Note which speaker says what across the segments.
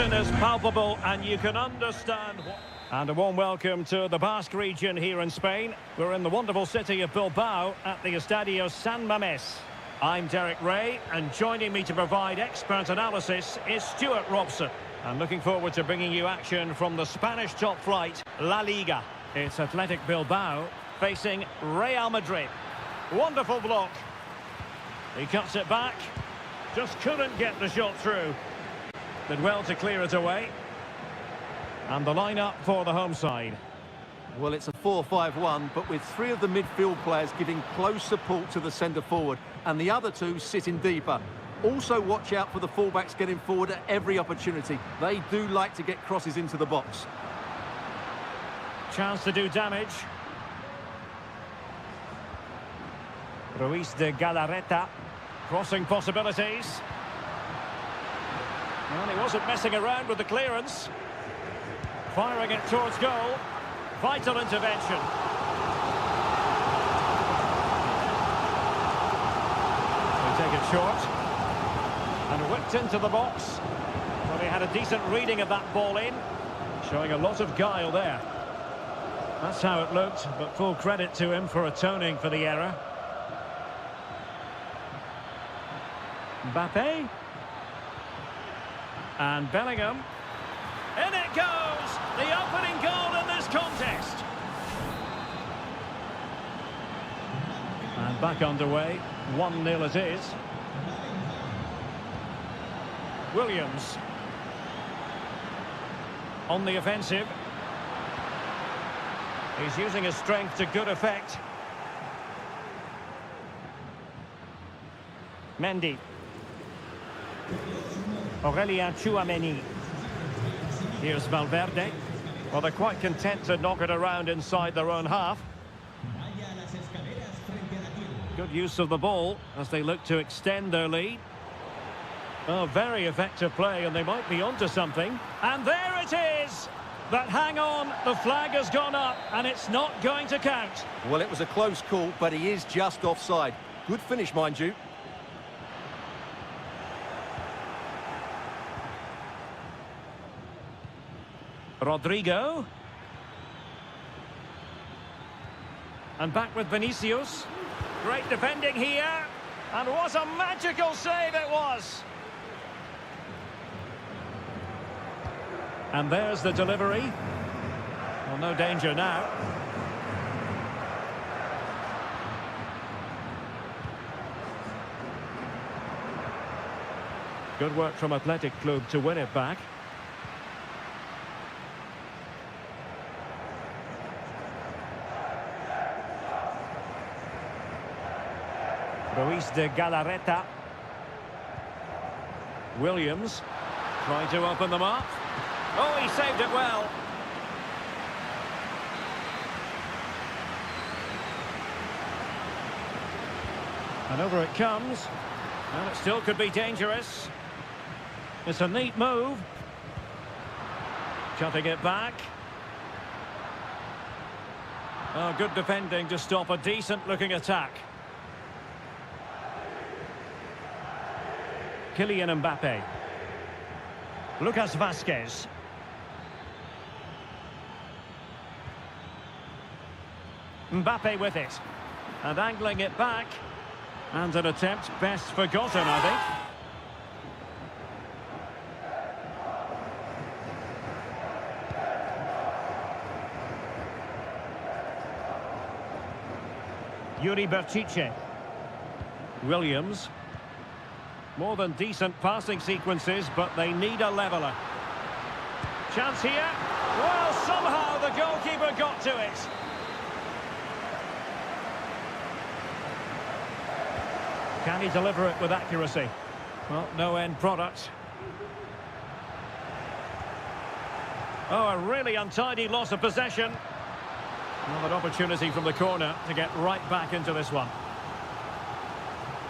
Speaker 1: passion is palpable and you can understand what... And a warm welcome to the Basque region here in Spain. We're in the wonderful city of Bilbao at the Estadio San Mamés. I'm Derek Ray, and joining me to provide expert analysis is Stuart Robson. I'm looking forward to bringing you action from the Spanish top flight, La Liga. It's Athletic Bilbao facing Real Madrid. Wonderful block. He cuts it back. Just couldn't get the shot through. Did well to clear it away. And the lineup for the home side.
Speaker 2: Well, it's a 4-5-1, but with three of the midfield players giving close support to the centre forward, and the other two sitting deeper. Also watch out for the fullbacks getting forward at every opportunity. They do like to get crosses into the box.
Speaker 1: Chance to do damage. Ruiz de Galarreta. Crossing possibilities. Well, he wasn't messing around with the clearance. Firing it towards goal. Vital intervention. They take it short. And whipped into the box. Well, he had a decent reading of that ball in. Showing a lot of guile there. That's how it looked, but full credit to him for atoning for the error. Mbappe. And Bellingham. In it goes! The opening goal in this contest. And back underway. 1-0 it is. Williams. On the offensive. He's using his strength to good effect. Mendy. Aurelien Tchouameni. Here's Valverde. Well, they're quite content to knock it around inside their own half. Good use of the ball as they look to extend their lead. Oh, very effective play, and they might be onto something. And there it is! But hang on, the flag has gone up, and it's not going to count.
Speaker 2: Well, it was a close call, but he is just offside. Good finish, mind you.
Speaker 1: Rodrigo. And back with Vinicius. Great defending here. And what a magical save it was. And there's the delivery. Well, no danger now. Good work from Athletic Club to win it back. Ruiz de Galarreta. Williams trying to open them up. Oh, he saved it well. And over it comes. And it still could be dangerous. It's a neat move. Cutting it back. Oh, good defending to stop a decent-looking attack. Kylian Mbappe. Lucas Vazquez. Mbappe with it. And angling it back. And an attempt best forgotten, I think. Yuri Berchiche. Williams. More than decent passing sequences, but they need a leveller. Chance here. Well, somehow the goalkeeper got to it. Can he deliver it with accuracy? Well, no end product. Oh, a really untidy loss of possession. Well, an opportunity from the corner to get right back into this one.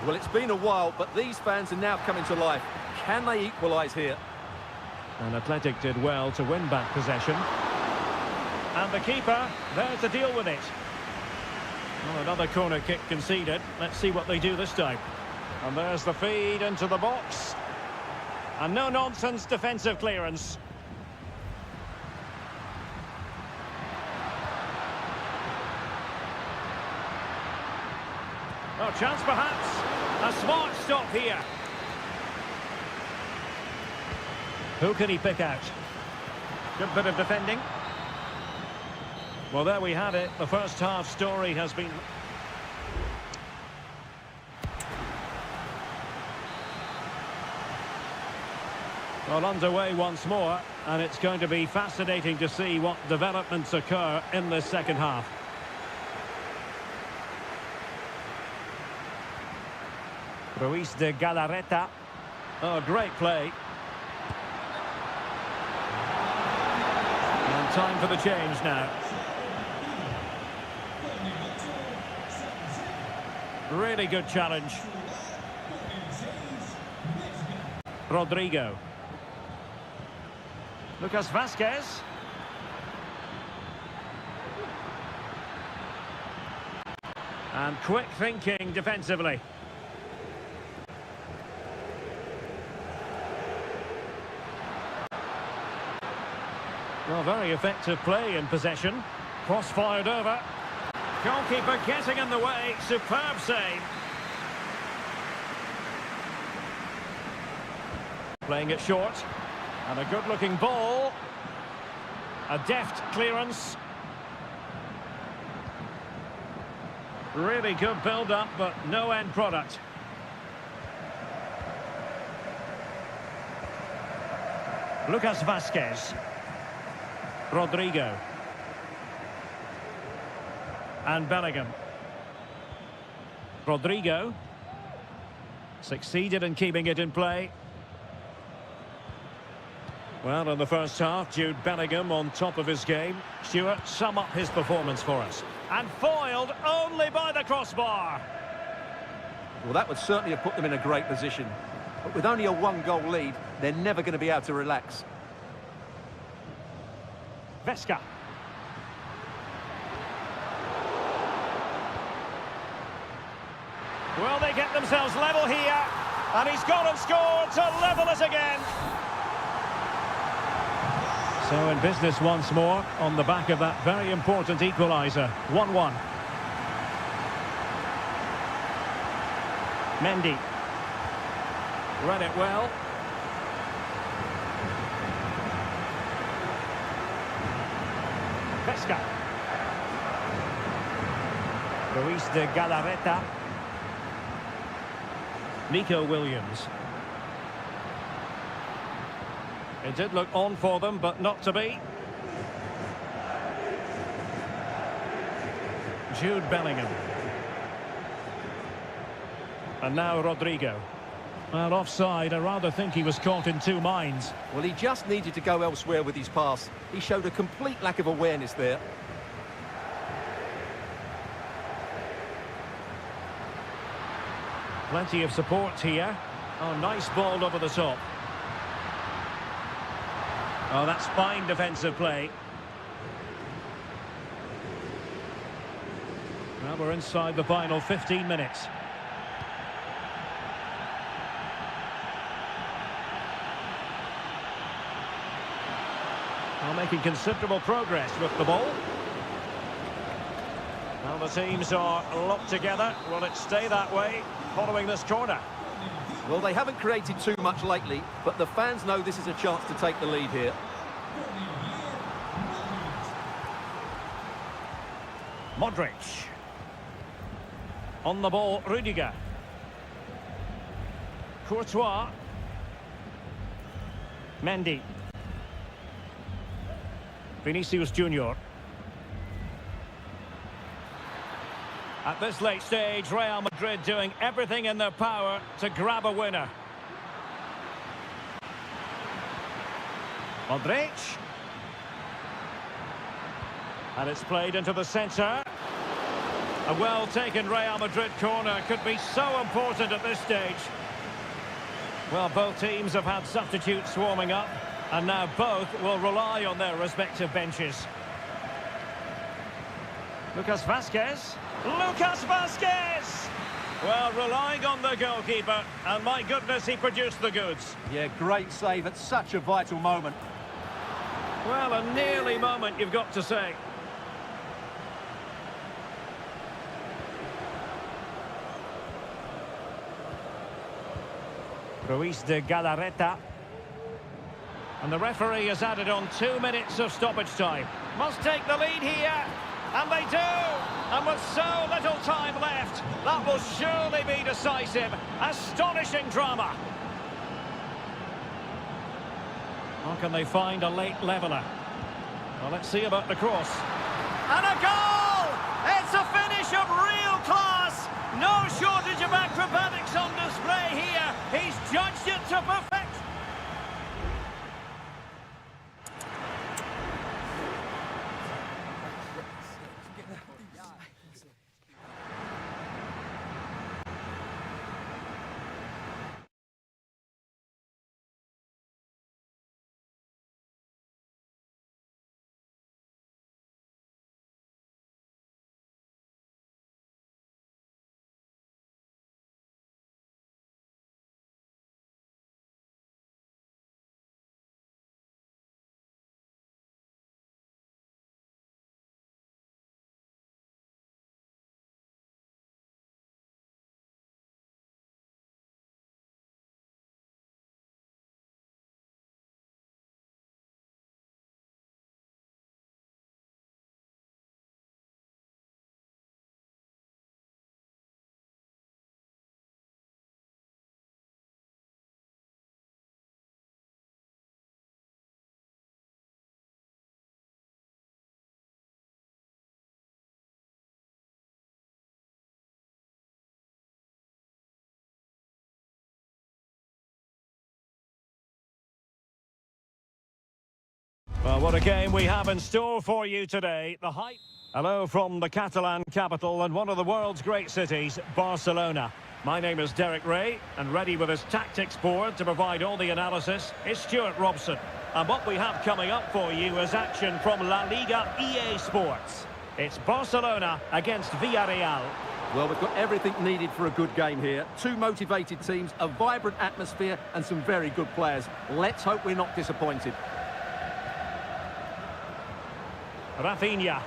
Speaker 2: Well, it's been a while, but these fans are now coming to life. Can they equalise here?
Speaker 1: And Athletic did well to win back possession. And the keeper there to deal with it. Well, another corner kick conceded. Let's see what they do this time. And there's the feed into the box. A no-nonsense defensive clearance. Oh, chance perhaps. A smart stop here. Who can he pick out? Good bit of defending. Well, there we have it. The first half story has been... Well, underway once more, and it's going to be fascinating to see what developments occur in this second half. Ruiz de Galarreta. Oh, great play. And time for the change now. Really good challenge. Rodrigo. Lucas Vazquez. And quick thinking defensively. Well, very effective play in possession. Cross fired over. Goalkeeper getting in the way. Superb save. Playing it short. And a good-looking ball. A deft clearance. Really good build-up, but no end product. Lucas Vazquez. Rodrigo. And Bellingham. Rodrigo. Succeeded in keeping it in play. Well, in the first half, Jude Bellingham on top of his game. Stuart, sum up his performance for us. And foiled only by the crossbar.
Speaker 2: Well, that would certainly have put them in a great position. But with only a one-goal lead, they're never going to be able to relax.
Speaker 1: Vesca. Will they get themselves level here? And he's gone and scored to level us again. So in business once more on the back of that very important equaliser. 1-1. Mendy. Read it well. Vesca. Ruiz de Galarreta. Nico Williams. It did look on for them, but not to be. Jude Bellingham. And now Rodrigo. Well, offside. I rather think he was caught in two minds.
Speaker 2: Well, he just needed to go elsewhere with his pass. He showed a complete lack of awareness there.
Speaker 1: Plenty of support here. Oh, nice ball over the top. Oh, that's fine defensive play. Well, we're inside the final 15 minutes. Well, making considerable progress with the ball. Well, the teams are locked together. Will it stay that way following this corner?
Speaker 2: Well, they haven't created too much lately, but the fans know this is a chance to take the lead here.
Speaker 1: Modric. On the ball, Rudiger. Courtois. Mendy. Vinicius Junior. At this late stage, Real Madrid doing everything in their power to grab a winner. Modric. And it's played into the centre. A well-taken Real Madrid corner could be so important at this stage. Well, both teams have had substitutes warming up, and now both will rely on their respective benches. Lucas Vazquez. Lucas Vazquez! Well, relying on the goalkeeper, and my goodness, he produced the goods.
Speaker 2: Yeah, great save at such a vital moment.
Speaker 1: Well, a nearly moment, you've got to say. Ruiz de Galarreta. And the referee has added on 2 minutes of stoppage time. Must take the lead here. And they do! And with so little time left, that will surely be decisive. Astonishing drama. How can they find a late leveller? Well, let's see about the cross. And a goal! It's a finish of real class. No shortage of acrobatics on display here. He's judged it to perfection. Well, what a game we have in store for you today. The hype. Hello from the Catalan capital and one of the world's great cities, Barcelona. My name is Derek Ray, and ready with his tactics board to provide all the analysis is Stuart Robson. And what we have coming up for you is action from La Liga EA Sports. It's Barcelona against Villarreal.
Speaker 2: Well, we've got everything needed for a good game here. Two motivated teams, a vibrant atmosphere and some very good players. Let's hope we're not disappointed.
Speaker 1: Rafinha.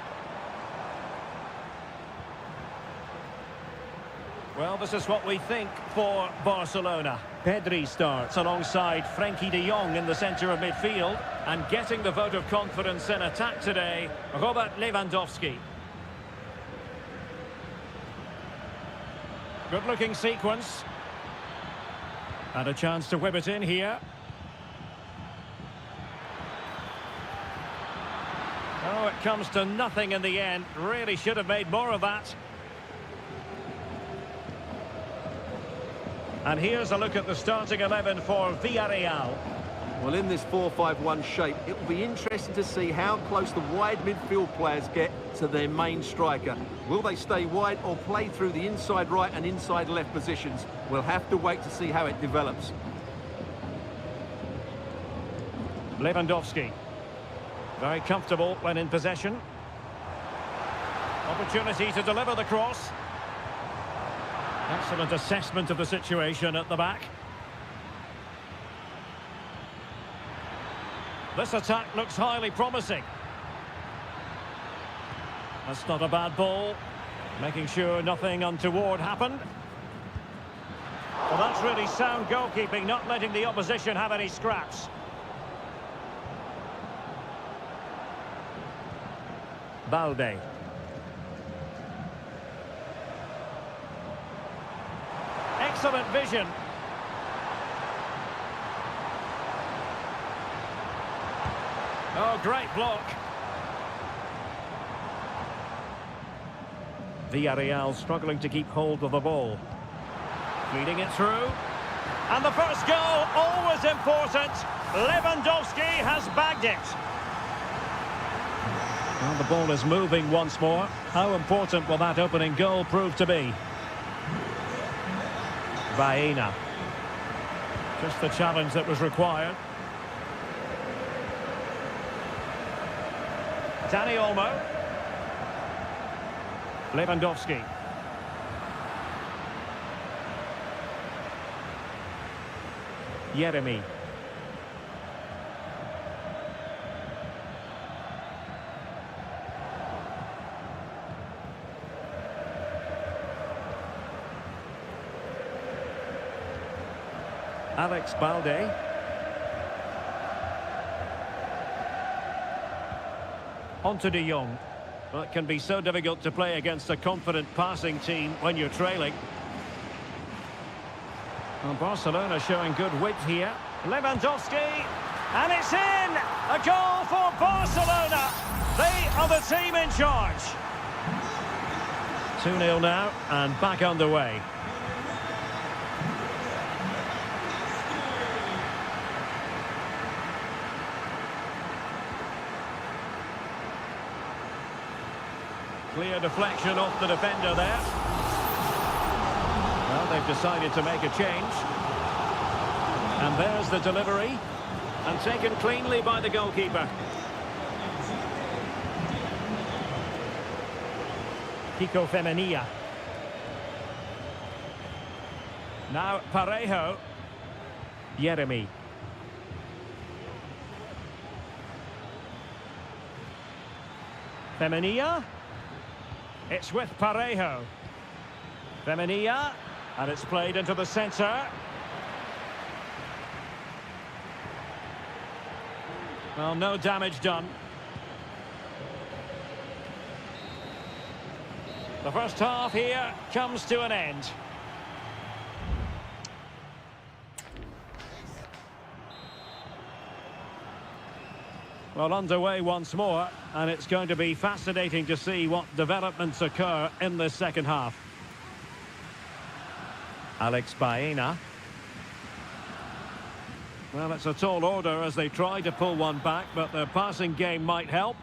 Speaker 1: Well, this is what we think for Barcelona. Pedri starts alongside Frenkie de Jong in the centre of midfield. And getting the vote of confidence in attack today, Robert Lewandowski. Good-looking sequence. And a chance to whip it in here. Oh, it comes to nothing in the end. Really should have made more of that. And here's a look at the starting 11 for Villarreal.
Speaker 2: Well, in this 4-5-1 shape, it will be interesting to see how close the wide midfield players get to their main striker. Will they stay wide or play through the inside right and inside left positions? We'll have to wait to see how it develops.
Speaker 1: Lewandowski. Very comfortable when in possession. Opportunity to deliver the cross. Excellent assessment of the situation at the back. This attack looks highly promising. That's not a bad ball. Making sure nothing untoward happened. Well, that's really sound goalkeeping, not letting the opposition have any scraps. Balde. Excellent vision. Oh, great block. Villarreal struggling to keep hold of the ball. Feeding it through. And the first goal, always important. Lewandowski has bagged it. Well, the ball is moving once more. How important will that opening goal prove to be? Baena. Just the challenge that was required. Dani Olmo. Jeremy. Alex Balde. On to De Jong. Well, it can be so difficult to play against a confident passing team when you're trailing. Well, Barcelona showing good width here. Lewandowski, and it's in! A goal for Barcelona! They are the team in charge. 2-0 now, and back underway. Clear deflection off the defender there. Well, they've decided to make a change. And there's the delivery. And taken cleanly by the goalkeeper. Kiko Femenia. Now Parejo. Jeremy. Femenia. It's with Parejo. Femenia, and it's played into the centre. Well, no damage done. The first half here comes to an end. Well, underway once more, and it's going to be fascinating to see what developments occur in this second half. Alex Baena. Well, it's a tall order as they try to pull one back, but their passing game might help.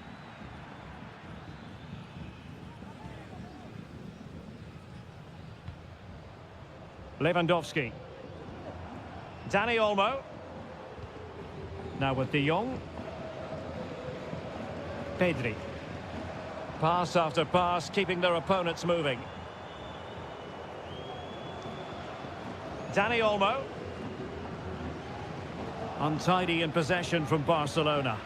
Speaker 1: Lewandowski. Dani Olmo. Now with De Jong. Pedri. Pass after pass, keeping their opponents moving. Dani Olmo. Untidy in possession from Barcelona.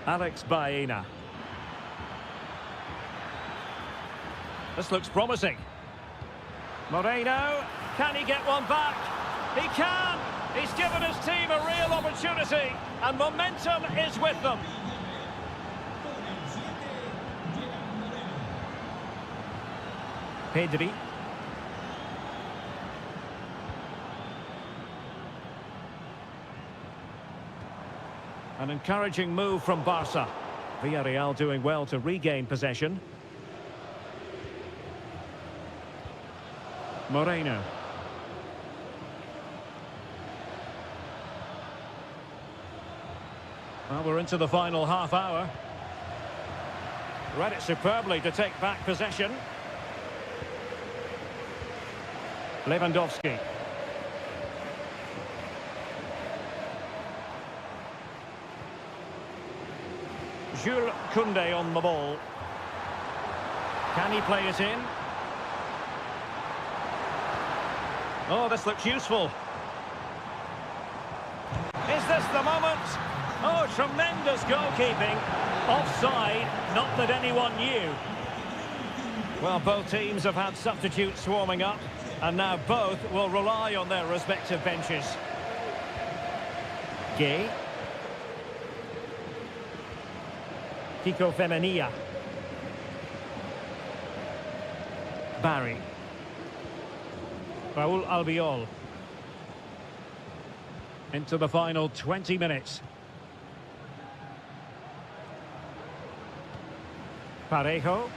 Speaker 1: Alex Baena. This looks promising. Moreno. Can he get one back? He can! He's given his team a real opportunity, and momentum is with them. Pedri. An encouraging move from Barca. Villarreal doing well to regain possession. Moreno. Well, we're into the final half hour. Read it superbly to take back possession. Lewandowski. Jules Koundé on the ball. Can he play it in? Oh, this looks useful. Is this the moment? Oh, tremendous goalkeeping. Offside, not that anyone knew. Well, both teams have had substitutes warming up, and now both will rely on their respective benches. Gay. Kiko Femenia. Barry. Raul Albiol. Into the final 20 minutes. Parejo.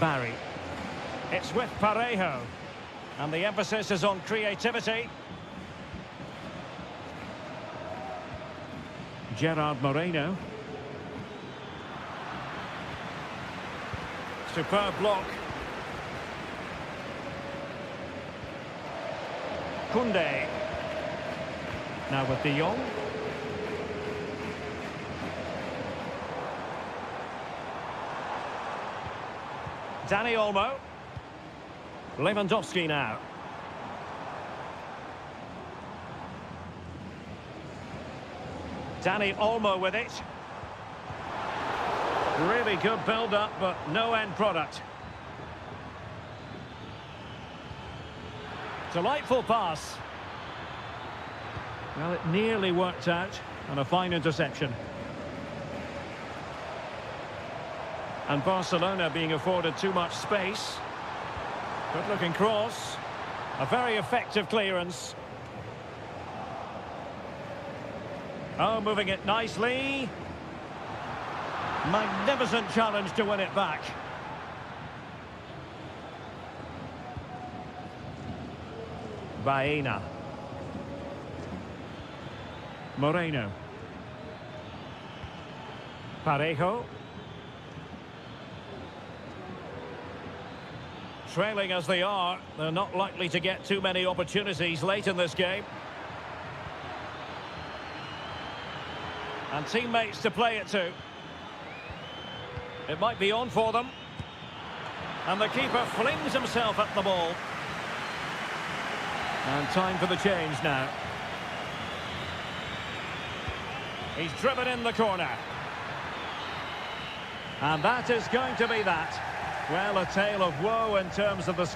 Speaker 1: Barry. It's with Parejo. And the emphasis is on creativity. Gerard Moreno. Superb block. Koundé. Now with De Jong. Dani Olmo. Lewandowski now. Dani Olmo with it. Really good build-up, but no end product. Delightful pass. Well, it nearly worked out, and a fine interception. And Barcelona being afforded too much space. Good-looking cross. A very effective clearance. Oh, moving it nicely. Magnificent challenge to win it back. Baena. Moreno. Parejo. Trailing as they are, they're not likely to get too many opportunities late in this game. And teammates to play it to. It might be on for them. And the keeper flings himself at the ball. And time for the change now. He's driven in the corner. And that is going to be that. Well, a tale of woe in terms of the...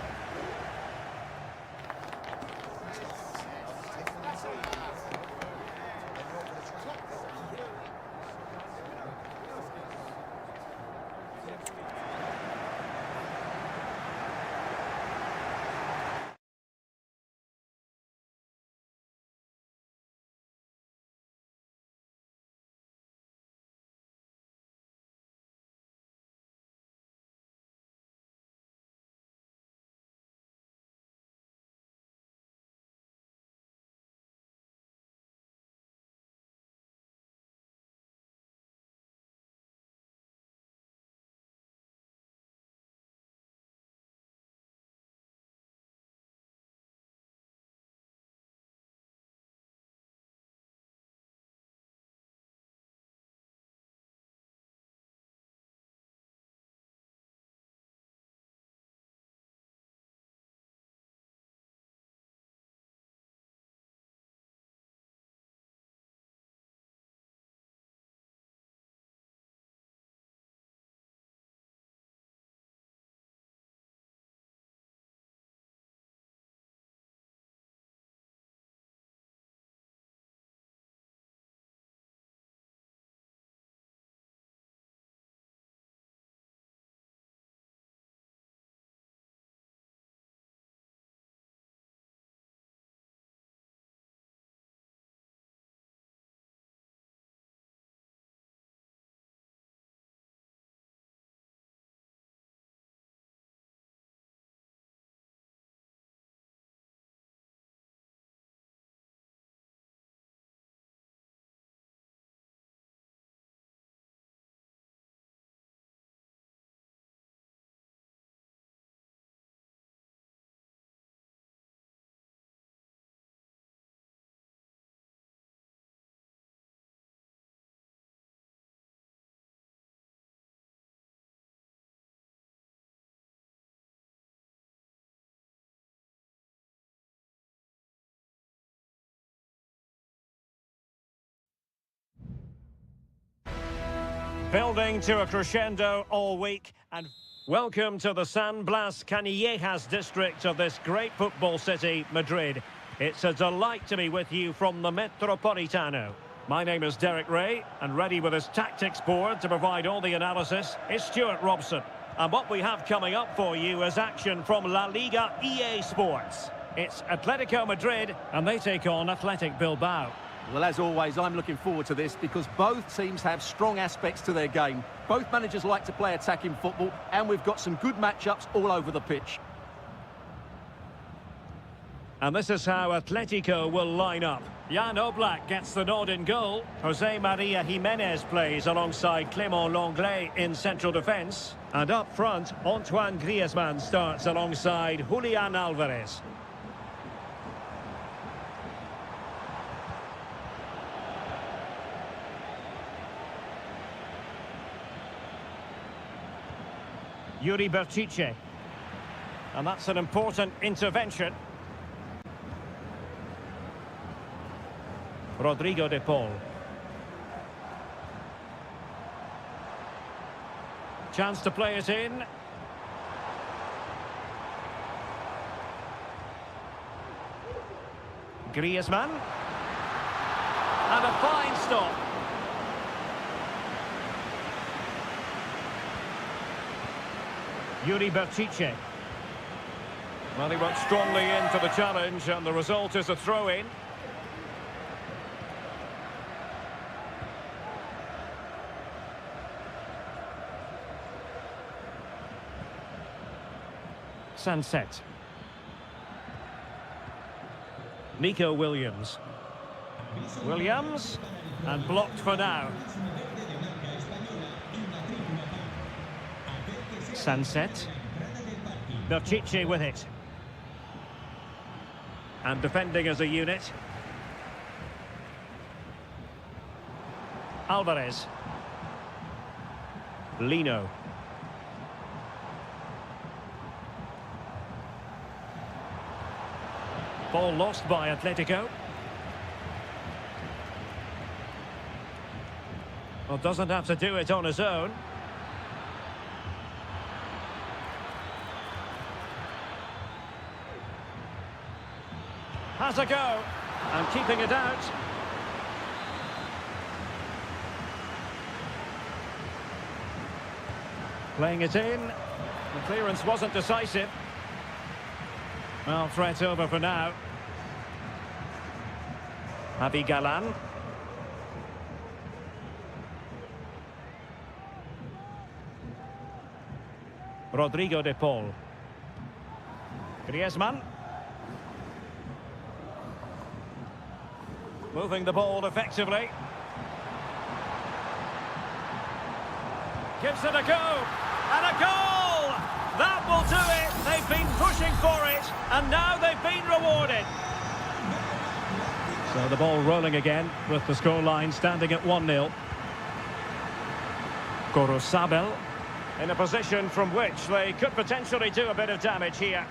Speaker 1: Building to a crescendo all week, and welcome to the San Blas Canillejas district of this great football city, Madrid. It's a delight to be with you from the Metropolitano. My name is Derek Ray, and ready with his tactics board to provide all the analysis is Stuart Robson. And what we have coming up for you is action from La Liga EA Sports. It's Atletico Madrid, and they take on Athletic Bilbao.
Speaker 2: Well, as always, I'm looking forward to this because both teams have strong aspects to their game. Both managers like to play attacking football, and we've got some good matchups all over the pitch.
Speaker 1: And this is how Atletico will line up. Jan Oblak gets the nod in goal. Jose Maria Jimenez plays alongside Clément Lenglet in central defence. And up front, Antoine Griezmann starts alongside Julian Alvarez. Yuri Berchiche. And that's an important intervention. Rodrigo de Paul. Chance to play it in. Griezmann. And a fine stop. Yuri Berchiche. Well, he went strongly in for the challenge, and the result is a throw-in. Sunset. Nico Williams. Williams, and blocked for now. Sunset. Berchiche with it. And defending as a unit. Alvarez. Lino. Ball lost by Atletico. Well, doesn't have to do it on his own. Has a go, and keeping it out. Playing it in. The clearance wasn't decisive. Well, threat over for now. Javi Galan. Rodrigo de Paul. Griezmann. Moving the ball effectively. Gives it a go. And a goal! That will do it. They've been pushing for it. And now they've been rewarded. So the ball rolling again with the scoreline standing at 1-0. Gorosabel in a position from which they could potentially do a bit of damage here.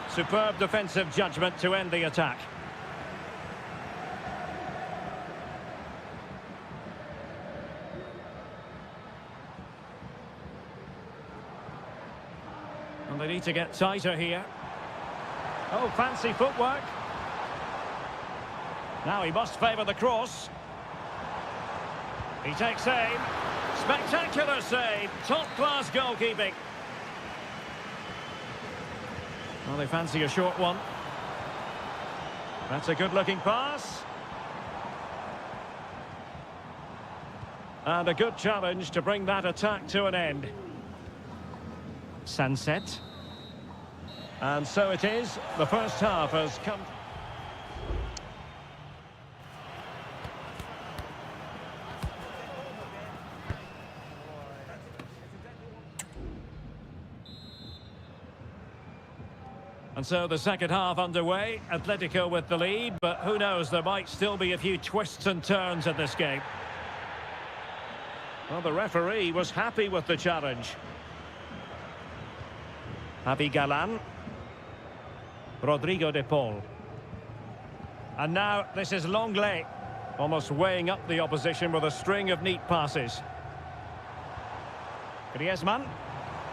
Speaker 1: Superb defensive judgment to end the attack. And they need to get tighter here. Oh, fancy footwork. Now he must favour the cross. He takes aim. Spectacular save. Top-class goalkeeping. Well, they fancy a short one. That's a good-looking pass. And a good challenge to bring that attack to an end. Sunset. And so it is. The first half has come. And so the second half underway. Atletico with the lead, but who knows, there might still be a few twists and turns in this game. Well, the referee was happy with the challenge. Javi Galan. Rodrigo de Paul. And now this is Longley, almost weighing up the opposition with a string of neat passes. Griezmann.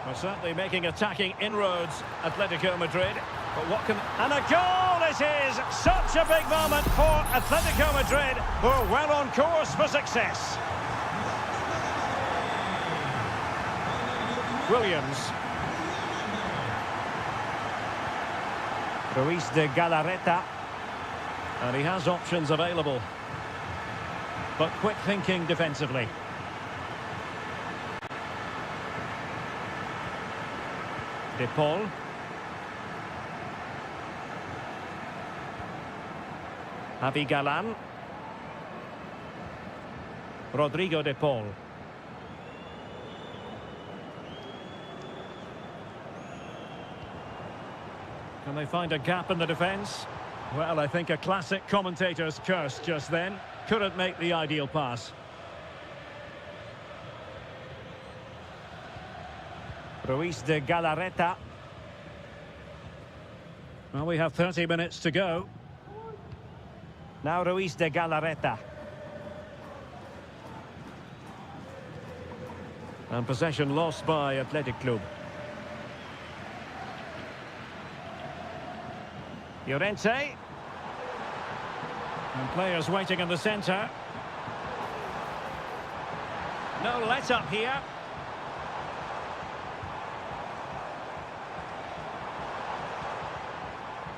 Speaker 1: Well, certainly making attacking inroads, Atletico Madrid. But what can... And a goal it is! Such a big moment for Atletico Madrid, who are well on course for success. Williams. Ruiz de Galarreta. And he has options available. But quick thinking defensively. De Paul. Javi Galan. Rodrigo de Paul. Can they find a gap in the defence? Well, I think a classic commentator's curse just then. Couldn't make the ideal pass. Ruiz de Galarreta. Well, we have 30 minutes to go. Now Ruiz de Galarreta. And possession lost by Athletic Club. Llorente. And players waiting in the centre. No let-up here.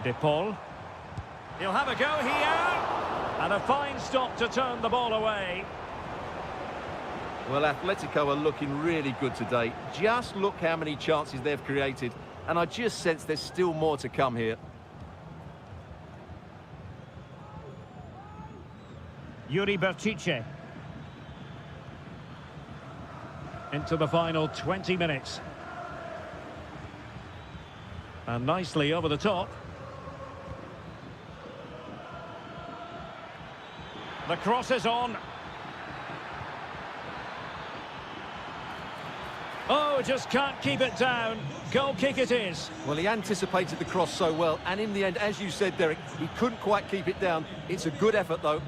Speaker 1: De Paul. He'll have a go here. And a fine stop to turn the ball away.
Speaker 2: Well, Atletico are looking really good today. Just look how many chances they've created. And I just sense there's still more to come here.
Speaker 1: Yuri Berchiche. Into the final 20 minutes. And nicely over the top. The cross is on. Oh, just can't keep it down. Goal kick it is.
Speaker 2: Well, he anticipated the cross so well. And in the end, as you said, Derek, he couldn't quite keep it down. It's a good effort, though.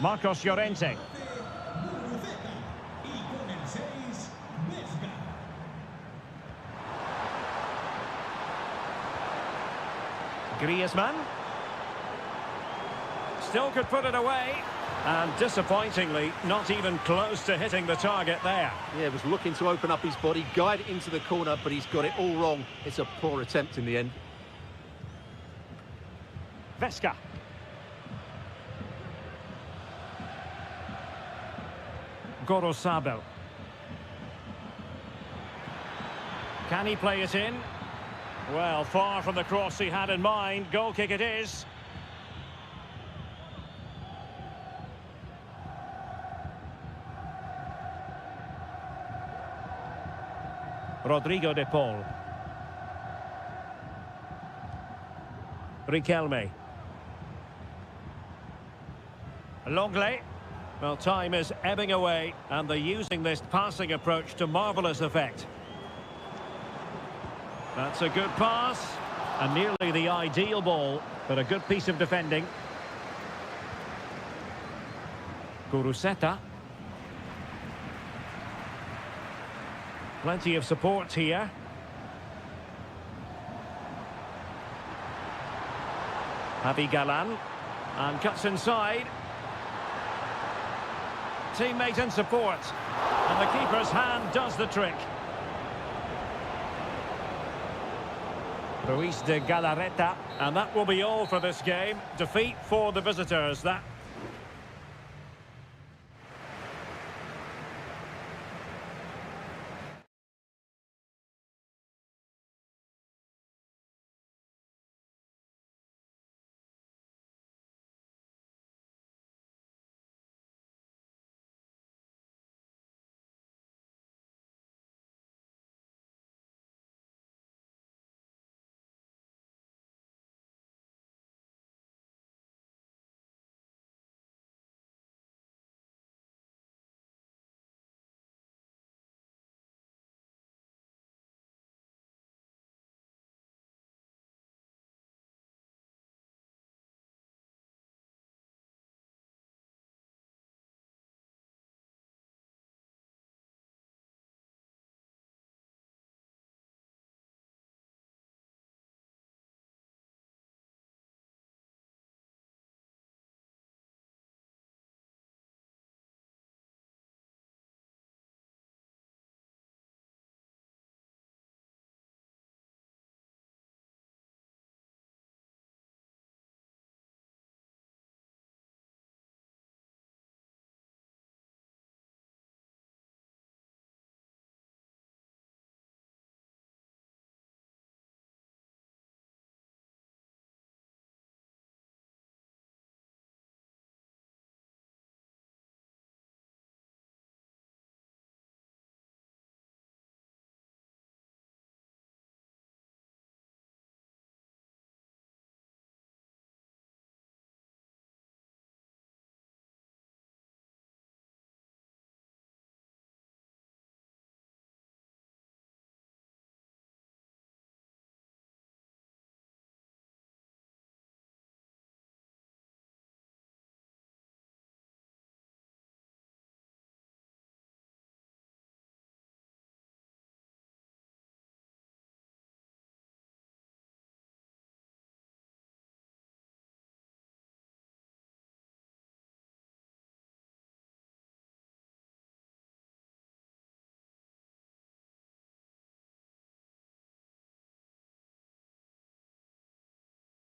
Speaker 1: Marcos Llorente. Griezmann. Still could put it away. And disappointingly, not even close to hitting the target there.
Speaker 2: Yeah, was looking to open up his body, guide it into the corner, but he's got it all wrong. It's a poor attempt in the end.
Speaker 1: Vesca. Gorosabel. Can he play it in? Well, far from the cross he had in mind. Goal kick it is. Rodrigo de Paul. Riquelme. Longley. Well, time is ebbing away, and they're using this passing approach to marvellous effect. That's a good pass, and nearly the ideal ball, but a good piece of defending. Guruseta. Plenty of support here. Javi Galan. And cuts inside. Teammate in support. And the keeper's hand does the trick. Ruiz de Galarreta. And that will be all for this game. Defeat for the visitors. That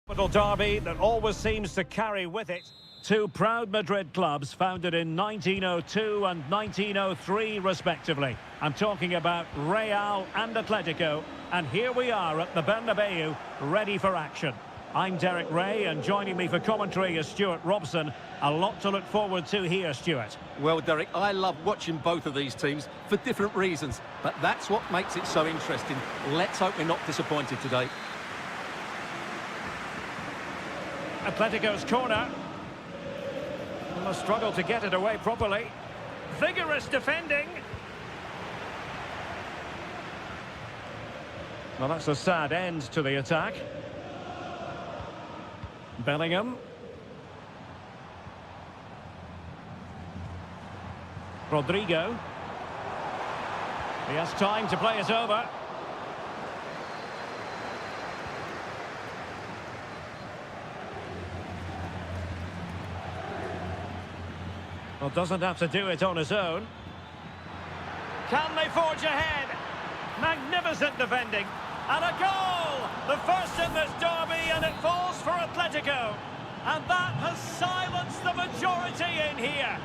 Speaker 1: Capital derby that always seems to carry with it two proud Madrid clubs founded in 1902 and 1903 respectively. I'm talking about Real and Atletico, and here we are at the Bernabeu, ready for action. I'm Derek Ray, and joining me for commentary is Stuart Robson. A lot to look forward to here, Stuart.
Speaker 2: Well, Derek, I love watching both of these teams for different reasons, but that's what makes it so interesting. Let's hope we're not disappointed today.
Speaker 1: Atletico's corner. And a struggle to get it away properly. Vigorous defending. Well, that's a sad end to the attack. Bellingham. Rodrigo. He has time to play it over. Well, doesn't have to do it on his own. Can they forge ahead? Magnificent defending. And a goal! The first in this derby, and it falls for Atletico. And that has silenced the majority in here.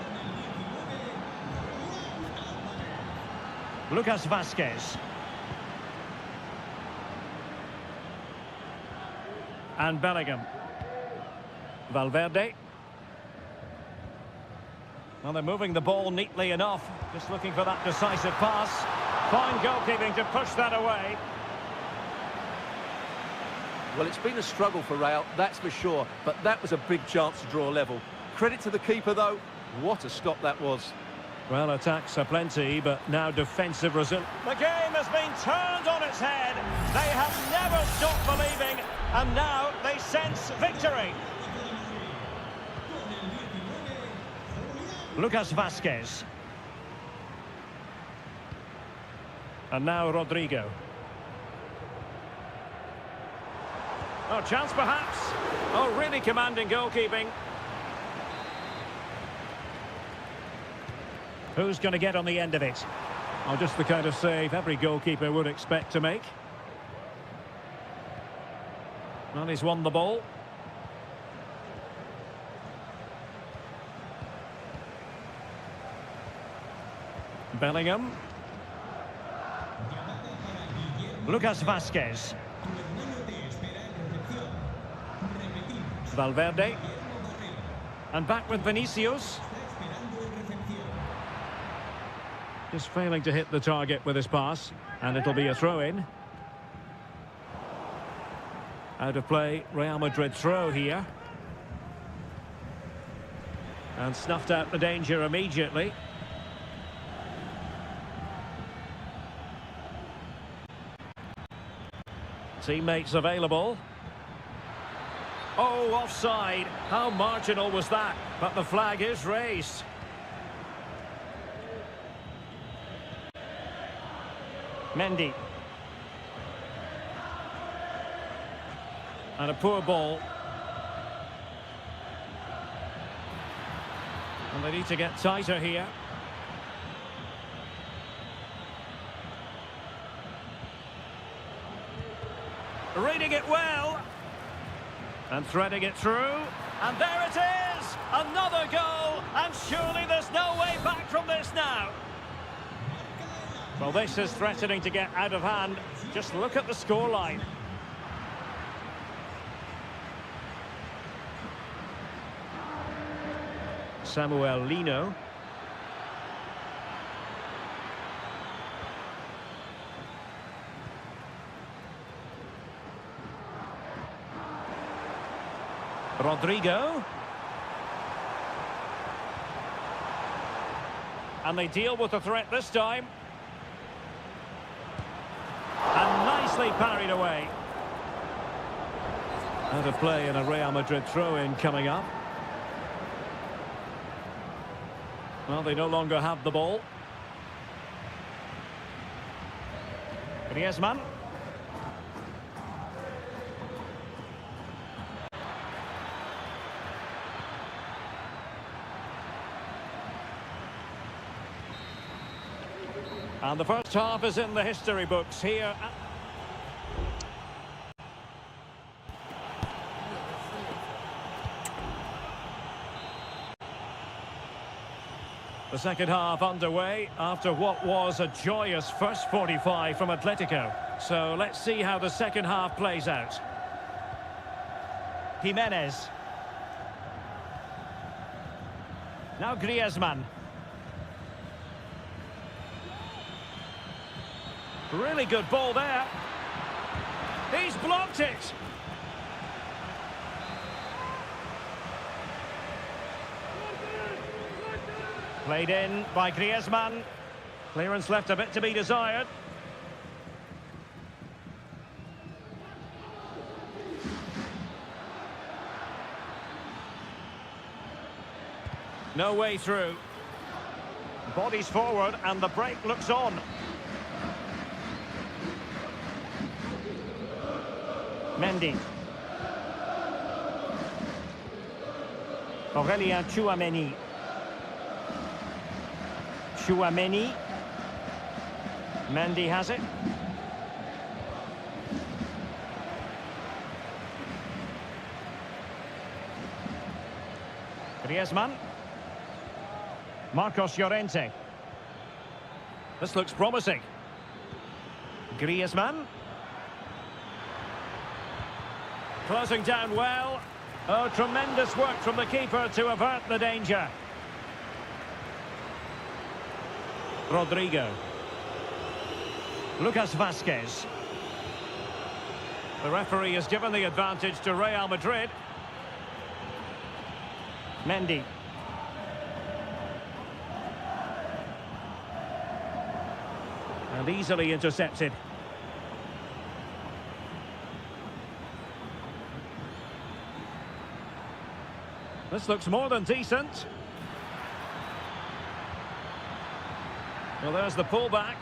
Speaker 1: Lucas Vazquez. And Bellingham. Valverde. Well, they're moving the ball neatly enough. Just looking for that decisive pass. Fine goalkeeping to push that away.
Speaker 2: Well, it's been a struggle for Real, that's for sure, but that was a big chance to draw level. Credit to the keeper, though. What a stop that was.
Speaker 1: Well, attacks are plenty, but now defensive result. The game has been turned on its head. They have never stopped believing, and now they sense victory. Lucas Vazquez. And now Rodrigo. Oh, chance perhaps. Oh, really commanding goalkeeping. Who's going to get on the end of it? Oh, just the kind of save every goalkeeper would expect to make. Well, he's won the ball. Bellingham. Lucas Vazquez. Valverde. And back with Vinicius. Just failing to hit the target with his pass. And it'll be a throw-in. Out of play, Real Madrid throw here. And snuffed out the danger immediately. Teammates available. Oh, offside. How marginal was that? But the flag is raised. Mendy. And a poor ball. And they need to get tighter here. Reading it well. And threading it through. And there it is! Another goal! And surely there's no way back from this now. Well, this is threatening to get out of hand. Just look at the scoreline. Samuel Lino. Rodrigo. And they deal with the threat this time. And nicely parried away. Out of play and a Real Madrid throw-in coming up. Well, they no longer have the ball. Griezmann. And the first half is in the history books here. The second half underway after what was a joyous first 45 from Atletico. So let's see how the second half plays out. Jimenez. Now Griezmann. Really good ball there. He's blocked it. Played in by Griezmann. Clearance left a bit to be desired. No way through. Bodies forward and the break looks on. Mendy. Aurélien Tchouaméni. Tchouaméni. Mendy has it. Griezmann. Marcos Llorente. This looks promising. Griezmann. Closing down well. Oh, tremendous work from the keeper to avert the danger. Rodrigo. Lucas Vázquez. The referee has given the advantage to Real Madrid. Mendy. And easily intercepted. This looks more than decent. Well, there's the pullback.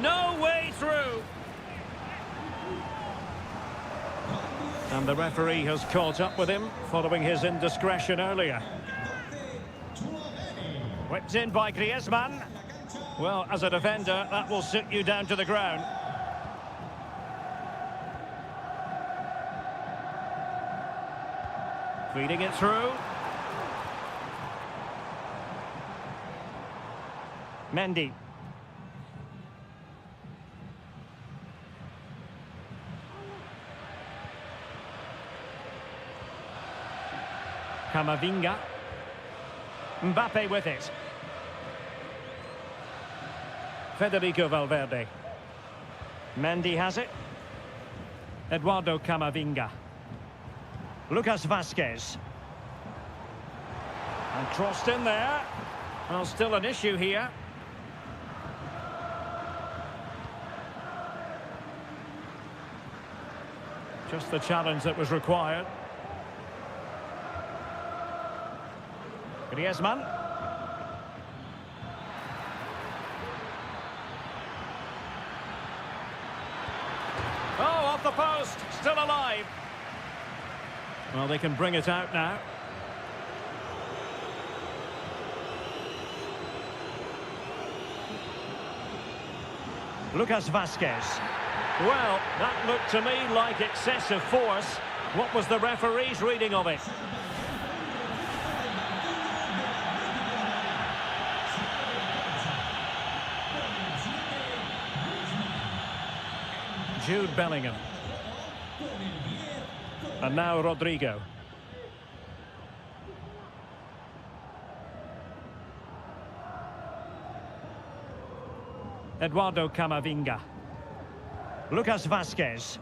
Speaker 1: No way through. And the referee has caught up with him following his indiscretion earlier. Whipped in by Griezmann. Well, as a defender, that will sit you down to the ground. Feeding it through. Mendy. Camavinga. Mbappe with it. Federico Valverde. Mendy has it. Eduardo Camavinga. Lucas Vázquez. And crossed in there. Well, still an issue here. Just the challenge that was required. Griezmann. Oh, off the post. Still alive. Well, they can bring it out now. Lucas Vázquez. Well, that looked to me like excessive force. What was the referee's reading of it? Jude Bellingham. And now Rodrigo. Eduardo Camavinga. Lucas Vázquez.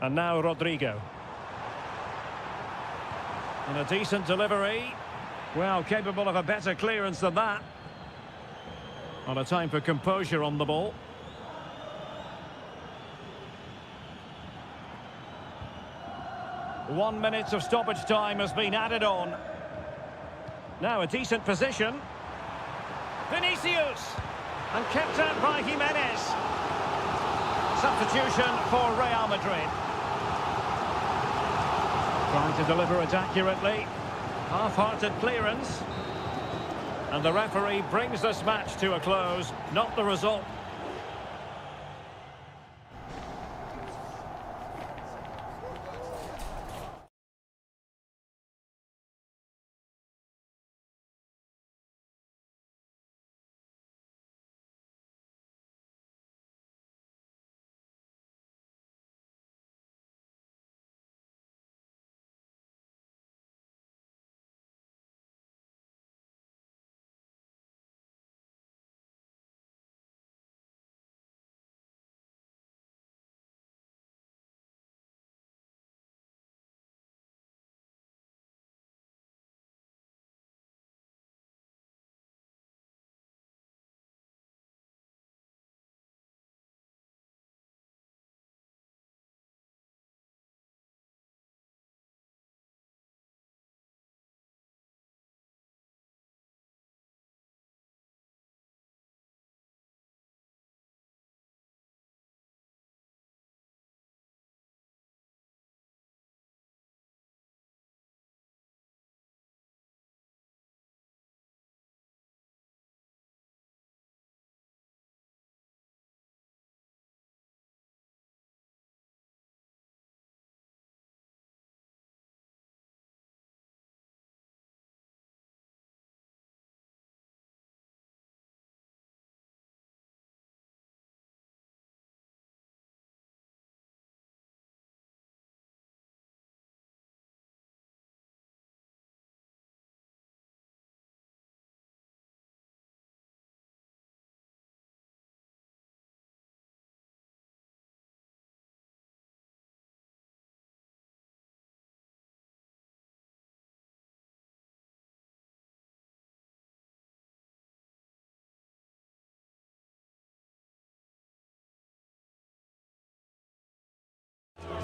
Speaker 1: And now Rodrigo. And a decent delivery. Well, capable of a better clearance than that. On a time for composure on the ball. One minute of stoppage time has been added on. Now a decent position. Vinicius. And kept out by Jimenez. Substitution for Real Madrid. Trying to deliver it accurately. Half-hearted clearance. And the referee brings this match to a close. Not the result.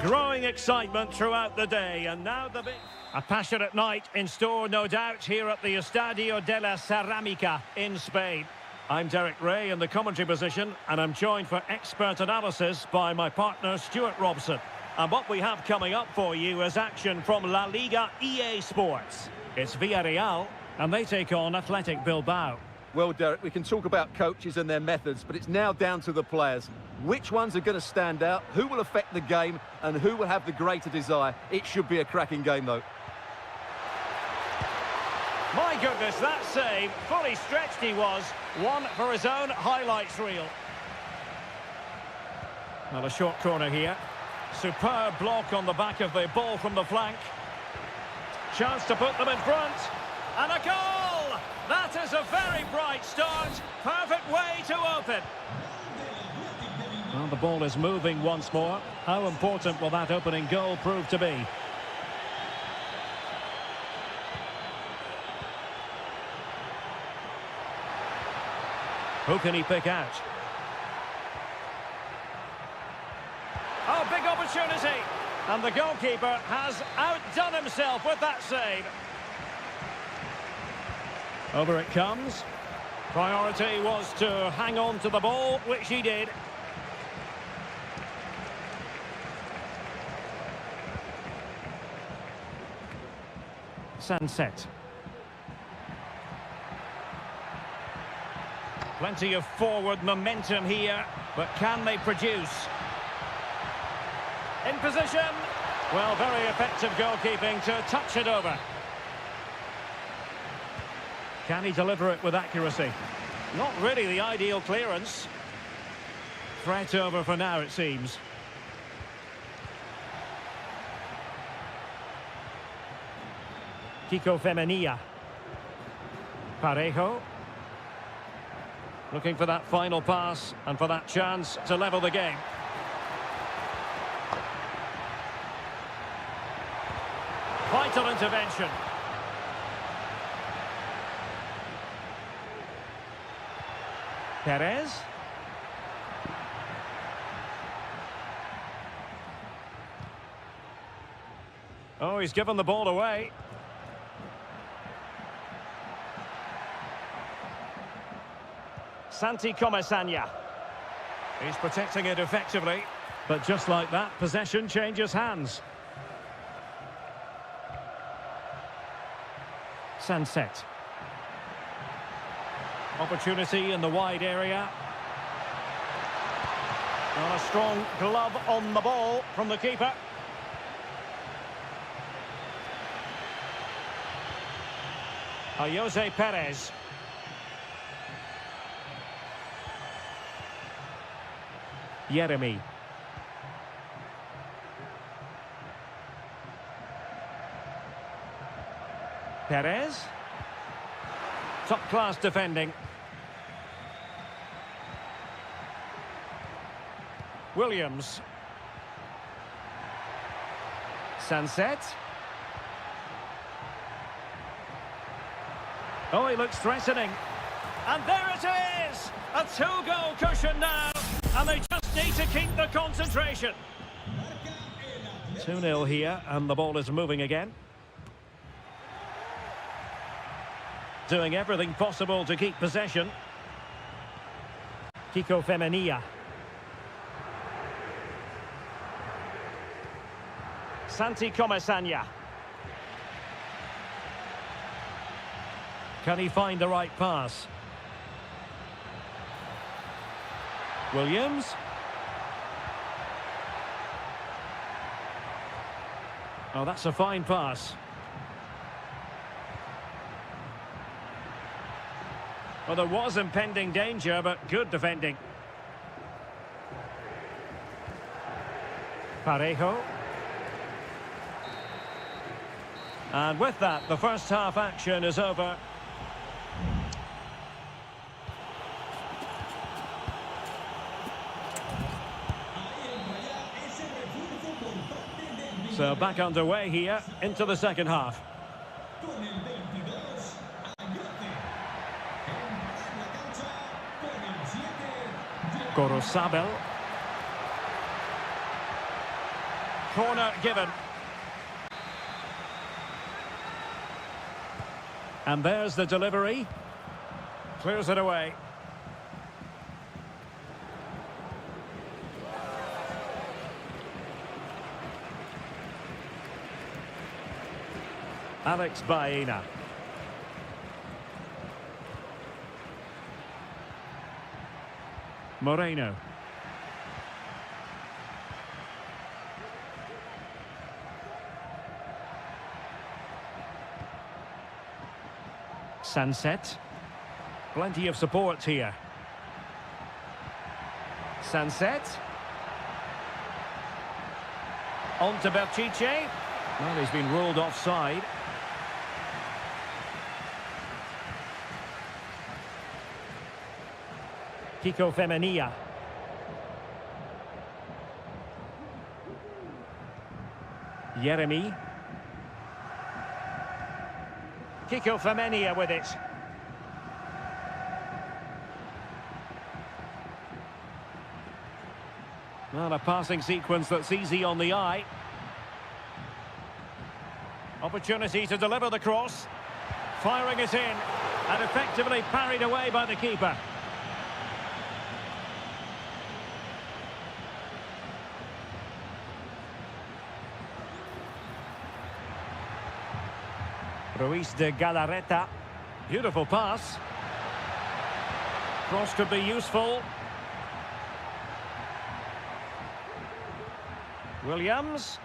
Speaker 1: Growing excitement throughout the day, and now the big... A passionate night in store, no doubt, here at the Estadio de la Ceramica in Spain. I'm Derek Ray in the commentary position, and I'm joined for expert analysis by my partner, Stuart Robson. And what we have coming up for you is action from La Liga EA Sports. It's Villarreal, and they take on Athletic Bilbao.
Speaker 2: Well, Derek, we can talk about coaches and their methods, but it's now down to the players. Which ones are going to stand out, who will affect the game, and who will have the greater desire? It should be a cracking game, though.
Speaker 1: My goodness, that save, fully stretched he was, one for his own highlights reel. Well, a short corner here. Superb block on the back of the ball from the flank. Chance to put them in front. And a goal! That is a very bright start. Perfect way to open. Well, the ball is moving once more. How important will that opening goal prove to be? Who can he pick out? Oh, big opportunity. And the goalkeeper has outdone himself with that save. Over it comes. Priority was to hang on to the ball, which he did. Sunset. Plenty of forward momentum here, but can they produce? In position. Well, very effective goalkeeping to touch it over. Can he deliver it with accuracy? Not really the ideal clearance. Threat over for now, it seems. Kiko Femenia. Parejo. Looking for that final pass and for that chance to level the game. Vital intervention. Perez. Oh, he's given the ball away. Santi Comesaña. He's protecting it effectively. But just like that, possession changes hands. Sunset. Opportunity in the wide area. And a strong glove on the ball from the keeper. Jose Perez. Jeremy. Perez. Top-class defending. Williams. Sunset. Oh, he looks threatening. And there it is! A two-goal cushion now. And they just need to keep the concentration. 2-0 here, and the ball is moving again. Doing everything possible to keep possession. Kiko Femenia. Santi Comesaña. Can he find the right pass? Williams. Oh, that's a fine pass. Well, there was impending danger, but good defending. Parejo. And with that, the first half action is over. So back underway here into the second half. Gorosabel. Corner given. And there's the delivery. Clears it away. Alex Baena. Moreno. Sunset. Plenty of support here. Sunset. On to Berchiche. Well, he's been ruled offside. Kiko Femenia. Jeremy. Kiko Femenia with it. Well, a passing sequence that's easy on the eye. Opportunity to deliver the cross. Firing it in. And effectively parried away by the keeper. Ruiz de Galarreta. Beautiful pass. Cross could be useful. Williams.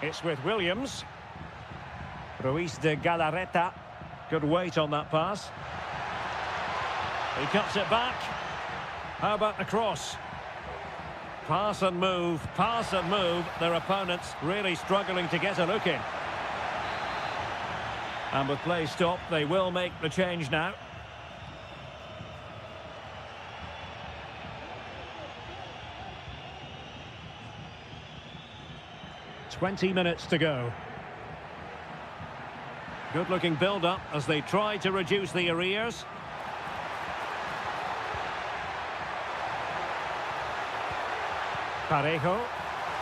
Speaker 1: It's with Williams. Ruiz de Galarreta. Good weight on that pass. He cuts it back. How about the cross? Pass and move, pass and move. Their opponents really struggling to get a look in. And with play stopped, they will make the change now. "20 minutes to go. Good-looking build-up as they try to reduce the arrears. Parejo.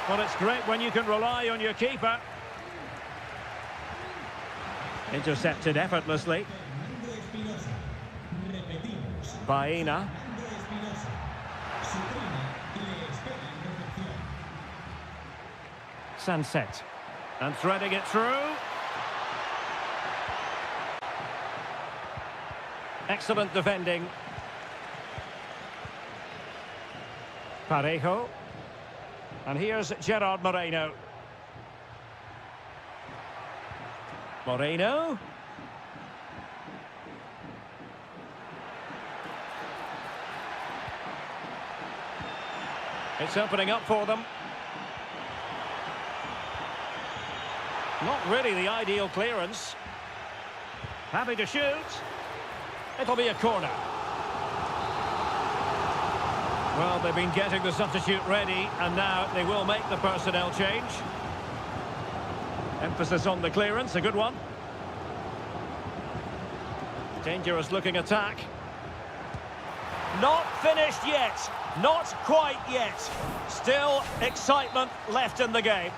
Speaker 1: Well, it's great when you can rely on your keeper. Intercepted effortlessly. Baena. Sunset. And threading it through. Excellent defending. Parejo. And here's Gerard Moreno. Moreno. It's opening up for them. Not really the ideal clearance. Happy to shoot. It'll be a corner. Well, they've been getting the substitute ready, and now they will make the personnel change. Emphasis on the clearance, a good one. Dangerous looking attack. Not finished yet. Not quite yet. Still excitement left in the game.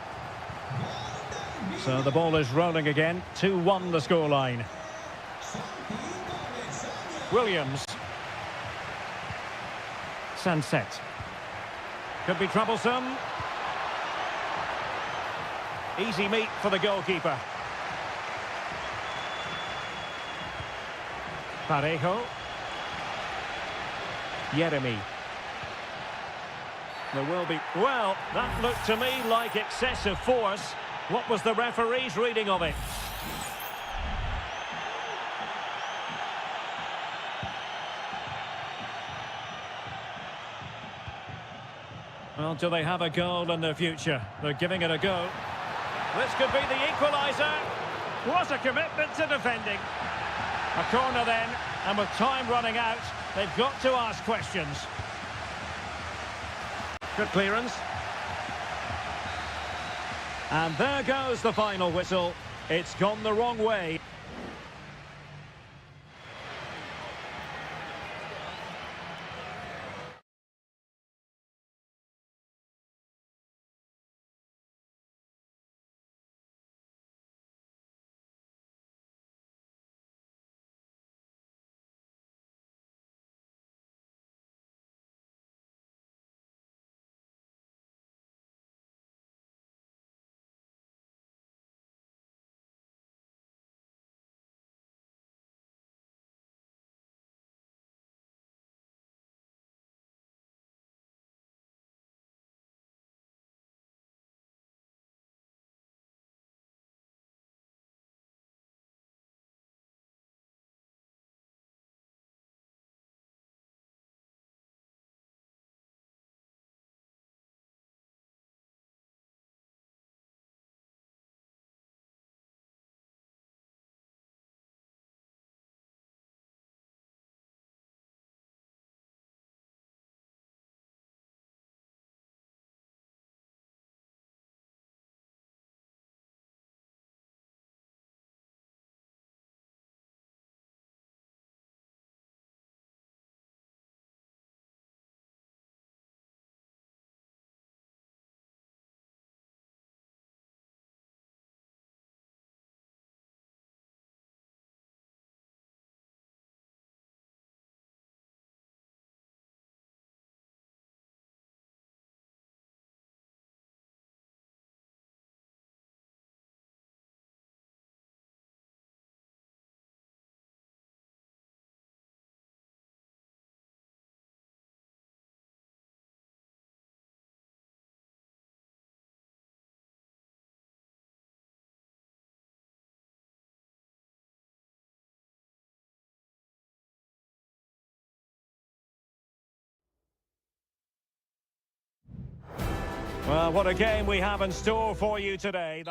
Speaker 1: So the ball is rolling again. 2-1 the scoreline. Williams. Sunset. Could be troublesome. Easy meat for the goalkeeper. Parejo. Jeremy. There will be... Well, that looked to me like excessive force. What was the referee's reading of it? Well, do they have a goal in their future? They're giving it a go. This could be the equaliser. What a commitment to defending. A corner then, and with time running out, they've got to ask questions. Good clearance. And there goes the final whistle. It's gone the wrong way. Well, what a game we have in store for you today.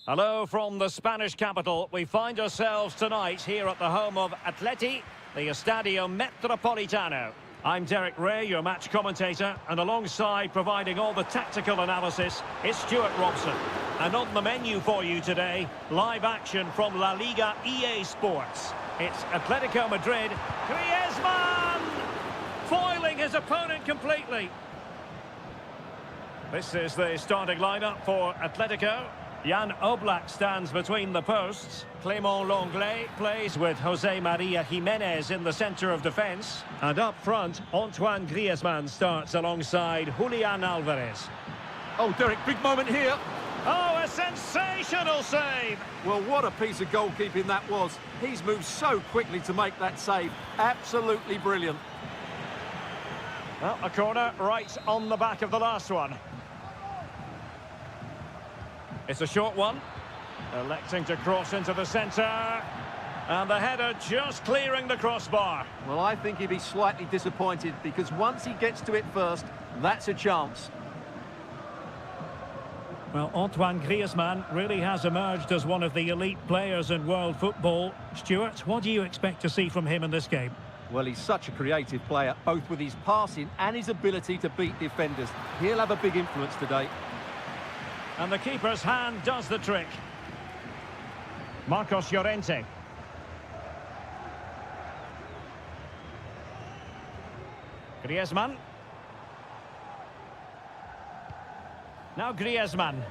Speaker 1: Hello from the Spanish capital. We find ourselves tonight here at the home of Atleti, the Estadio Metropolitano. I'm Derek Ray, your match commentator, and alongside providing all the tactical analysis is Stuart Robson. And on the menu for you today, live action from La Liga EA Sports. It's Atletico Madrid. Griezmann! Foiling his opponent completely. This is the starting lineup for Atletico. Jan Oblak stands between the posts. Clément Lenglet plays with José María Jiménez in the centre of defence. And up front, Antoine Griezmann starts alongside Julián Álvarez.
Speaker 2: Oh, Derek, big moment here.
Speaker 1: Oh, a sensational save!
Speaker 2: Well, what a piece of goalkeeping that was. He's moved so quickly to make that save. Absolutely brilliant.
Speaker 1: Well, a corner right on the back of the last one. It's a short one. Electing to cross into the centre. And the header just clearing the crossbar.
Speaker 2: Well, I think he'd be slightly disappointed because once he gets to it first, that's a chance.
Speaker 1: Well, Antoine Griezmann really has emerged as one of the elite players in world football. Stuart, what do you expect to see from him in this game?
Speaker 2: Well, he's such a creative player, both with his passing and his ability to beat defenders. He'll have a big influence today.
Speaker 1: And the keeper's hand does the trick. Marcos Llorente. Griezmann. Now Griezmann.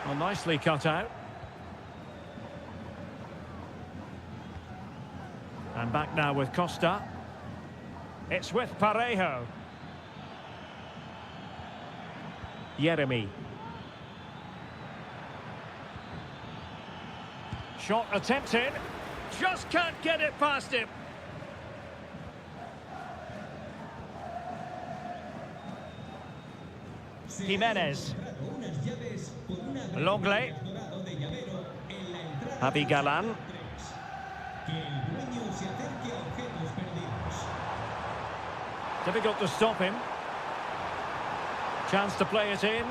Speaker 1: Well, nicely cut out. And back now with Costa. It's with Parejo. Yeremy. Shot attempted. Just can't get it past him. Jiménez. Lenglet. Javi Galán. Difficult to stop him. Chance to play it in.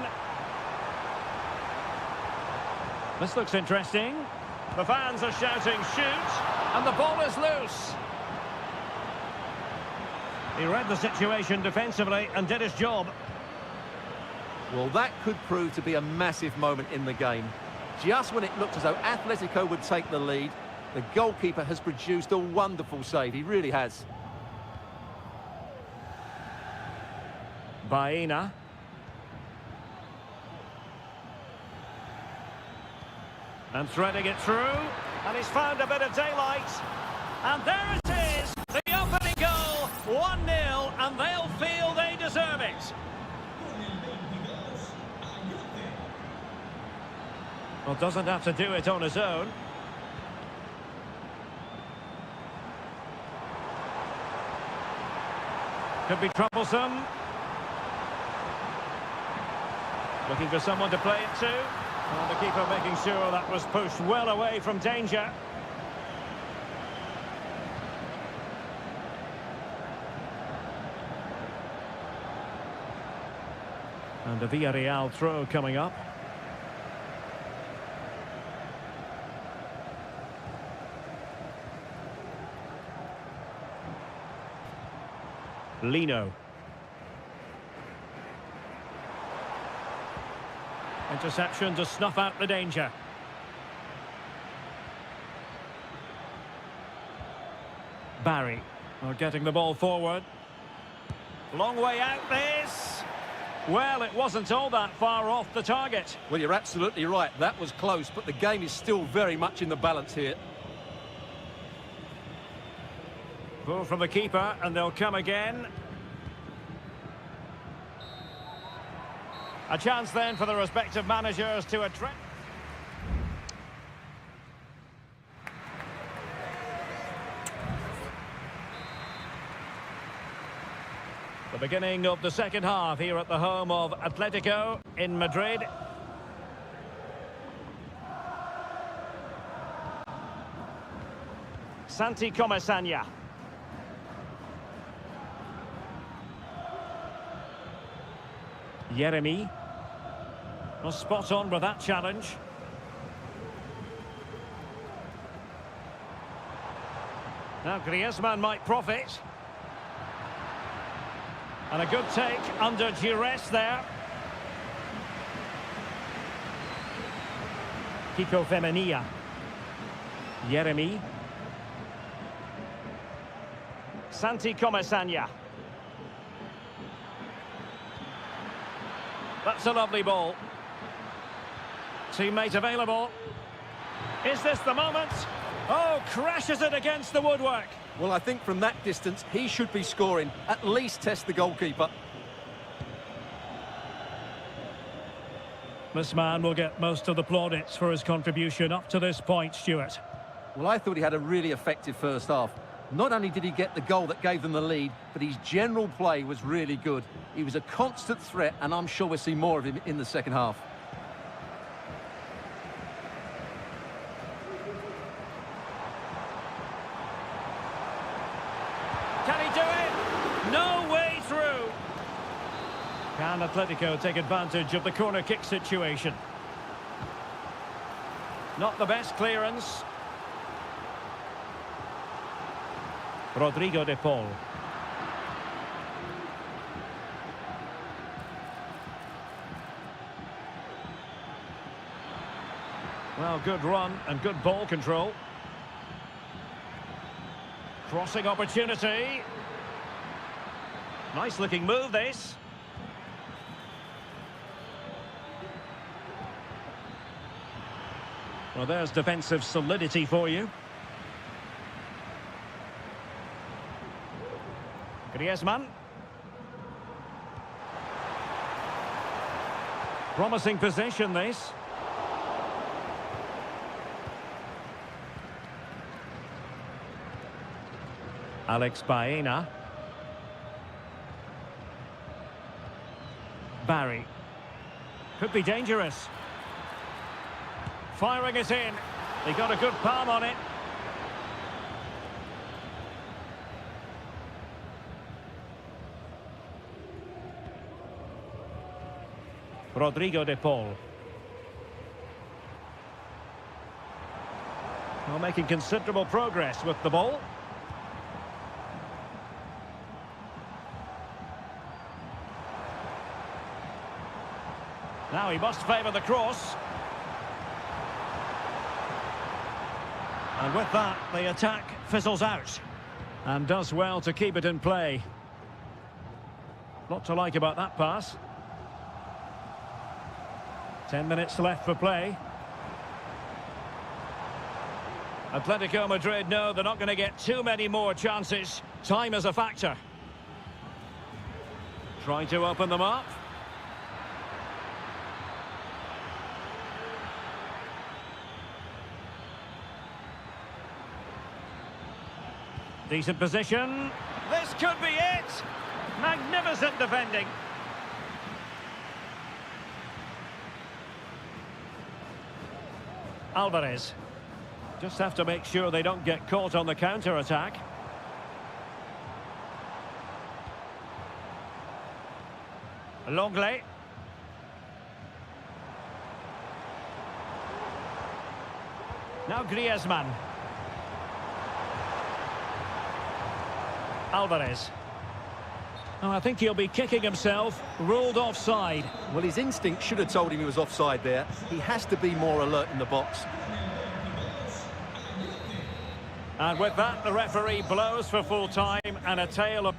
Speaker 1: This looks interesting. The fans are shouting, shoot! And the ball is loose. He read the situation defensively and did his job.
Speaker 2: Well, that could prove to be a massive moment in the game. Just when it looked as though Atletico would take the lead, the goalkeeper has produced a wonderful save. He really has.
Speaker 1: Baena. And threading it through. And he's found a bit of daylight. And there it is! The opening goal! 1-0, and they'll feel they deserve it. Well, doesn't have to do it on his own. Could be troublesome. Looking for someone to play it to. And the keeper making sure that was pushed well away from danger. And a Villarreal throw coming up. Lino. Interception to snuff out the danger. Barry. Getting the ball forward. Long way out this. Well, it wasn't all that far off the target.
Speaker 2: Well, you're absolutely right. That was close, but the game is still very much in the balance here.
Speaker 1: Pull from the keeper, and they'll come again. A chance then for the respective managers to attract. The beginning of the second half here at the home of Atletico in Madrid. Santi Comesaña. Jeremy. Was spot on with that challenge. Now Griezmann might profit. And a good take under duress there. Kiko Femenia. Jeremy. Santi Comesaña. That's a lovely ball. Teammate available. Is this the moment? Oh, crashes it against the woodwork.
Speaker 2: Well, I think from that distance, he should be scoring. At least test the goalkeeper.
Speaker 1: This man will get most of the plaudits for his contribution up to this point, Stuart.
Speaker 2: Well, I thought he had a really effective first half. Not only did he get the goal that gave them the lead, but his general play was really good. He was a constant threat, and I'm sure we'll see more of him in the second half.
Speaker 1: Can he do it? No way through. Can Atletico take advantage of the corner kick situation? Not the best clearance. Rodrigo de Paul. Well, good run and good ball control. Crossing opportunity. Nice looking move, this. Well, there's defensive solidity for you. Griezmann. Promising possession, this. Alex Baena. Barry. Could be dangerous. Firing it in. They got a good palm on it. Rodrigo de Paul. Well, making considerable progress with the ball. Now he must favour the cross. And with that, the attack fizzles out. And does well to keep it in play. Lot to like about that pass. 10 minutes left for play. Atletico Madrid know they're not going to get too many more chances. Time is a factor. Trying to open them up. Decent position. This could be it. Magnificent defending. Alvarez. Just have to make sure they don't get caught on the counter-attack. Longley. Now Griezmann. Alvarez. Oh, I think he'll be kicking himself. Ruled offside.
Speaker 2: Well, his instinct should have told him he was offside there. He has to be more alert in the box.
Speaker 1: And with that, the referee blows for full time and a tale of...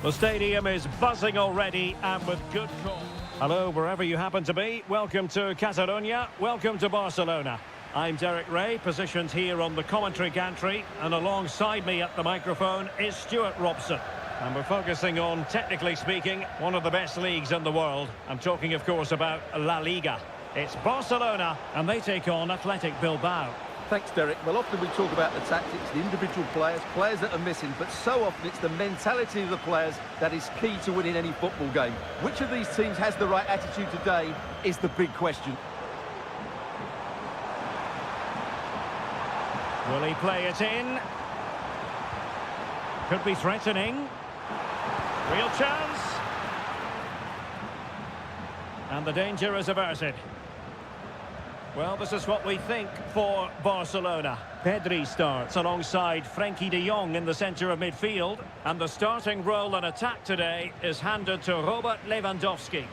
Speaker 1: The stadium is buzzing already and with good call. Hello, wherever you happen to be. Welcome to Catalonia. Welcome to Barcelona. I'm Derek Ray, positioned here on the commentary gantry, and alongside me at the microphone is Stuart Robson. And we're focusing on, technically speaking, one of the best leagues in the world. I'm talking, of course, about La Liga. It's Barcelona, and they take on Athletic Bilbao.
Speaker 2: Thanks, Derek. Well, often we talk about the tactics, the individual players that are missing, but so often it's the mentality of the players that is key to winning any football game. Which of these teams has the right attitude today is the big question.
Speaker 1: Will he play it in? Could be threatening. Real chance. And the danger is averted. Well, this is what we think for Barcelona. Pedri starts alongside Frenkie de Jong in the centre of midfield. And the starting role in attack today is handed to Robert Lewandowski.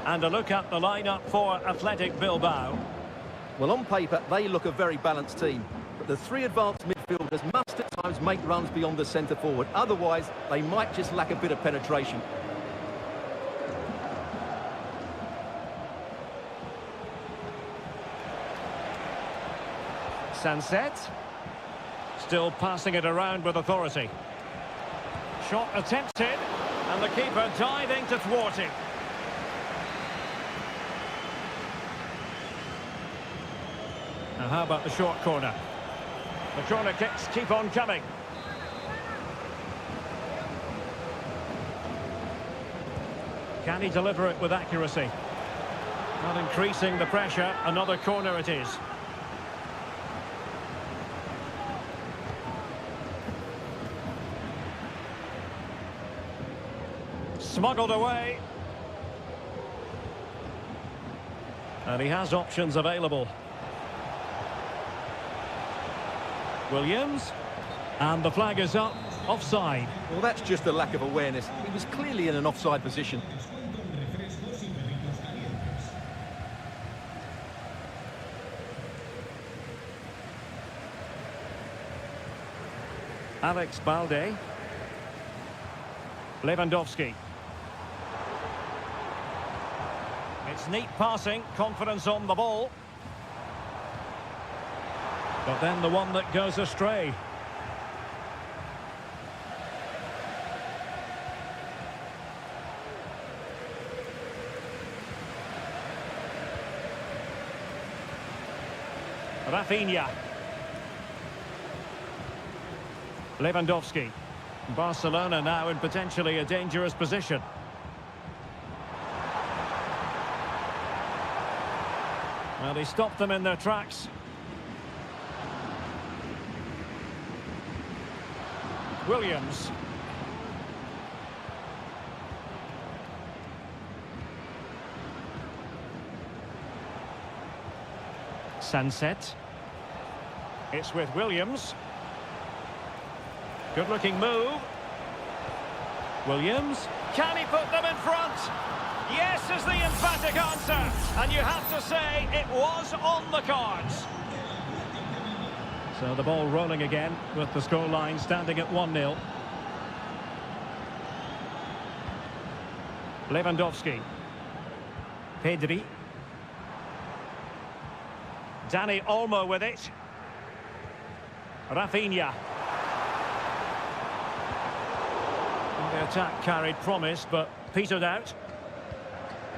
Speaker 1: And a look at the lineup for Athletic Bilbao.
Speaker 2: Well, on paper, they look a very balanced team. But the three advanced midfielders must at times make runs beyond the centre forward. Otherwise, they might just lack a bit of penetration.
Speaker 1: Sunset. Still passing it around with authority. Shot attempted, and the keeper diving to thwart it. Now how about the short corner? The corner kicks keep on coming. Can he deliver it with accuracy? Not increasing the pressure, another corner it is. Smuggled away. And he has options available. Williams. And the flag is up. Offside.
Speaker 2: Well, that's just a lack of awareness. He was clearly in an offside position.
Speaker 1: Alex Balde. Lewandowski. It's neat passing, confidence on the ball. But then the one that goes astray. Rafinha. Lewandowski. Barcelona now in potentially a dangerous position. Well, he stopped them in their tracks. Williams. Sunset. It's with Williams. Good-looking move. Williams. Can he put them in front? Yes is the emphatic answer. And you have to say it was on the cards. So the ball rolling again with the scoreline standing at 1-0. Lewandowski. Pedri. Dani Olmo with it. Rafinha. The attack carried promise, but petered out.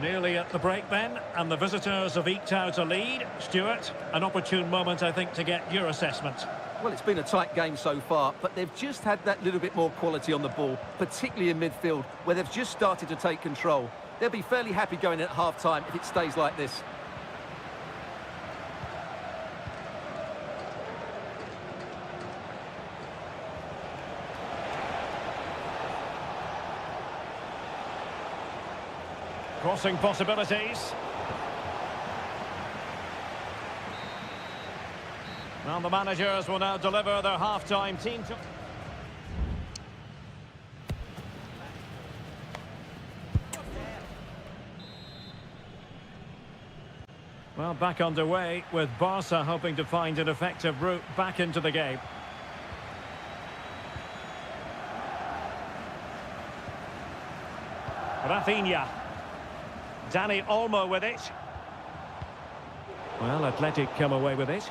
Speaker 1: Nearly at the break then, and the visitors have eked out a lead. Stuart, an opportune moment, I think, to get your assessment.
Speaker 2: Well, it's been a tight game so far, but they've just had that little bit more quality on the ball, particularly in midfield, where they've just started to take control. They'll be fairly happy going in at half-time if it stays like this.
Speaker 1: Crossing possibilities. Well, the managers will now deliver their half-time team. Well, back underway with Barca hoping to find an effective route back into the game. Rafinha. Dani Olmo with it. Well, Athletic come away with it.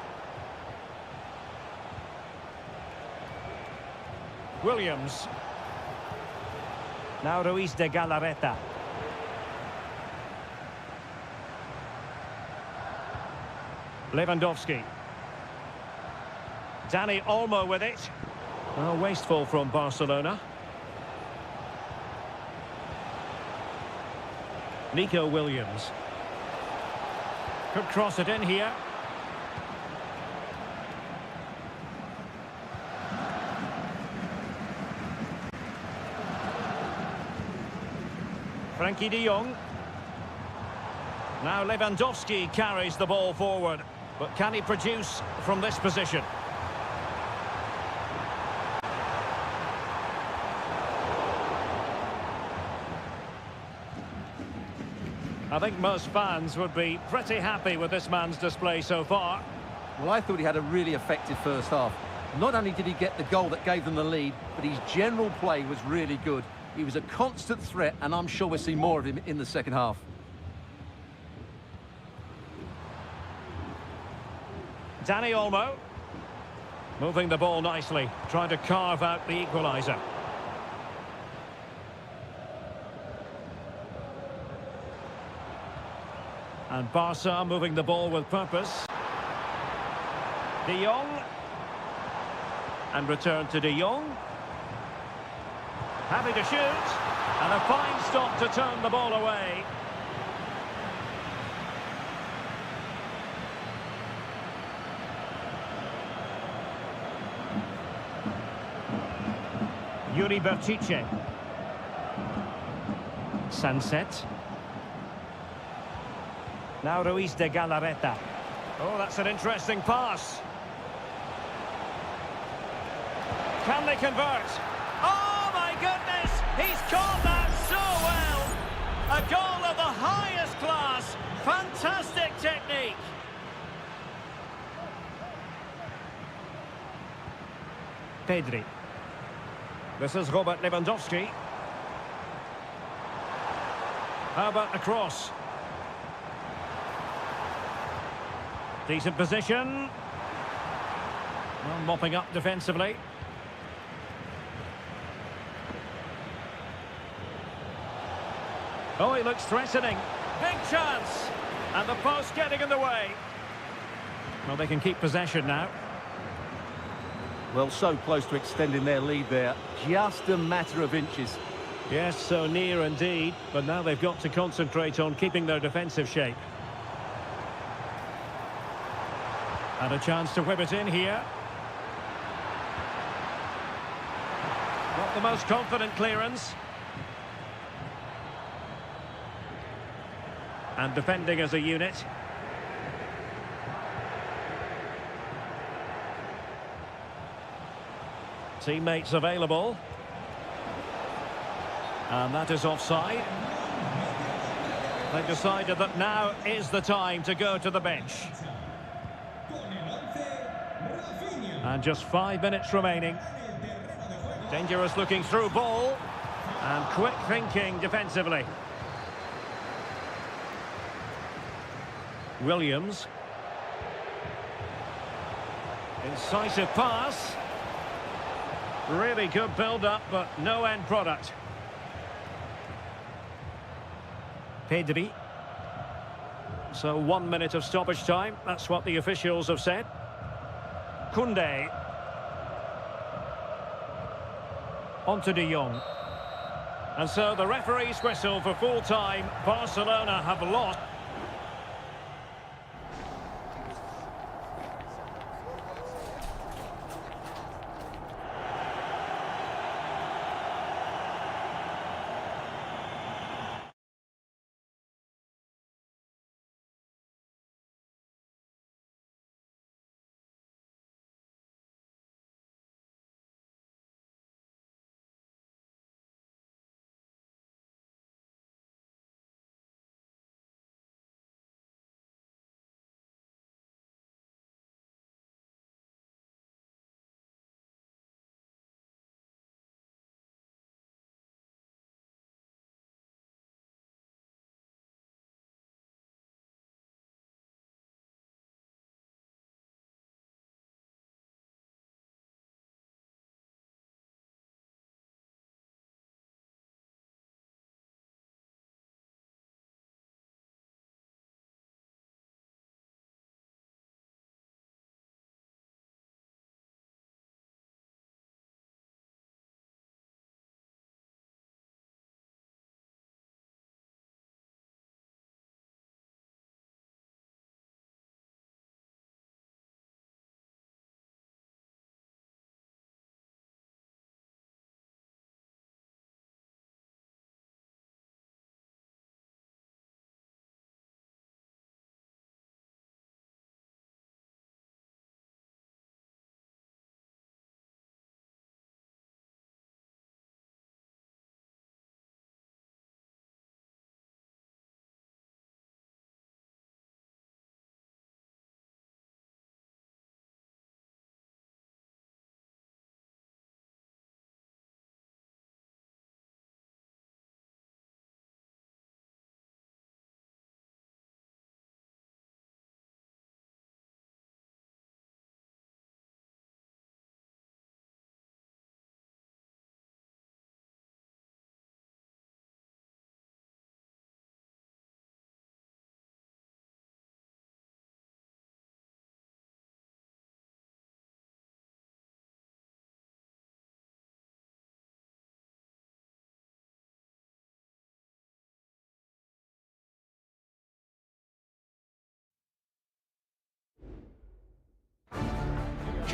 Speaker 1: Williams. Now Ruiz de Galarreta. Lewandowski. Dani Olmo with it. Oh, wasteful from Barcelona. Nico Williams. Could cross it in here. Frankie de Jong. Now Lewandowski carries the ball forward. But can he produce from this position? I think most fans would be pretty happy with this man's display so far.
Speaker 2: Well, I thought he had a really effective first half. Not only did he get the goal that gave them the lead, but his general play was really good. He was a constant threat, and I'm sure we'll see more of him in the second half.
Speaker 1: Dani Olmo. Moving the ball nicely, trying to carve out the equaliser. And Barca moving the ball with purpose. De Jong. And return to De Jong. Happy to shoot. And a fine stop to turn the ball away. Yuri Berchiche. Sunset. Now Ruiz de Galarreta. Oh, that's an interesting pass. Can they convert? Oh, my goodness! He's caught that so well! A goal of the highest class. Fantastic technique. Pedri. This is Robert Lewandowski. How about the cross? Decent position. Well, mopping up defensively. Oh, he looks threatening. Big chance. And the post getting in the way. Well, they can keep possession now.
Speaker 2: Well, so close to extending their lead there. Just a matter of inches.
Speaker 1: Yes, so near indeed. But now they've got to concentrate on keeping their defensive shape. And a chance to whip it in here. Not the most confident clearance. And defending as a unit. Teammates available. And that is offside. They've decided that now is the time to go to the bench. And just 5 minutes remaining. Dangerous looking through ball. And quick thinking defensively. Williams. Incisive pass. Really good build-up, but no end product. Pedri. So 1 minute of stoppage time. That's what the officials have said. Koundé. On to De Jong. And so the referee's whistle for full time. Barcelona have lost.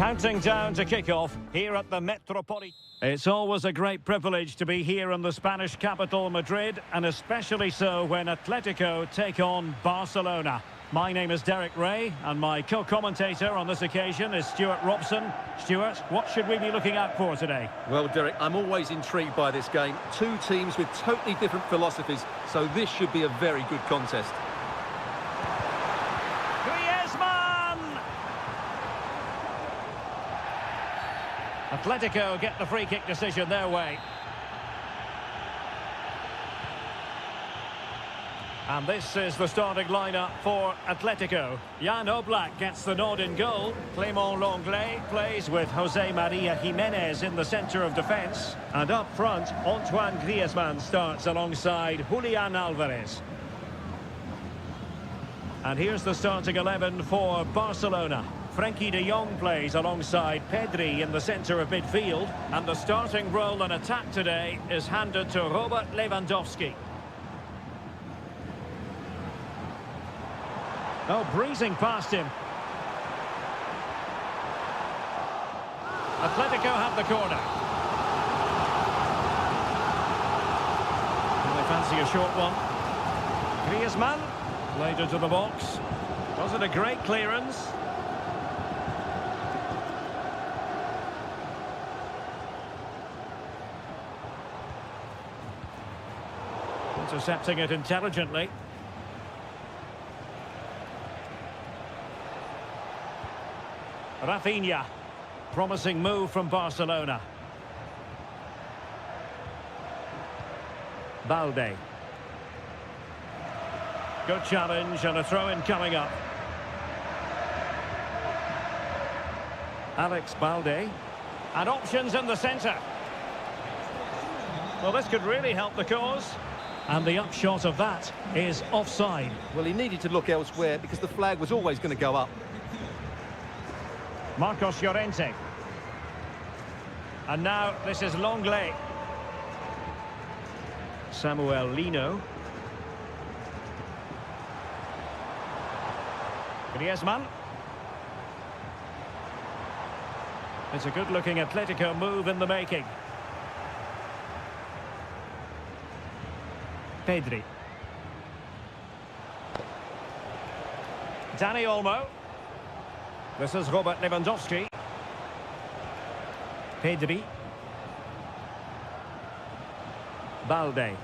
Speaker 1: Counting down to kick-off here at the Metropolitan. It's always a great privilege to be here in the Spanish capital, Madrid, and especially so when Atletico take on Barcelona. My name is Derek Ray, and my co-commentator on this occasion is Stuart Robson. Stuart, what should we be looking out for today?
Speaker 2: Well, Derek, I'm always intrigued by this game. Two teams with totally different philosophies, so this should be a very good contest.
Speaker 1: Atletico get the free kick decision their way. And this is the starting lineup for Atletico. Jan Oblak gets the nod in goal. Clément Lenglet plays with José María Jiménez in the centre of defence. And up front, Antoine Griezmann starts alongside Julián Álvarez. And here's the starting 11 for Barcelona. Frenkie de Jong plays alongside Pedri in the centre of midfield. And the starting role in attack today is handed to Robert Lewandowski. Oh, breezing past him. Atletico have the corner. And they fancy a short one. Griezmann played into the box. Wasn't a great clearance. Intercepting it intelligently. Rafinha, promising move from Barcelona. Balde. Good challenge and a throw-in coming up. Alex Balde. And options in the centre. Well, this could really help the cause. And the upshot of that is offside.
Speaker 2: Well, he needed to look elsewhere because the flag was always going to go up.
Speaker 1: Marcos Llorente. And now this is Lenglet. Samuel Lino. Griezmann. It's a good-looking Atletico move in the making. Pedri. Dani Olmo. This is Robert Lewandowski. Pedri. Balde.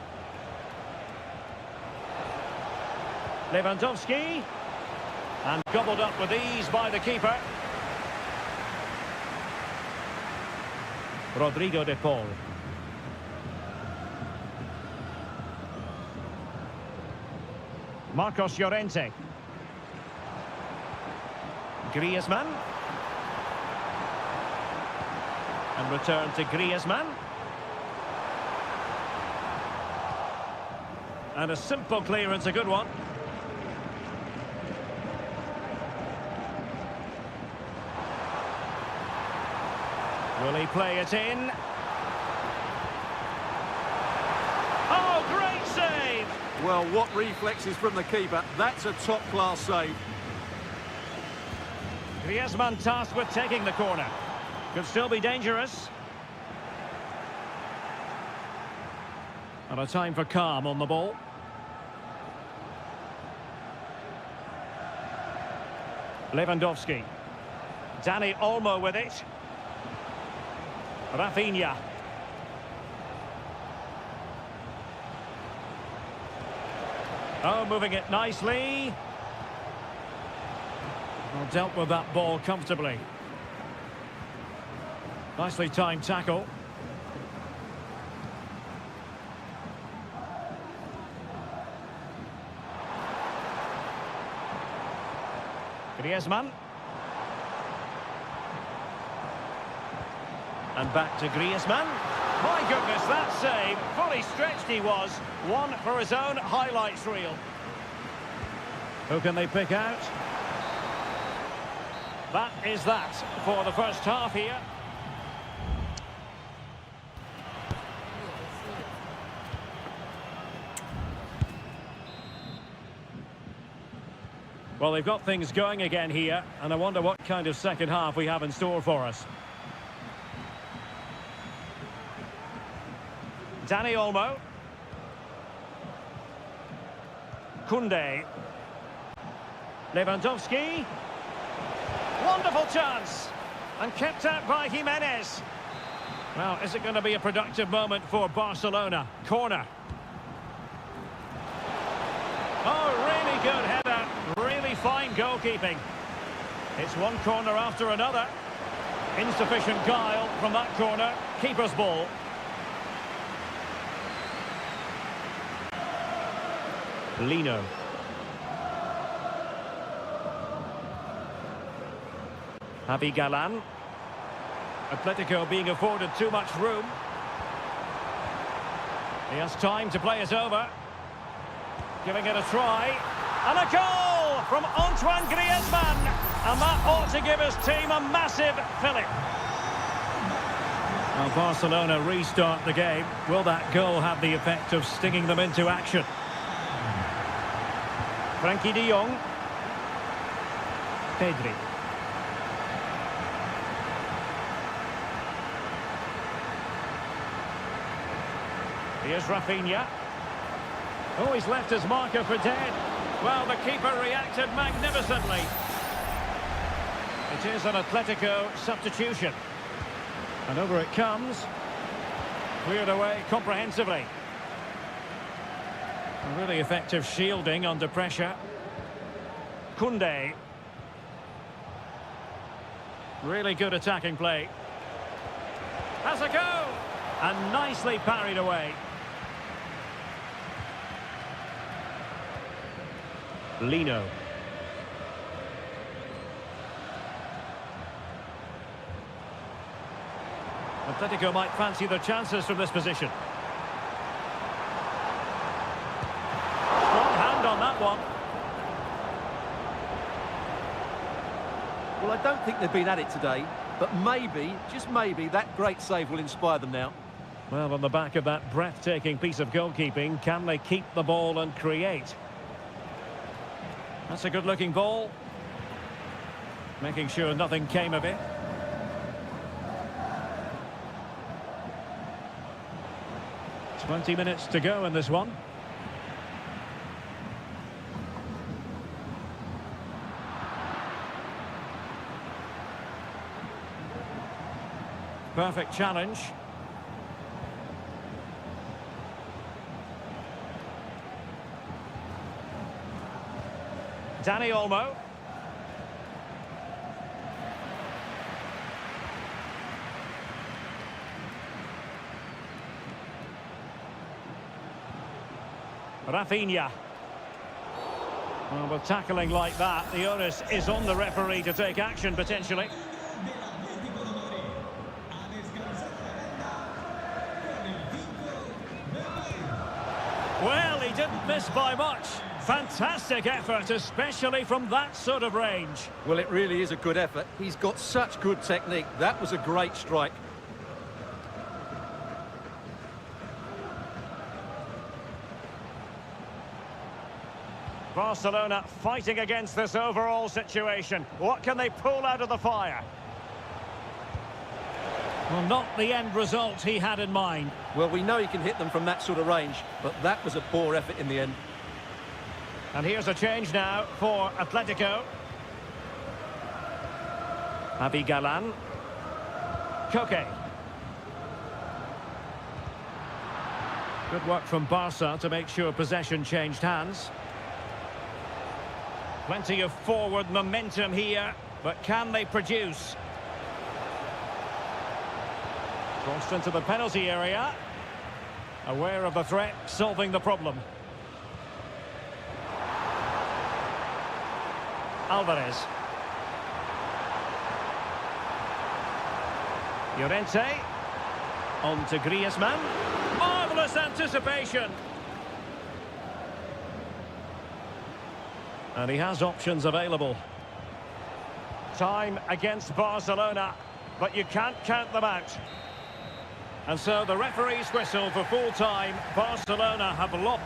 Speaker 1: Lewandowski. And gobbled up with ease by the keeper. Rodrigo de Paul. Marcos Llorente. Griezmann. And return to Griezmann. And a simple clearance, a good one. Will he play it in? Oh, great save!
Speaker 2: Well, what reflexes from the keeper. That's a top-class save.
Speaker 1: Griezmann tasked with taking the corner. Could still be dangerous. And a time for calm on the ball. Lewandowski. Dani Olmo with it. Rafinha. Oh, moving it nicely. Well, dealt with that ball comfortably. Nicely timed tackle. Griezmann. And back to Griezmann. My goodness, that save. Fully stretched he was. One for his own highlights reel. Who can they pick out? That is that for the first half here. Well, they've got things going again here, and I wonder what kind of second half we have in store for us. Dani Olmo. Koundé. Lewandowski. Wonderful chance. And kept out by Jimenez. Well, is it going to be a productive moment for Barcelona? Corner. Oh, really good header. Really fine goalkeeping. It's one corner after another. Insufficient guile from that corner. Keeper's ball. Lino. Javi Galan. Atletico being afforded too much room. He has time to play it over. Giving it a try. And a goal from Antoine Griezmann. And that ought to give his team a massive fillip. Well, Barcelona restart the game. Will that goal have the effect of stinging them into action? Frankie de Jong. Pedri. Here's Rafinha. Oh, he's left his marker for dead. Well, the keeper reacted magnificently. It is an Atletico substitution. And over it comes. Cleared away comprehensively. A really effective shielding under pressure. Koundé. Really good attacking play. Has a go! And nicely parried away. Lino. Atletico might fancy their chances from this position. Strong hand on that one.
Speaker 2: Well, I don't think they've been at it today, but maybe, just maybe, that great save will inspire them now.
Speaker 1: Well, on the back of that breathtaking piece of goalkeeping, can they keep the ball and create? That's a good-looking ball. Making sure nothing came of it. "20 minutes to go in this one. Perfect challenge. Dani Olmo. Rafinha. Well, with tackling like that, the onus is on the referee to take action, potentially. Well, he didn't miss by much. Fantastic effort, especially from that sort of range.
Speaker 2: Well, it really is a good effort. He's got such good technique. That was a great strike.
Speaker 1: Barcelona fighting against this overall situation. What can they pull out of the fire? Well, not the end result he had in mind.
Speaker 2: Well, we know he can hit them from that sort of range, but that was a poor effort in the end.
Speaker 1: And here's a change now for Atletico. Javi Galan. Koke. Good work from Barca to make sure possession changed hands. Plenty of forward momentum here, but can they produce? Crossed into the penalty area. Aware of the threat, solving the problem. Alvarez. Llorente. On to Griezmann. Marvellous anticipation. And he has options available. Time against Barcelona, but you can't count them out. And so the referee's whistle for full time. Barcelona have lost.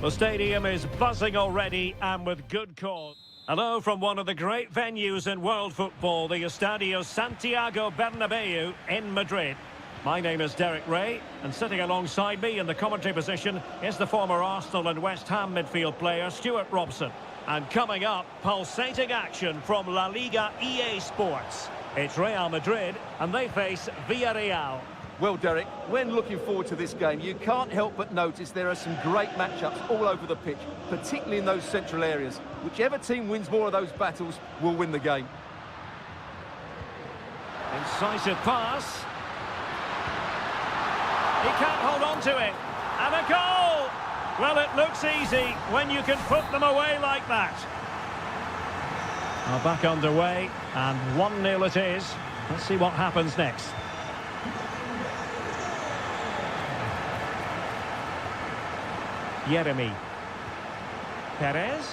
Speaker 1: The stadium is buzzing already, and with good cause. Hello from one of the great venues in world football, the Estadio Santiago Bernabeu in Madrid. My name is Derek Ray, and sitting alongside me in the commentary position is the former Arsenal and West Ham midfield player Stuart Robson. And coming up, pulsating action from La Liga EA Sports. It's Real Madrid, and they face Villarreal.
Speaker 2: Well, Derek, when looking forward to this game, you can't help but notice there are some great matchups all over the pitch, particularly in those central areas. Whichever team wins more of those battles will win the game.
Speaker 1: Incisive pass. He can't hold on to it. And a goal! Well, it looks easy when you can put them away like that. Well, back underway, and 1-0 it is. Let's see what happens next. Jeremy. Perez.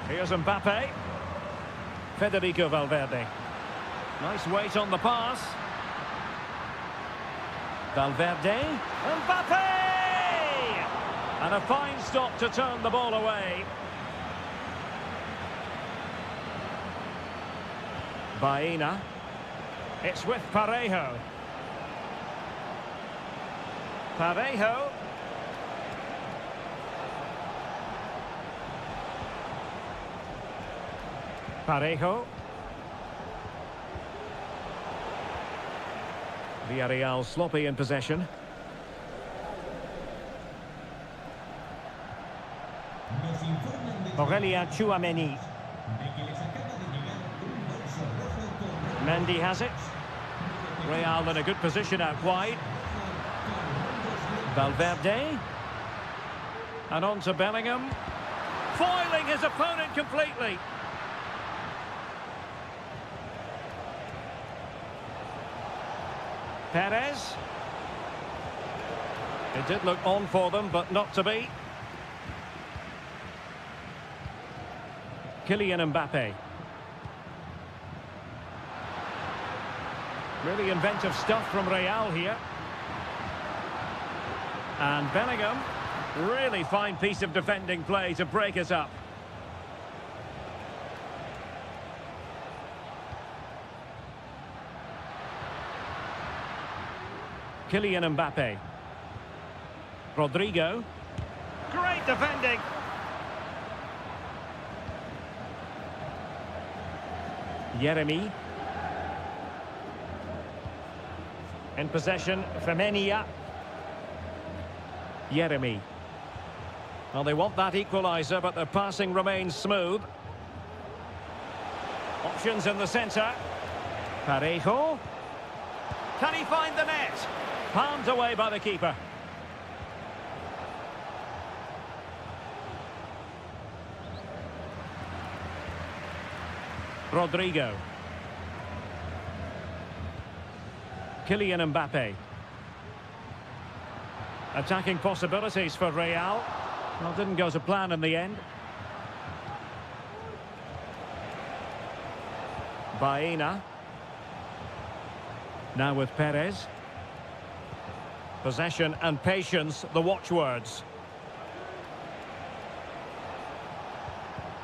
Speaker 1: Here's Mbappe. Federico Valverde. Nice weight on the pass. Valverde. Mbappe! And a fine stop to turn the ball away. Baena. It's with Parejo. Parejo. Parejo. Villarreal sloppy in possession. Aurelien Tchouameni. Mendy has it. Real in a good position out wide. Valverde. And on to Bellingham. Foiling his opponent completely. Perez. It did look on for them, but not to be. Kylian Mbappe. Really inventive stuff from Real here. And Bellingham. Really fine piece of defending play to break it up. Kylian Mbappe. Rodrigo. Great defending. Jeremy. In possession, Femenia. Jeremy. Well, they want that equaliser, but their passing remains smooth. Options in the centre. Parejo. Can he find the net? Palmed away by the keeper. Rodrigo. Kylian Mbappe. Attacking possibilities for Real. Well, didn't go to plan in the end. Baena. Now with Perez. Possession and patience, the watchwords.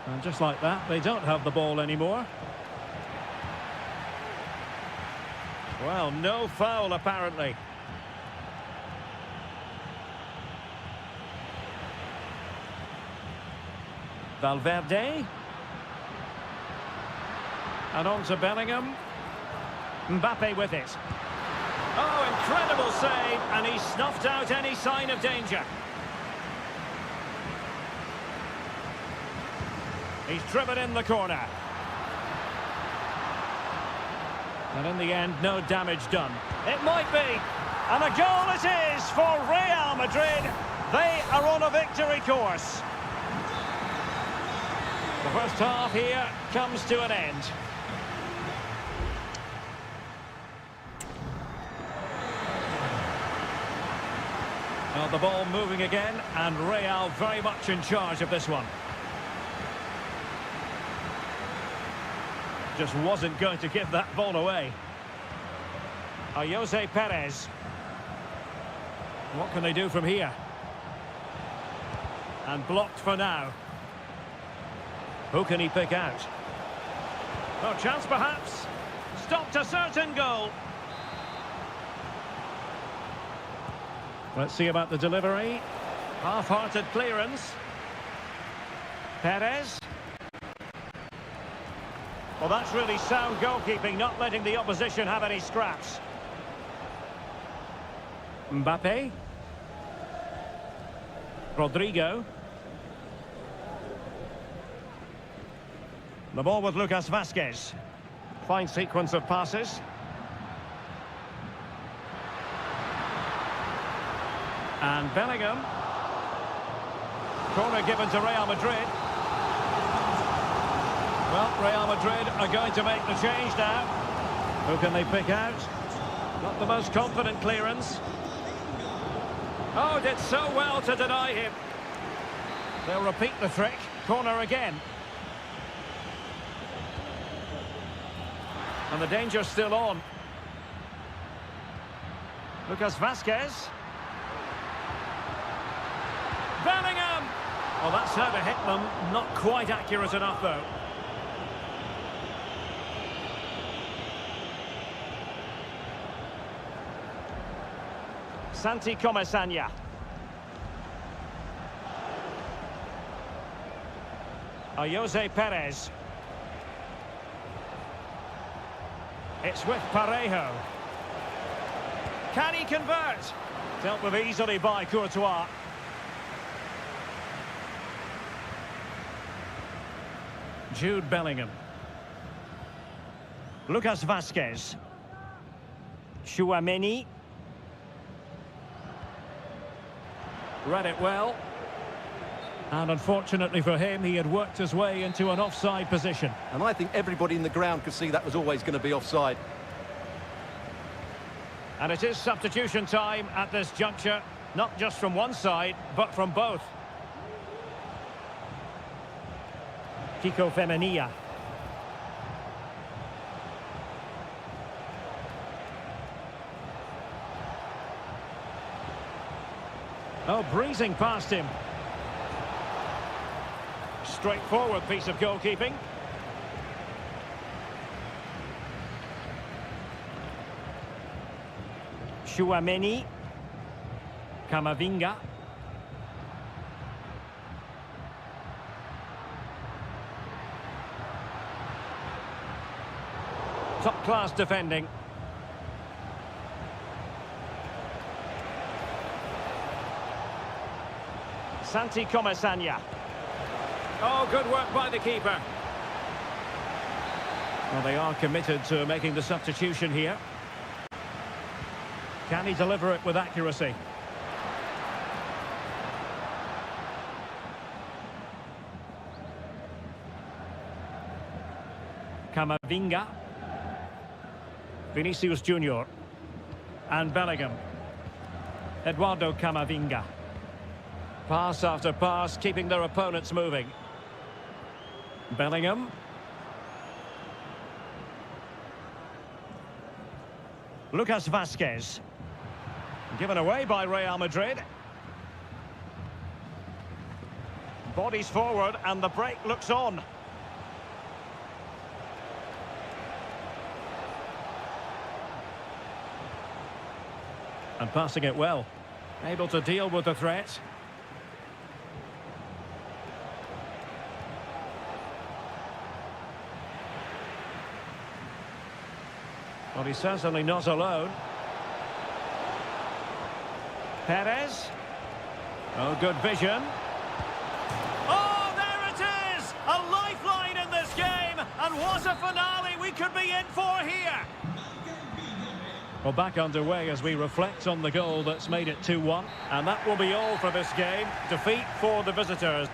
Speaker 1: And just like that, they don't have the ball anymore. Well, no foul apparently. Valverde. And on to Bellingham. Mbappe with it. Oh, incredible save, and he snuffed out any sign of danger. He's driven in the corner. And in the end, no damage done. It might be. And a goal it is for Real Madrid. They are on a victory course. The first half here comes to an end. Now the ball moving again, and Real very much in charge of this one. Just wasn't going to give that ball away. Jose Perez. What can they do from here? And blocked for now. Who can he pick out? Oh, chance perhaps. Stopped a certain goal. Let's see about the delivery. Half-hearted clearance. Perez. Well, that's really sound goalkeeping, not letting the opposition have any scraps. Mbappe. Rodrigo. The ball with Lucas Vazquez. Fine sequence of passes. And Bellingham. Corner given to Real Madrid. Well, Real Madrid are going to make the change now. Who can they pick out? Not the most confident clearance. Oh, did so well to deny him. They'll repeat the trick. Corner again. And the danger's still on. Lucas Vazquez. Bellingham! Well, that's how to hit them. Not quite accurate enough, though. Santi Comesaña. Jose Perez. It's with Parejo. Can he convert? Dealt with easily by Courtois. Jude Bellingham. Lucas Vazquez. Tchouaméni. Read it well. And unfortunately for him, he had worked his way into an offside position.
Speaker 2: And I think everybody in the ground could see that was always going to be offside.
Speaker 1: And it is substitution time at this juncture, not just from one side, but from both. Kiko Femenia. Oh, breezing past him. Straightforward piece of goalkeeping. Tchouaméni. Camavinga. Top-class defending. Santi Comesaña. Oh, good work by the keeper. Well, they are committed to making the substitution here. Can he deliver it with accuracy? Camavinga. Vinicius Junior. And Bellingham. Eduardo Camavinga. Pass after pass, keeping their opponents moving. Bellingham. Lucas Vazquez. Given away by Real Madrid. Bodies forward and the break looks on. And passing it well. Able to deal with the threat. Well, he's certainly not alone. Perez. Oh, good vision. Oh, there it is! A lifeline in this game! And what a finale we could be in for here! Well, back underway as we reflect on the goal that's made it 2-1. And that will be all for this game. Defeat for the visitors.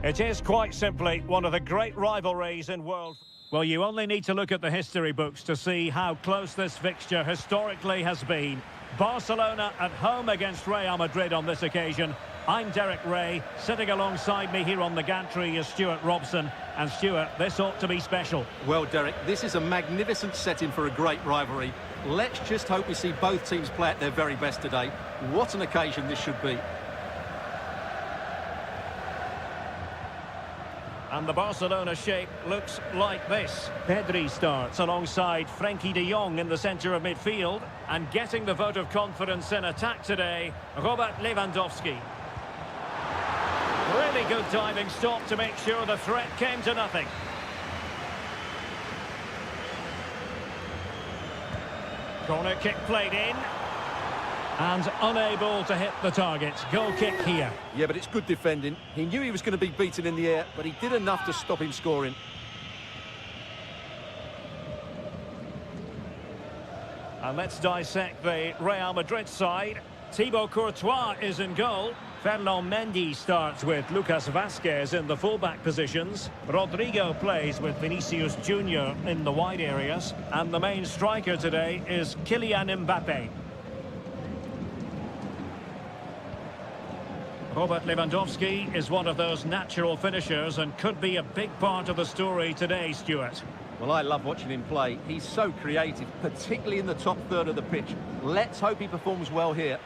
Speaker 1: It is quite simply one of the great rivalries in world. Well, you only need to look at the history books to see how close this fixture historically has been. Barcelona at home against Real Madrid on this occasion. I'm Derek Ray. Sitting alongside me here on the gantry is Stuart Robson. And Stuart, this ought to be special.
Speaker 2: Well, Derek, this is a magnificent setting for a great rivalry. Let's just hope we see both teams play at their very best today. What an occasion this should be.
Speaker 1: And the Barcelona shape looks like this. Pedri starts alongside Frenkie de Jong in the centre of midfield. And getting the vote of confidence in attack today, Robert Lewandowski. Really good diving stop to make sure the threat came to nothing. Corner kick played in. And unable to hit the target. Goal kick here.
Speaker 2: Yeah, but it's good defending. He knew he was going to be beaten in the air, but he did enough to stop him scoring.
Speaker 1: And let's dissect the Real Madrid side. Thibaut Courtois is in goal. Ferland Mendy starts with Lucas Vazquez in the fullback positions. Rodrigo plays with Vinicius Junior in the wide areas. And the main striker today is Kylian Mbappe. Robert Lewandowski is one of those natural finishers and could be a big part of the story today, Stuart.
Speaker 2: Well, I love watching him play. He's so creative, particularly in the top third of the pitch. Let's hope he performs well here.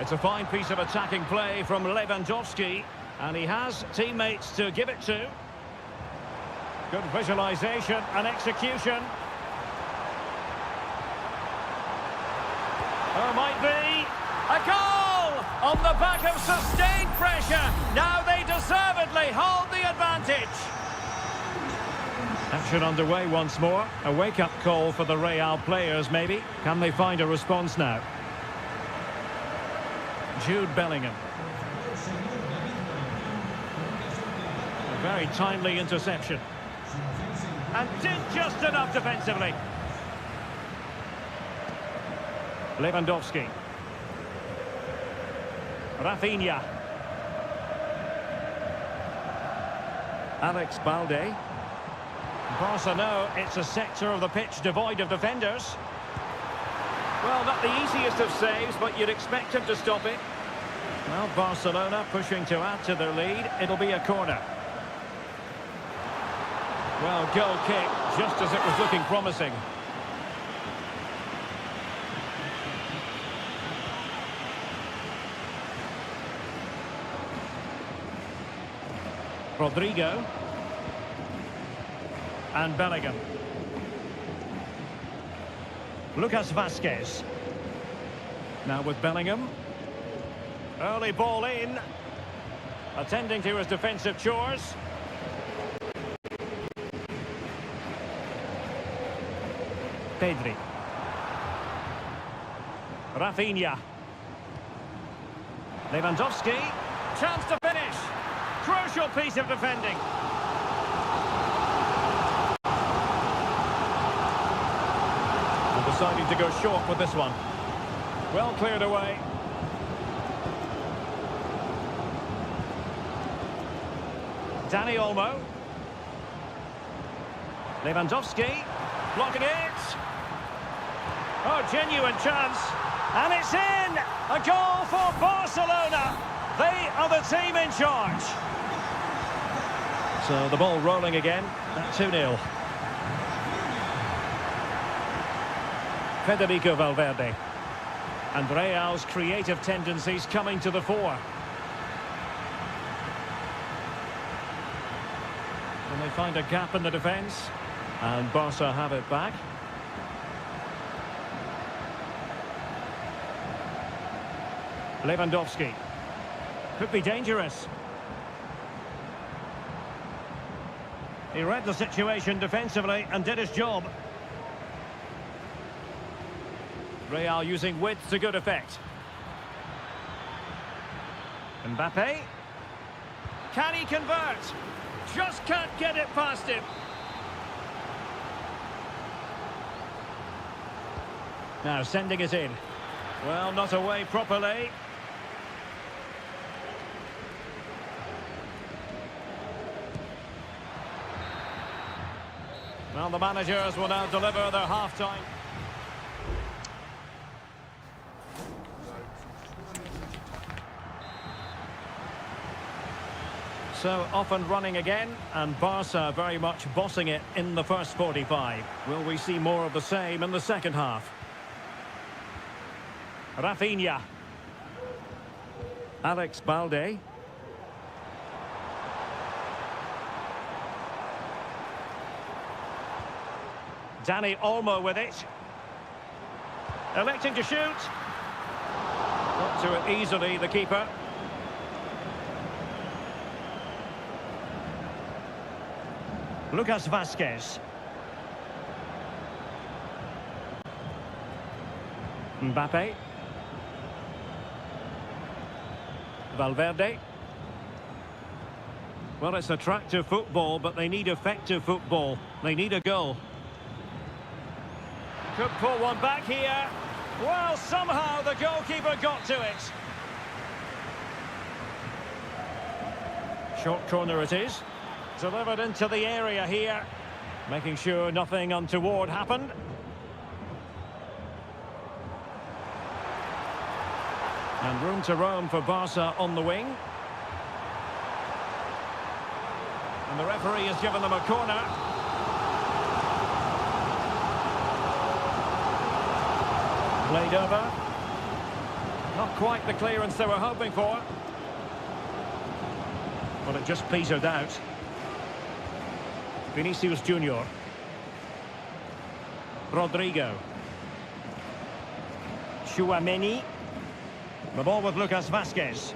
Speaker 1: It's a fine piece of attacking play from Lewandowski, and he has teammates to give it to. Good visualisation and execution. There might be a goal on the back of sustained pressure. Now they deservedly hold the advantage. Action underway once more. A wake-up call for the Real players, maybe. Can they find a response now? Jude Bellingham. A very timely interception. And did just enough defensively. Lewandowski. Rafinha. Alex Balde. Barca know it's a sector of the pitch devoid of defenders. Well, not the easiest of saves, but you'd expect him to stop it. Well, Barcelona pushing to add to their lead. It'll be a corner. Well, goal kick, just as it was looking promising. Rodrigo. And Bellingham. Lucas Vazquez. Now with Bellingham. Early ball in. Attending to his defensive chores. Pedri. Rafinha. Lewandowski. Chance to finish. Crucial piece of defending. And deciding to go short with this one. Well cleared away. Dani Olmo. Lewandowski. Blocking it. Oh, genuine chance. And it's in! A goal for Barcelona. They are the team in charge. So the ball rolling again at 2-0. Federico Valverde. And Real's creative tendencies coming to the fore. And they find a gap in the defence. And Barca have it back. Lewandowski. Could be dangerous. He read the situation defensively and did his job. Real using width to good effect. Mbappe. Can he convert? Just can't get it past him. Now sending it in. Well, not away properly. Well, the managers will now deliver their half-time. So, off and running again, and Barca very much bossing it in the first 45. Will we see more of the same in the second half? Rafinha. Alex Balde. Dani Olmo with it. Electing to shoot. Got to it easily, the keeper. Lucas Vazquez. Mbappe. Valverde. Well, it's attractive football, but they need effective football. They need a goal. Could pull one back here. Well, somehow the goalkeeper got to it. Short corner it is. Delivered into the area here. Making sure nothing untoward happened. And room to roam for Barca on the wing. And the referee has given them a corner. Played over. Not quite the clearance they were hoping for. Well, it just petered out. Vinicius Junior. Rodrigo. Tchouaméni. The ball with Lucas Vazquez.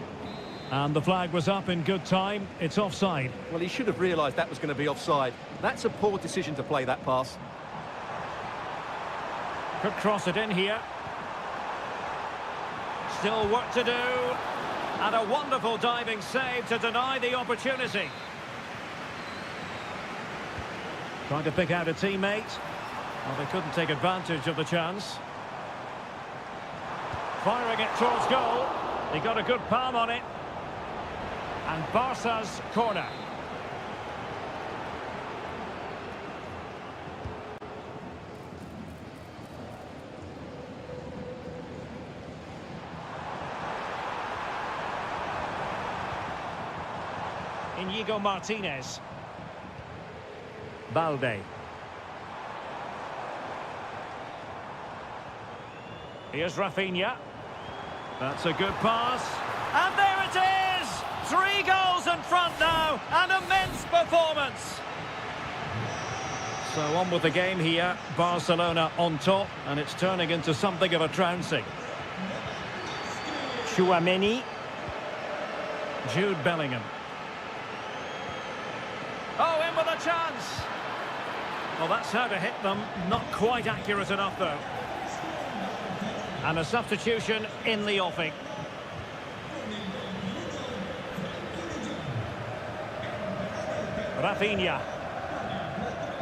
Speaker 1: And the flag was up in good time. It's offside.
Speaker 2: Well, he should have realised that was going to be offside. That's a poor decision to play that pass.
Speaker 1: Could cross it in here. Still work to do. And a wonderful diving save to deny the opportunity. Trying to pick out a teammate. Well, they couldn't take advantage of the chance. Firing it towards goal. He got a good palm on it. And Barca's corner. Inigo Martinez. Balde. Here's Rafinha. That's a good pass. And there it is! 3 goals in front now. An immense performance. So on with the game here. Barcelona on top. And it's turning into something of a trouncing. Tchouaméni. Jude Bellingham. Oh, in with a chance. Well, that's how to hit them. Not quite accurate enough, though. And a substitution in the offing. Rafinha.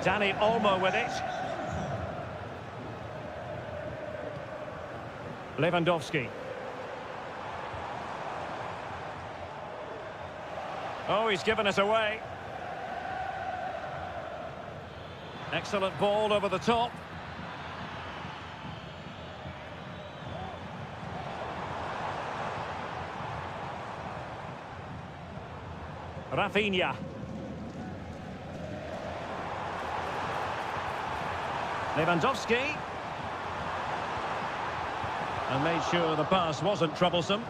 Speaker 1: Dani Olmo with it. Lewandowski. Oh, he's given us away. Excellent ball over the top. Rafinha. Lewandowski. And made sure the pass wasn't troublesome.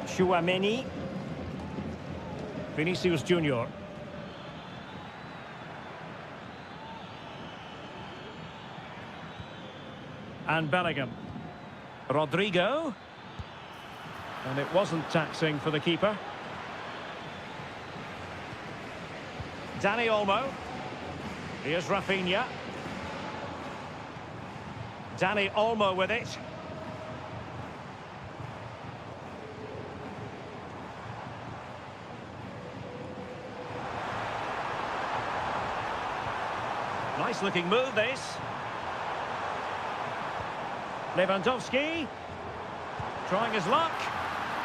Speaker 1: Tchouaméni. Vinicius Junior. And Bellingham. Rodrigo. And it wasn't taxing for the keeper. Dani Olmo. Here's Rafinha. Dani Olmo with it. Nice looking move, this. Lewandowski. Trying his luck.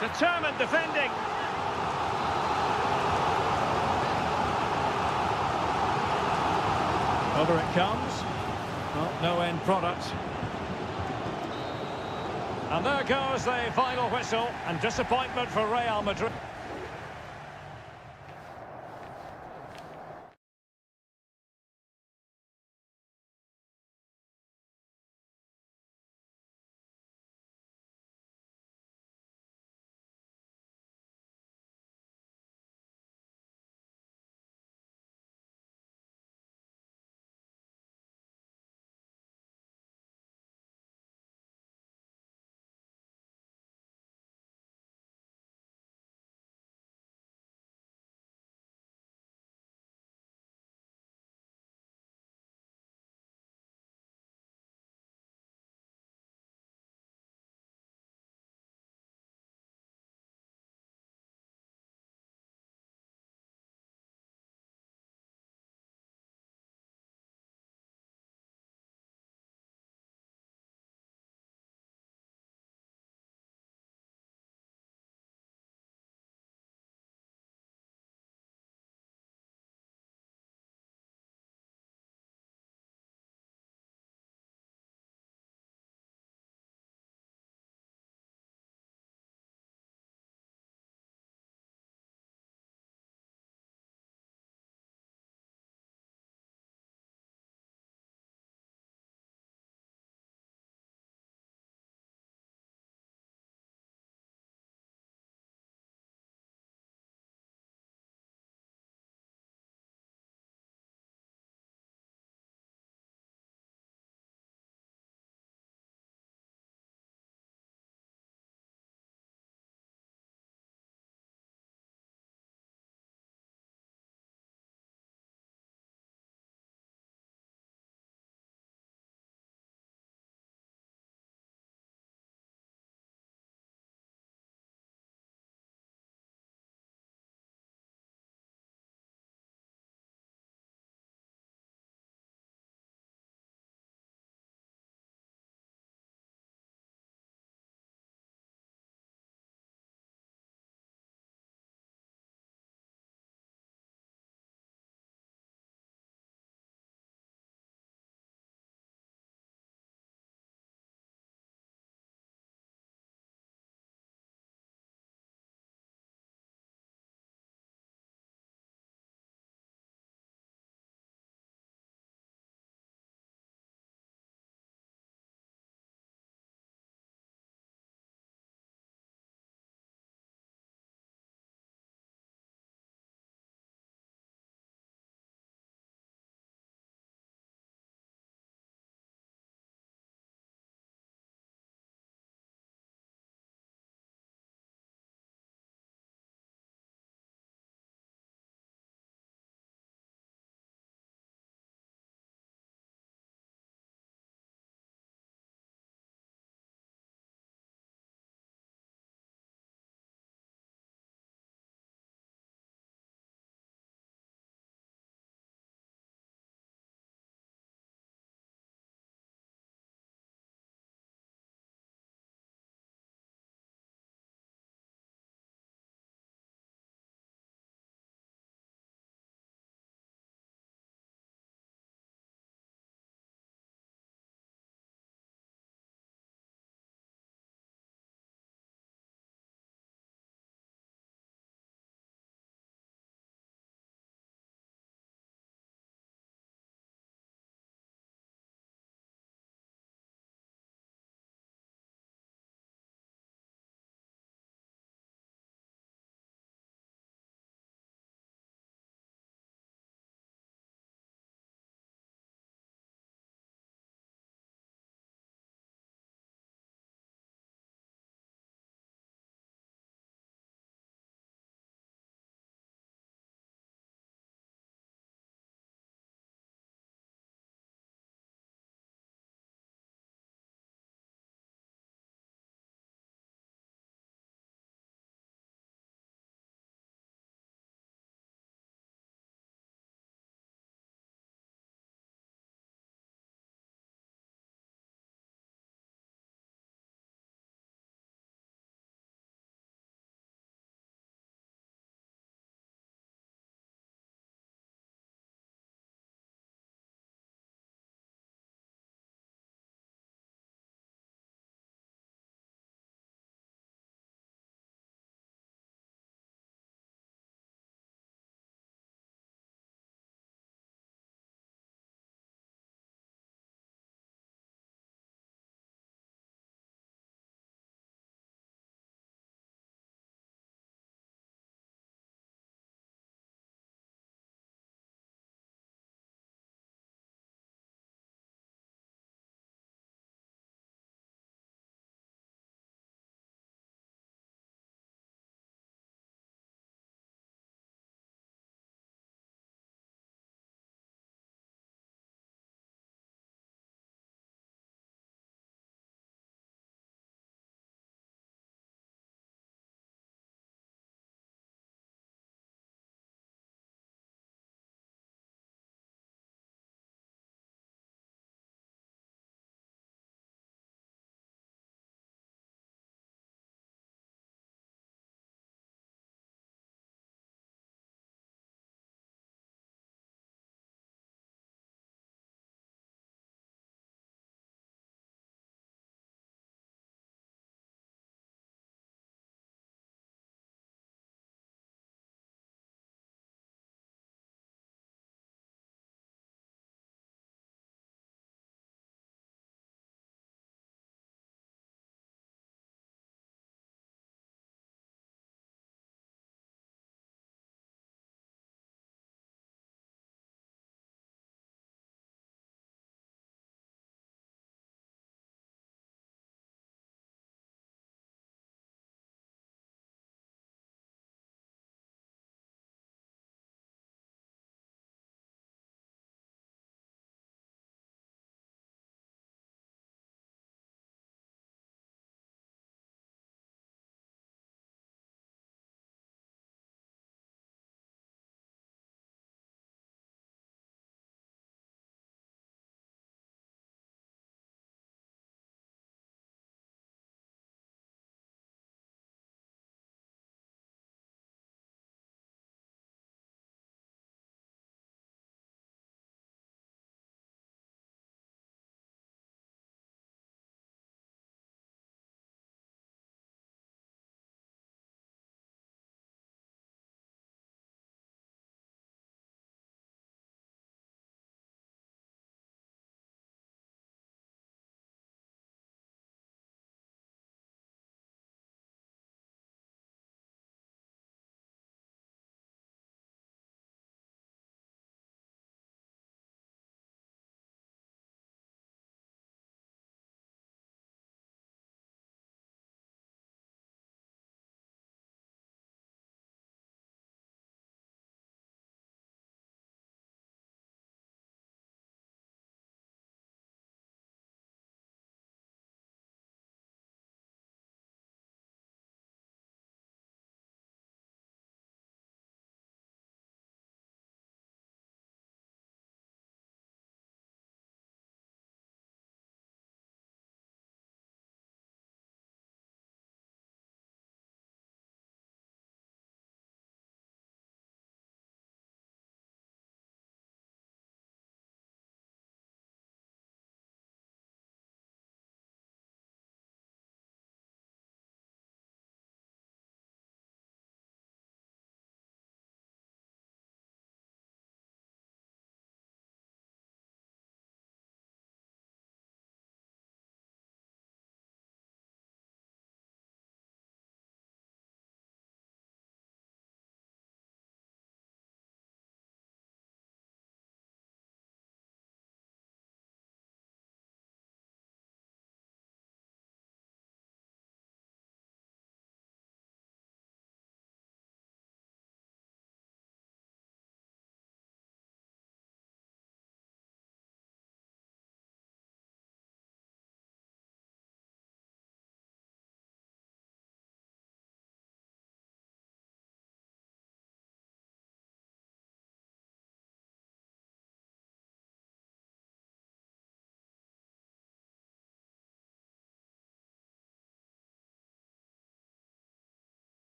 Speaker 1: Determined defending. Over it comes. Well, no end product. And there goes the final whistle, and disappointment for Real Madrid.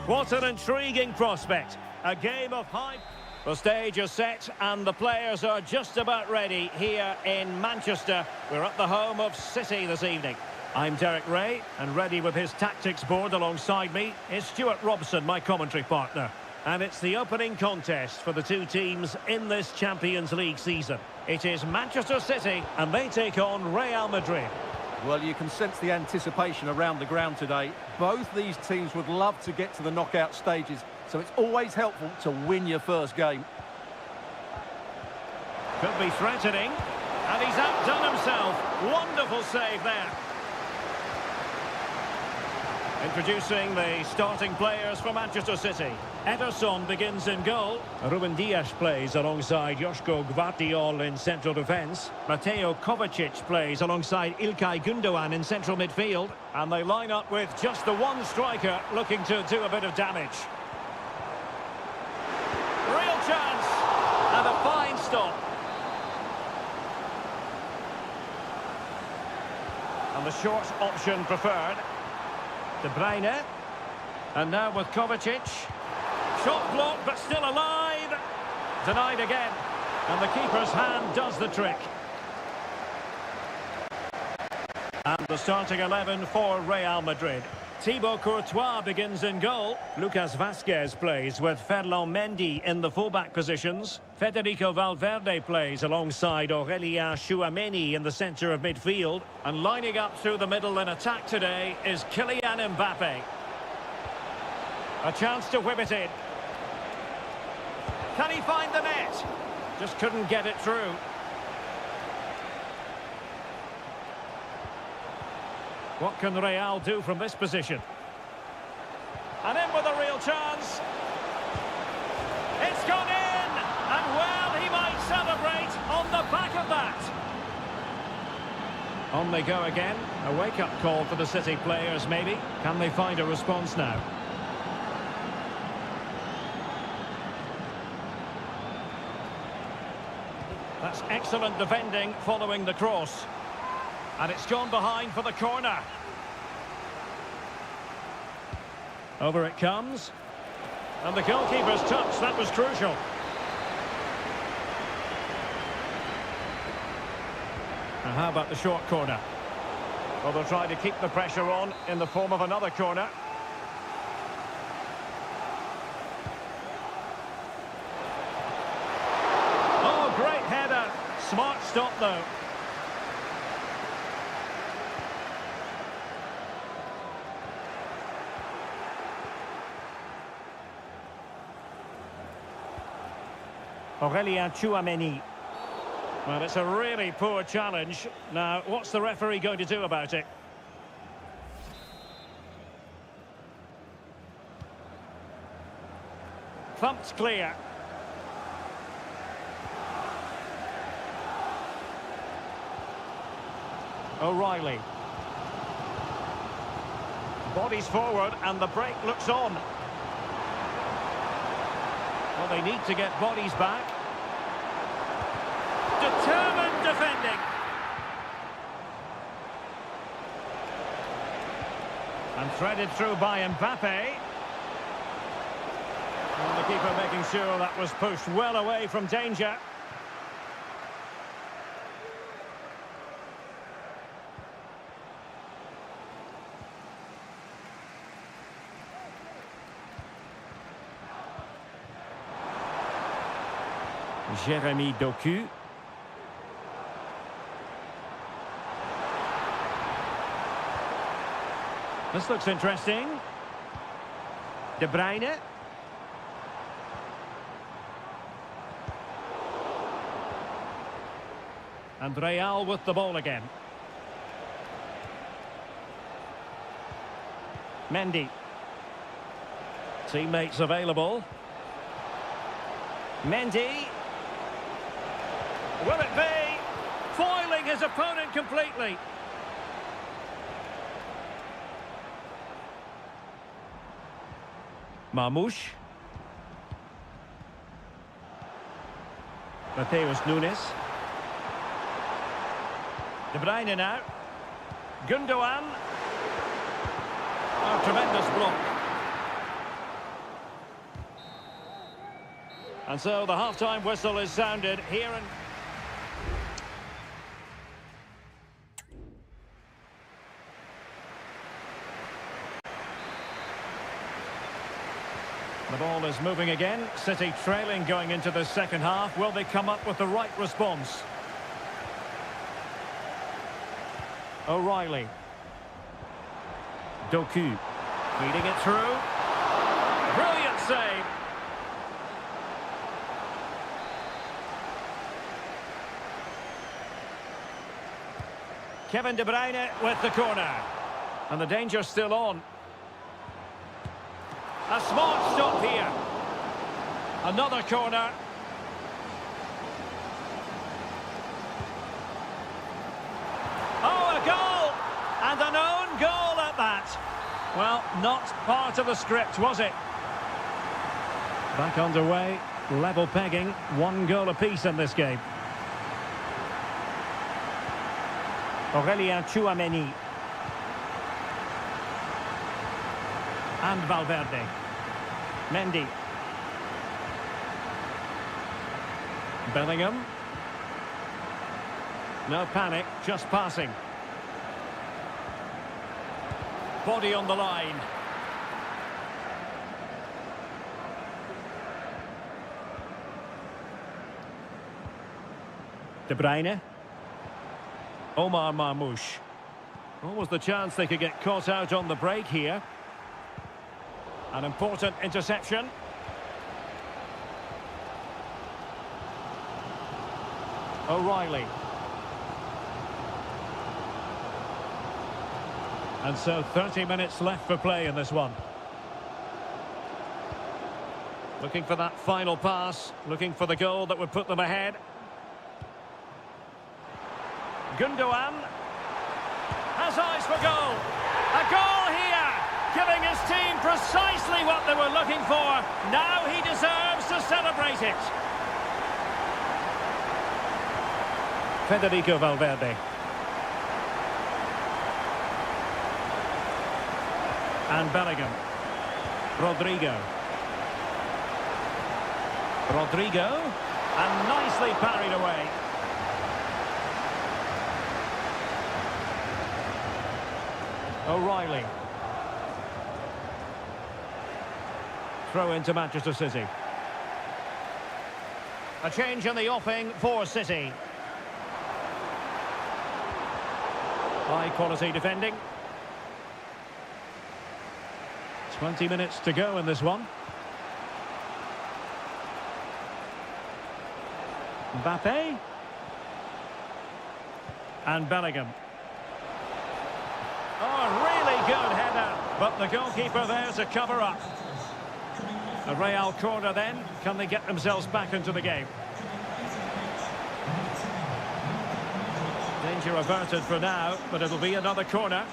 Speaker 1: What an intriguing prospect. A game of high... The stage is set and the players are just about ready here in Manchester. We're at the home of City this evening. I'm Derek Ray, and ready with his tactics board alongside me is Stuart Robson, my commentary partner. And it's the opening contest for the two teams in this Champions League season. It is Manchester City, and they take on Real Madrid.
Speaker 2: Well, you can sense the anticipation around the ground today. Both these teams would love to get to the knockout stages, so it's always helpful to win your first game.
Speaker 1: Could be threatening, and he's outdone himself. Wonderful save there. Introducing the starting players for Manchester City. Ederson begins in goal. Ruben Dias plays alongside Joško Gvardiol in central defence. Mateo Kovacic plays alongside İlkay Gündoğan in central midfield. And they line up with just the one striker looking to do a bit of damage. Real chance! And a fine stop. And the short option preferred. De Bruyne, and now with Kovacic. Shot blocked, but still alive. Denied again, and the keeper's hand does the trick. And the starting 11 for Real Madrid. Thibaut Courtois begins in goal. Lucas Vazquez plays with Ferland Mendy in the fullback positions. Federico Valverde plays alongside Aurélien Tchouameni in the centre of midfield. And lining up through the middle in attack today is Kylian Mbappe. A chance to whip it in. Can he find the net? Just couldn't get it through. What can Real do from this position? And in with a real chance. It's gone in! And well, he might celebrate on the back of that. On they go again. A wake-up call for the City players, maybe. Can they find a response now? That's excellent defending following the cross. And it's gone behind for the corner. Over it comes. And the goalkeeper's touch, that was crucial. And how about the short corner? Well, they'll try to keep the pressure on in the form of another corner. Oh, great header. Smart stop, though. Aurélien Tchouameni. Well, it's a really poor challenge. Now, what's the referee going to do about it? Thumped clear. O'Reilly. Bodies forward and the break looks on. Well, they need to get bodies back. Determined defending. And threaded through by Mbappe. And the keeper making sure that was pushed well away from danger. Jérémy Doku. This looks interesting. De Bruyne. And Real with the ball again. Mendy. Teammates available. Mendy. Will it be? Foiling his opponent completely. Marmoush. Mateus Nunes. De Bruyne now. Gündoğan. Oh, tremendous block. And so the half-time whistle is sounded here and... The ball is moving again. City trailing going into the second half. Will they come up with the right response? O'Reilly. Doku. Feeding it through. Brilliant save. Kevin De Bruyne with the corner. And the danger's still on. A smart stop here. Another corner. Oh, a goal! And an own goal at that. Well, not part of the script, was it? Back underway, level pegging, 1 goal apiece in this game. Aurélien Tchouameni. And Valverde. Mendy. Bellingham. No panic, just passing. Body on the line. De Bruyne. Omar Marmoush. What was the chance they could get caught out on the break here? An important interception. O'Reilly. And so 30 minutes left for play in this one. Looking for that final pass, looking for the goal that would put them ahead. Gundogan has eyes for goal. A goal here, giving his team precisely what they were looking for. Now he deserves to celebrate it. Federico Valverde. And Bellingham. Rodrigo. And nicely parried away. O'Reilly. Throw into Manchester City. A change in the offing for City. High quality defending. 20 minutes to go in this one. Mbappe. And Bellingham. Oh, really good header, but the goalkeeper there to cover up. A Real corner then. Can they get themselves back into the game? Danger averted for now, but it'll be another corner.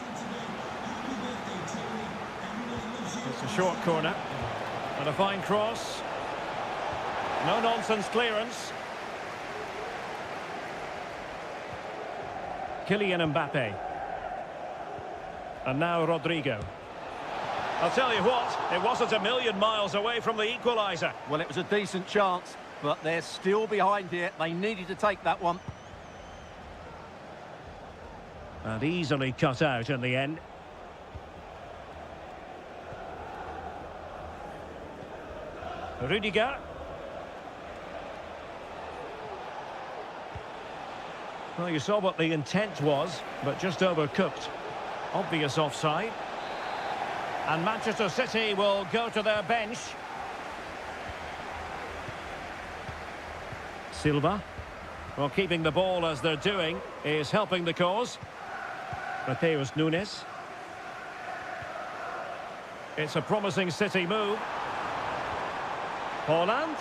Speaker 1: It's a short corner. And a fine cross. No-nonsense clearance. Kylian Mbappe. And now Rodrigo. I'll tell you what, it wasn't a million miles away from the equaliser.
Speaker 2: Well, it was a decent chance, but they're still behind here. They needed to take that one.
Speaker 1: And easily cut out in the end. Rudiger. Well, you saw what the intent was, but just overcooked. Obvious offside. And Manchester City will go to their bench. Silva. Well, keeping the ball as they're doing is helping the cause. Mateus Nunes. It's a promising City move. Haaland.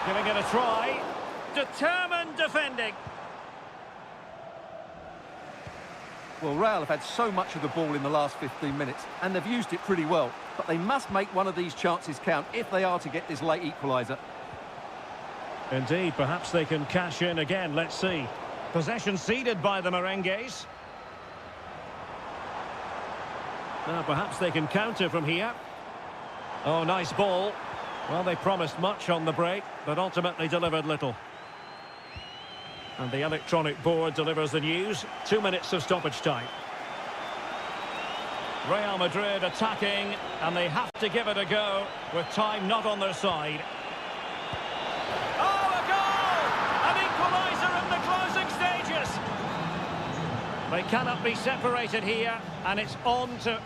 Speaker 1: Giving it a try. Determined defending.
Speaker 2: Well, Real have had so much of the ball in the last 15 minutes, and they've used it pretty well. But they must make one of these chances count if they are to get this late equaliser.
Speaker 1: Indeed, perhaps they can cash in again. Let's see. Possession ceded by the Merengues. Now, perhaps they can counter from here. Oh, nice ball. Well, they promised much on the break, but ultimately delivered little. And the electronic board delivers the news. 2 minutes of stoppage time. Real Madrid attacking, and they have to give it a go with time not on their side. Oh, a goal! An equaliser in the closing stages. They cannot be separated here, and it's on to...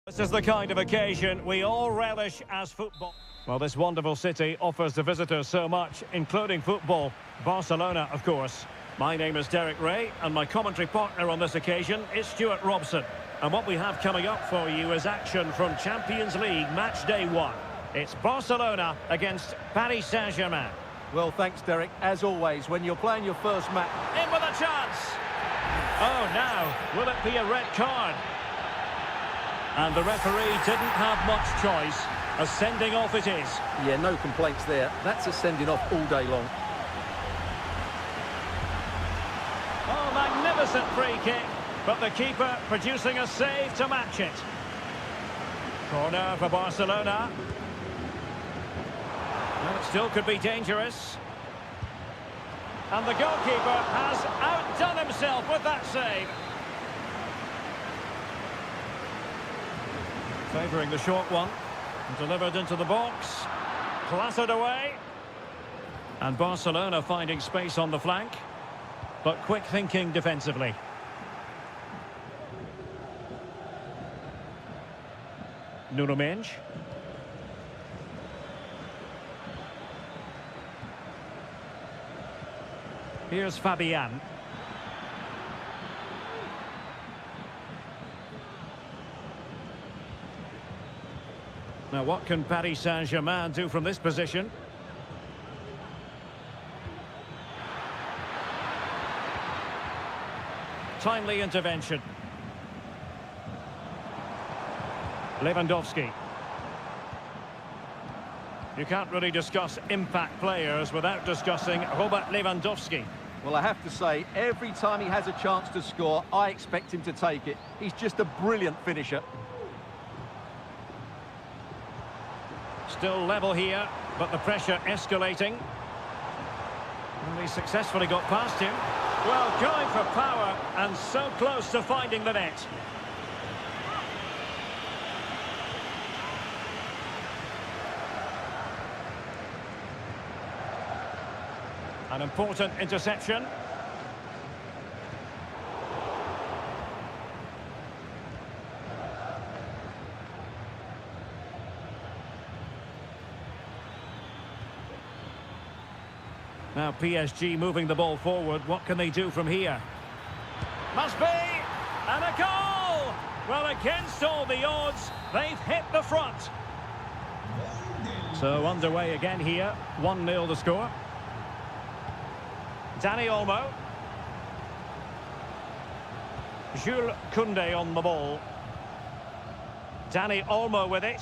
Speaker 1: This is the kind of occasion we all relish as football. Well, this wonderful city offers the visitors so much, including football. Barcelona, of course. My name is Derek Ray, and my commentary partner on this occasion is Stuart Robson. And what we have coming up for you is action from Champions League match day 1. It's Barcelona against Paris Saint-Germain.
Speaker 2: Well, thanks, Derek. As always, when you're playing your first match...
Speaker 1: In with a chance! Oh, now, will it be a red card? And the referee didn't have much choice. A sending off it is.
Speaker 2: Yeah, no complaints there. That's a sending off all day long.
Speaker 1: Oh, magnificent free kick. But the keeper producing a save to match it. Corner for Barcelona. Well, it still could be dangerous. And the goalkeeper has outdone himself with that save. Favouring the short one. Delivered into the box. Clattered away. And Barcelona finding space on the flank. But quick thinking defensively. Nuno Mendes. Here's Fabian. Now, what can Paris Saint-Germain do from this position? Timely intervention. Lewandowski. You can't really discuss impact players without discussing Robert Lewandowski.
Speaker 2: Well, I have to say, every time he has a chance to score, I expect him to take it. He's just a brilliant finisher.
Speaker 1: Still level here, but the pressure escalating. And he successfully got past him. Well, going for power and so close to finding the net. An important interception. Now PSG moving the ball forward. What can they do from here? Must be! And a goal! Well, against all the odds, they've hit the front. So underway again here. 1-0 the score. Dani Olmo. Jules Koundé on the ball. Dani Olmo with it.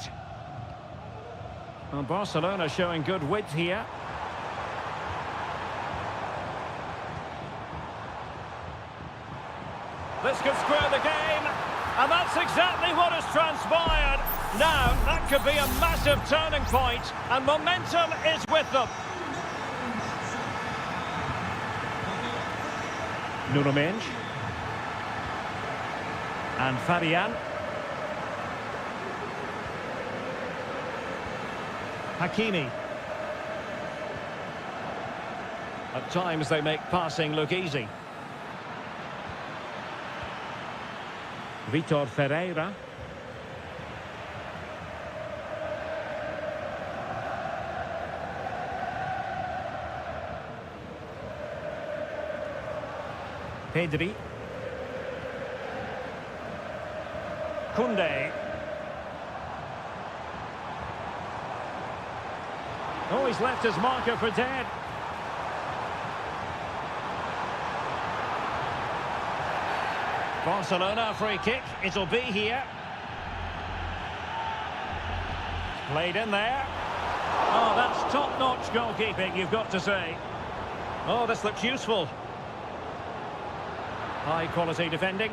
Speaker 1: Well, Barcelona showing good width here. This could square the game, and that's exactly what has transpired. Now, that could be a massive turning point, and momentum is with them. Nuno Mendes. And Fabian. Hakimi. At times they make passing look easy. Vitor Ferreira. Pedri. Koundé. Oh, he's left his marker for dead. Barcelona free kick. It'll be here. Played in there. Oh, that's top-notch goalkeeping, you've got to say. Oh, this looks useful. High-quality defending.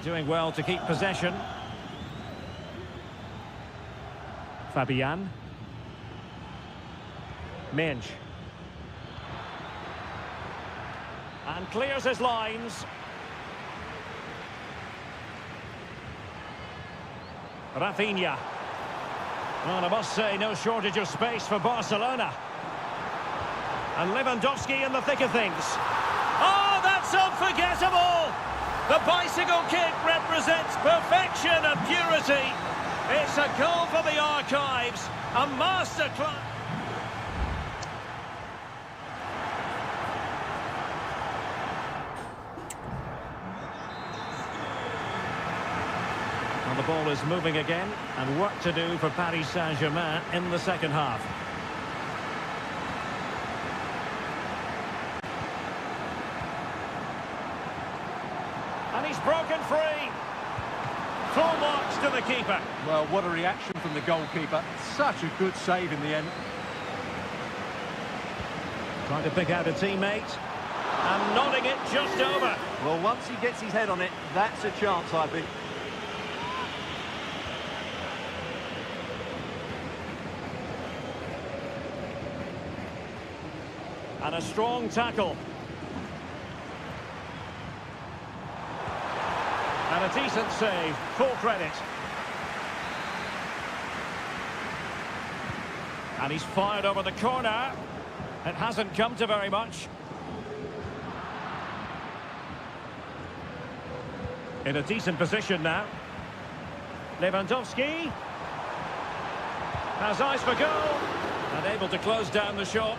Speaker 1: Doing well to keep possession. Fabian. Mendes. And clears his lines. Rafinha. Well, I must say, no shortage of space for Barcelona. And Lewandowski in the thick of things. Oh, that's unforgettable! The bicycle kick represents perfection and purity. It's a goal for the archives, a masterclass. And the ball is moving again, and work to do for Paris Saint-Germain in the second half. And he's broken free. Full marks to the keeper.
Speaker 2: Well, what a reaction from the goalkeeper. Such a good save in the end.
Speaker 1: Trying to pick out a teammate. And nodding it just over.
Speaker 2: Well, once he gets his head on it, that's a chance, I think.
Speaker 1: And a strong tackle. And a decent save, full credit. And he's fired over the corner. It hasn't come to very much. In a decent position now. Lewandowski. Has eyes for goal. And able to close down the shot.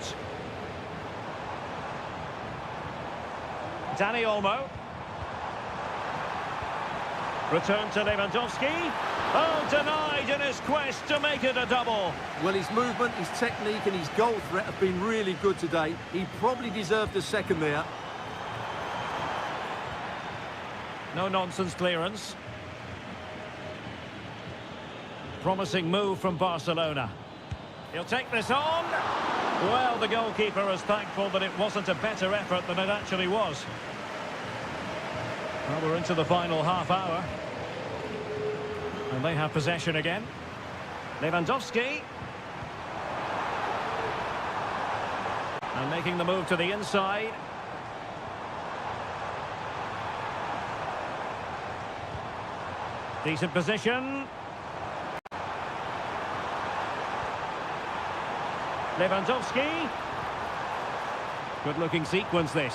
Speaker 1: Dani Olmo. Return to Lewandowski. Oh, denied in his quest to make it a double.
Speaker 2: Well, his movement, his technique and his goal threat have been really good today. He probably deserved a second there.
Speaker 1: No-nonsense clearance. Promising move from Barcelona. He'll take this on. Well, the goalkeeper is thankful that it wasn't a better effort than it actually was. Well, we're into the final half hour. And they have possession again. Lewandowski. And making the move to the inside. Decent position. Lewandowski. Good-looking sequence, this.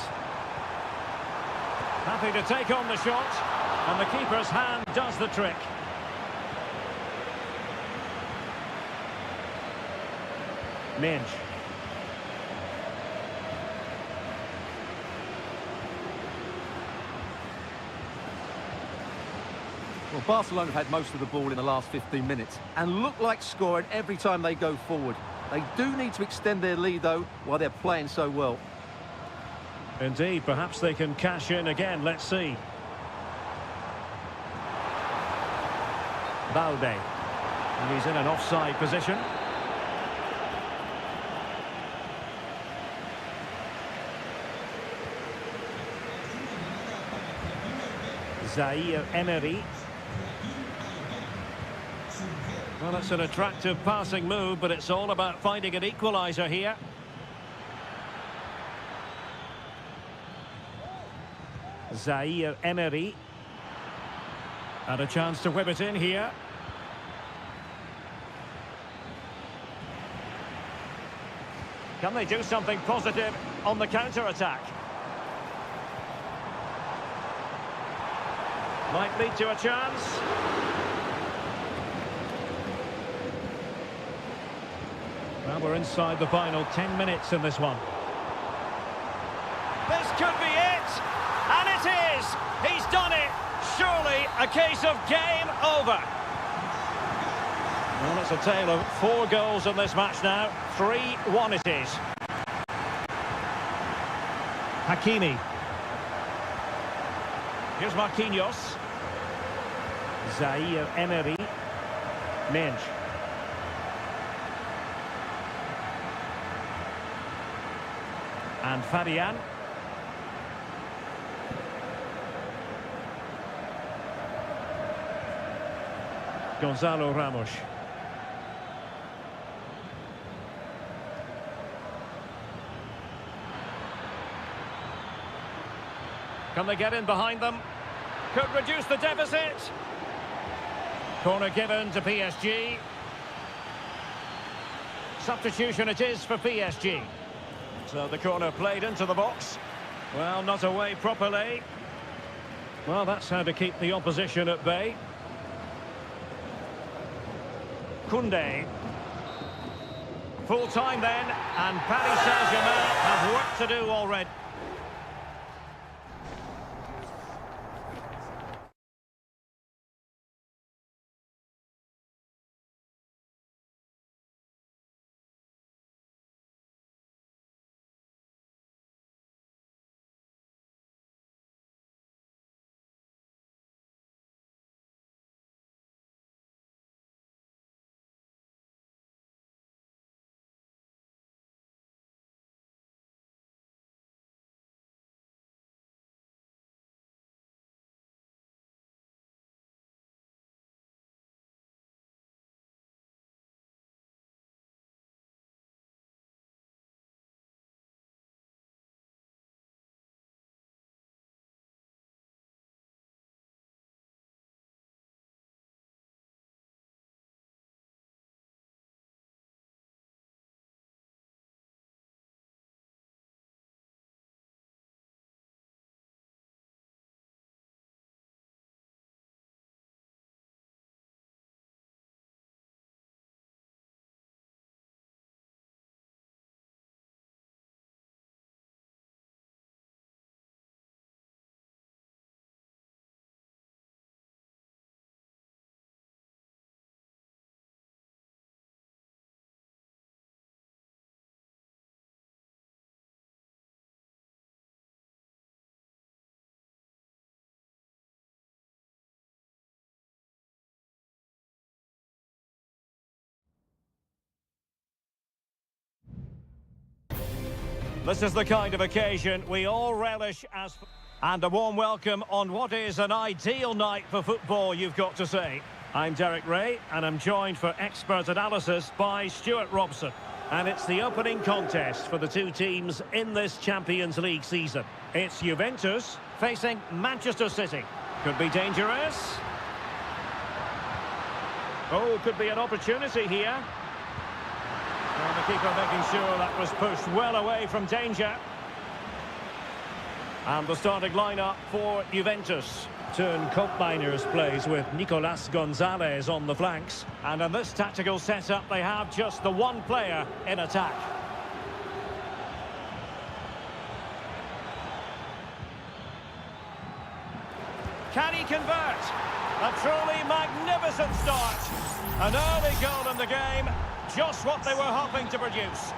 Speaker 1: Happy to take on the shot. And the keeper's hand does the trick. Mendes.
Speaker 2: Well, Barcelona have had most of the ball in the last 15 minutes and look like scoring every time they go forward. They do need to extend their lead, though, while they're playing so well.
Speaker 1: Indeed, perhaps they can cash in again. Let's see. Balde. And he's in an offside position. Zaire Emery. Well, it's an attractive passing move, but it's all about finding an equaliser here. Zaire Emery. And a chance to whip it in here. Can they do something positive on the counter-attack? Might lead to a chance. Well, we're inside the final 10 minutes in this one. This could be it! And it is! He's done it! Surely a case of game over. Well, it's a tale of 4 goals in this match now. 3-1 it is. Hakimi. Here's Marquinhos. Zaire Emery. Mensch. And Fabian. Gonzalo Ramos. Can they get in behind them? Could reduce the deficit. Corner given to PSG. Substitution it is for PSG. So the corner played into the box. Well, not away properly. Well, that's how to keep the opposition at bay. Koundé. Full time then, and Paris Saint-Germain have work to do already. This is the kind of occasion we all relish as... And a warm welcome on what is an ideal night for football, you've got to say. I'm Derek Ray, and I'm joined for expert analysis by Stuart Robson. And it's the opening contest for the two teams in this Champions League season. It's Juventus facing Manchester City. Could be dangerous. Oh, could be an opportunity here. And the keeper making sure that was pushed well away from danger. And the starting lineup for Juventus. Turn Koopmeiners plays with Nicolas Gonzalez on the flanks. And in this tactical setup, they have just the one player in attack. Can he convert? A truly magnificent start. An early goal in the game. Just what they were hoping to produce.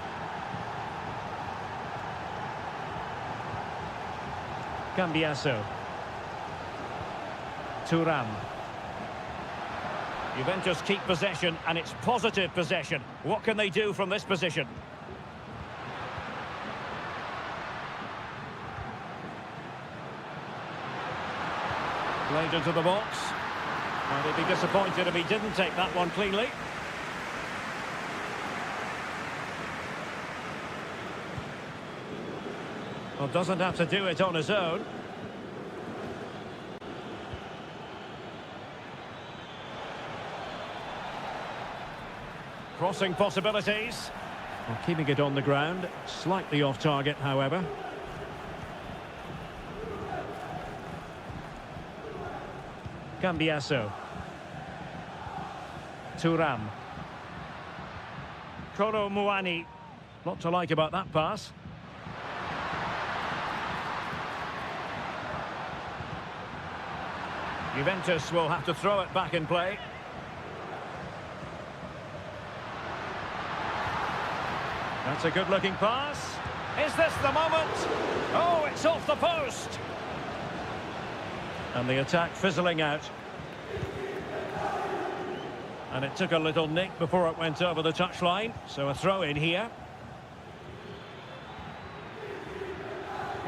Speaker 1: Cambiaso. Thuram. Juventus keep possession, and it's positive possession. What can they do from this position? Played into the box. And he'd be disappointed if he didn't take that one cleanly. Well, doesn't have to do it on his own. Crossing possibilities. Well, keeping it on the ground. Slightly off target, however. Cambiaso. Thuram. Kolo Muani. Not to like about that pass. Juventus will have to throw it back in play. That's a good-looking pass. Is this the moment? Oh, it's off the post. And the attack fizzling out. And it took a little nick before it went over the touchline. So a throw in here.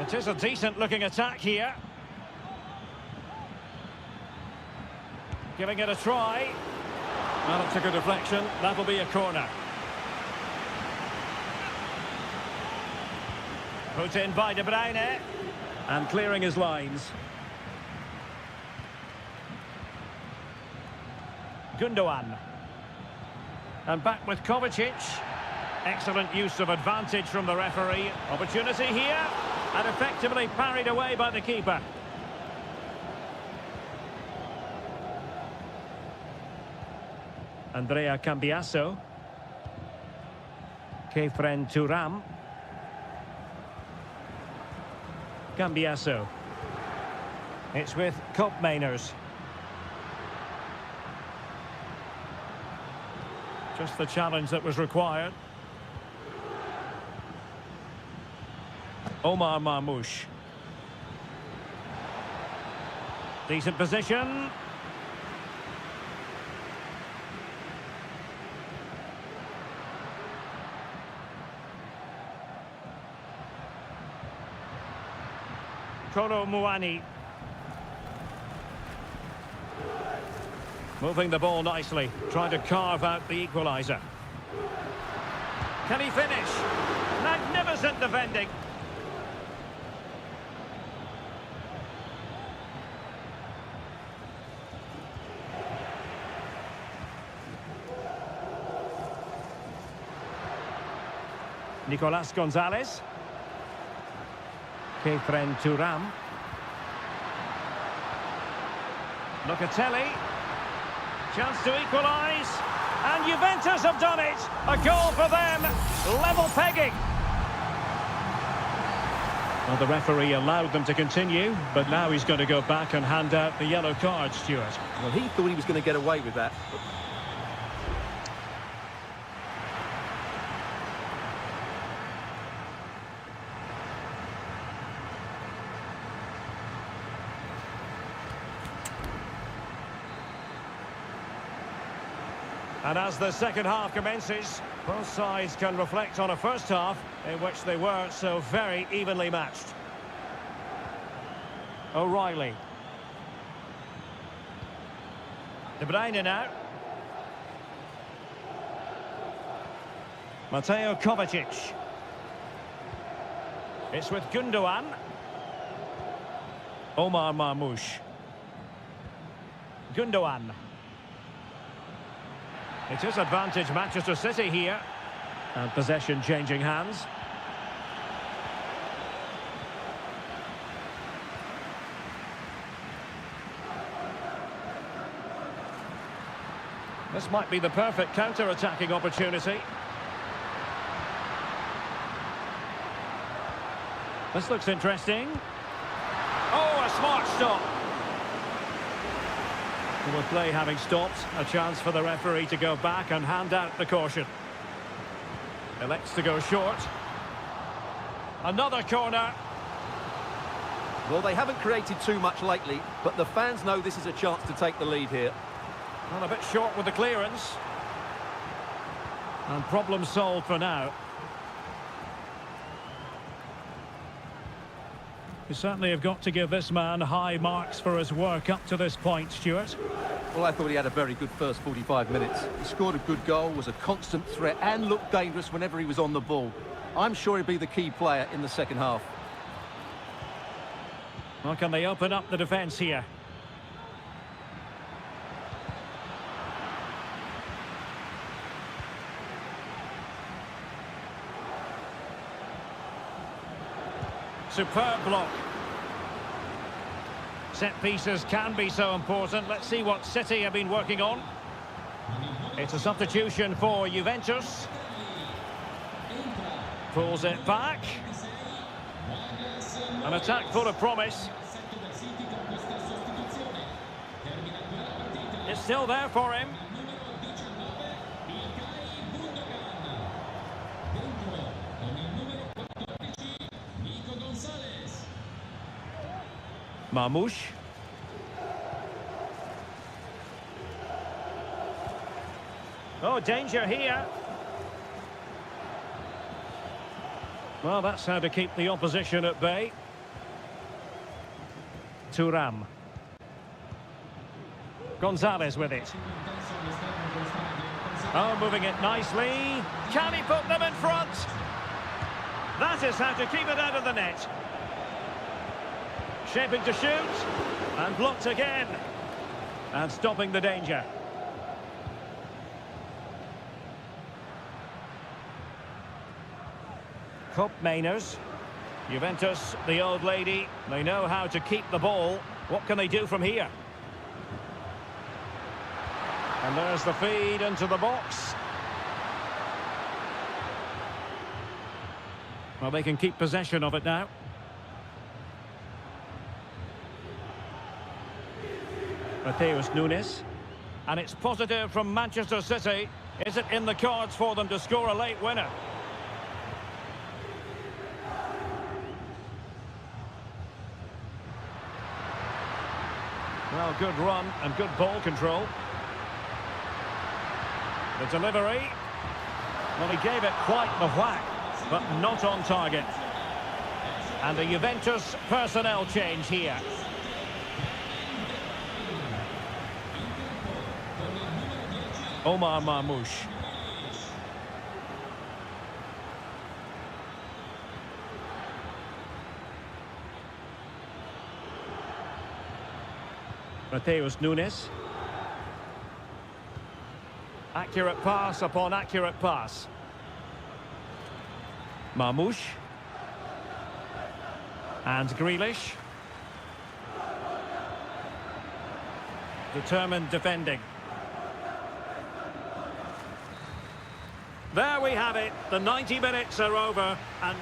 Speaker 1: It is a decent-looking attack here. Giving it a try. Well, it took a deflection. That'll be a corner. Put in by De Bruyne. And clearing his lines. Gundogan. And back with Kovacic. Excellent use of advantage from the referee. Opportunity here. And effectively parried away by the keeper. Andrea Cambiaso. Kefren Thuram. Cambiaso. It's with Koopmeiners. Just the challenge that was required. Omar Marmoush. Decent position. Kolo Muani. Moving the ball nicely, trying to carve out the equaliser. Can he finish? Magnificent defending. Nicolas Gonzalez. Kefren Thuram. Locatelli. Chance to equalise. And Juventus have done it. A goal for them. Level pegging. Well, the referee allowed them to continue, but now he's going to go back and hand out the yellow card, Stuart.
Speaker 2: Well, he thought he was going to get away with that.
Speaker 1: And as the second half commences, both sides can reflect on a first half in which they were so very evenly matched. O'Reilly. De Bruyne now. Mateo Kovacic. It's with Gundogan. Omar Marmoush. Gundogan. It is advantage Manchester City here. And possession changing hands. This might be the perfect counter-attacking opportunity. This looks interesting. Oh, a smart stop. With play having stopped, a chance for the referee to go back and hand out the caution. Elects to go short. Another corner.
Speaker 2: Well, they haven't created too much lately, but the fans know this is a chance to take the lead here.
Speaker 1: Well, a bit short with the clearance. And problem solved for now. You certainly have got to give this man high marks for his work up to this point, Stuart.
Speaker 2: Well, I thought he had a very good first 45 minutes. He scored a good goal, was a constant threat, and looked dangerous whenever he was on the ball. I'm sure he'll be the key player in the second half.
Speaker 1: Well, can they open up the defence here? Superb block. Set pieces can be so important. Let's see what City have been working on. It's a substitution for Juventus. Pulls it back. An attack full of promise. It's still there for him. Marmoush. Oh, danger here. Well, that's how to keep the opposition at bay. Thuram. Gonzalez with it. Oh, moving it nicely. Can he put them in front? That is how to keep it out of the net. Shaping to shoot. And blocked again. And stopping the danger. Cup Mainers. Juventus, the old lady, they know how to keep the ball. What can they do from here? And there's the feed into the box. Well, they can keep possession of it now. Mateus Nunes. And it's positive from Manchester City. Is it in the cards for them to score a late winner? Well, good run and good ball control. The delivery. Well, he gave it quite the whack, but not on target. And a Juventus personnel change here. Omar Marmoush. Mateus Nunes. Accurate pass upon accurate pass. Marmoush. And Grealish. Determined defending. There we have it. The 90 minutes are over and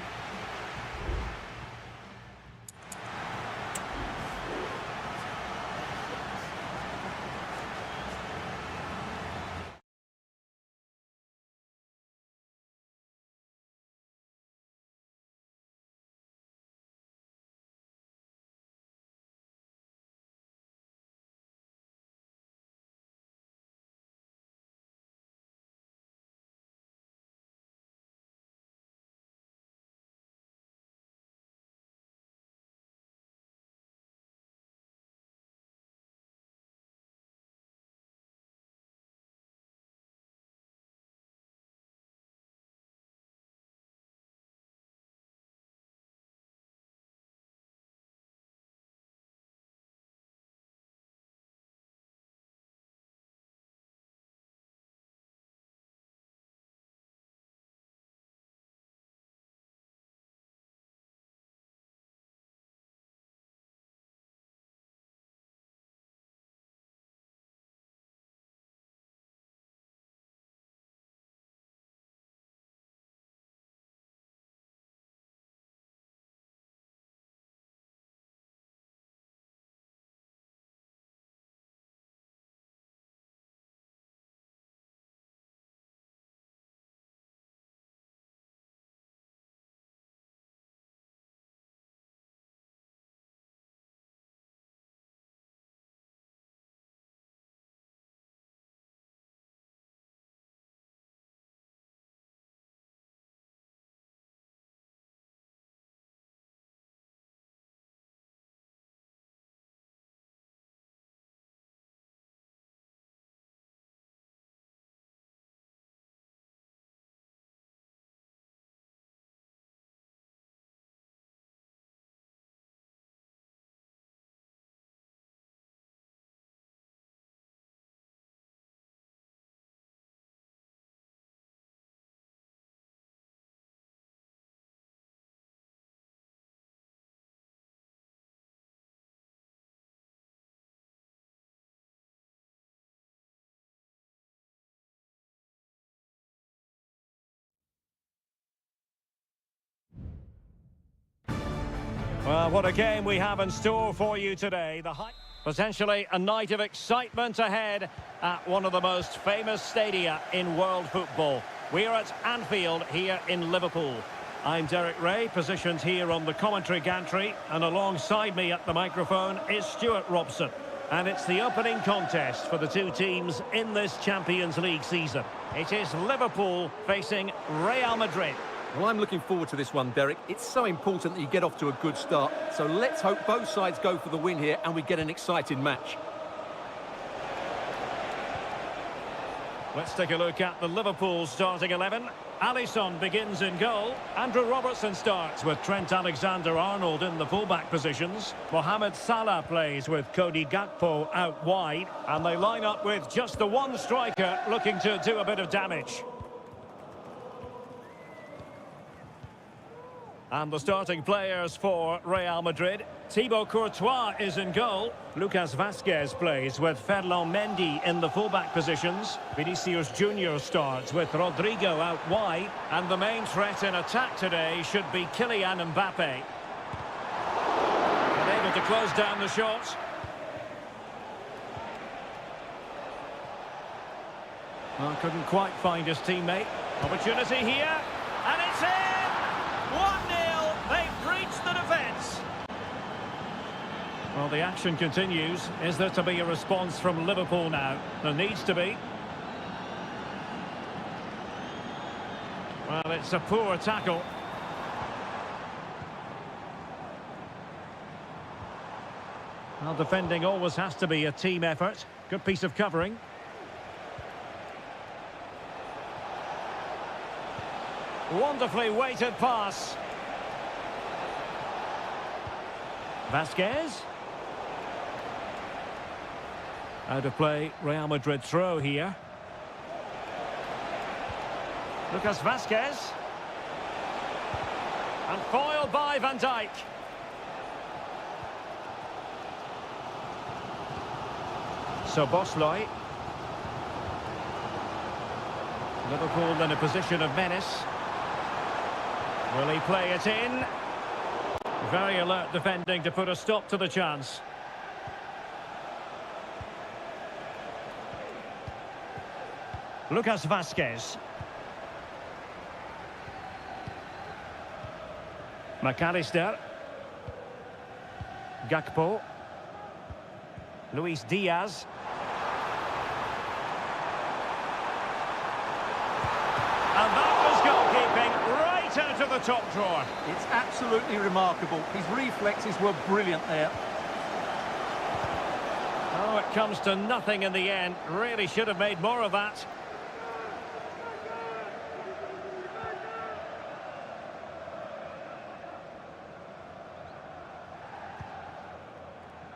Speaker 1: Well, what a game we have in store for you today. Potentially a night of excitement ahead at one of the most famous stadia in world football. We are at Anfield here in Liverpool. I'm Derek Ray, positioned here on the commentary gantry, and alongside me at the microphone is Stuart Robson. And it's the opening contest for the two teams in this Champions League season. It is Liverpool facing Real Madrid.
Speaker 2: Well, I'm looking forward to this one, Derek. It's so important that you get off to a good start. So let's hope both sides go for the win here and we get an exciting match.
Speaker 1: Let's take a look at the Liverpool starting 11. Alisson begins in goal. Andrew Robertson starts with Trent Alexander-Arnold in the fullback positions. Mohamed Salah plays with Cody Gakpo out wide. And they line up with just the one striker looking to do a bit of damage. And the starting players for Real Madrid. Thibaut Courtois is in goal. Lucas Vazquez plays with Ferland Mendy in the fullback positions. Vinicius Junior starts with Rodrigo out wide. And the main threat in attack today should be Kylian Mbappe. Able to close down the shots. Well, couldn't quite find his teammate. Opportunity here. And it's in! 1-0, they've breached the defence. Well, the action continues. Is there to be a response from Liverpool now? There needs to be. Well, it's a poor tackle. Well, defending always has to be a team effort. Good piece of covering. Wonderfully weighted pass. Vazquez. Out of play, Real Madrid throw here. Lucas Vazquez. And foiled by Van Dijk. So Bosley. Liverpool in a position of menace. Will he play it in? Very alert defending to put a stop to the chance. Lucas Vazquez. McAllister. Gakpo. Luis Diaz. And that was goalkeeping right out of the top drawer.
Speaker 2: It's absolutely remarkable. His reflexes were brilliant there.
Speaker 1: Oh, it comes to nothing in the end. Really should have made more of that.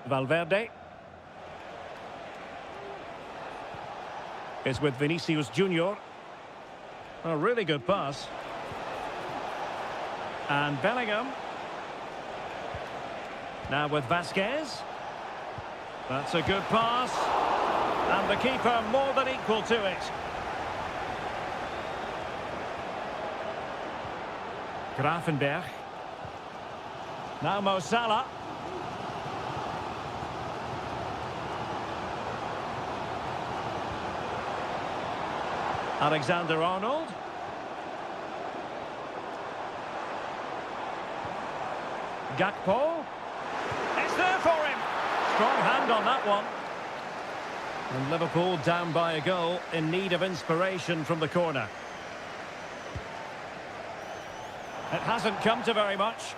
Speaker 1: Valverde is with Vinicius Junior. A really good pass. And Bellingham. Now with Vazquez. That's a good pass. And the keeper more than equal to it. Grafenberg. Now Mo Salah. Alexander-Arnold. Gakpo. It's there for him. Strong hand on that one. And Liverpool down by a goal, in need of inspiration from the corner. It hasn't come to very much.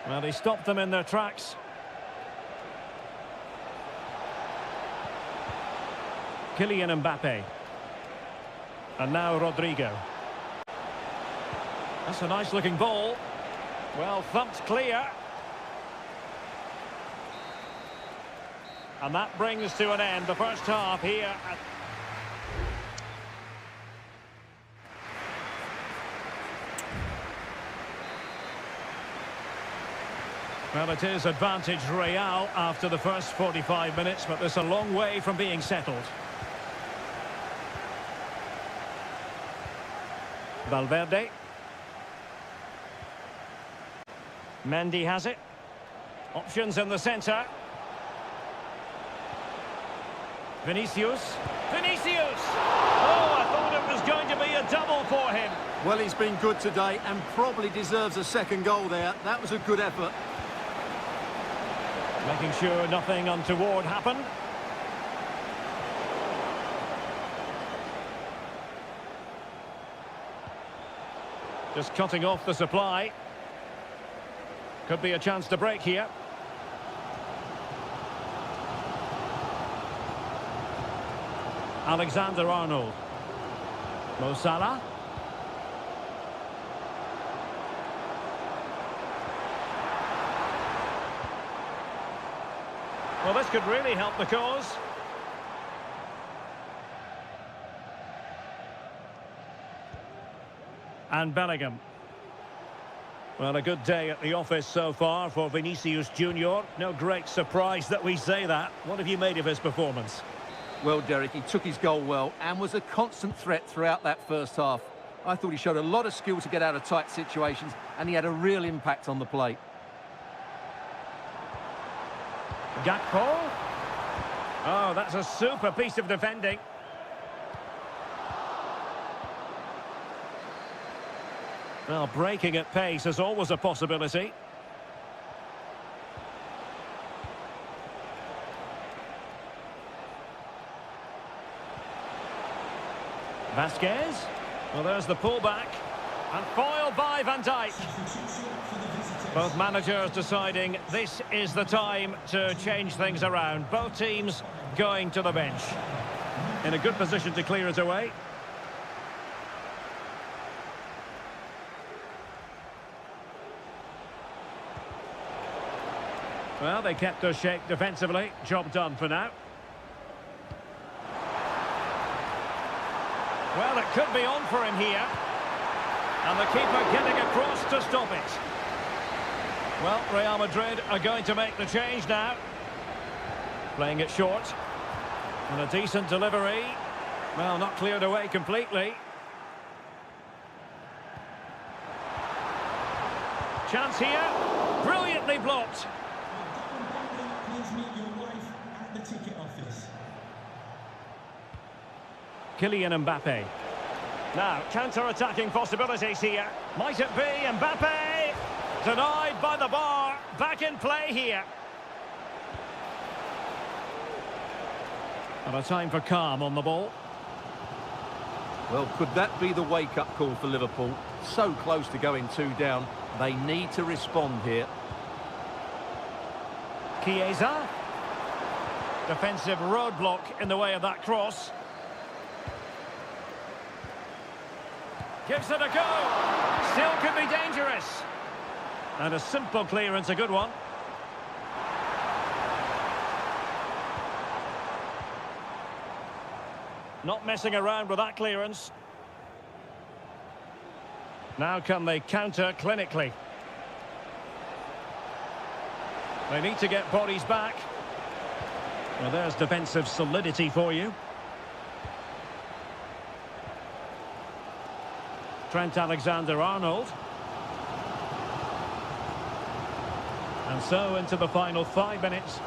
Speaker 1: Well, he stopped them in their tracks. Kylian Mbappe. And now Rodrigo. That's a nice looking ball. Well thumped clear. And that brings to an end the first half here at... Well, it is advantage Real after the first 45 minutes, but there's a long way from being settled. Valverde. Mendy has it. Options in the centre. Vinicius. Vinicius! Oh, I thought it was going to be a double for him.
Speaker 2: Well, he's been good today and probably deserves a second goal there. That was a good effort.
Speaker 1: Making sure nothing untoward happened. Just cutting off the supply. Could be a chance to break here. Alexander-Arnold. Mo Salah. Well, this could really help the cause. And Bellingham. Well, a good day at the office so far for Vinicius Junior. No great surprise that we say that. What have you made of his performance?
Speaker 2: Well, Derek, he took his goal well and was a constant threat throughout that first half. I thought he showed a lot of skill to get out of tight situations, and he had a real impact on the plate.
Speaker 1: Gakpo. Oh, that's a super piece of defending. Well, breaking at pace is always a possibility. Vasquez. Well, there's the pullback. And foiled by Van Dijk. Both managers deciding this is the time to change things around. Both teams going to the bench. In a good position to clear it away. Well, they kept their shape defensively. Job done for now. Well, it could be on for him here. And the keeper getting across to stop it. Well, Real Madrid are going to make the change now. Playing it short. And a decent delivery. Well, not cleared away completely. Chance here. Brilliantly blocked.
Speaker 3: Please meet your wife at the ticket office.
Speaker 1: Kylian Mbappe. Now, counter-attacking possibilities here. Might it be Mbappe? Denied by the bar. Back in play here. And a time for calm on the ball.
Speaker 2: Well, could that be the wake-up call for Liverpool? So close to going 2 down. They need to respond here.
Speaker 1: Chiesa. Defensive roadblock in the way of that cross. Gives it a go. Still could be dangerous. And a simple clearance, a good one. Not messing around with that clearance. Now can they counter clinically? They need to get bodies back. Well, there's defensive solidity for you. Trent Alexander-Arnold. And so into the final 5 minutes.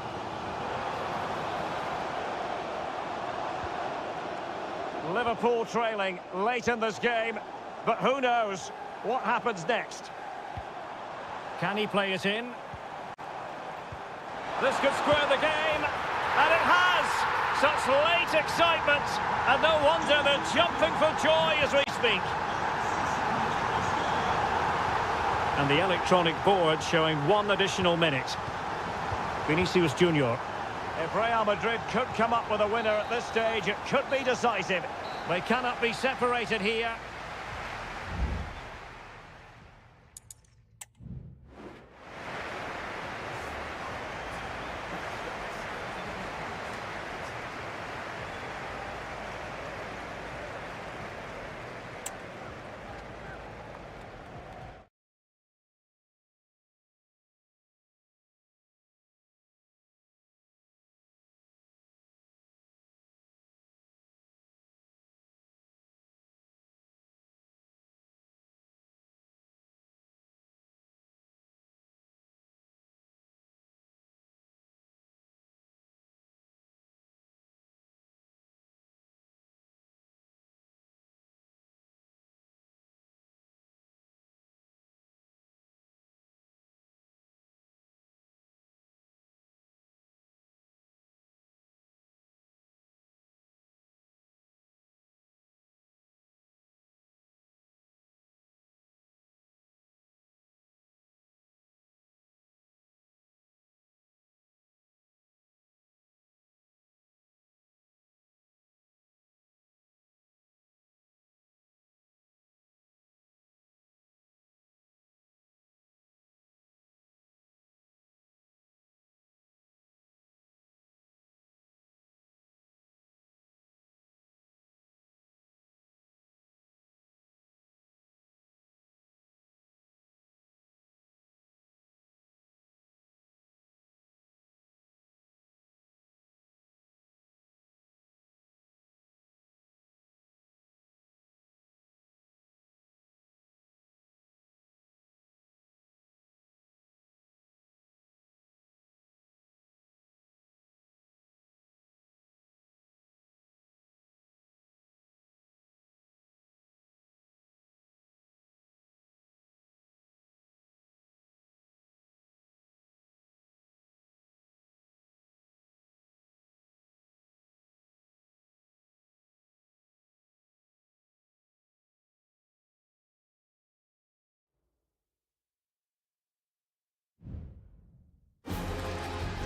Speaker 1: Liverpool trailing late in this game, but who knows what happens next. Can he play it in? This could square the game, and it has! Such late excitement, and no wonder they're jumping for joy as we speak. And the electronic board showing 1 additional minute. Vinicius Junior. If Real Madrid could come up with a winner at this stage, it could be decisive. They cannot be separated here.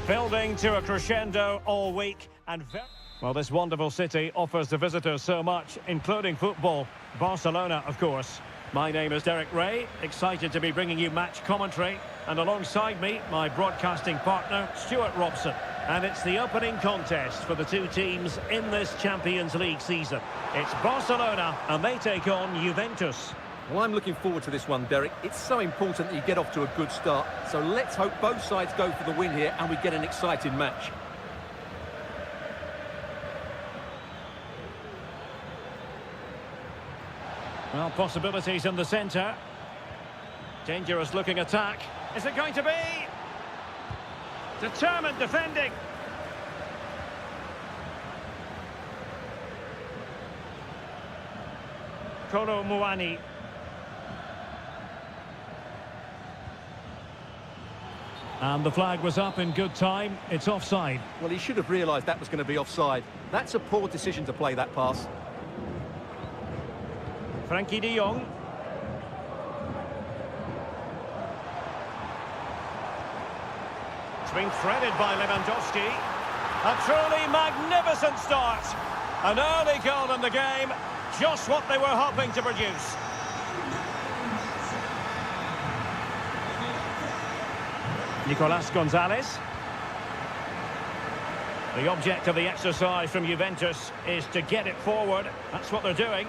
Speaker 1: Building to a crescendo all week and well, this wonderful city offers the visitors so much, including football. Barcelona, of course. My name is Derek Ray, excited to be bringing you match commentary, and alongside me, my broadcasting partner, Stuart Robson. And it's the opening contest for the two teams in this Champions League season. It's Barcelona, and they take on Juventus.
Speaker 2: Well, I'm looking forward to this one, Derek. It's so important that you get off to a good start. So let's hope both sides go for the win here and we get an exciting match.
Speaker 1: Well, possibilities in the centre. Dangerous looking attack. Is it going to be? Determined defending. Kolo Muani. And the flag was up in good time. It's offside.
Speaker 2: Well, he should have realised that was going to be offside. That's a poor decision to play that pass.
Speaker 1: Frankie de Jong. It's been threaded by Lewandowski. A truly magnificent start. An early goal in the game. Just what they were hoping to produce. Nicolas Gonzalez. The object of the exercise from Juventus is to get it forward. That's what they're doing.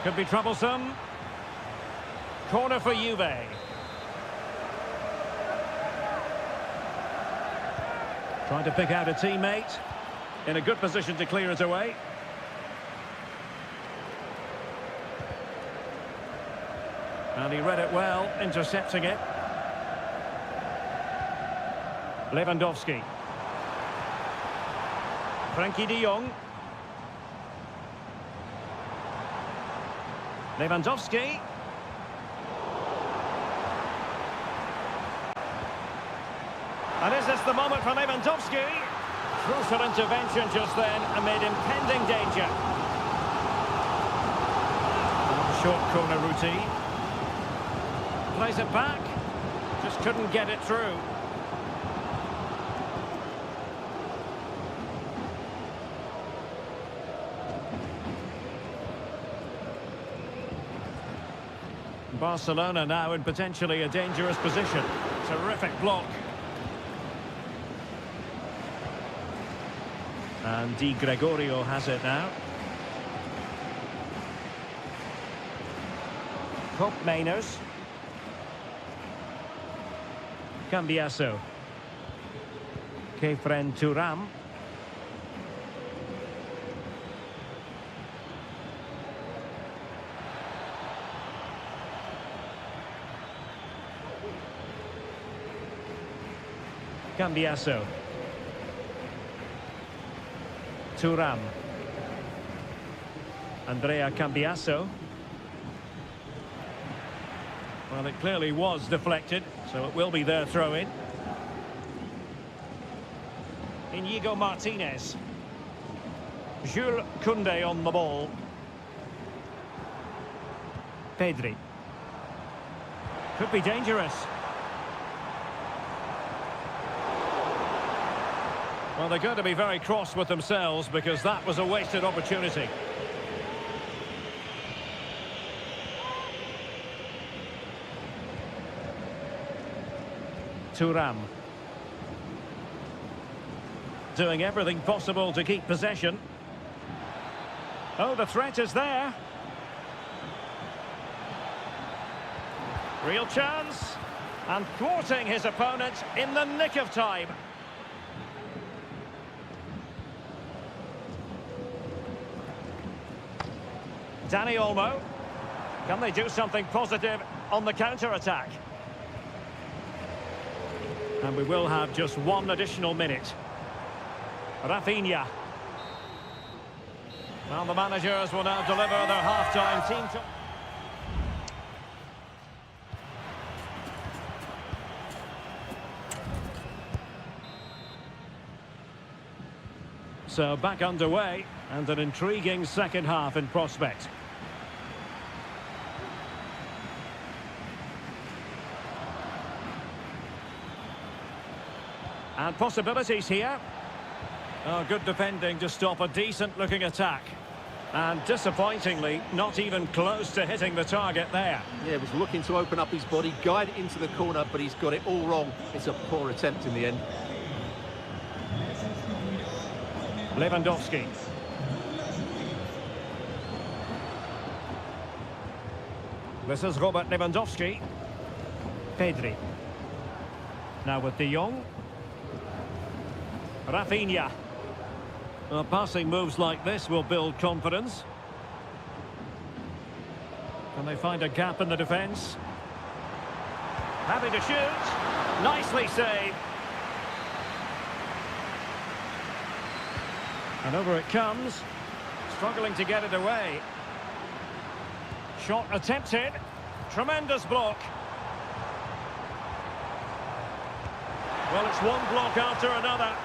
Speaker 1: Could be troublesome. Corner for Juve. Trying to pick out a teammate. In a good position to clear it away. And he read it well, intercepting it. Lewandowski. Frankie de Jong. Lewandowski. And is this the moment for Lewandowski? Crucial intervention just then amid impending danger. Short corner routine. Plays it back. Just couldn't get it through. Barcelona now in potentially a dangerous position. Terrific block. And Di Gregorio has it now. Cop Mainers. Cambiaso. Kefren Turam. Cambiaso. Turam. Andrea Cambiaso. Well, it clearly was deflected, so it will be their throw-in. Inigo Martinez. Jules Koundé on the ball. Pedri. Could be dangerous. Well, they're going to be very cross with themselves because that was a wasted opportunity. Turam. Doing everything possible to keep possession. Oh, the threat is there. Real chance. And thwarting his opponent in the nick of time. Dani Olmo. Can they do something positive on the counter-attack? And we will have just one additional minute. Rafinha. Well, the managers will now deliver their half-time team to... So back underway, and an intriguing second half in prospect. And possibilities here. Oh, good defending to stop a decent-looking attack. And disappointingly, not even close to hitting the target there.
Speaker 2: Yeah, was looking to open up his body, guide it into the corner, but he's got it all wrong. It's a poor attempt in the end.
Speaker 1: Lewandowski. This is Robert Lewandowski. Pedri. Now with De Jong. Rafinha. Well, passing moves like this will build confidence. Can they find a gap in the defence? Happy to shoot. Nicely saved. And over it comes. Struggling to get it away. Shot attempted. Tremendous block. Well, it's one block after another.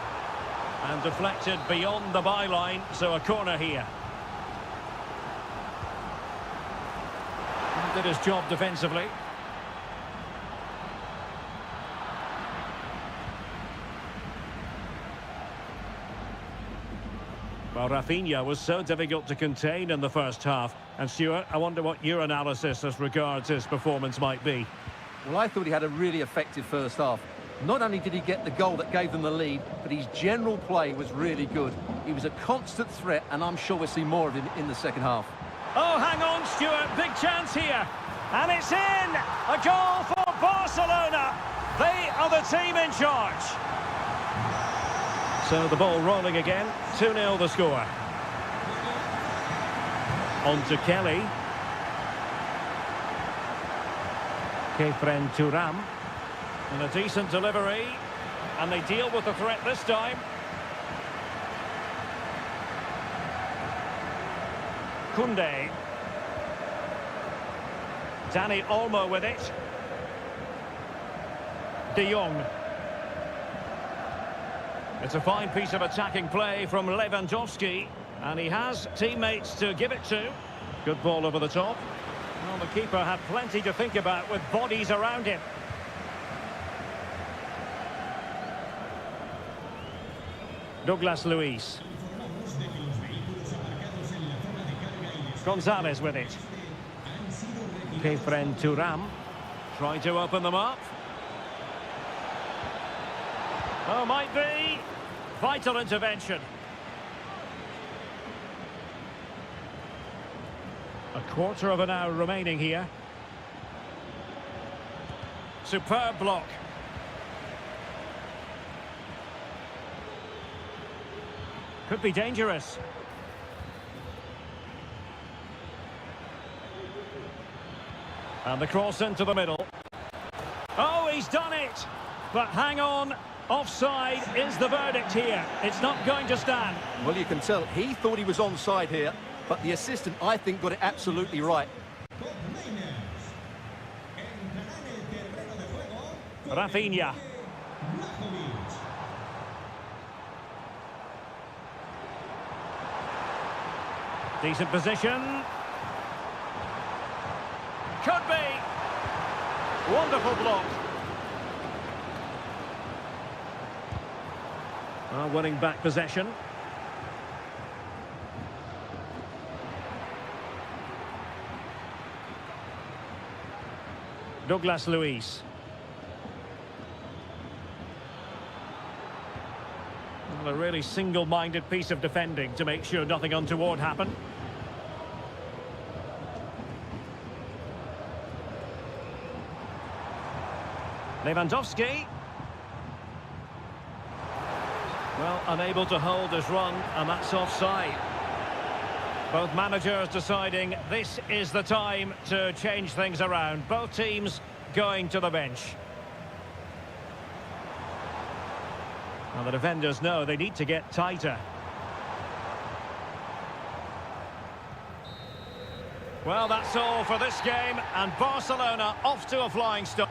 Speaker 1: And deflected beyond the byline, so a corner here. Did his job defensively. Well, Rafinha was so difficult to contain in the first half. And Stuart, I wonder what your analysis as regards his performance might be.
Speaker 2: Well, I thought he had a really effective first half. Not only did he get the goal that gave them the lead, but his general play was really good. He was a constant threat, and I'm sure we'll see more of him in the second half.
Speaker 1: Oh, hang on, Stuart. Big chance here. And it's in! A goal for Barcelona. They are the team in charge. So the ball rolling again. 2-0 the score. On to Kelly. Kefren Turam. And a decent delivery. And they deal with the threat this time. Koundé. Dani Olmo with it. De Jong. It's a fine piece of attacking play from Lewandowski. And he has teammates to give it to. Good ball over the top. Well, the keeper had plenty to think about with bodies around him. Douglas Luiz. Gonzalez with it. Kefren Turam. Trying to open them up. Oh, might be. Vital intervention. A quarter of an hour remaining here. Superb block. Could be dangerous. And the cross into the middle. Oh, he's done it! But hang on, offside is the verdict here. It's not going to stand.
Speaker 2: Well, you can tell he thought he was onside here, but the assistant, I think, got it absolutely right.
Speaker 1: Rafinha. Decent position. Could be. Wonderful block. Well, winning back possession. Douglas Luiz. Well, a really single-minded piece of defending to make sure nothing untoward happened. Lewandowski. Well, unable to hold his run, and that's offside. Both managers deciding this is the time to change things around. Both teams going to the bench. Well, the defenders know they need to get tighter. Well, that's all for this game, and Barcelona off to a flying start.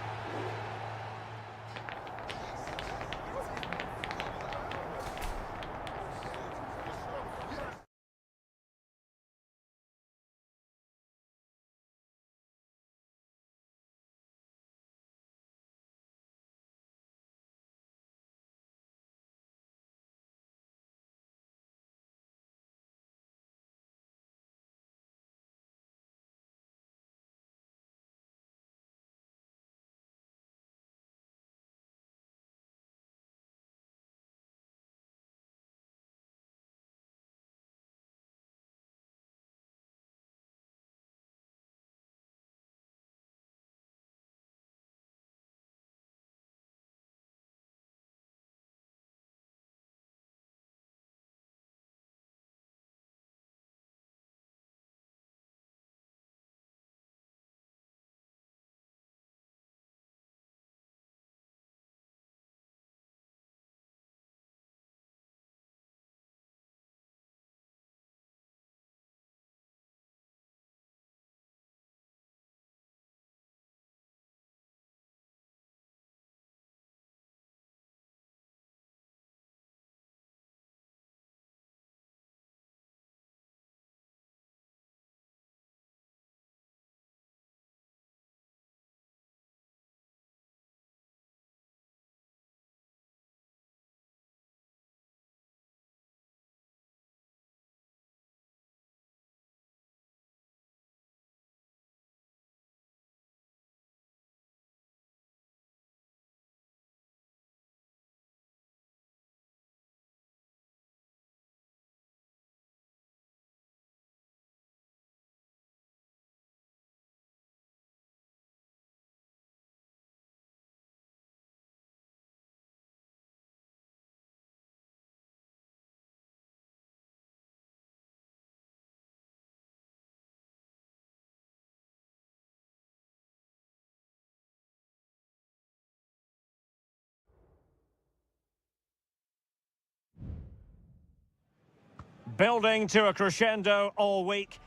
Speaker 1: building to a crescendo all week.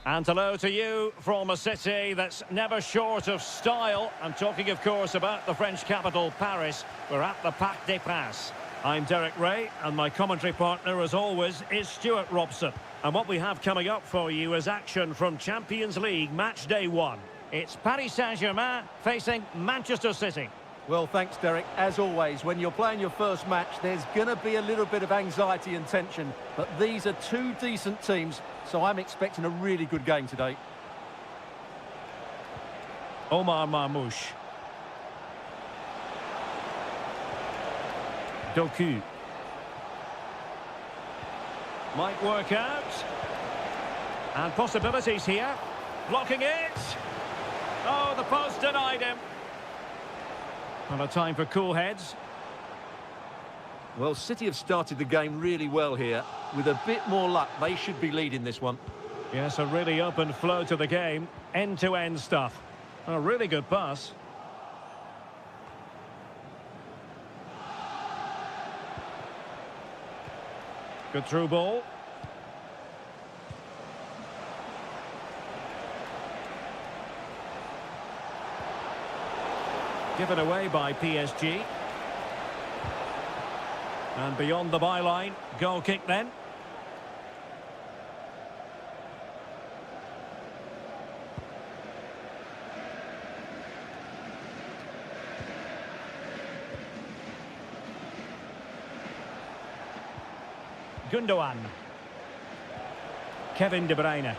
Speaker 1: And hello to you from a city that's never short of style. I'm talking, of course, about the French capital, Paris. We're at the Parc des Princes. I'm Derek Ray, and my commentary partner, as always, is Stuart Robson. And what we have coming up for you is action from Champions League match day 1. It's Paris Saint-Germain facing Manchester City.
Speaker 2: Well, thanks, Derek. As always, when you're playing your first match, there's going to be a little bit of anxiety and tension. But these are two decent teams, so I'm expecting a really good game today.
Speaker 1: Omar Marmoush. Doku. Might work out. And possibilities here. Blocking it. Oh, the post denied him. And a time for cool heads.
Speaker 2: Well, City have started the game really well here. With a bit more luck, they should be leading this one.
Speaker 1: Yes, a really open flow to the game. End-to-end stuff. A really good pass. Good through ball. Given away by PSG. And beyond the byline, goal kick then. Gundogan. Kevin De Bruyne.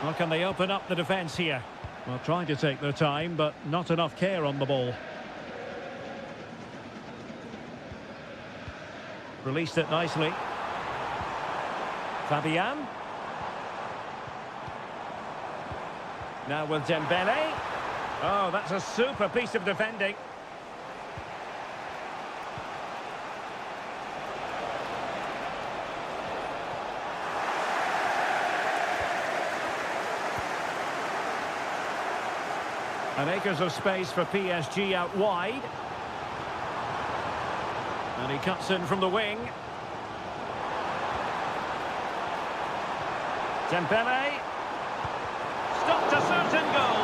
Speaker 1: Well, can they open up the defence here? Well, trying to take their time, but not enough care on the ball. Released it nicely. Fabian. Now with Dembele. Oh, that's a super piece of defending. And acres of space for PSG out wide. And he cuts in from the wing. Dembele. Stopped a certain goal.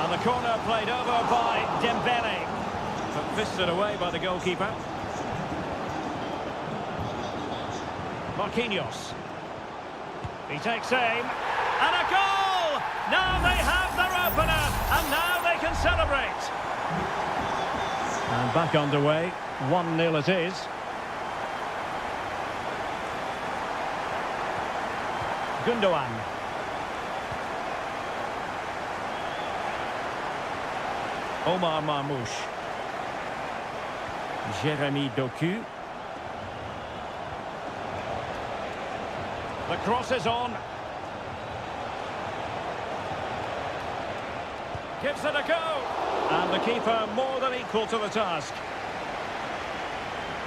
Speaker 1: And the corner played over by Dembele. But fisted away by the goalkeeper. Marquinhos. He takes aim, and a goal! Now they have their opener, and now they can celebrate. And back underway, 1-0 it is. Gundogan. Omar Marmoush. Jeremy Doku. The cross is on. Gives it a go. And the keeper more than equal to the task.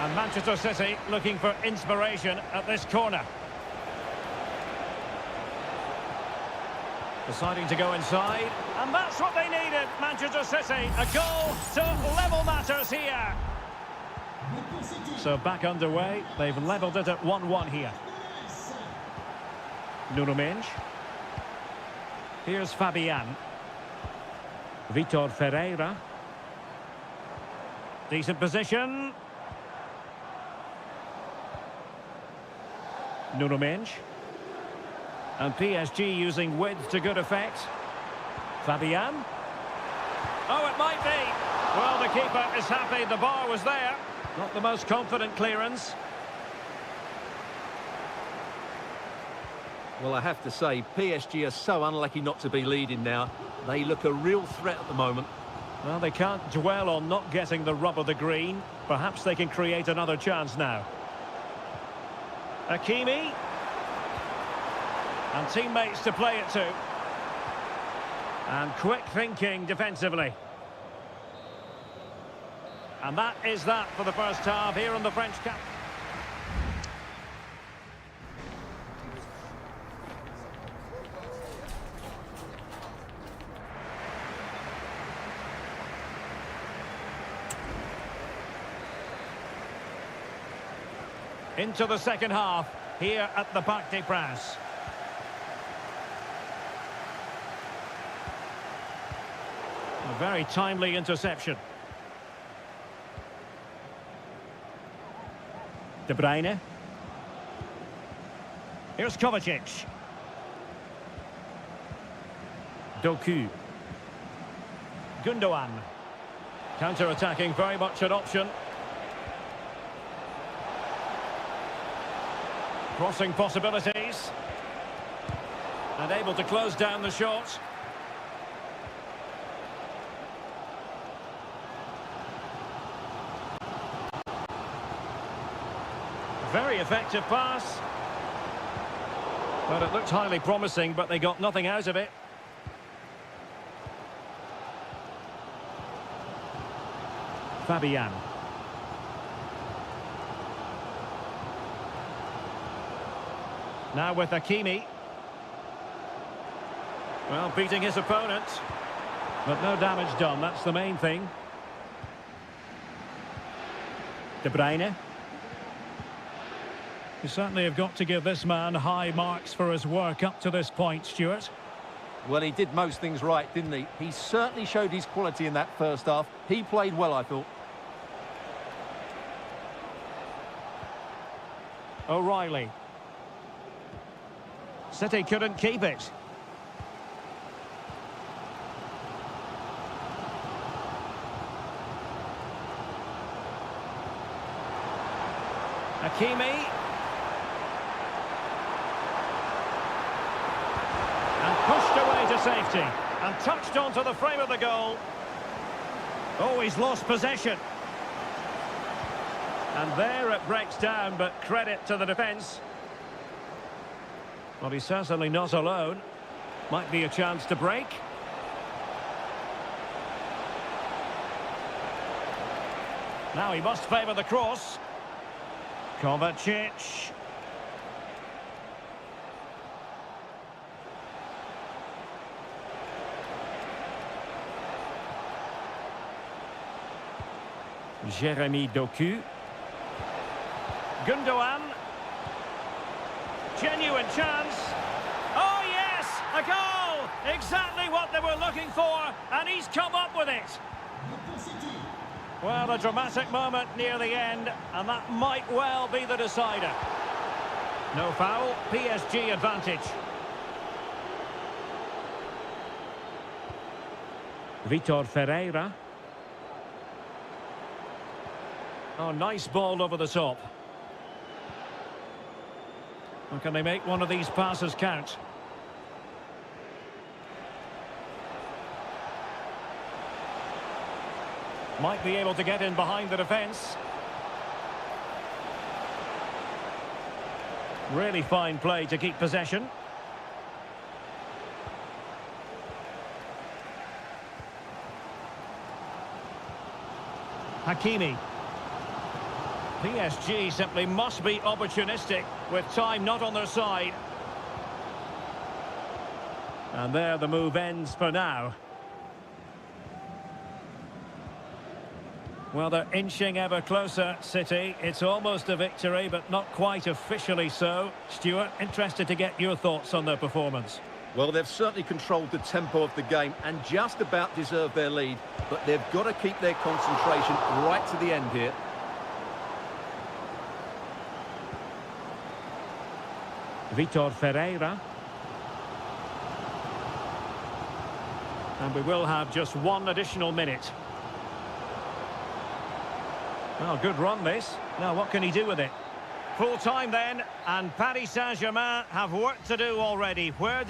Speaker 1: And Manchester City looking for inspiration at this corner. Deciding to go inside. And that's what they needed, Manchester City. A goal to level matters here. So back underway. They've levelled it at 1-1 here. Nuno Mendes. Here's Fabian. Vitor Ferreira. Decent position. Nuno Mendes. And PSG using width to good effect. Fabian. Oh, it might be. Well, the keeper is happy the bar was there. Not the most confident clearance.
Speaker 2: Well, I have to say, PSG are so unlucky not to be leading now. They look a real threat at the moment.
Speaker 1: Well, they can't dwell on not getting the rub of the green. Perhaps they can create another chance now. Hakimi. And teammates to play it to. And quick thinking defensively. And that is that for the first half here on the French camp. Into the second half, here at the Parc des Princes. A very timely interception. De Bruyne. Here's Kovacic. Doku. Gundogan. Counter-attacking, very much an option. Crossing possibilities. And able to close down the shot. Very effective pass. But it looked highly promising, but they got nothing out of it. Fabian. Now with Hakimi. Well, beating his opponent. But no damage done, that's the main thing. De Bruyne. You certainly have got to give this man high marks for his work up to this point, Stuart.
Speaker 2: Well, he did most things right, didn't he? He certainly showed his quality in that first half. He played well, I thought.
Speaker 1: O'Reilly. City couldn't keep it. Hakimi. And pushed away to safety. And touched onto the frame of the goal. Oh, he's lost possession. And there it breaks down, but credit to the defence. Well, he's certainly not alone. Might be a chance to break. Now he must favour the cross. Kovacic. Jeremy Doku. Gundogan. Genuine chance. Oh yes, a goal! Exactly what they were looking for, and he's come up with it. Well, a dramatic moment near the end, and that might well be the decider. No foul, PSG advantage. Vitor Ferreira. Oh, nice ball over the top. Or can they make one of these passes count? Might be able to get in behind the defence. Really fine play to keep possession. Hakimi. PSG simply must be opportunistic with time not on their side. And there the move ends for now. Well, they're inching ever closer, City. It's almost a victory, but not quite officially so. Stuart, interested to get your thoughts on their performance.
Speaker 2: Well, they've certainly controlled the tempo of the game and just about deserved their lead, but they've got to keep their concentration right to the end here.
Speaker 1: Vitor Ferreira. And we will have just one additional minute. Well, good run this. Now what can he do with it? Full time then, and Paris Saint-Germain have work to do already. Where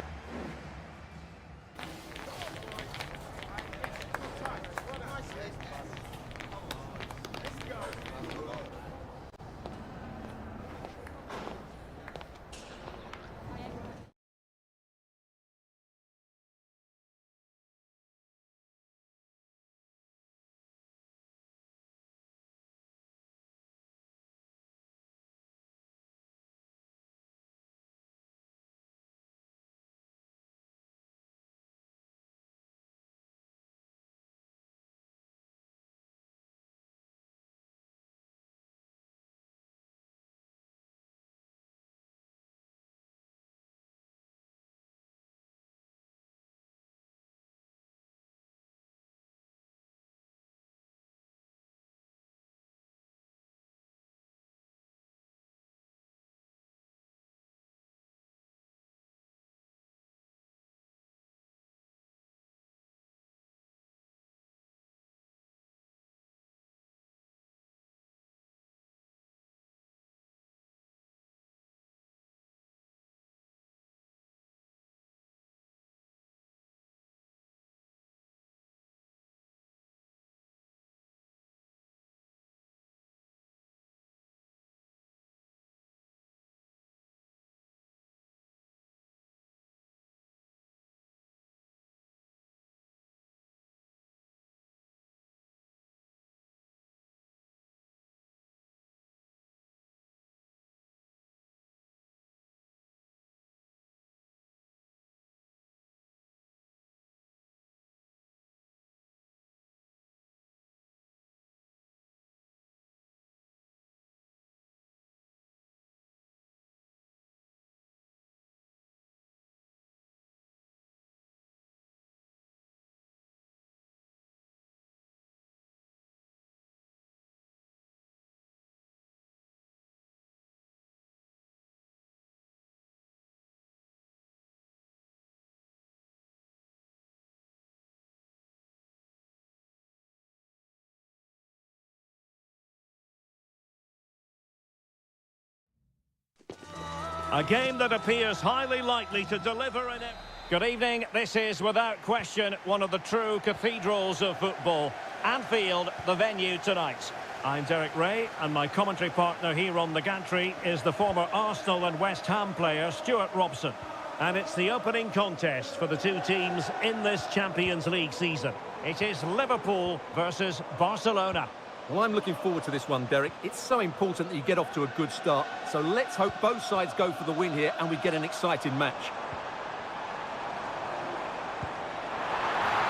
Speaker 1: A game that appears highly likely to deliver in it. Good evening. This is, without question, one of the true cathedrals of football. Anfield, the venue tonight. I'm Derek Ray, and my commentary partner here on the gantry is the former Arsenal and West Ham player, Stuart Robson. And it's the opening contest for the two teams in this Champions League season. It is Liverpool versus Barcelona.
Speaker 2: Well, I'm looking forward to this one, Derek. It's so important that you get off to a good start. So let's hope both sides go for the win here and we get an exciting match.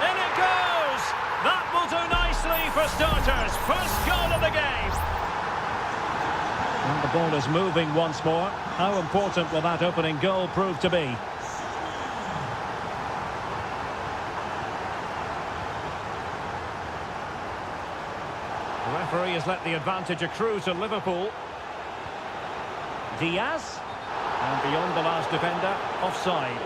Speaker 1: In it goes! That will do nicely for starters. First goal of the game. And the ball is moving once more. How important will that opening goal prove to be? The referee has let the advantage accrue to Liverpool. Diaz. And beyond the last defender, offside.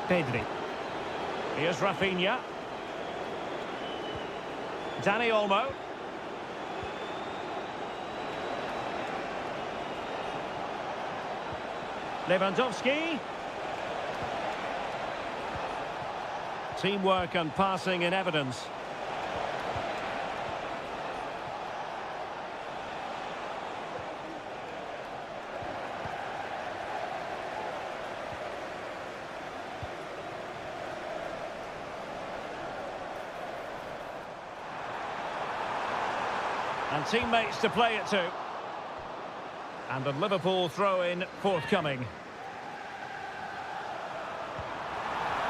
Speaker 1: Pedri. Here's Rafinha. Dani Olmo. Lewandowski. Teamwork and passing in evidence. And teammates to play it to. And the Liverpool throw-in forthcoming.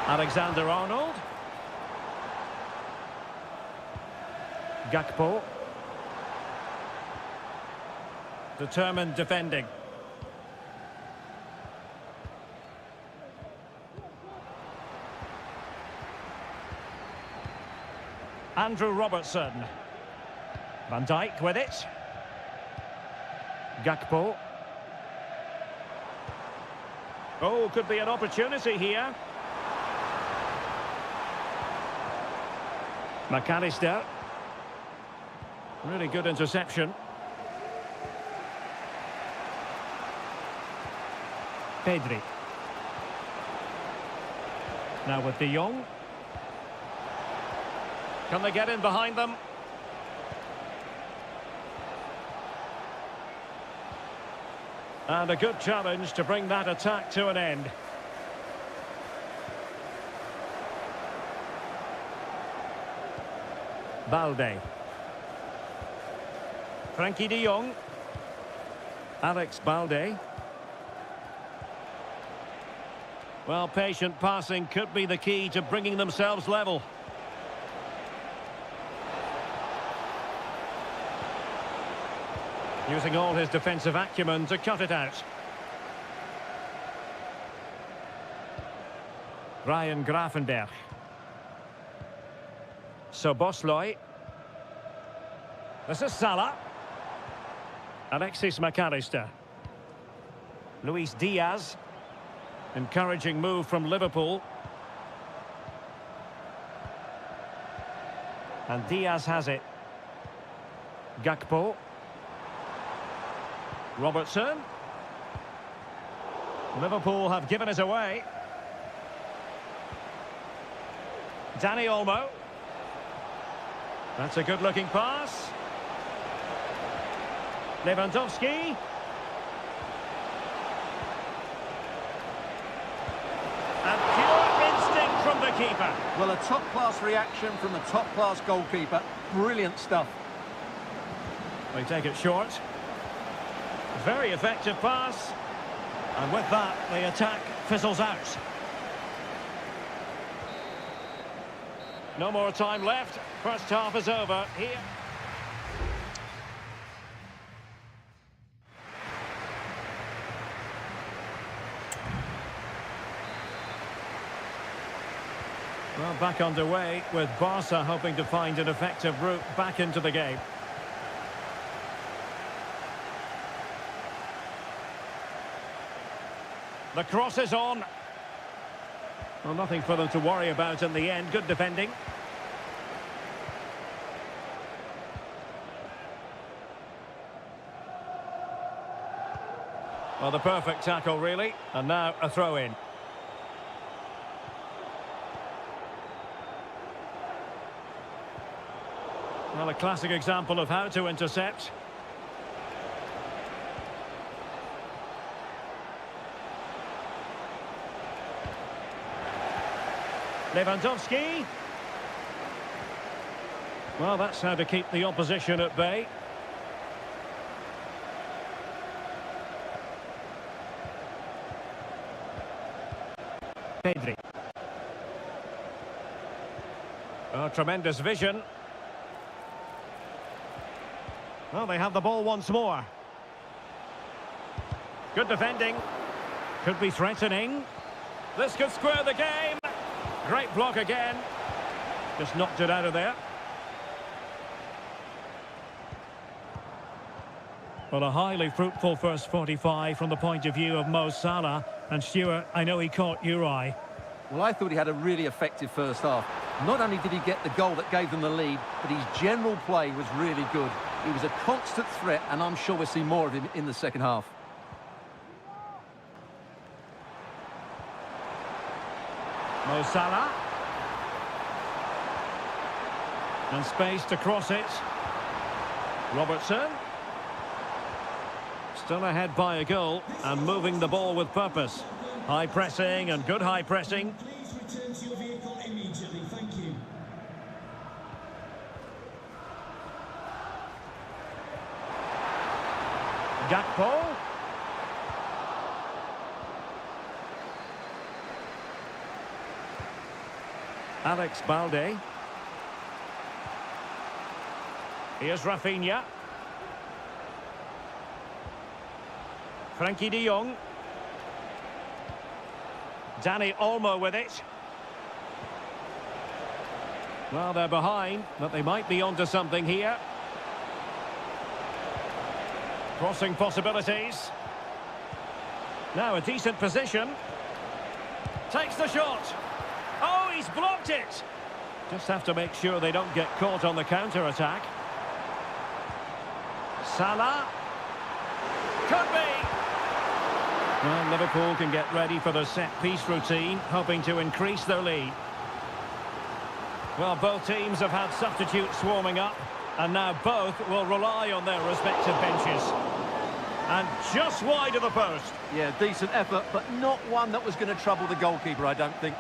Speaker 1: Alexander-Arnold. Gakpo. Determined defending. Andrew Robertson. Van Dijk with it. Gakpo. Oh, could be an opportunity here. McAllister. Really good interception. Pedri. Now with De Jong. Can they get in behind them? And a good challenge to bring that attack to an end. Balde. Frankie de Jong. Alex Balde. Well, patient passing could be the key to bringing themselves level. Using all his defensive acumen to cut it out. Ryan Gravenberch. Szoboszlai. This is Salah. Alexis McAllister. Luis Diaz. Encouraging move from Liverpool. And Diaz has it. Gakpo. Robertson. Liverpool have given it away. Dani Olmo. That's a good-looking pass. Lewandowski. And pure instinct from the keeper.
Speaker 2: Well, a top-class reaction from the top-class goalkeeper. Brilliant stuff.
Speaker 1: They take it short. Very effective pass. And with that, the attack fizzles out. No more time left. First half is over here. Well, back underway with Barca hoping to find an effective route back into the game. The cross is on. Well, nothing for them to worry about in the end. Good defending. Well, the perfect tackle, really. And now a throw-in. Well, a classic example of how to intercept. Lewandowski. Well, that's how to keep the opposition at bay. Pedri. Oh, tremendous vision. Well, they have the ball once more. Good defending. Could be threatening. This could square the game. Great block again. Just knocked it out of there. Well, a highly fruitful first 45 from the point of view of Mo Salah. And Stuart, I know he caught your eye.
Speaker 2: Well, I thought he had a really effective first half. Not only did he get the goal that gave them the lead, but his general play was really good. He was a constant threat, and I'm sure we'll see more of him in the second half.
Speaker 1: Mo Salah. And space to cross it. Robertson. Still ahead by a goal and moving the ball with purpose. High pressing and good high pressing.
Speaker 3: Please return to your vehicle immediately. Thank you.
Speaker 1: Gakpo. Alex Balde. Here's Rafinha. Frankie de Jong. Dani Olmo with it. Well, they're behind, but they might be onto something here. Crossing possibilities. Now a decent position. Takes the shot. Oh, he's blocked it. Just have to make sure they don't get caught on the counter-attack. Salah. Could be. Well, Liverpool can get ready for the set-piece routine, hoping to increase their lead. Well, both teams have had substitutes swarming up, and now both will rely on their respective benches. And just wide of the post.
Speaker 2: Yeah, decent effort, but not one that was going to trouble the goalkeeper, I don't think.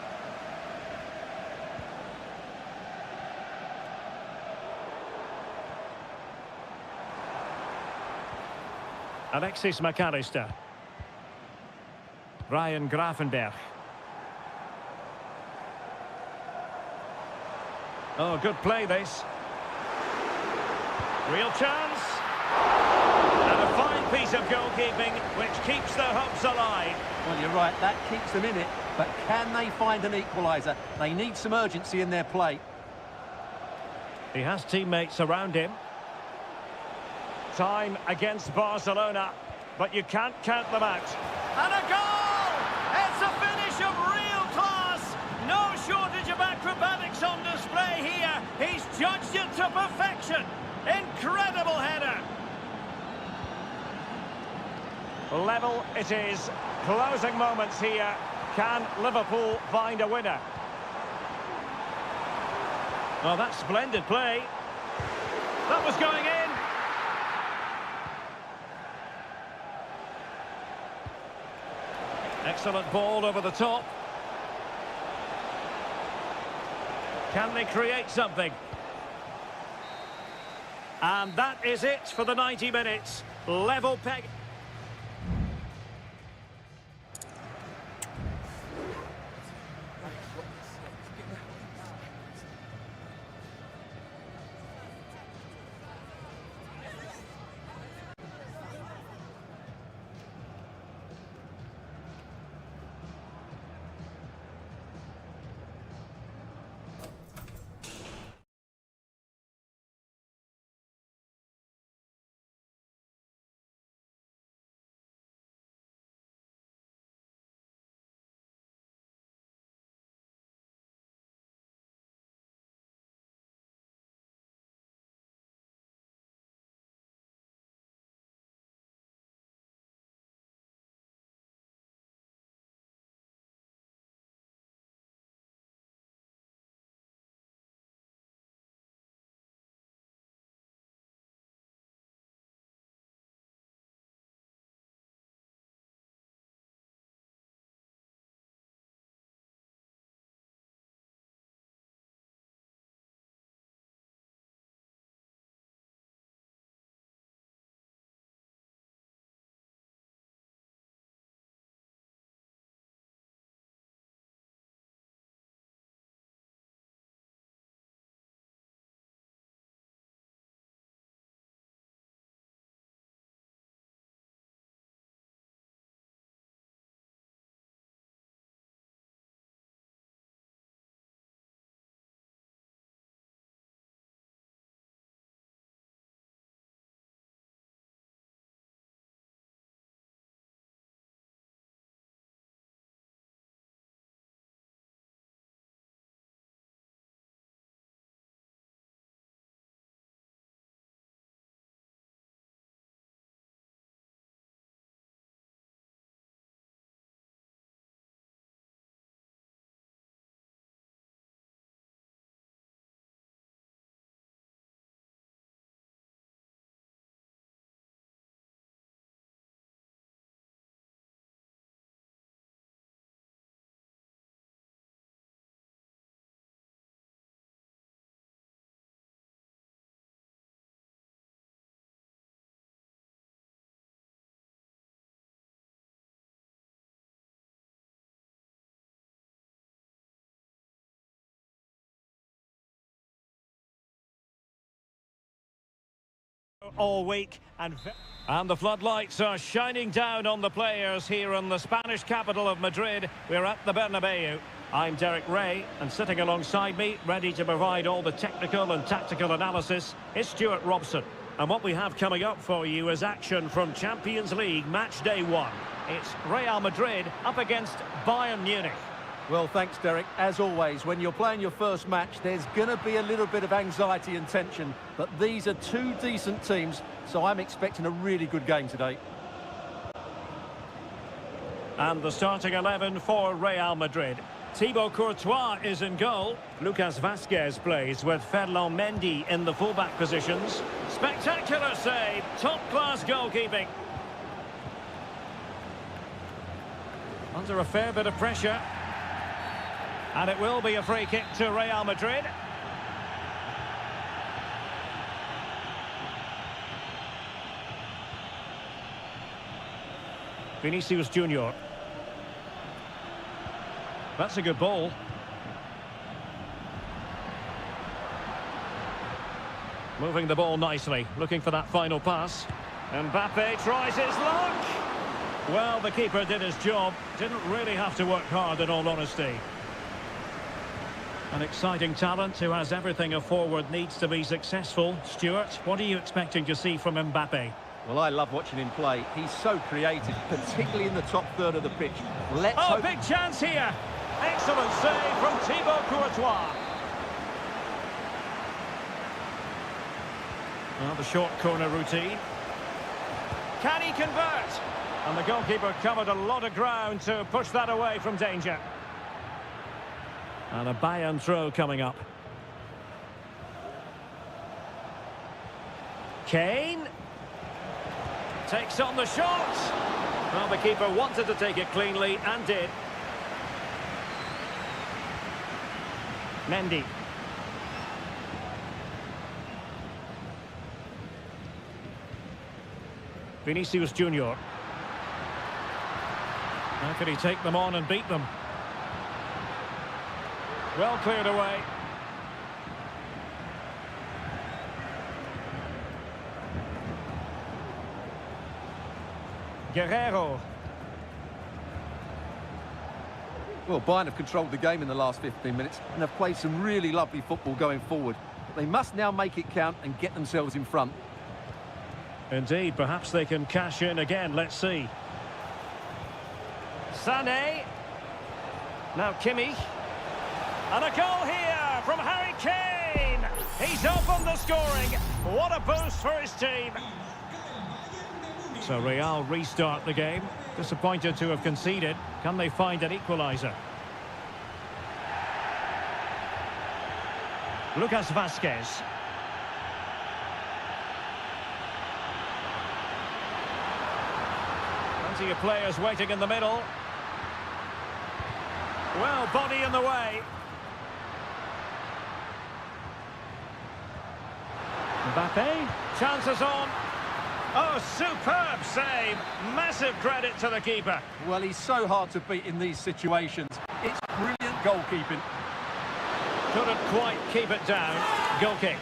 Speaker 1: Alexis McAllister. Ryan Gravenberch. Oh, good play this. Real chance. And a fine piece of goalkeeping which keeps their hopes alive.
Speaker 2: Well, you're right, that keeps them in it. But can they find an equaliser? They need some urgency in their play.
Speaker 1: He has teammates around him. Time against Barcelona, but you can't count them out. And a goal! It's a finish of real class! No shortage of acrobatics on display here. He's judged it to perfection. Incredible header. Level it is. Closing moments here. Can Liverpool find a winner? Oh, that's splendid play. That was going in. Excellent ball over the top. Can they create something? And that is it for the 90 minutes. Level peg. all week. And the floodlights are shining down on the players here in the Spanish capital of Madrid. We're at the Bernabeu. I'm Derek Ray, and sitting alongside me, ready to provide all the technical and tactical analysis, is Stuart Robson. And what we have coming up for you is action from Champions League match day 1. It's Real Madrid up against Bayern Munich.
Speaker 2: Well, thanks, Derek. As always, when you're playing your first match, there's going to be a little bit of anxiety and tension. But these are two decent teams, so I'm expecting a really good game today.
Speaker 1: And the starting 11 for Real Madrid. Thibaut Courtois is in goal. Lucas Vazquez plays with Ferland Mendy in the fullback positions. Spectacular save, top-class goalkeeping. Under a fair bit of pressure. And it will be a free kick to Real Madrid. Vinicius Junior. That's a good ball. Moving the ball nicely, looking for that final pass. Mbappe tries his luck. Well, the keeper did his job. Didn't really have to work hard, in all honesty. An exciting talent who has everything a forward needs to be successful. Stuart, what are you expecting to see from Mbappe?
Speaker 2: Well, I love watching him play. He's so creative, particularly in the top third of the pitch. Let's hope...
Speaker 1: big chance here! Excellent save from Thibaut Courtois. Well, the short corner routine. Can he convert? And the goalkeeper covered a lot of ground to push that away from danger. And a Bayern throw coming up. Kane takes on the shot. Well, the keeper wanted to take it cleanly and did. Mendy. Vinicius Junior. How could he take them on and beat them? Well cleared away. Guerrero.
Speaker 2: Well, Bayern have controlled the game in the last 15 minutes and have played some really lovely football going forward. But they must now make it count and get themselves in front.
Speaker 1: Indeed, perhaps they can cash in again. Let's see. Sané. Now Kimmich. And a goal here from Harry Kane. He's opened the scoring. What a boost for his team. So Real restart the game. Disappointed to have conceded. Can they find an equaliser? Lucas Vazquez. Plenty of players waiting in the middle. Well, body in the way. Mbappe, chances on. Oh, superb save. Massive credit to the keeper.
Speaker 2: Well, he's so hard to beat in these situations. It's brilliant goalkeeping.
Speaker 1: Couldn't quite keep it down. Goal kick.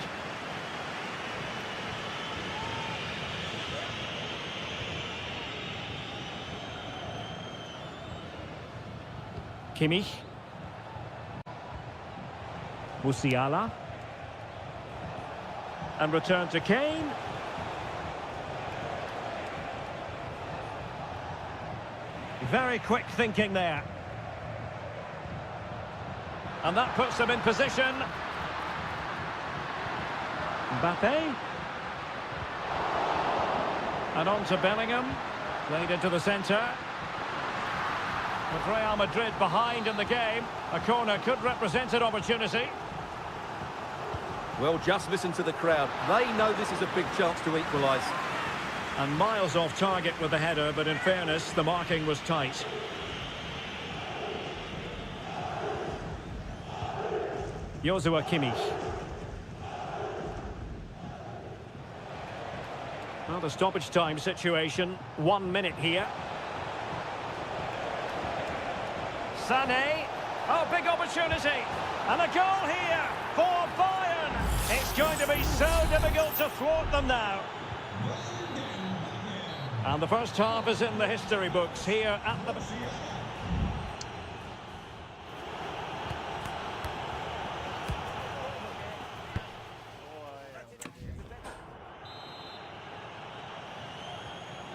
Speaker 1: Kimmich. Musiala. And return to Kane. Very quick thinking there. And that puts them in position. Mbappe. And on to Bellingham. Played into the centre. With Real Madrid behind in the game, a corner could represent an opportunity.
Speaker 2: Well, just listen to the crowd. They know this is a big chance to equalise.
Speaker 1: And miles off target with the header, but in fairness, the marking was tight. Joshua Kimmich. Well, the stoppage time situation, 1 minute here. Sané. Oh, big opportunity. And a goal here for Bayern. It's going to be so difficult to thwart them now. And the first half is in the history books here at the...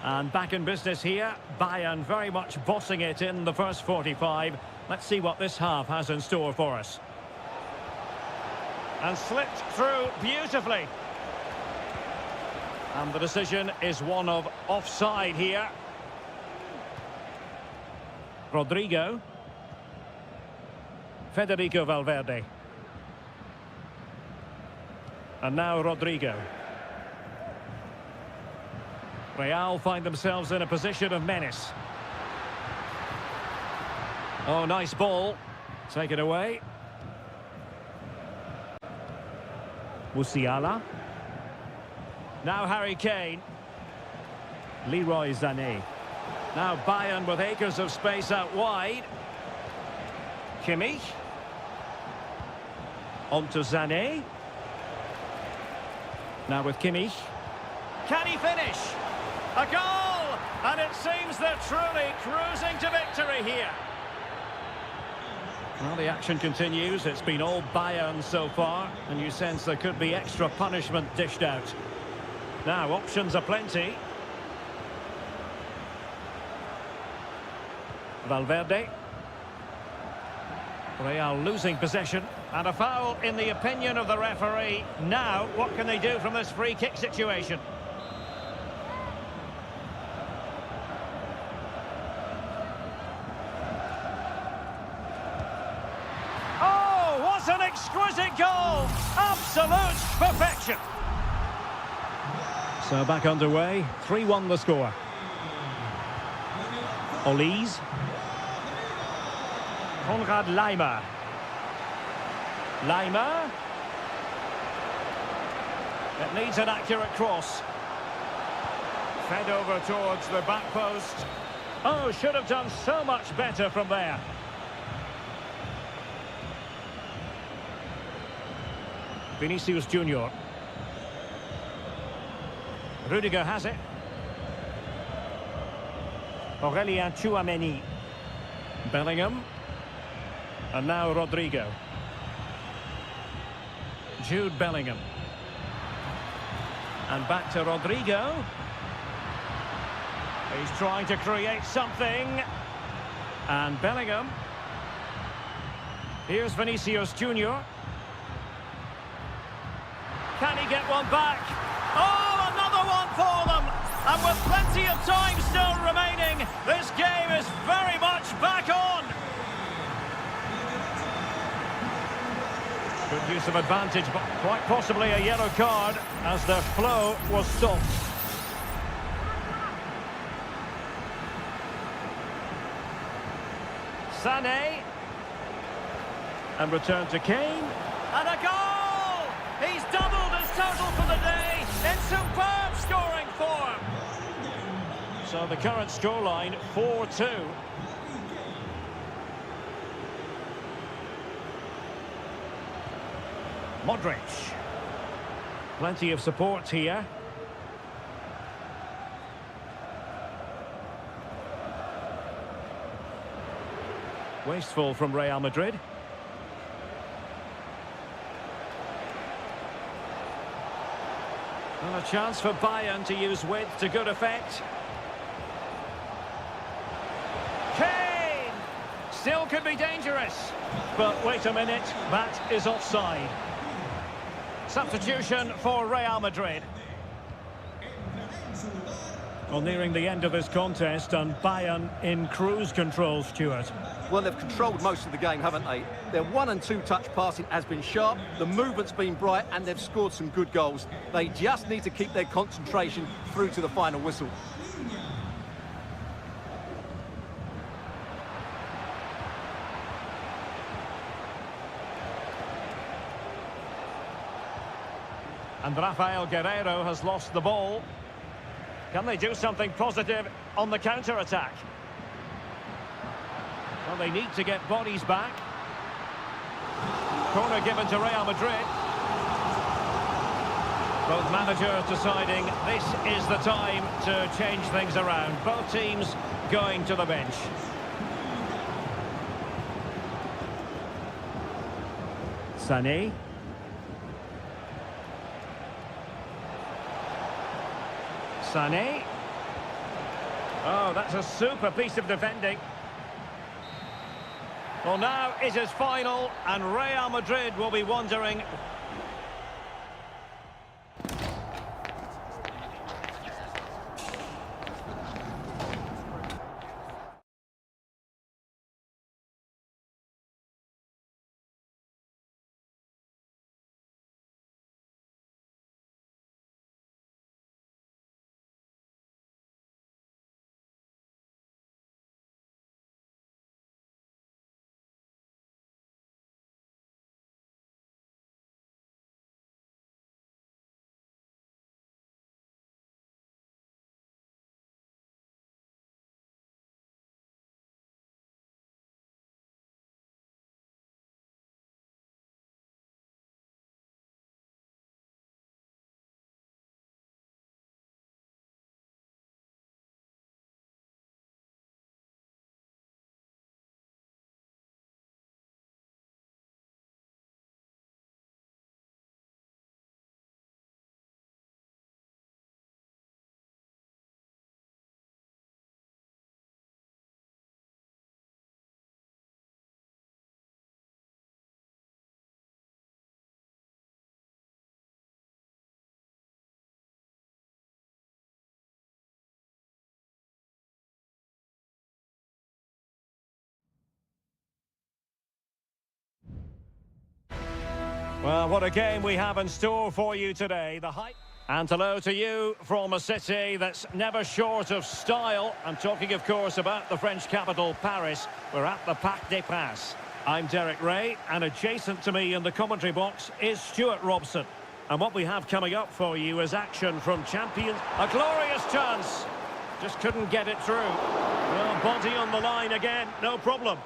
Speaker 1: And back in business here, Bayern very much bossing it in the first 45. Let's see what this half has in store for us. And slipped through beautifully. And the decision is one of offside here. Rodrigo. Federico Valverde. And now Rodrigo. Real find themselves in a position of menace. Oh, nice ball. Take it away. Musiala. Now Harry Kane. Leroy Sané. Now Bayern with acres of space out wide. Kimmich. On to Sané. Now with Kimmich. Can he finish? A goal! And it seems they're truly cruising to victory here. Well, the action continues. It's been all Bayern so far, and you sense there could be extra punishment dished out. Now, options are plenty. Valverde. Real losing possession. And a foul in the opinion of the referee. Now, what can they do from this free kick situation? An exquisite goal! Absolute perfection! So back underway, 3-1 the score. Olise. Konrad Laimer. Laimer. It needs an accurate cross. Fed over towards the back post. Oh, should have done so much better from there. Vinicius Junior. Rudiger has it. Aurelien Tchouameni. Bellingham. And now Rodrigo. Jude Bellingham. And back to Rodrigo. He's trying to create something. And Bellingham. Here's Vinicius Junior. Can he get one back? Oh, another one for them! And with plenty of time still remaining, this game is very much back on! Good use of advantage, but quite possibly a yellow card as their flow was stopped. Sané. And return to Kane. And a goal! He's doubled his total for the day in superb scoring form. So the current scoreline, 4-2. Modric. Plenty of support here. Wasteful from Real Madrid. Well, a chance for Bayern to use width to good effect. Kane! Still could be dangerous. But wait a minute, that is offside. Substitution for Real Madrid. Well, nearing the end of this contest and Bayern in cruise control, Stuart.
Speaker 2: Well, they've controlled most of the game, haven't they? Their 1- and 2-touch passing has been sharp, the movement's been bright, and they've scored some good goals. They just need to keep their concentration through to the final whistle.
Speaker 1: And Rafael Guerreiro has lost the ball. Can they do something positive on the counter-attack? Well, they need to get bodies back. Corner given to Real Madrid. Both managers deciding this is the time to change things around. Both teams going to the bench. Sané. Sané. Oh, that's a super piece of defending. Well, now it is final, and Real Madrid will be wondering... Well, what a game we have in store for you today. The hype. And hello to you from a city that's never short of style. I'm talking, of course, about the French capital, Paris. We're at the Parc des Princes. I'm Derek Ray, and adjacent to me in the commentary box is Stuart Robson. And what we have coming up for you is action from champions. A glorious chance. Just couldn't get it through. Well, body on the line again, no problem.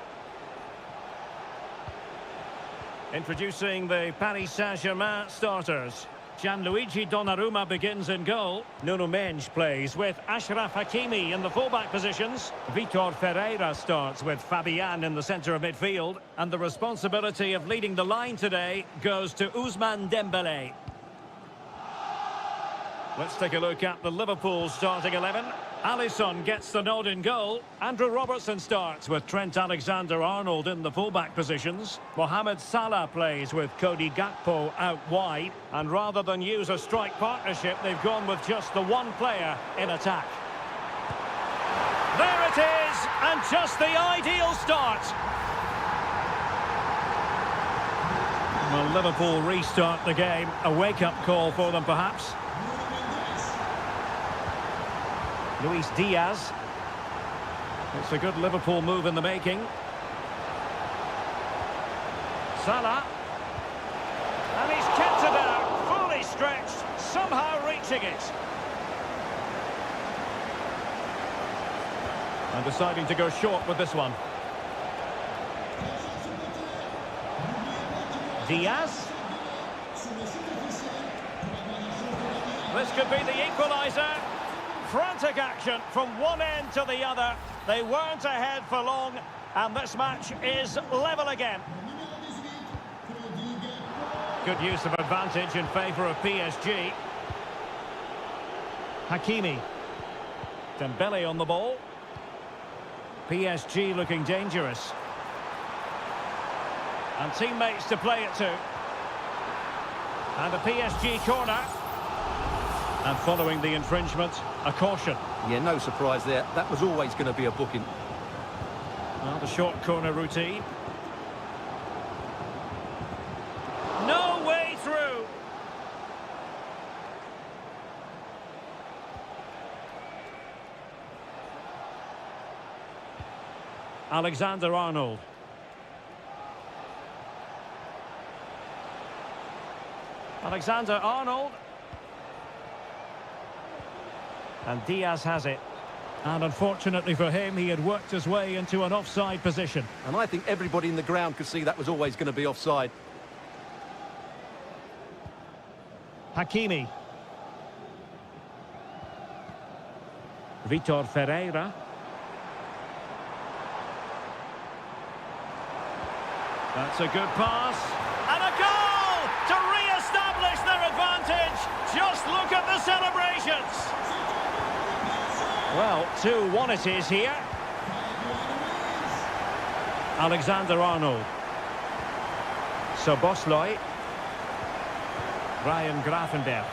Speaker 1: Introducing the Paris Saint-Germain starters. Gianluigi Donnarumma begins in goal. Nuno Mendes plays with Achraf Hakimi in the fullback positions. Vitor Ferreira starts with Fabian in the centre of midfield. And the responsibility of leading the line today goes to Ousmane Dembélé. Let's take a look at the Liverpool starting 11. Alisson gets the nod in goal. Andrew Robertson starts with Trent Alexander-Arnold in the fullback positions. Mohamed Salah plays with Cody Gakpo out wide. And rather than use a strike partnership, they've gone with just the one player in attack. There it is, and just the ideal start. Well, Liverpool restart the game. A wake-up call for them, perhaps. Luis Diaz. It's a good Liverpool move in the making. Salah. And he's kept it out, fully stretched, somehow reaching it. And deciding to go short with this one. Diaz. This could be the equaliser. Frantic action from one end to the other. They weren't ahead for long, and this match is level again. Good use of advantage in favour of PSG. Hakimi. Dembele on the ball. PSG looking dangerous. And teammates to play it to. And a PSG corner. And following the infringement, a caution.
Speaker 2: Yeah, no surprise there. That was always going to be a booking.
Speaker 1: Well, the short corner routine. No way through. Alexander-Arnold. Alexander-Arnold. And Diaz has it. And unfortunately for him, he had worked his way into an offside position.
Speaker 2: And I think everybody in the ground could see that was always going to be offside.
Speaker 1: Hakimi. Vitor Ferreira. That's a good pass. And a goal to re-establish their advantage. Just look at the celebrations. Well, 2-1 it is here. Alexander-Arnold. Szoboszlai. Ryan Gravenberch.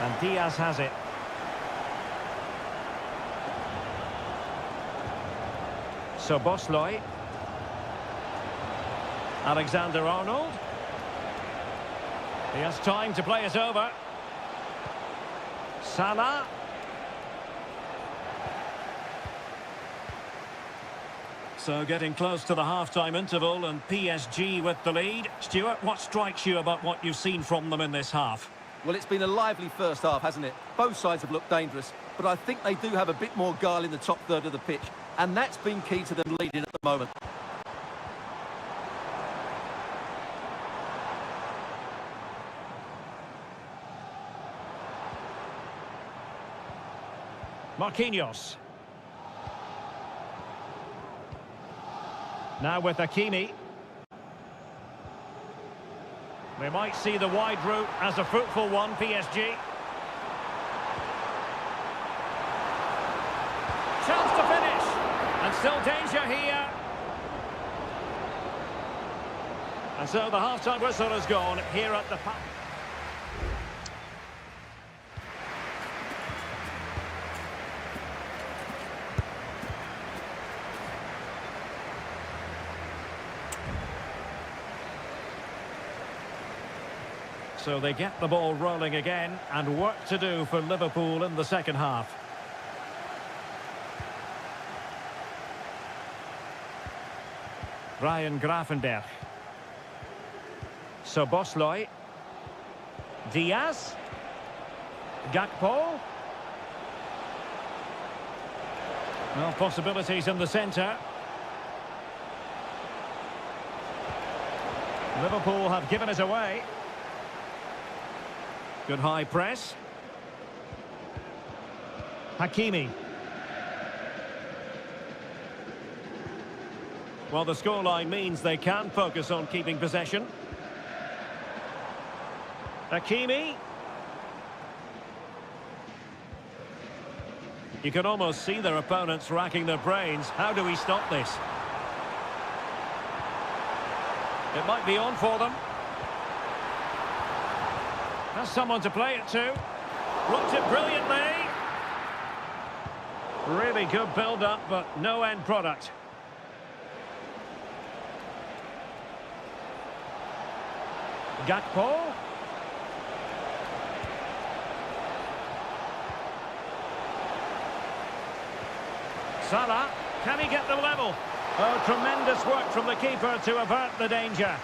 Speaker 1: And Diaz has it. Szoboszlai. Alexander-Arnold. He has time to play it over. Salah. So getting close to the half-time interval and PSG with the lead. Stuart, what strikes you about what you've seen from them in this half?
Speaker 2: Well, it's been a lively first half, hasn't it? Both sides have looked dangerous, but I think they do have a bit more guile in the top third of the pitch, and that's been key to them leading at the moment.
Speaker 1: Marquinhos. Now with Hakimi. We might see the wide route as a fruitful one, PSG. Chance to finish. And still danger here. And so the half-time whistle has gone here at the... So they get the ball rolling again, and work to do for Liverpool in the second half. Ryan Gravenberch. Szoboszlai. Diaz. Gakpo. Well, possibilities in the centre. Liverpool have given it away. Good high press. Hakimi. Well, the scoreline means they can focus on keeping possession. Hakimi. You can almost see their opponents racking their brains. How do we stop this? It might be on for them. Has someone to play it to. Blocked it brilliantly. Really good build-up, but no end product. Gakpo. Salah. Can he get the level? Oh, tremendous work from the keeper to avert the danger.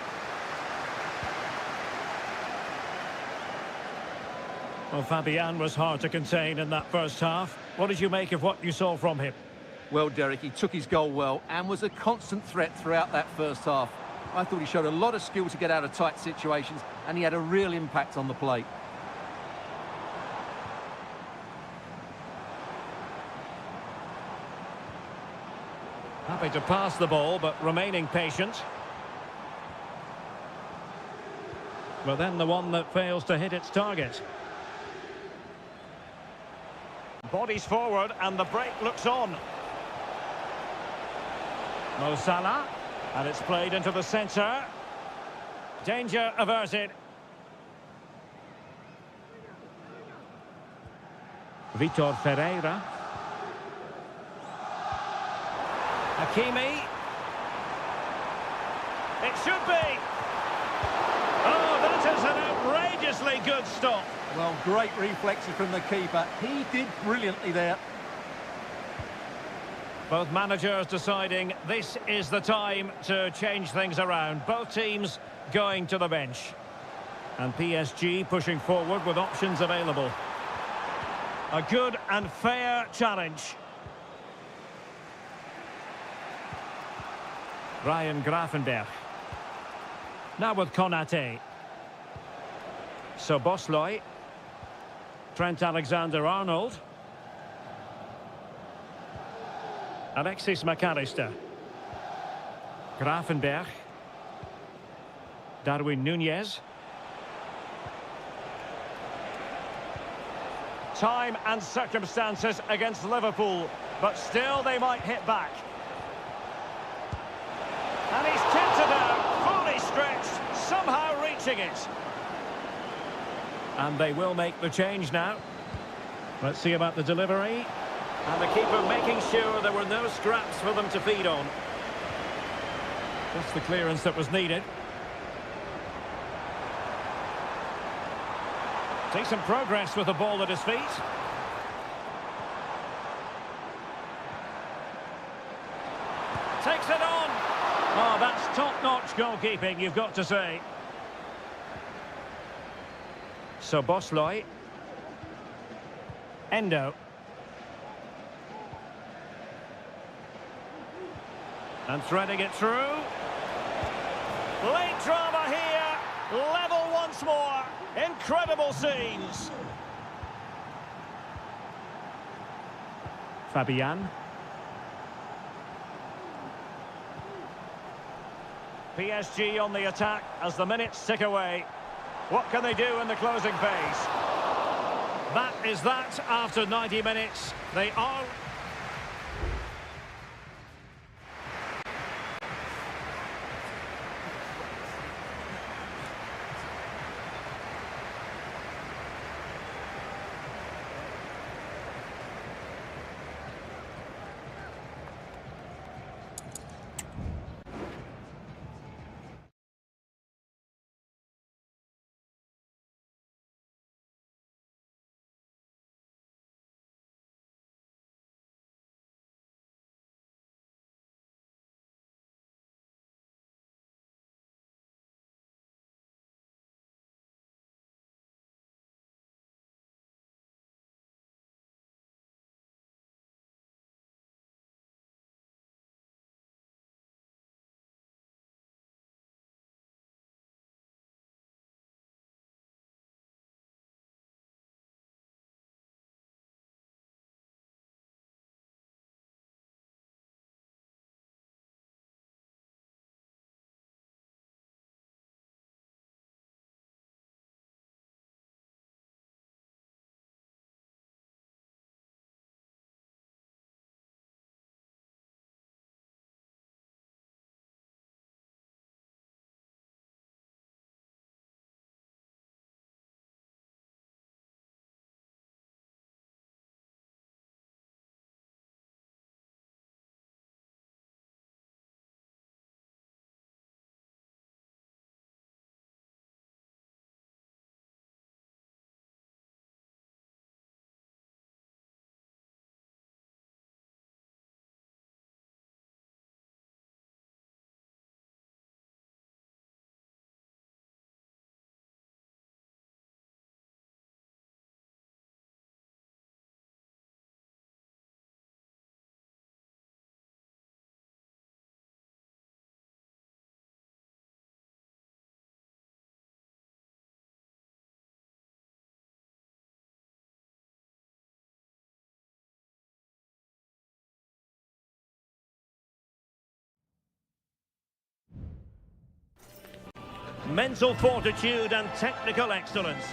Speaker 1: Well, Fabian was hard to contain in that first half. What did you make of what you saw from him?
Speaker 2: Well, Derek, he took his goal well and was a constant threat throughout that first half. I thought he showed a lot of skill to get out of tight situations, and he had a real impact on the plate.
Speaker 1: Happy to pass the ball, but remaining patient. But then the one that fails to hit its target. Bodies forward, and the break looks on. Mo Salah, and it's played into the centre. Danger averted. Vitor Ferreira. Hakimi. It should be. Oh, that is an outrageously good stop.
Speaker 2: Well, great reflexes from the keeper. He did brilliantly there.
Speaker 1: Both managers deciding this is the time to change things around. Both teams going to the bench. And PSG pushing forward with options available. A good and fair challenge. Ryan Gravenberch. Now with Konate. Szoboszlai. Trent Alexander-Arnold. Alexis McAllister. Grafenberg. Darwin Núñez. Time and circumstances against Liverpool, but still they might hit back. And he's tipped it out, fully stretched, somehow reaching it. And they will make the change now. Let's see about the delivery. And the keeper making sure there were no scraps for them to feed on. Just the clearance that was needed. Decent progress with the ball at his feet. Takes it on. Oh, that's top-notch goalkeeping, you've got to say. So Bosloy. Endo. And threading it through. Late drama here. Level once more. Incredible scenes. Fabian. PSG on the attack as the minutes tick away. What can they do in the closing phase? That is that after 90 minutes. They are... Mental fortitude and technical excellence.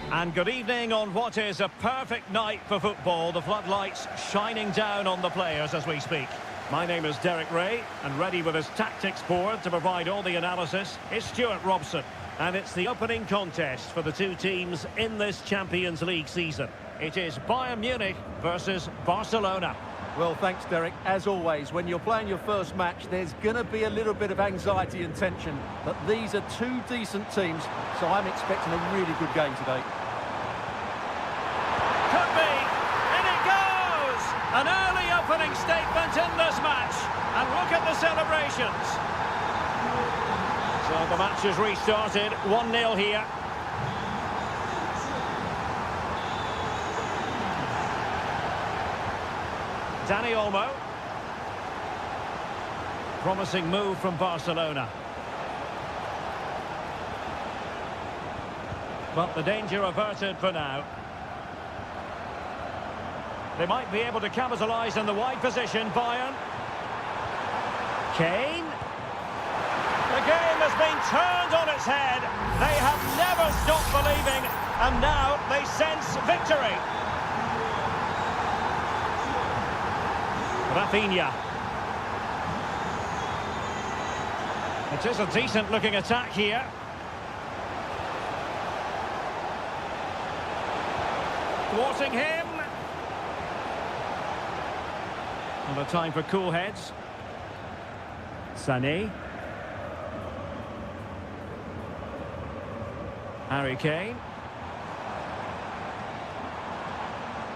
Speaker 1: And good evening on what is a perfect night for football. The floodlights shining down on the players as we speak. My name is Derek Ray, and ready with his tactics board to provide all the analysis is Stuart Robson. And it's the opening contest for the two teams in this Champions League season. It is Bayern Munich versus Barcelona.
Speaker 2: Well, thanks, Derek. As always, when you're playing your first match, there's going to be a little bit of anxiety and tension. But these are two decent teams, so I'm expecting a really good game today.
Speaker 1: Could be, and it goes! An early opening statement in this match. And look at the celebrations. So the match has restarted, 1-0 here. Dani Olmo. Promising move from Barcelona. But the danger averted for now. They might be able to capitalise in the wide position. Bayern. Kane. The game has been turned on its head. They have never stopped believing, and now they sense victory. Rafinha. It is a decent-looking attack here. Thwarting him. And a time for cool heads. Sané. Harry Kane.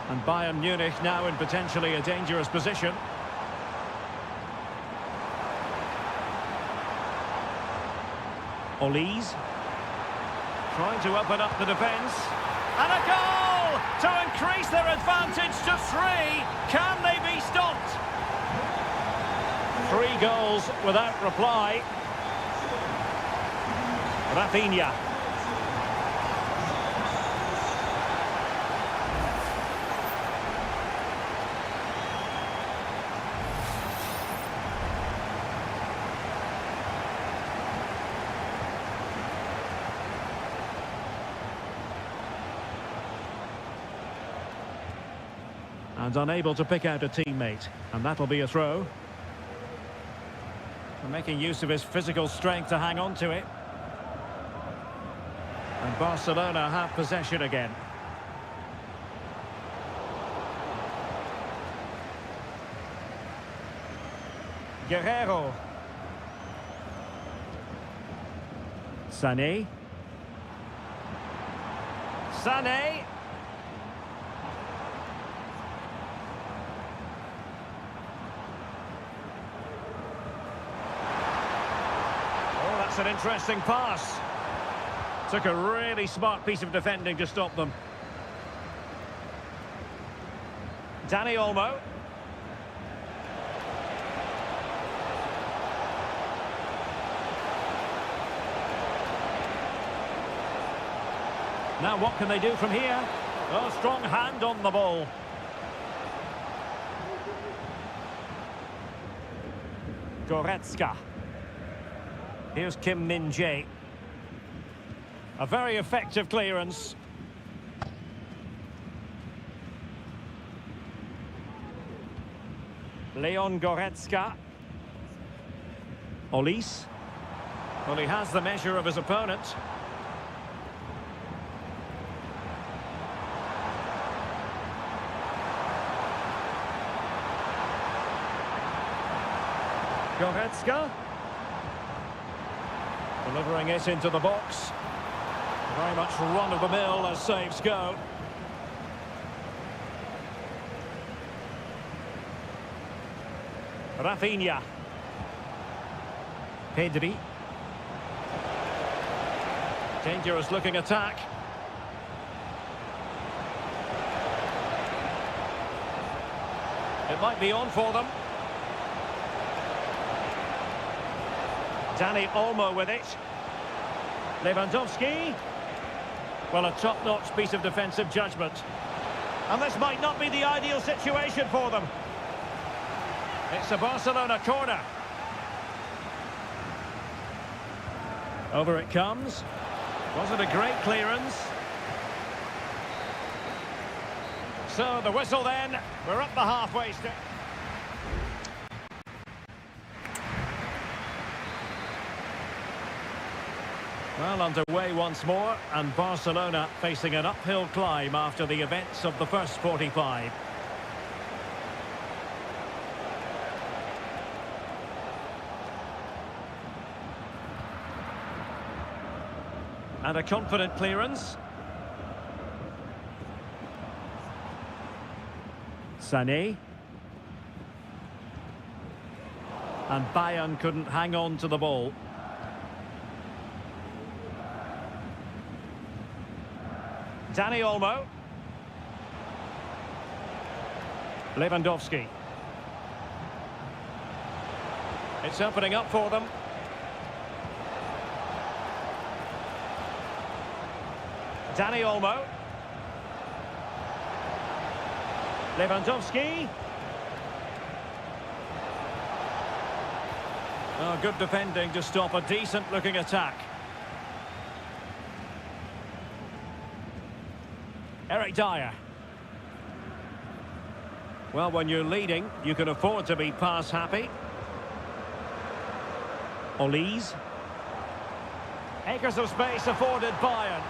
Speaker 1: And Bayern Munich now in potentially a dangerous position. Olise. Trying to open up the defence. And a goal to increase their advantage to 3. Can they be stopped? 3 goals without reply. Rafinha. And unable to pick out a teammate. And that'll be a throw. And making use of his physical strength to hang on to it. And Barcelona have possession again. Guerrero. Sané. Sané. An interesting pass. Took a really smart piece of defending to stop them. Dani Olmo. Now what can they do from here? Oh, strong hand on the ball. Goretzka. Here's Kim Min-jae. A very effective clearance. Leon Goretzka. Olise. Well, he has the measure of his opponent. Goretzka. Delivering it into the box. Very much run-of-the-mill as saves go. Rafinha. Pedri. Dangerous-looking attack. It might be on for them. Dani Olmo with it. Lewandowski. Well, a top-notch piece of defensive judgment. And this might not be the ideal situation for them. It's a Barcelona corner. Over it comes. Wasn't a great clearance. So the whistle then. We're up the halfway stage. Well, underway once more, and Barcelona facing an uphill climb after the events of the first 45. And a confident clearance. Sané. And Bayern couldn't hang on to the ball. Dani Olmo. Lewandowski. It's opening up for them. Dani Olmo. Lewandowski. Oh, good defending to stop a decent-looking attack. Eric Dyer. Well, when you're leading, you can afford to be pass-happy. Olise. Acres of space afforded Bayern.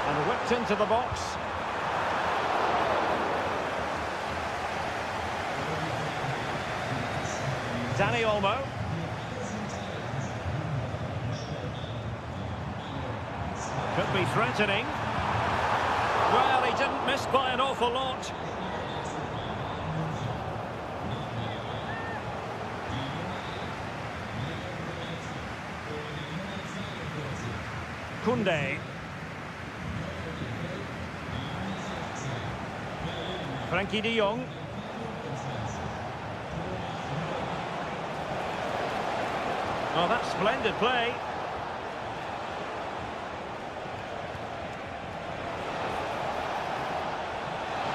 Speaker 1: And whipped into the box. Danny Olmo. Could be threatening. Well, he didn't miss by an awful lot. Koundé. Frankie de Jong. Oh, that's splendid play.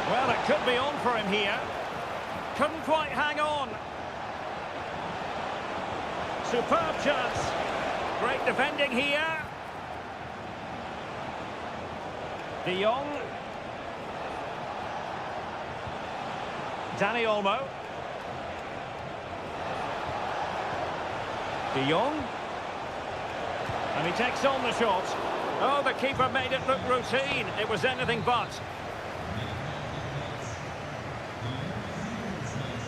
Speaker 1: Well, it could be on for him here. Couldn't quite hang on. Superb chance. Great defending here. De Jong. Danny Olmo. De Jong. And he takes on the shot. Oh, the keeper made it look routine. It was anything but.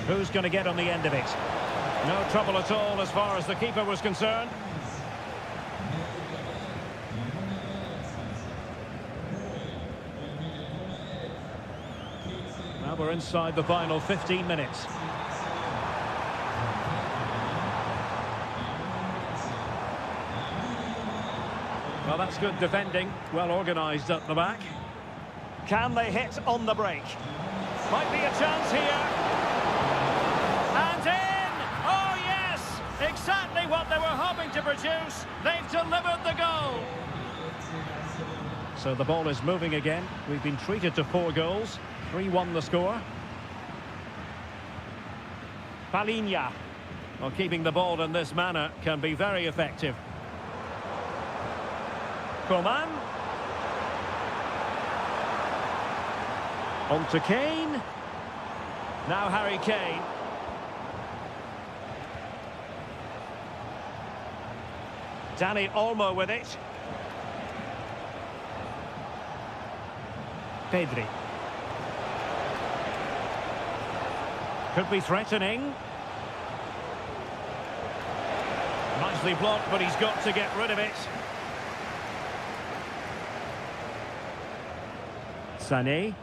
Speaker 1: Who's going to get on the end of it? No trouble at all as far as the keeper was concerned. Now we're inside the final 15 minutes. Well, that's good defending. Well organised at the back. Can they hit on the break? Might be a chance here. And in! Oh, yes! Exactly what they were hoping to produce. They've delivered the goal. So the ball is moving again. We've been treated to 4 goals. 3-1 the score. Palinha. Well, keeping the ball in this manner can be very effective. Coman. On to Kane. Now Harry Kane. Danny Olmo with it. Pedri. Could be threatening. Nicely blocked, but he's got to get rid of it. Sané.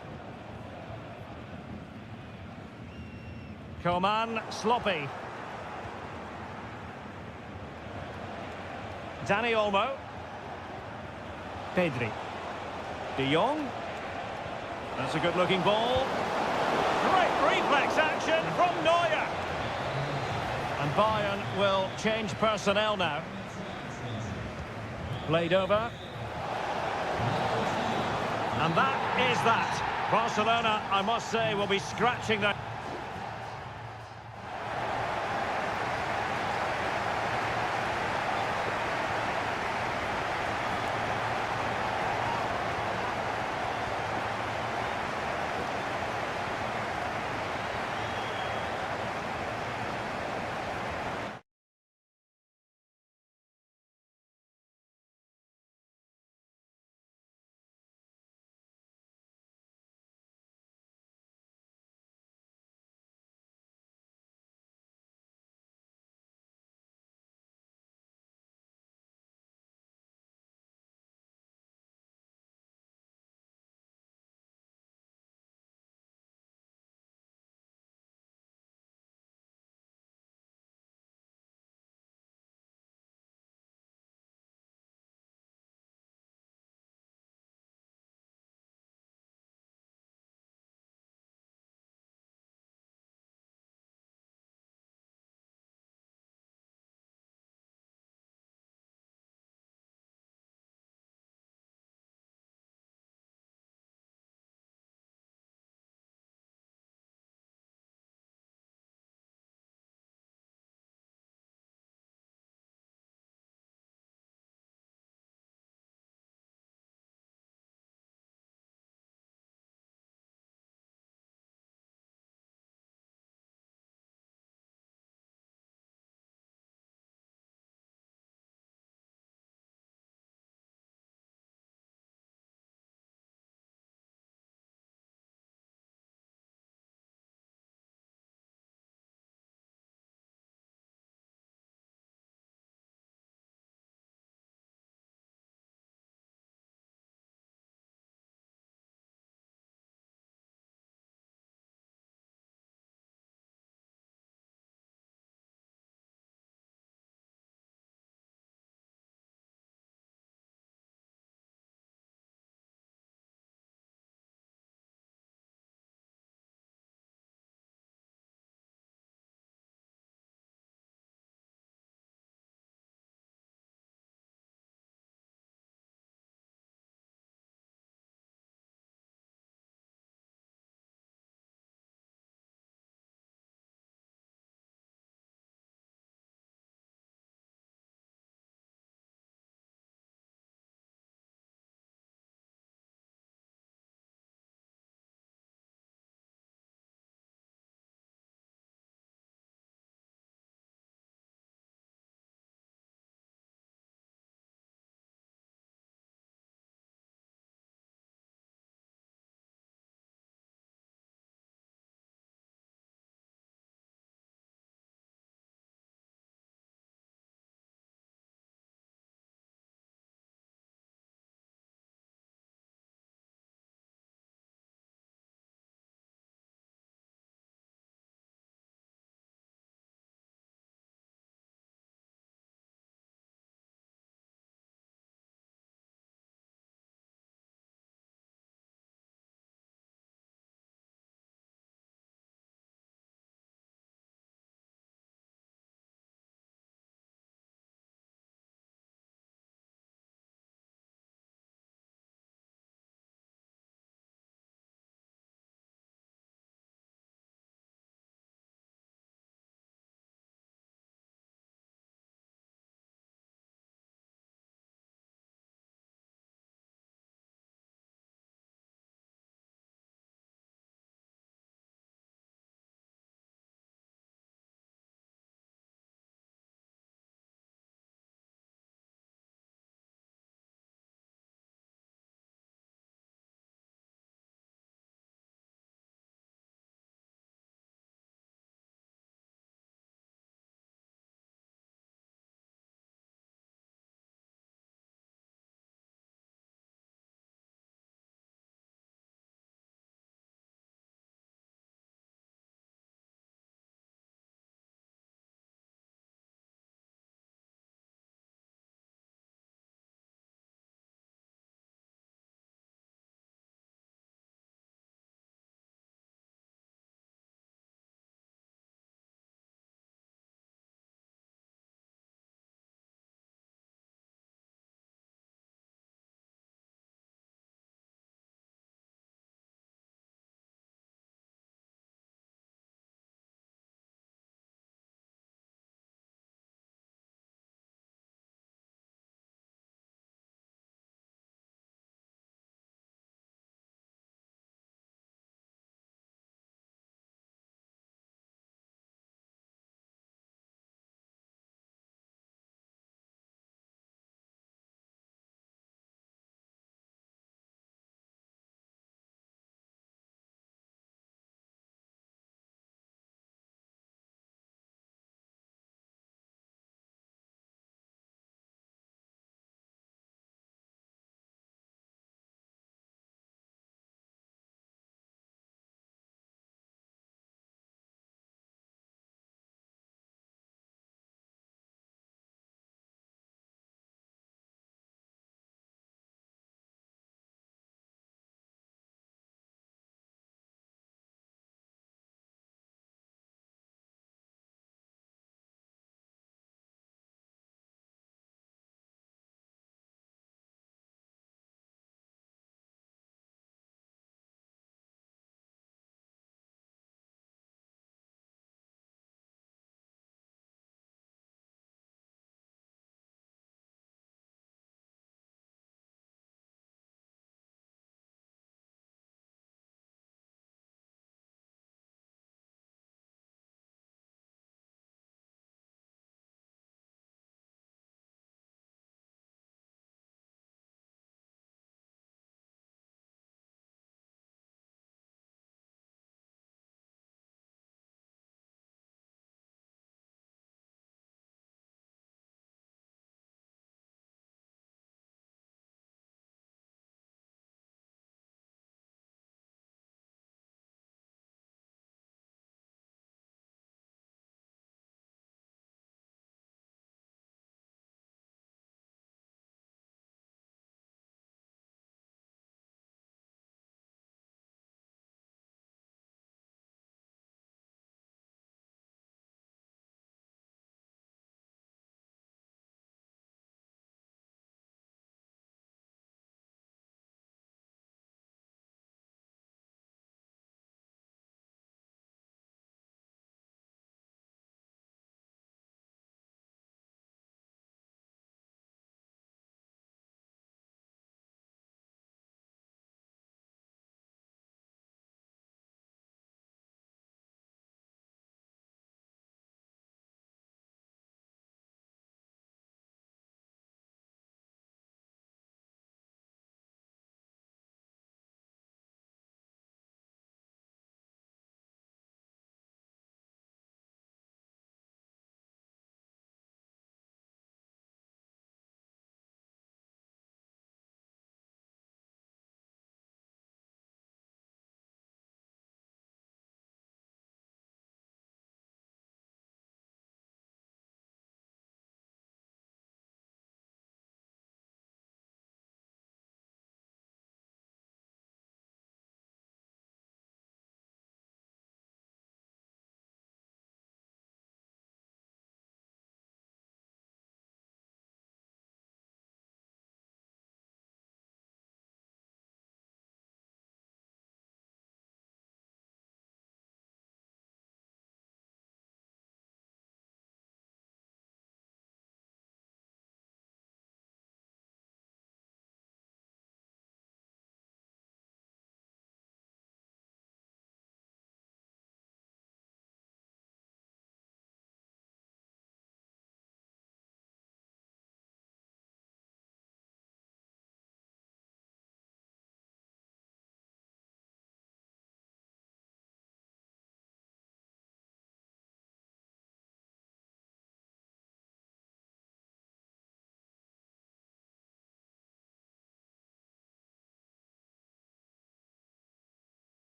Speaker 1: Coman, sloppy. Danny Olmo. Pedri. De Jong. That's a good-looking ball. Great reflex action from Neuer. And Bayern will change personnel now. Played over. And that is that. Barcelona, I must say, will be scratching their...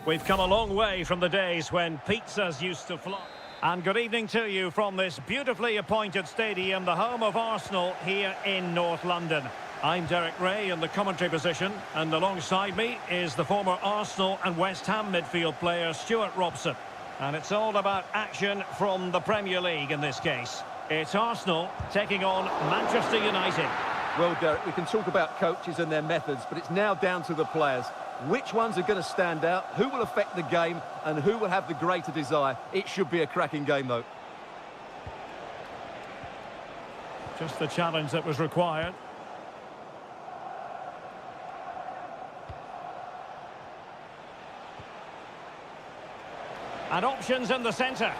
Speaker 1: We've come a long way from the days when pizzas used to fly. And good evening to you from this beautifully appointed stadium, the home of Arsenal here in North London. I'm Derek Ray in the commentary position, and alongside me is the former Arsenal and West Ham midfield player Stuart Robson. And it's all about action from the Premier League in this case. It's Arsenal taking on Manchester United.
Speaker 2: Well, Derek, we can talk about coaches and their methods, but it's now down to the players. Which ones are going to stand out, who will affect the game, and who will have the greater desire? It should be a cracking game, though.
Speaker 1: Just the challenge that was required. And options in the centre.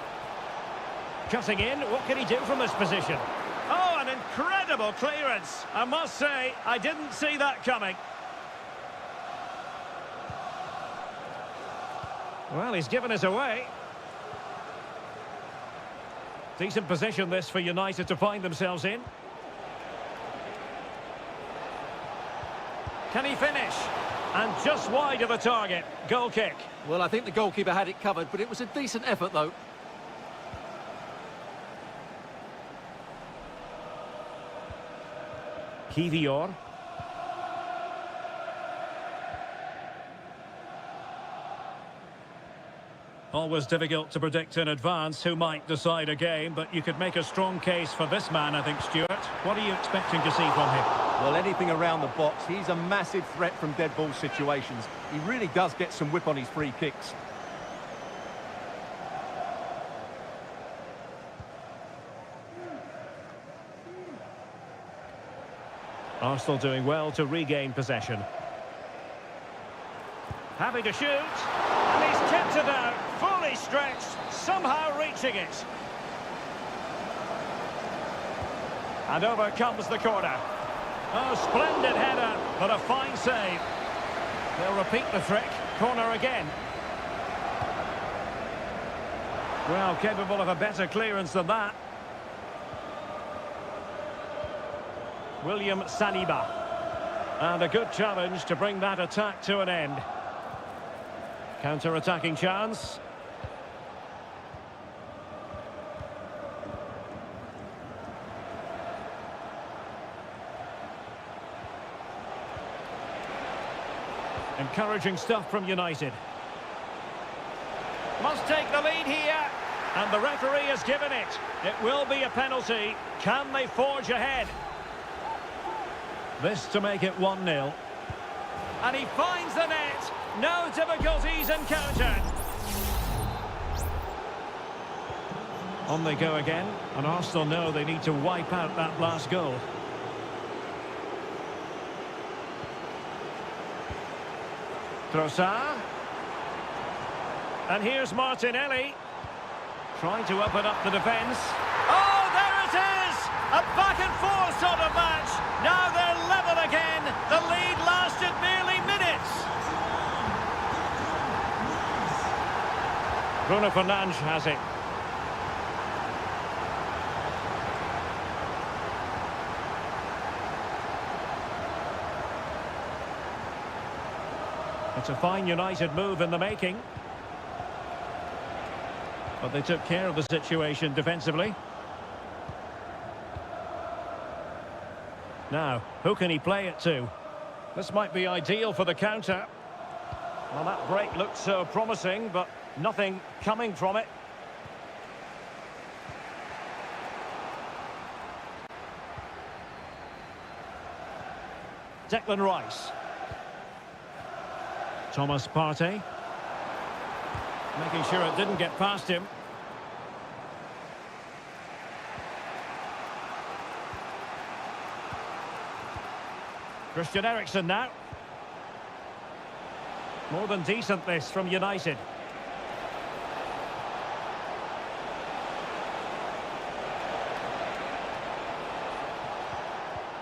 Speaker 1: Cutting in, what can he do from this position? Oh, an incredible clearance. I must say, I didn't see that coming. Well, he's given us away. Decent position this for United to find themselves in. Can he finish? And just wide of the target. Goal kick.
Speaker 2: Well, I think the goalkeeper had it covered, but it was a decent effort, though.
Speaker 1: Kivior. Always difficult to predict in advance who might decide a game, but you could make a strong case for this man, I think, Stuart. What are you expecting to see from him?
Speaker 2: Well, anything around the box. He's a massive threat from dead ball situations. He really does get some whip on his free kicks.
Speaker 1: Arsenal doing well to regain possession. Happy to shoot, and he's kept it out, fully stretched, somehow reaching it. And over comes the corner. Oh, splendid header, but a fine save. They'll repeat the trick, corner again. Well, capable of a better clearance than that. William Saliba. And a good challenge to bring that attack to an end. Counter-attacking chance. Encouraging stuff from United. Must take the lead here. And the referee has given it. It will be a penalty. Can they forge ahead? This to make it 1-0. And he finds the net. No difficulties encountered. On they go again. And Arsenal know they need to wipe out that last goal. Trossard. And here's Martinelli. Trying to open up the defence. Oh, there it is! A back-and-forth sort of match. Now they're level again. The lead lasted merely minutes. Bruno Fernandes has it. It's a fine United move in the making. But they took care of the situation defensively. Now, who can he play it to? This might be ideal for the counter. Well, that break looked so promising, but nothing coming from it. Declan Rice. Thomas Partey. Making sure it didn't get past him. Christian Eriksen now. More than decent this from United.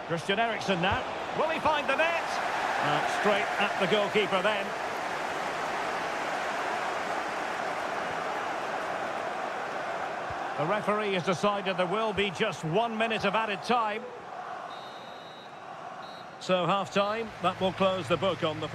Speaker 1: Christian Eriksen now. Will he find the net? Straight at the goalkeeper then. The referee has decided there will be just 1 minute of added time. So half-time, that will close the book on the...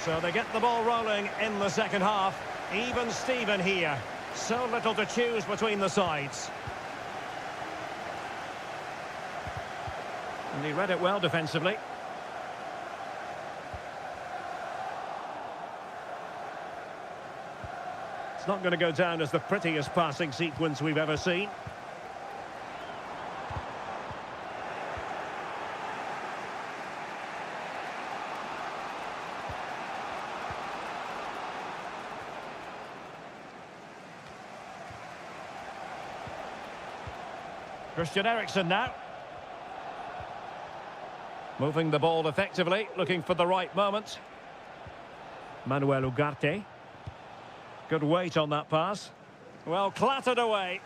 Speaker 1: So they get the ball rolling in the second half. Even Steven here. So little to choose between the sides. And he read it well defensively. It's not going to go down as the prettiest passing sequence we've ever seen. Christian Eriksen now. Moving the ball effectively, looking for the right moment. Manuel Ugarte. Good weight on that pass. Well, clattered away.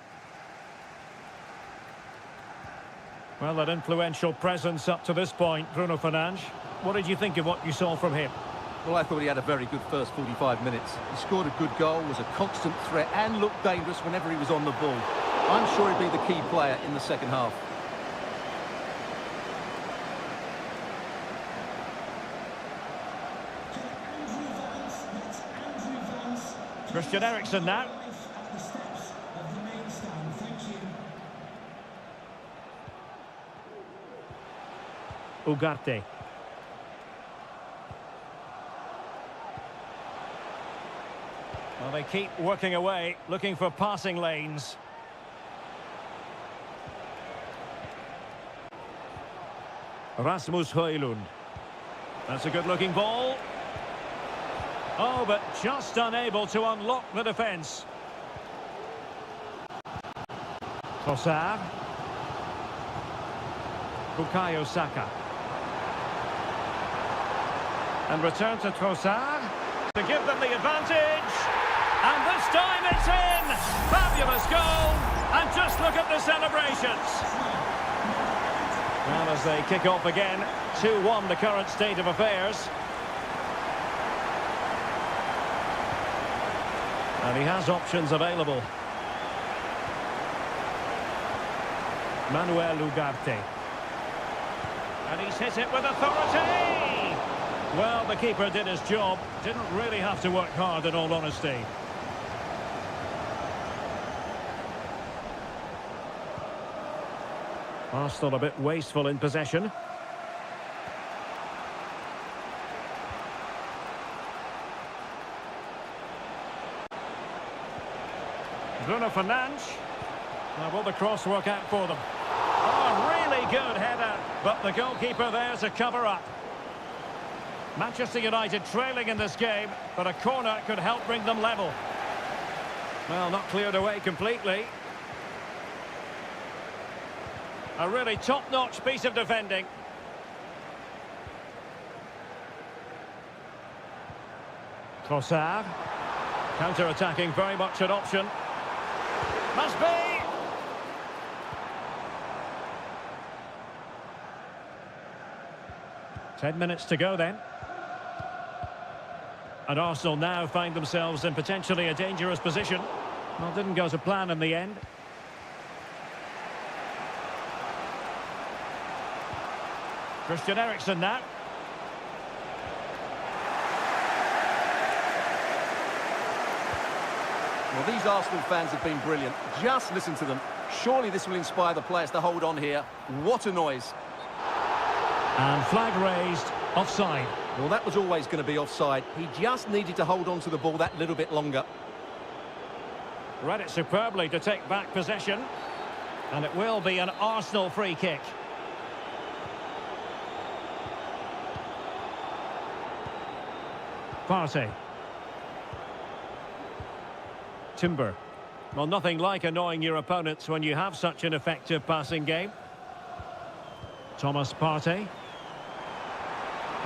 Speaker 1: Well, an influential presence up to this point, Bruno Fernandes. What did you think of what you saw from him?
Speaker 2: Well, I thought he had a very good first 45 minutes. He scored a good goal, was a constant threat and looked dangerous whenever he was on the ball. I'm sure he'll be the key player in the second half.
Speaker 1: Christian Eriksen now.
Speaker 3: At the steps of the main stand. Thank you.
Speaker 1: Ugarte. Well, they keep working away, looking for passing lanes. Rasmus Højlund. That's a good-looking ball. Oh, but just unable to unlock the defence. Trossard. Bukayo Saka. And return to Trossard to give them the advantage. And this time it's in! Fabulous goal! And just look at the celebrations. Well, as they kick off again, 2-1 the current state of affairs. And he has options available. Manuel Ugarte. And he's hit it with authority! Well, the keeper did his job. Didn't really have to work hard, in all honesty. Arsenal a bit wasteful in possession. Bruno Fernandes. Now will the cross work out for them? Oh, really good header, but the goalkeeper there to cover up. Manchester United trailing in this game, but a corner could help bring them level. Well, not cleared away completely. A really top-notch piece of defending. Trossard. Counter-attacking, very much an option. Must be! Ten minutes to go then. And Arsenal now find themselves in potentially a dangerous position. Well, didn't go to plan in the end. Christian Eriksen now.
Speaker 2: Well, these Arsenal fans have been brilliant. Just listen to them. Surely this will inspire the players to hold on here. What a noise.
Speaker 1: And flag raised, offside.
Speaker 2: Well, that was always going to be offside. He just needed to hold on to the ball that little bit longer.
Speaker 1: Read it superbly to take back possession. And it will be an Arsenal free kick. Partey. Timber. Well, nothing like annoying your opponents when you have such an effective passing game. Thomas Partey.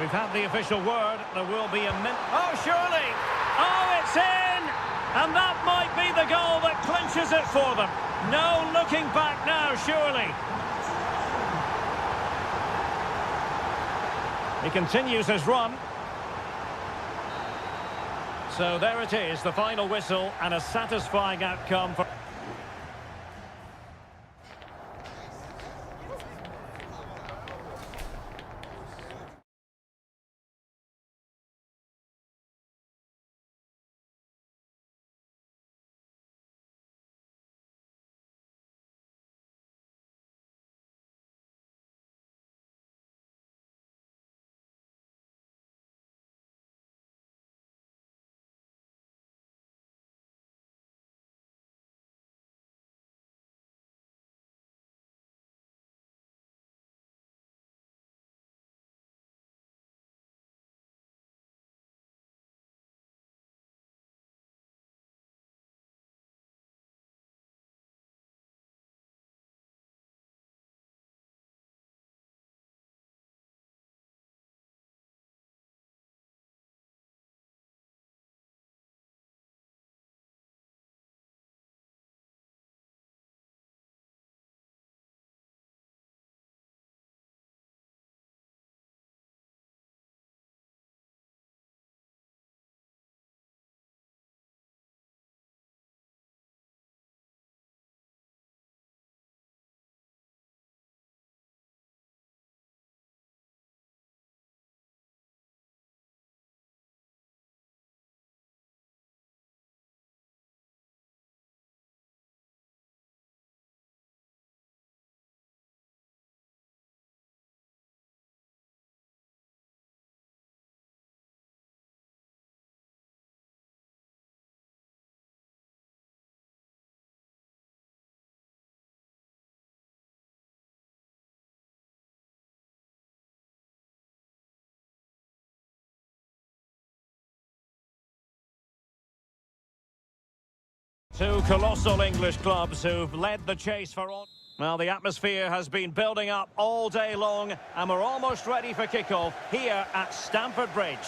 Speaker 1: We've had the official word. There will be a minute. Oh, surely! Oh, it's in! And that might be the goal that clinches it for them. No looking back now, surely. He continues his run. So there it is, the final whistle, and a satisfying outcome for... Two colossal English clubs who've led the chase for all. Well, the atmosphere has been building up all day long, and we're almost ready for kickoff here at Stamford Bridge.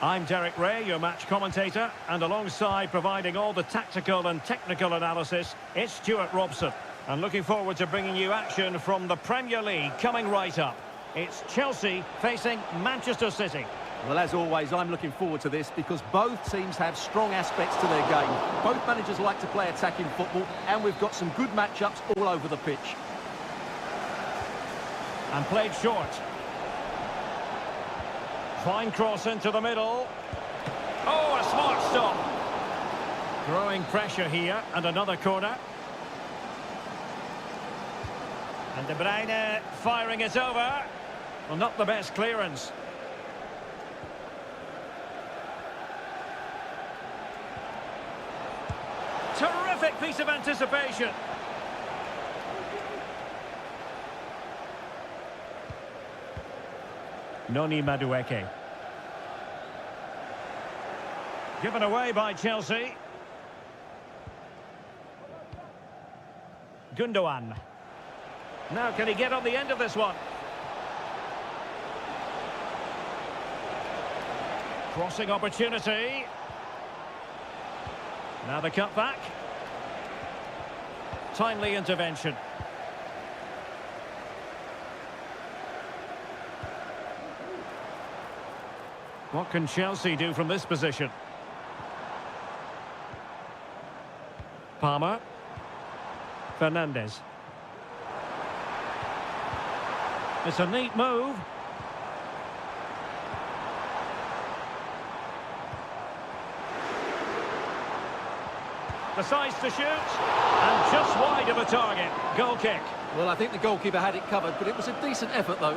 Speaker 1: I'm Derek Ray, your match commentator, and alongside providing all the tactical and technical analysis, it's Stuart Robson. And looking forward to bringing you action from the Premier League coming right up. It's Chelsea facing Manchester City.
Speaker 2: Well, as always, I'm looking forward to this because both teams have strong aspects to their game. Both managers like to play attacking football, and we've got some good matchups all over the pitch.
Speaker 1: And played short. Fine cross into the middle. Oh, a smart stop. Growing pressure here, and another corner. And De Bruyne firing it over. Well, not the best clearance. Terrific piece of anticipation. Noni Madueke. Given away by Chelsea. Gundogan. Now can he get on the end of this one? Crossing opportunity. Now the cutback. Timely intervention. What can Chelsea do from this position? Palmer. Fernandes. It's a neat move. Decides to shoot, and just wide of a target. Goal kick.
Speaker 2: Well, I think the goalkeeper had it covered, but it was a decent effort, though.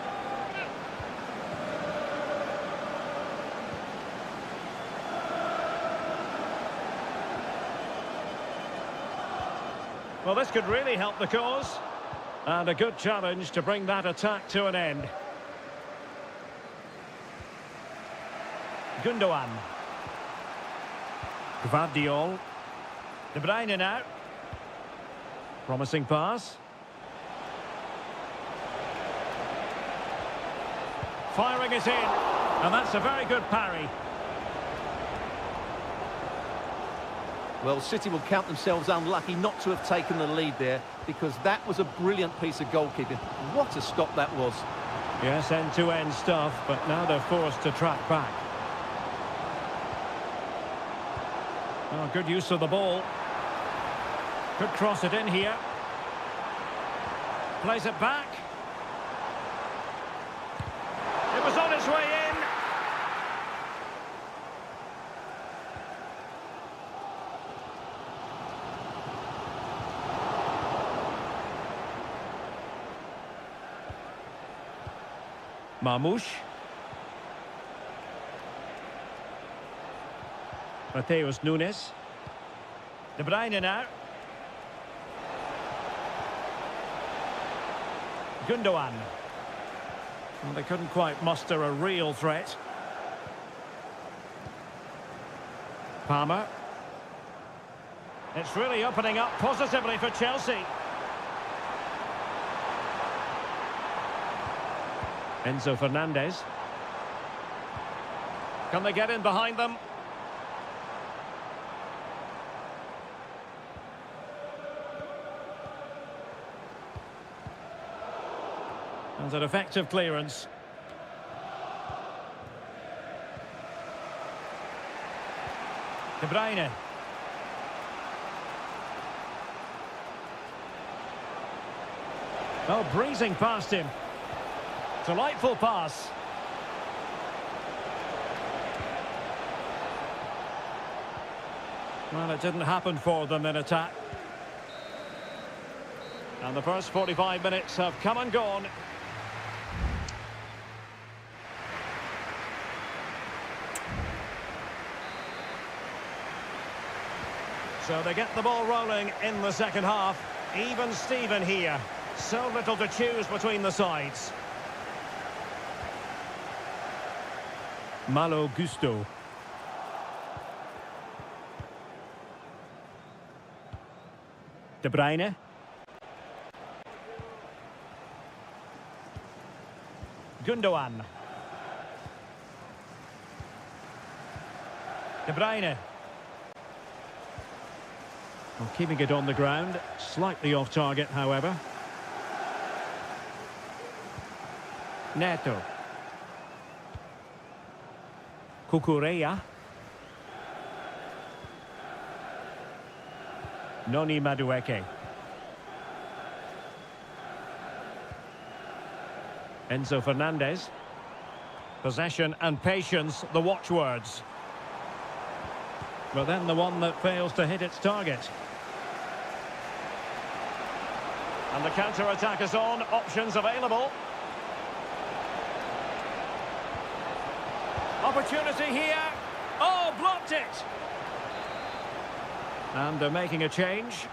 Speaker 1: Well, this could really help the cause. And a good challenge to bring that attack to an end. Gundogan. Gvardiol. De Bruyne now. Promising pass. Firing it in. And that's a very good parry.
Speaker 2: Well, City will count themselves unlucky not to have taken the lead there because that was a brilliant piece of goalkeeping. What a stop that was.
Speaker 1: Yes, end-to-end stuff, but now they're forced to track back. Oh, good use of the ball. Could cross it in here. Plays it back. It was on its way in. Marmoush. Mateus Nunes. De Bruyne now. Gundogan. Well, they couldn't quite muster a real threat. Palmer. It's really opening up positively for Chelsea. Enzo Fernandez. Can they get in behind them? And an effective clearance. De Bruyne. Oh, breezing past him. Delightful pass. Well, it didn't happen for them in attack. And the first 45 minutes have come and gone. So they get the ball rolling in the second half. Even Steven here. So little to choose between the sides. Malo Gusto. De Bruyne. Gundogan. De Bruyne. Well, keeping it on the ground, slightly off target, however. Neto. Cucurella. Noni Madueke. Enzo Fernandez. Possession and patience, the watchwords. But then the one that fails to hit its target. And the counter-attack is on, options available. Opportunity here. Oh, blocked it. And they're making a change.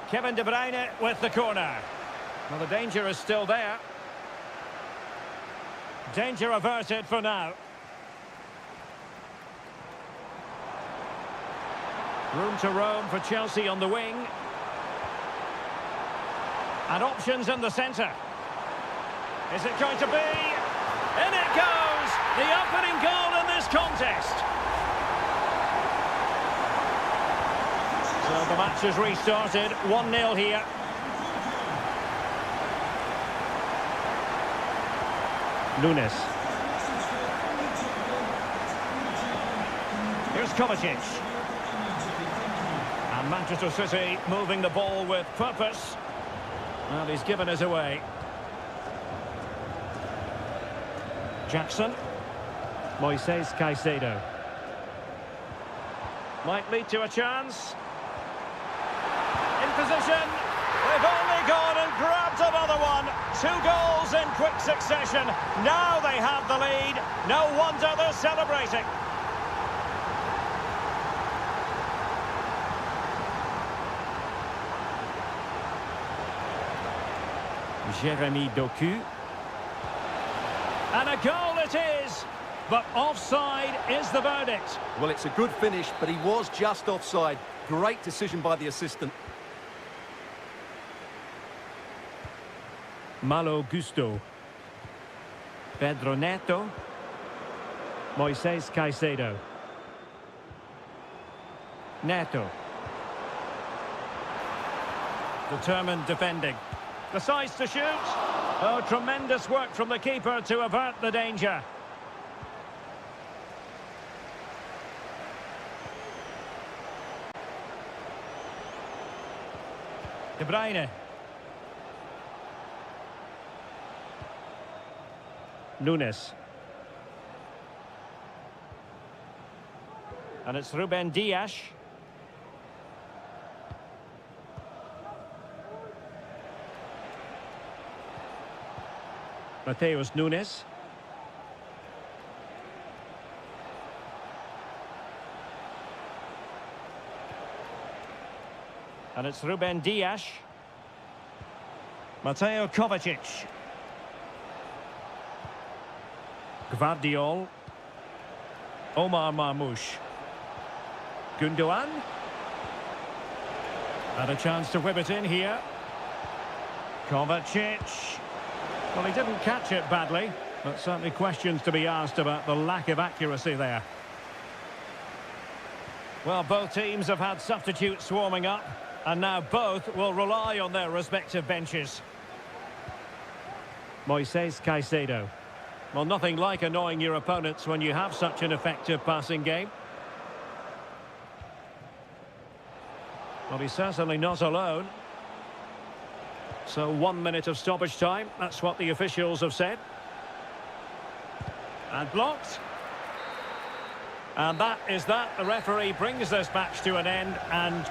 Speaker 1: Kevin De Bruyne with the corner. Well, the danger is still there. Danger averted for now. Room to roam for Chelsea on the wing. And options in the centre. Is it going to be? In it goes! The opening goal in this contest. So the match has restarted. 1-0 here. Nunes. Here's Kovacic. And Manchester City moving the ball with purpose. Well, he's given us away. Jackson. Moises Caicedo. Might lead to a chance. In position. They've only gone and grabbed another one. 2 goals in quick succession. Now they have the lead. No wonder they're celebrating. Jeremy Doku. And a goal it is. But offside is the verdict.
Speaker 2: Well, it's a good finish, but he was just offside. Great decision by the assistant.
Speaker 1: Malo Gusto. Pedro Neto. Moises Caicedo. Neto. Determined defending. Decides to shoot. Oh, tremendous work from the keeper to avert the danger. De Bruyne. Nunes. And it's Ruben Dias. Mateus Nunes. And it's Ruben Dias. Mateo Kovacic. Gvardiol. Omar Marmoush. Gundogan. And a chance to whip it in here. Kovacic. Well, he didn't catch it badly, but certainly questions to be asked about the lack of accuracy there. Well, both teams have had substitutes swarming up, and now both will rely on their respective benches. Moises Caicedo. Well, nothing like annoying your opponents when you have such an effective passing game. Well, he's certainly not alone. So 1 minute of stoppage time, that's what the officials have said. And blocked. And that is that. The referee brings this match to an end and...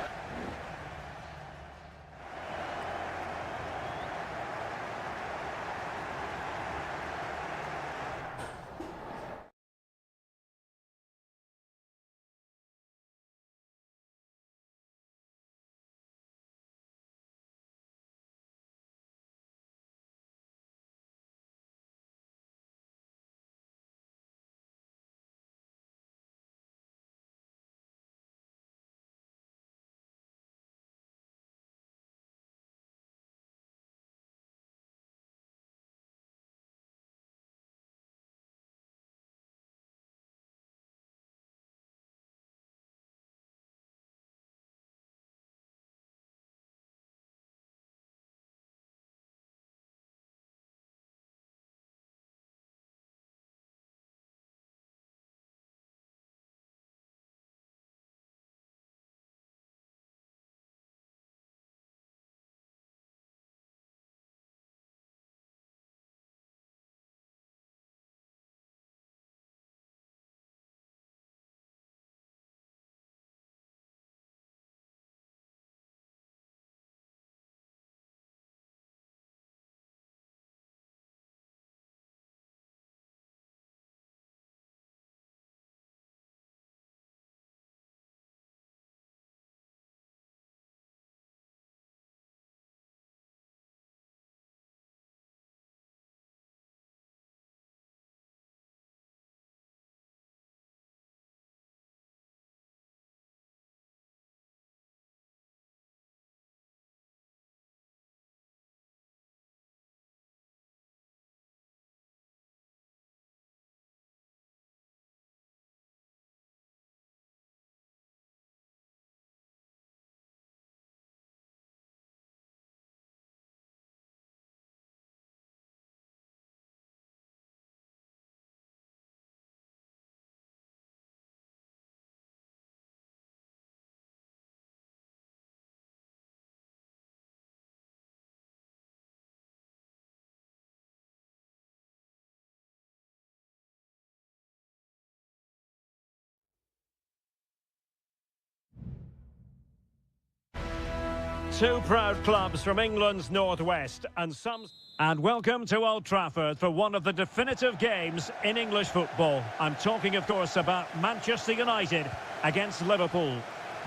Speaker 1: Two proud clubs from England's northwest and welcome to Old Trafford for one of the definitive games in English football. I'm talking, of course, about Manchester United against Liverpool.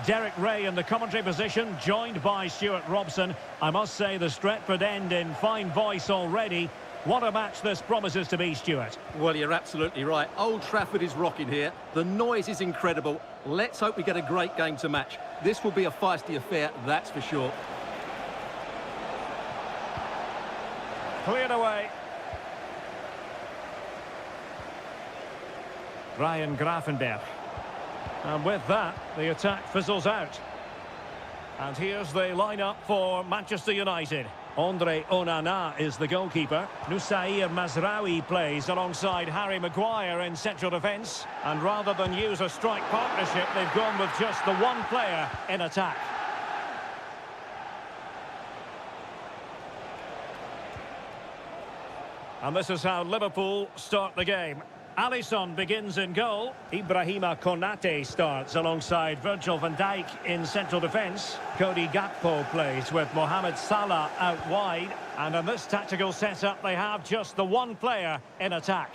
Speaker 1: Derek Ray in the commentary position, joined by Stuart Robson. I must say the Stretford end in fine voice already. What a match this promises to be, Stuart.
Speaker 2: Well, you're absolutely right. Old Trafford is rocking here. The noise is incredible. Let's hope we get a great game to match. This will be a feisty affair, that's for sure.
Speaker 1: Cleared away. Ryan Gravenberch. And with that, the attack fizzles out. And here's the lineup for Manchester United. Andre Onana is the goalkeeper. Nusair Mazraoui plays alongside Harry Maguire in central defence. And rather than use a strike partnership, they've gone with just the one player in attack. And this is how Liverpool start the game. Alisson begins in goal. Ibrahima Konate starts alongside Virgil van Dijk in central defence. Cody Gakpo plays with Mohamed Salah out wide. And in this tactical setup, they have just the one player in attack.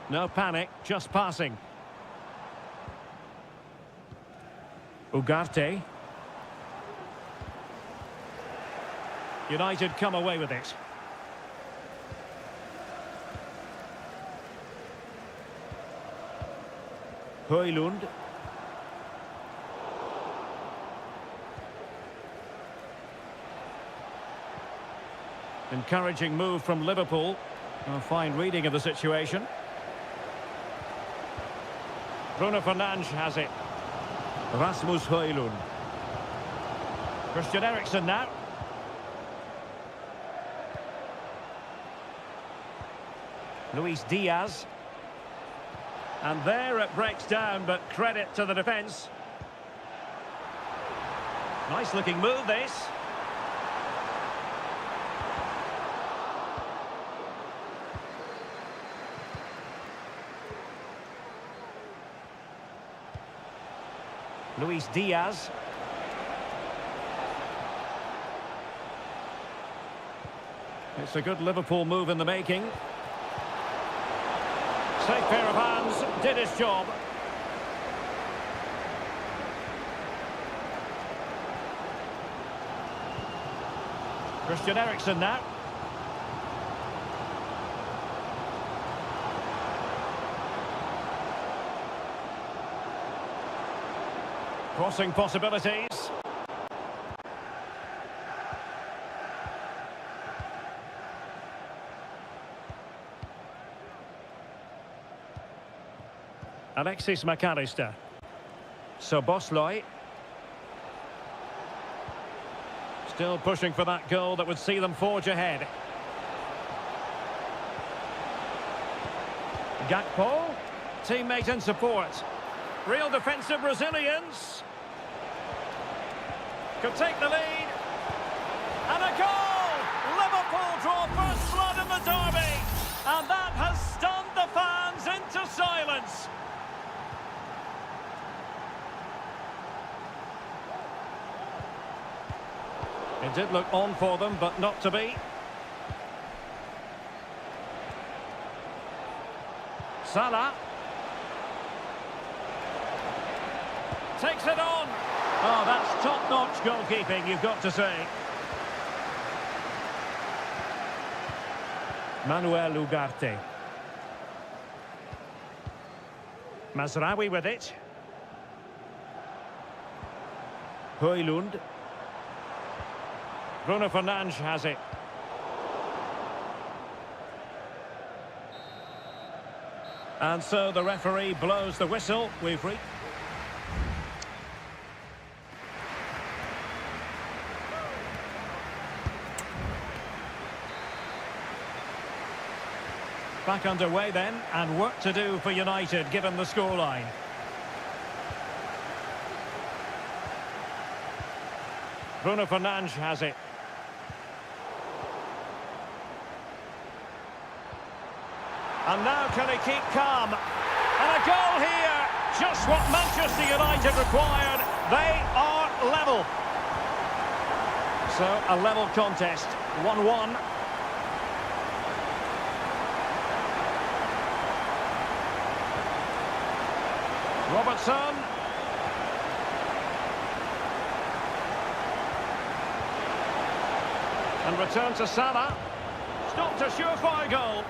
Speaker 1: No panic, just passing. Ugarte. United come away with it. Højlund. Encouraging move from Liverpool. A fine reading of the situation. Bruno Fernandes has it. Rasmus Højlund. Christian Eriksen now. Luis Diaz. And there it breaks down, but credit to the defence. Nice looking move, this. Luis Diaz. It's a good Liverpool move in the making. Safe pair of hands, did his job. Christian Eriksen now. Crossing possibilities. Alexis McAllister. Soboslai. Still pushing for that goal that would see them forge ahead. Gakpo. Teammate in support. Real defensive resilience. Could take the lead. And a goal! Liverpool draw first blood in the derby. And that has stunned the fans into silence. It did look on for them, but not to be. Salah. Takes it on. Oh, that's top-notch goalkeeping, you've got to say. Manuel Ugarte. Mazraoui with it. Højlund. Bruno Fernandes has it. And so the referee blows the whistle. We've reached... Back underway then, and work to do for United given the scoreline. Bruno Fernandes has it. And now can he keep calm? And a goal here! Just what Manchester United required. They are level. So, a level contest, 1-1. Robertson. And return to Salah. Stopped a surefire goal.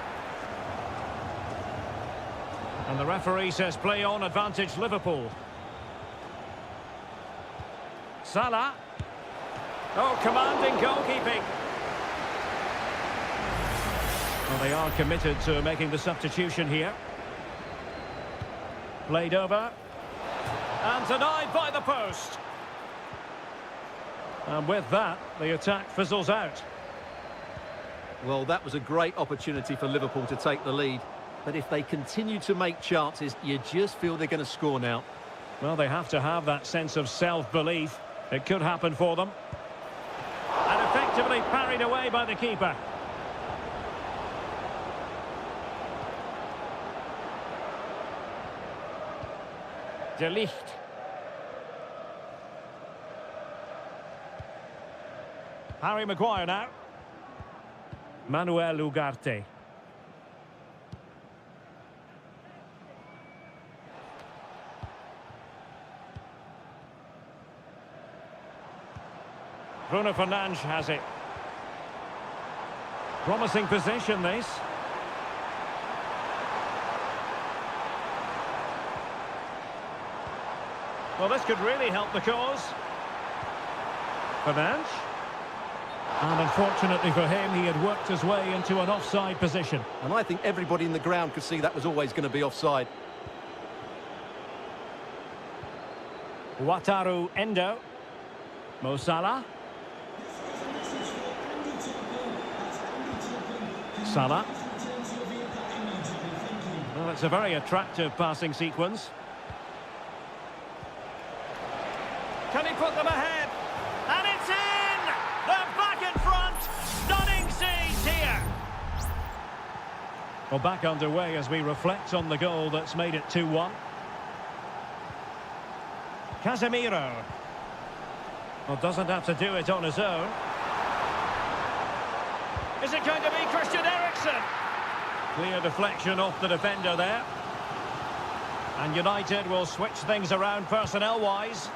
Speaker 1: And the referee says play on, advantage Liverpool. Salah. Oh, commanding goalkeeping. Well, they are committed to making the substitution here. Played over. And denied by the post. And with that, the attack fizzles out.
Speaker 2: Well, that was a great opportunity for Liverpool to take the lead. But if they continue to make chances, you just feel they're going to score now.
Speaker 1: Well, they have to have that sense of self-belief. It could happen for them. And effectively parried away by the keeper. De Ligt. Harry Maguire now. Manuel Ugarte. Bruno Fernandes has it. Promising position, this. Well, this could really help the cause. Fernandes. And unfortunately for him, he had worked his way into an offside position.
Speaker 2: And I think everybody in the ground could see that was always going to be offside.
Speaker 1: Wataru Endo. Mo Salah. Salah. Well, it's a very attractive passing sequence. Can he put them ahead? And it's in! They're back in front! Stunning seize here! Well, back underway as we reflect on the goal that's made it 2-1. Casemiro. Well, doesn't have to do it on his own. Is it going to be Christian Eriksen? Clear deflection off the defender there. And United will switch things around personnel-wise.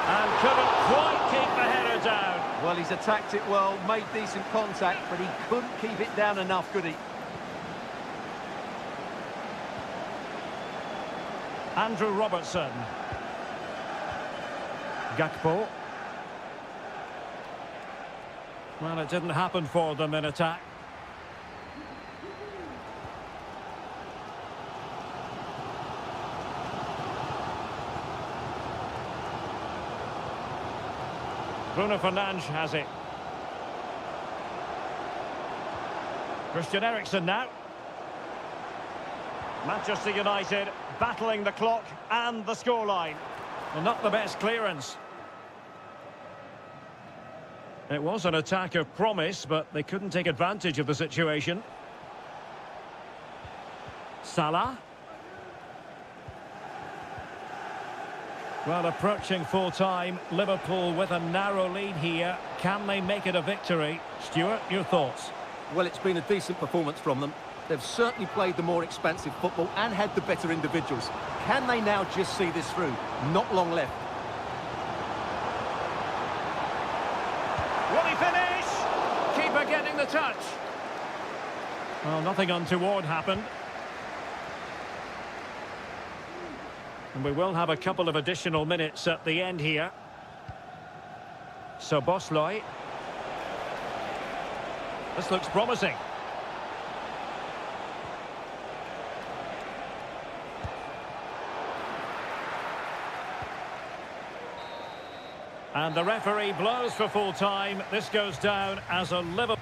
Speaker 1: And couldn't quite keep the header down.
Speaker 2: Well, he's attacked it well, made decent contact, but he couldn't keep it down enough, could he?
Speaker 1: Andrew Robertson. Gakpo. Well, it didn't happen for them in attack. Bruno Fernandes has it. Christian Eriksen now. Manchester United battling the clock and the scoreline. Well, not the best clearance. It was an attack of promise, but they couldn't take advantage of the situation. Salah. Well, approaching full time, Liverpool with a narrow lead here. Can they make it a victory? Stuart, your thoughts?
Speaker 2: Well, it's been a decent performance from them. They've certainly played the more expansive football and had the better individuals. Can they now just see this through? Not long left.
Speaker 1: Will he finish? Keeper getting the touch. Well, nothing untoward happened. And we will have a couple of additional minutes at the end here. So Bosley. This looks promising. And the referee blows for full time. This goes down as a Liverpool.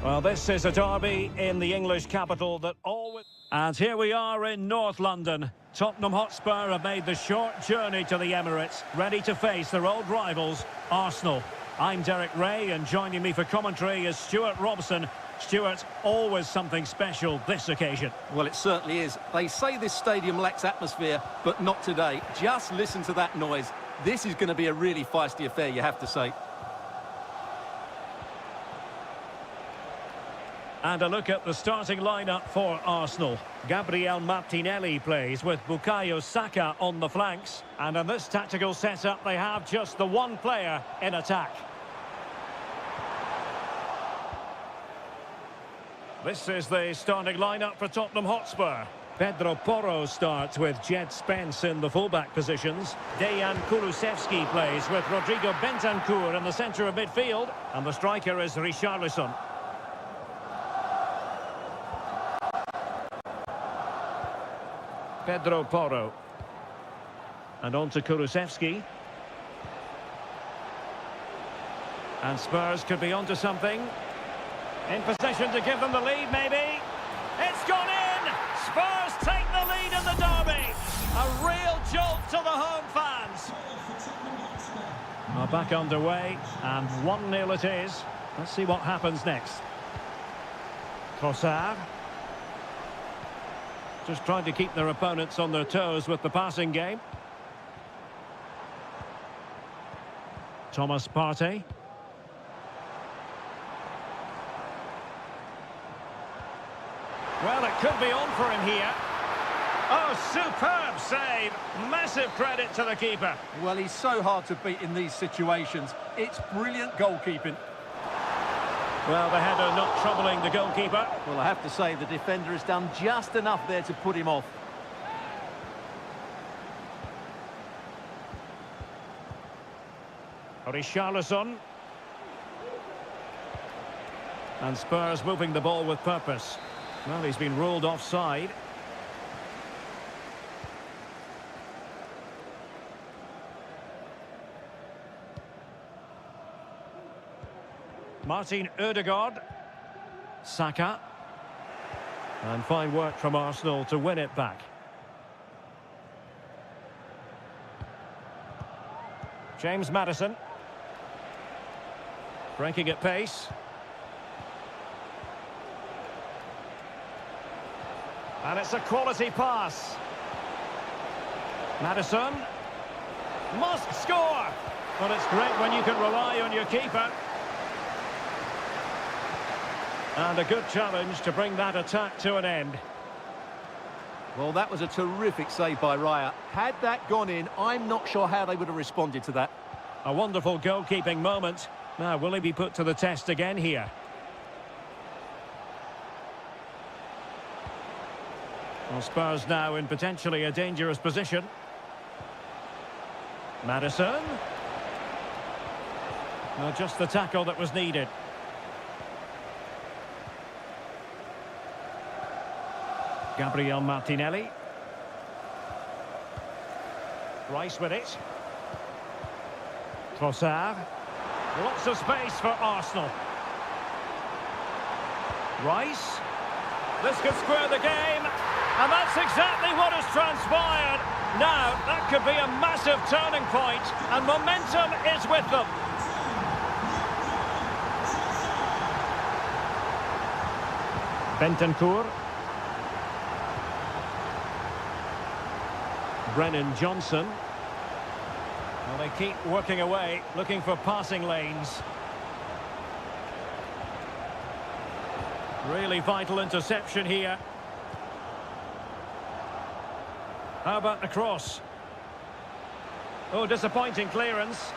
Speaker 1: Well, this is a derby in the English capital that always... And here we are in North London. Tottenham Hotspur have made the short journey to the Emirates, ready to face their old rivals, Arsenal. I'm Derek Ray, and joining me for commentary is Stuart Robson. Stuart, always something special this occasion.
Speaker 2: Well, it certainly is. They say this stadium lacks atmosphere, but not today. Just listen to that noise. This is going to be a really feisty affair, you have to say.
Speaker 1: And a look at the starting lineup for Arsenal. Gabriel Martinelli plays with Bukayo Saka on the flanks. And in this tactical setup, they have just the one player in attack. This is the starting lineup for Tottenham Hotspur. Pedro Porro starts with Jed Spence in the fullback positions. Dejan Kulusevski plays with Rodrigo Bentancur in the centre of midfield. And the striker is Richarlison. Pedro Porro. And on to Kulusevski. And Spurs could be onto something. In possession to give them the lead, maybe. It's gone in! Spurs take the lead in the derby. A real jolt to the home fans. Are back underway, and 1-0 it is. Let's see what happens next. Trossard. Just trying to keep their opponents on their toes with the passing game. Thomas Partey. Well, it could be on for him here. Oh, superb save. Massive credit to the keeper.
Speaker 2: Well, he's so hard to beat in these situations. It's brilliant goalkeeping.
Speaker 1: Well, the header not troubling the goalkeeper.
Speaker 2: Well, I have to say, the defender has done just enough there to put him off.
Speaker 1: Richarlison. And Spurs moving the ball with purpose. Well, he's been ruled offside. Martin Ødegaard. Saka. And fine work from Arsenal to win it back. James Maddison. Breaking at pace. And it's a quality pass. Maddison. Must score! But it's great when you can rely on your keeper. And a good challenge to bring that attack to an end.
Speaker 2: Well, that was a terrific save by Raya. Had that gone in, I'm not sure how they would have responded to that.
Speaker 1: A wonderful goalkeeping moment. Now, will he be put to the test again here? Well, Spurs now in potentially a dangerous position. Maddison. Well, just the tackle that was needed. Gabriel Martinelli. Rice with it. Trossard. Lots of space for Arsenal. Rice. This could square the game. And that's exactly what has transpired. Now, that could be a massive turning point, and momentum is with them. Bentancur. Brennan Johnson. Well, they keep working away, looking for passing lanes. Really vital interception here. How about the cross? Oh, disappointing clearance.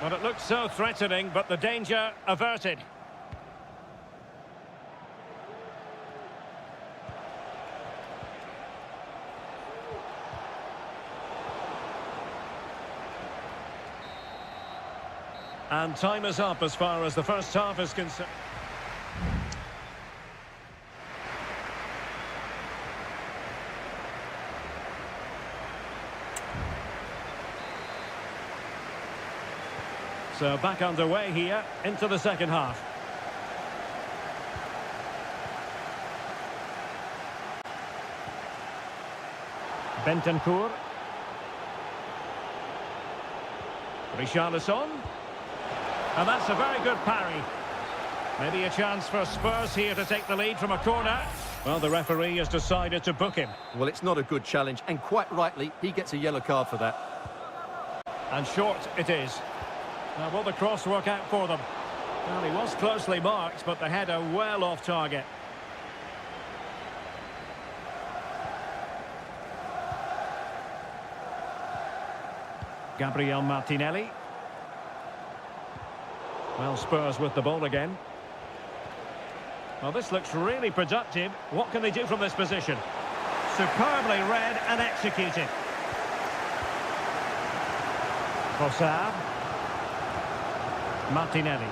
Speaker 1: Well, it looked so threatening, but the danger averted. And time is up as far as the first half is concerned. So back underway here into the second half. Bentancur. Richarlison. And that's a very good parry. Maybe a chance for Spurs here to take the lead from a corner. Well, the referee has decided to book him.
Speaker 2: Well, it's not a good challenge, and quite rightly, he gets a yellow card for that.
Speaker 1: And short it is. Now, will the cross work out for them? Well, he was closely marked, but the header well off target. Gabriel Martinelli. Well, Spurs with the ball again. Well, this looks really productive. What can they do from this position? Superbly read and executed. Trossard. Martinelli.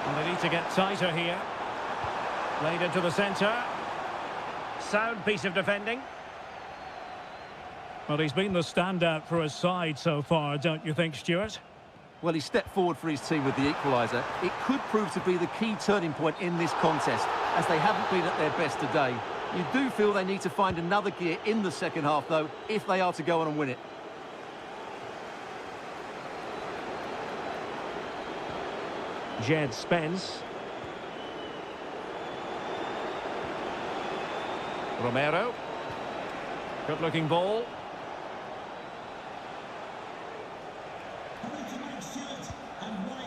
Speaker 1: And they need to get tighter here. Played into the centre. Sound piece of defending. Well, he's been the standout for his side so far, don't you think, Stuart?
Speaker 2: Well, he stepped forward for his team with the equaliser. It could prove to be the key turning point in this contest, as they haven't been at their best today. You do feel they need to find another gear in the second half, though, if they are to go on and win it.
Speaker 1: Jed Spence. Romero. Good-looking ball.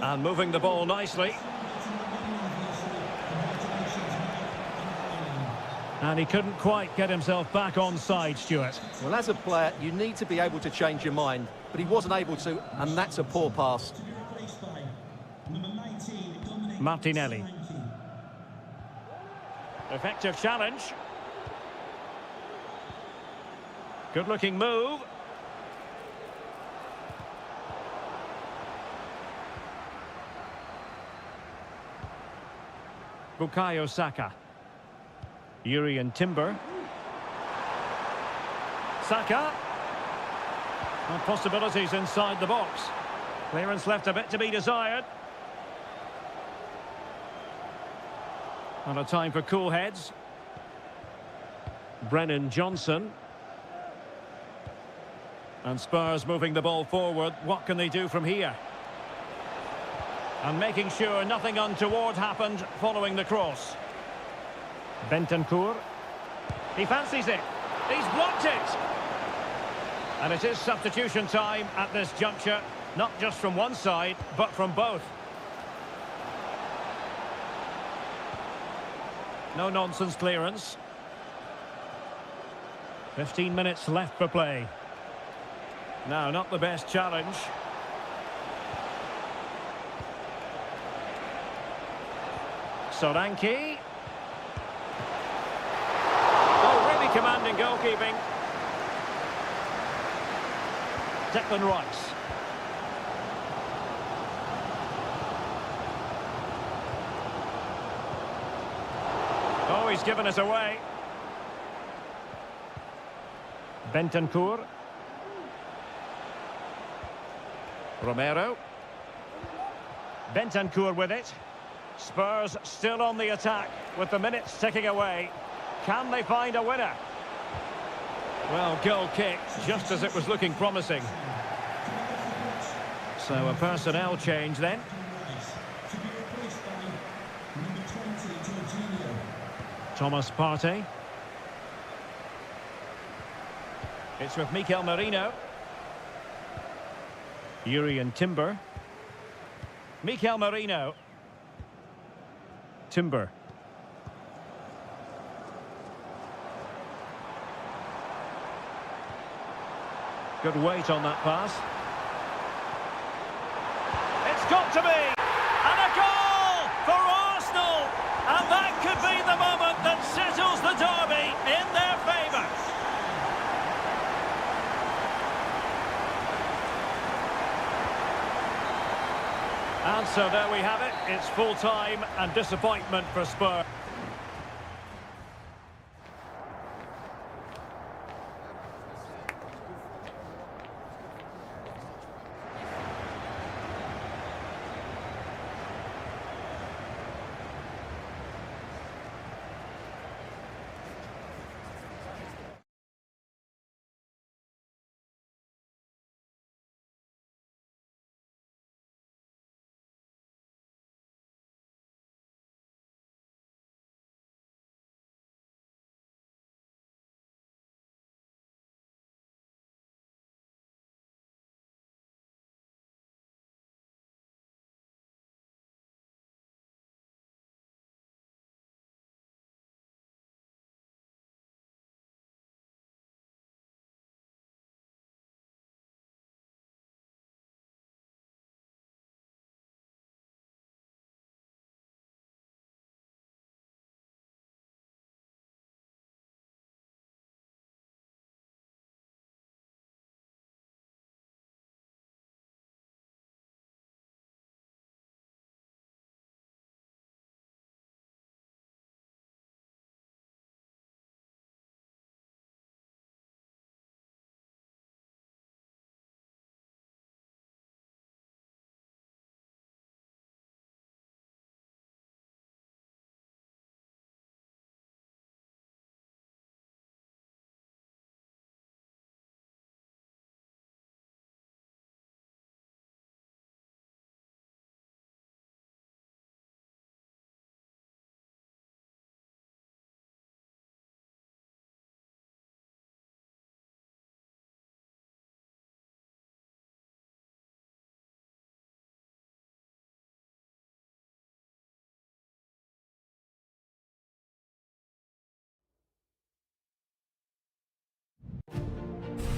Speaker 1: And moving the ball nicely. And he couldn't quite get himself back on side, Stuart.
Speaker 2: Well, as a player, you need to be able to change your mind, but he wasn't able to, and that's a poor pass.
Speaker 1: Martinelli. Effective challenge. Good-looking move. Bukayo Saka. Urian Timber. Saka. And possibilities inside the box. Clearance left a bit to be desired. And a time for cool heads. Brennan Johnson. And Spurs moving the ball forward. What can they do from here? And making sure nothing untoward happened following the cross. Bentancur. He fancies it. He's blocked it. And it is substitution time at this juncture. Not just from one side, but from both. No-nonsense clearance. 15 minutes left for play. No, not the best challenge. Solanke. Oh, really commanding goalkeeping. Declan Rice. Oh, he's given us away. Bentancur. Romero. Bentancur with it. Spurs still on the attack with the minutes ticking away. Can they find a winner? Well, goal kick just as it was looking promising. So a personnel change then. Thomas Partey. It's with Mikel Merino. Urian Timber. Mikel Merino. Timber. Good weight on that pass. It's got to be! And a goal for Arsenal! And that could be the moment that settles the derby in their favour. And so there we have it. It's full time and disappointment for Spurs.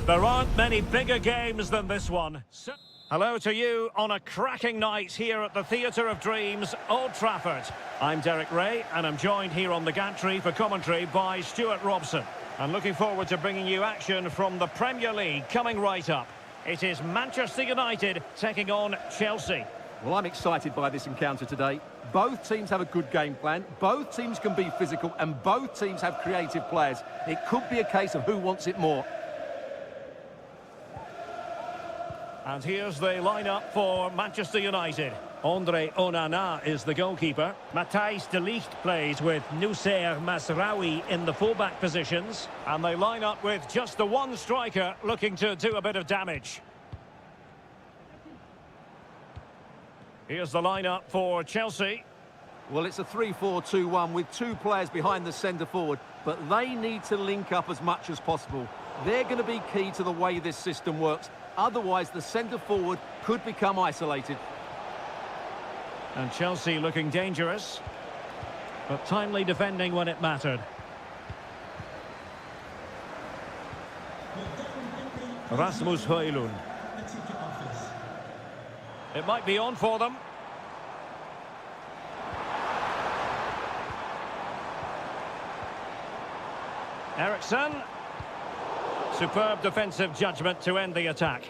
Speaker 1: There aren't many bigger games than this one. Hello to you on a cracking night here at the Theatre of Dreams, Old Trafford. I'm Derek Ray, and I'm joined here on the gantry for commentary by Stuart Robson. And looking forward to bringing you action from the Premier League coming right up. It is Manchester United taking on Chelsea.
Speaker 2: Well, I'm excited by this encounter today. Both teams have a good game plan, both teams can be physical, and both teams have creative players. It could be a case of who wants it more.
Speaker 1: And here's the lineup for Manchester United. Andre Onana is the goalkeeper. Matthijs de Ligt plays with Noussair Masraoui in the fullback positions. And they line up with just the one striker looking to do a bit of damage. Here's the lineup for Chelsea.
Speaker 2: Well, it's a 3-4-2-1 with two players behind the centre-forward, but they need to link up as much as possible. They're going to be key to the way this system works. Otherwise, the centre-forward could become isolated.
Speaker 1: And Chelsea looking dangerous, but timely defending when it mattered. Rasmus Højlund.
Speaker 3: The ticket office.
Speaker 1: It might be on for them. Eriksson. Superb defensive judgment to end the attack.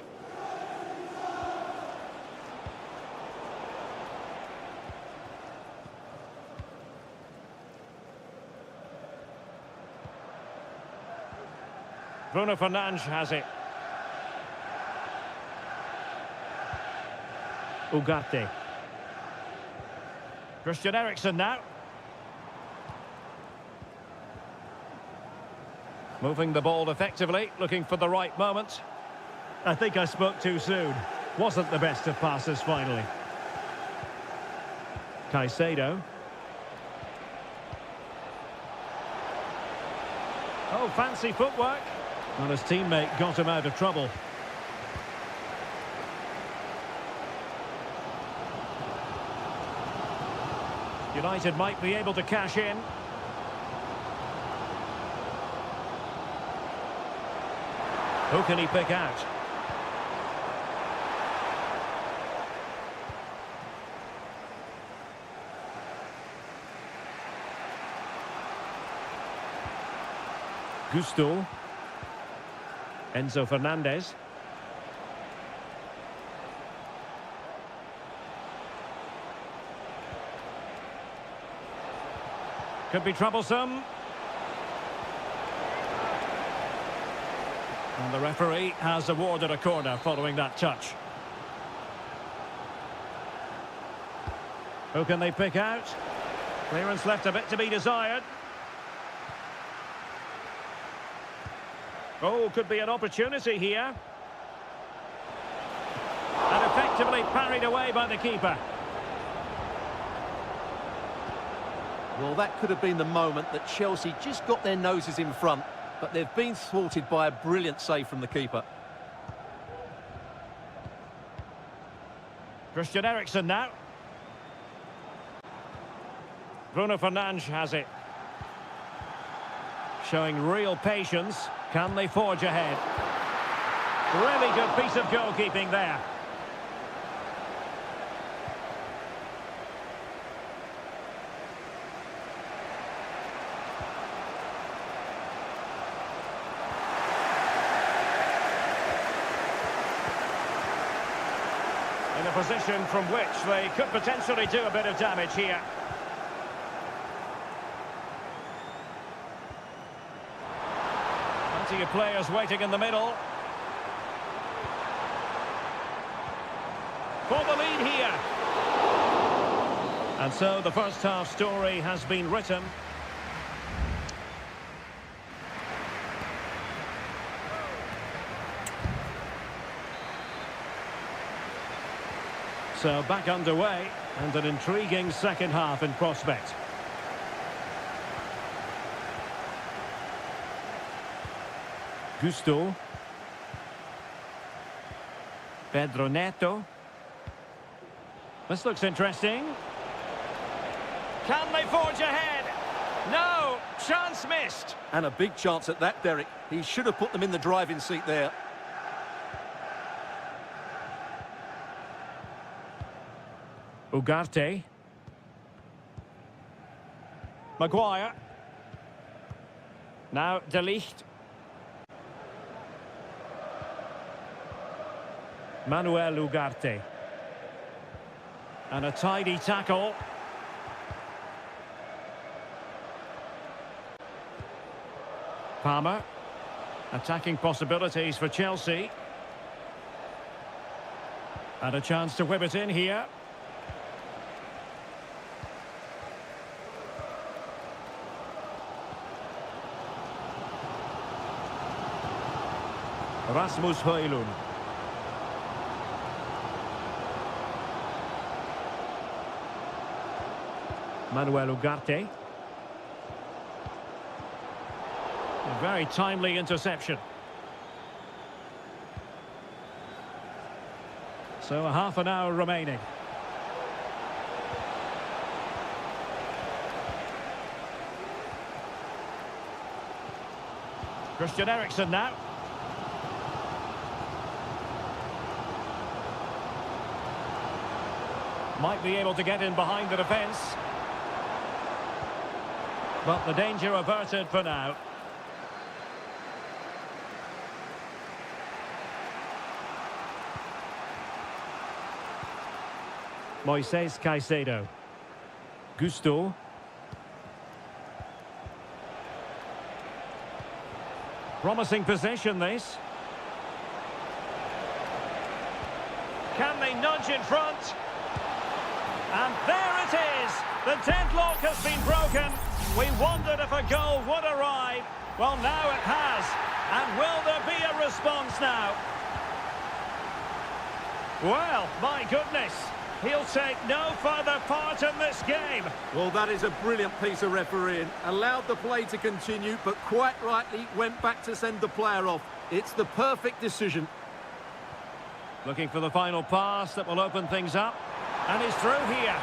Speaker 1: Bruno Fernandes has it. Ugarte. Christian Eriksen now. Moving the ball effectively, looking for the right moment. I think I spoke too soon. Wasn't the best of passes finally. Caicedo. Oh, fancy footwork. And his teammate got him out of trouble. United might be able to cash in. Who can he pick out? Gusto. Enzo Fernandez. Could be troublesome. And the referee has awarded a corner following that touch. Who can they pick out? Clearance left a bit to be desired. Oh, could be an opportunity here. And effectively parried away by the keeper.
Speaker 2: Well, that could have been the moment that Chelsea just got their noses in front, but they've been thwarted by a brilliant save from the keeper.
Speaker 1: Christian Eriksen now. Bruno Fernandes has it. Showing real patience. Can they forge ahead? Really good piece of goalkeeping there. In a position from which they could potentially do a bit of damage here. Plenty of players waiting in the middle. For the lead here. And so the first half story has been written. So back underway, and an intriguing second half in prospect. Gusto. Pedro Neto. This looks interesting. Can they forge ahead? No! Chance missed.
Speaker 2: And a big chance at that, Derek. He should have put them in the driving seat there.
Speaker 1: Ugarte. Maguire. Now De Ligt. Manuel Ugarte. And a tidy tackle. Palmer. Attacking possibilities for Chelsea. And a chance to whip it in here. Rasmus Højlund. Manuel Ugarte. A very timely interception. So a half an hour remaining. Christian Eriksen now. Might be able to get in behind the defence. But the danger averted for now. Moises Caicedo. Gusto. Promising possession, this. Can they nudge in front? And there it is! The deadlock has been broken. We wondered if a goal would arrive. Well, now it has. And will there be a response now? Well, my goodness. He'll take no further part in this game.
Speaker 2: Well, that is a brilliant piece of refereeing. Allowed the play to continue, but quite rightly went back to send the player off. It's the perfect decision.
Speaker 1: Looking for the final pass that will open things up. And he's through here.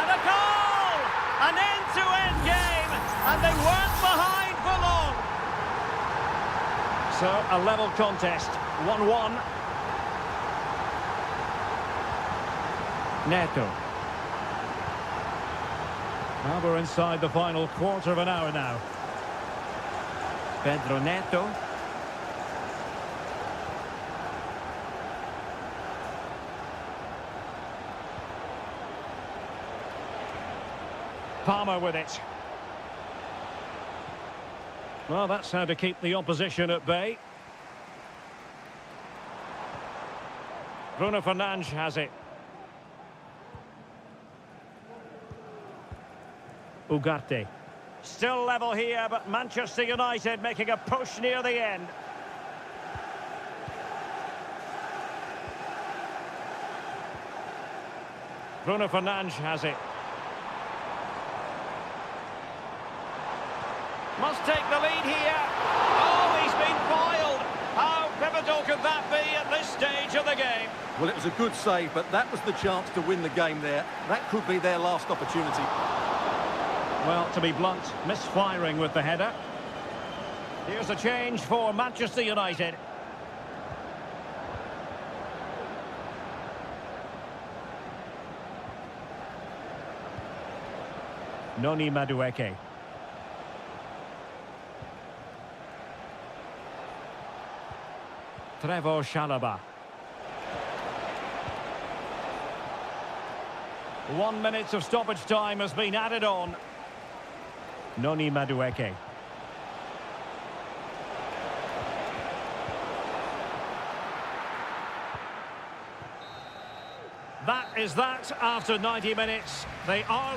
Speaker 1: And a goal! An end-to-end game! And they weren't behind for long. So, a level contest. 1-1. Neto. Now we're inside the final quarter of an hour now. Pedro Neto. Palmer with it. Well, that's how to keep the opposition at bay. Bruno Fernandes has it. Ugarte. Still level here, but Manchester United making a push near the end. Bruno Fernandes has it. Must take the lead here. Oh, he's been foiled. How pivotal could that be at this stage of the game?
Speaker 2: Well, it was a good save, but that was the chance to win the game there. That could be their last opportunity.
Speaker 1: Well, to be blunt, misfiring with the header. Here's a change for Manchester United. Noni Madueke. Trevor Chalobah. 1 minute of stoppage time has been added on. Noni Madueke. That is that after 90 minutes. They are...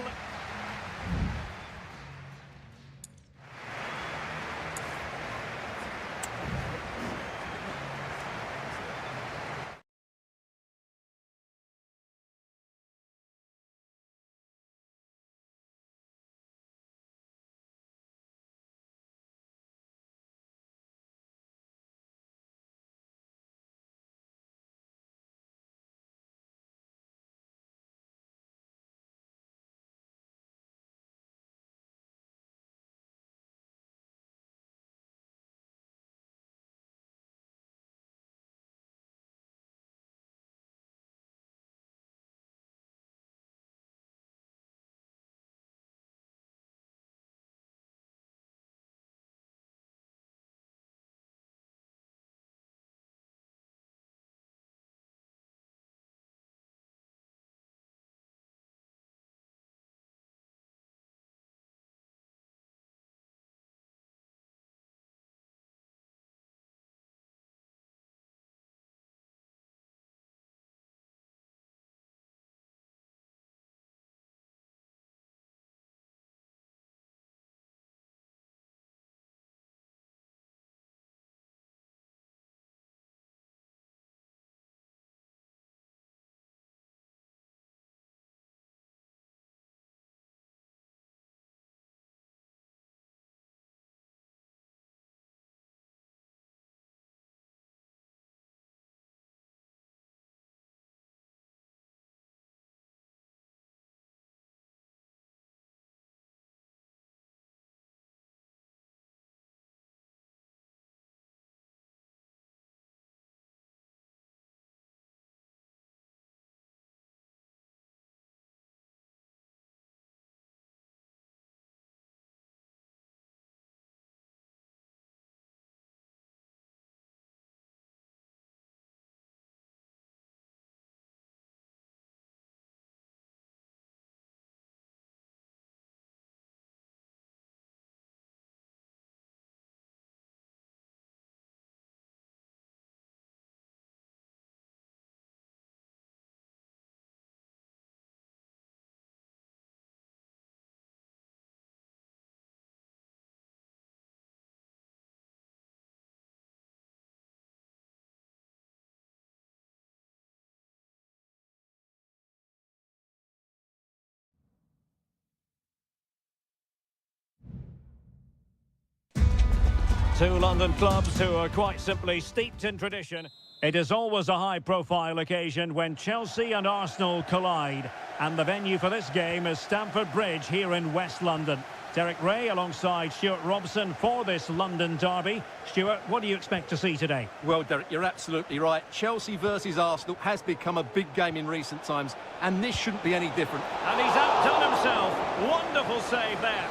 Speaker 1: Two London clubs who are quite simply steeped in tradition. It is always a high-profile occasion when Chelsea and Arsenal collide. And the venue for this game is Stamford Bridge here in West London. Derek Ray alongside Stuart Robson for this London derby. Stuart, what do you expect to see today?
Speaker 2: Well, Derek, you're absolutely right. Chelsea versus Arsenal has become a big game in recent times, and this shouldn't be any different.
Speaker 1: And he's outdone himself. Wonderful save there.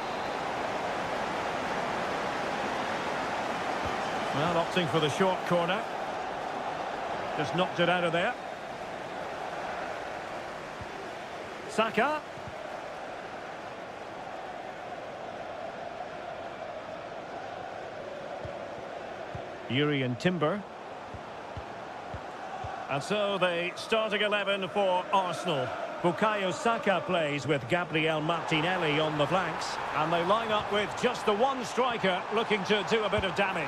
Speaker 1: Well, opting for the short corner. Just knocked it out of there. Saka. Yuri and Timber. And so the starting 11 for Arsenal. Bukayo Saka plays with Gabriel Martinelli on the flanks. And they line up with just the one striker looking to do a bit of damage.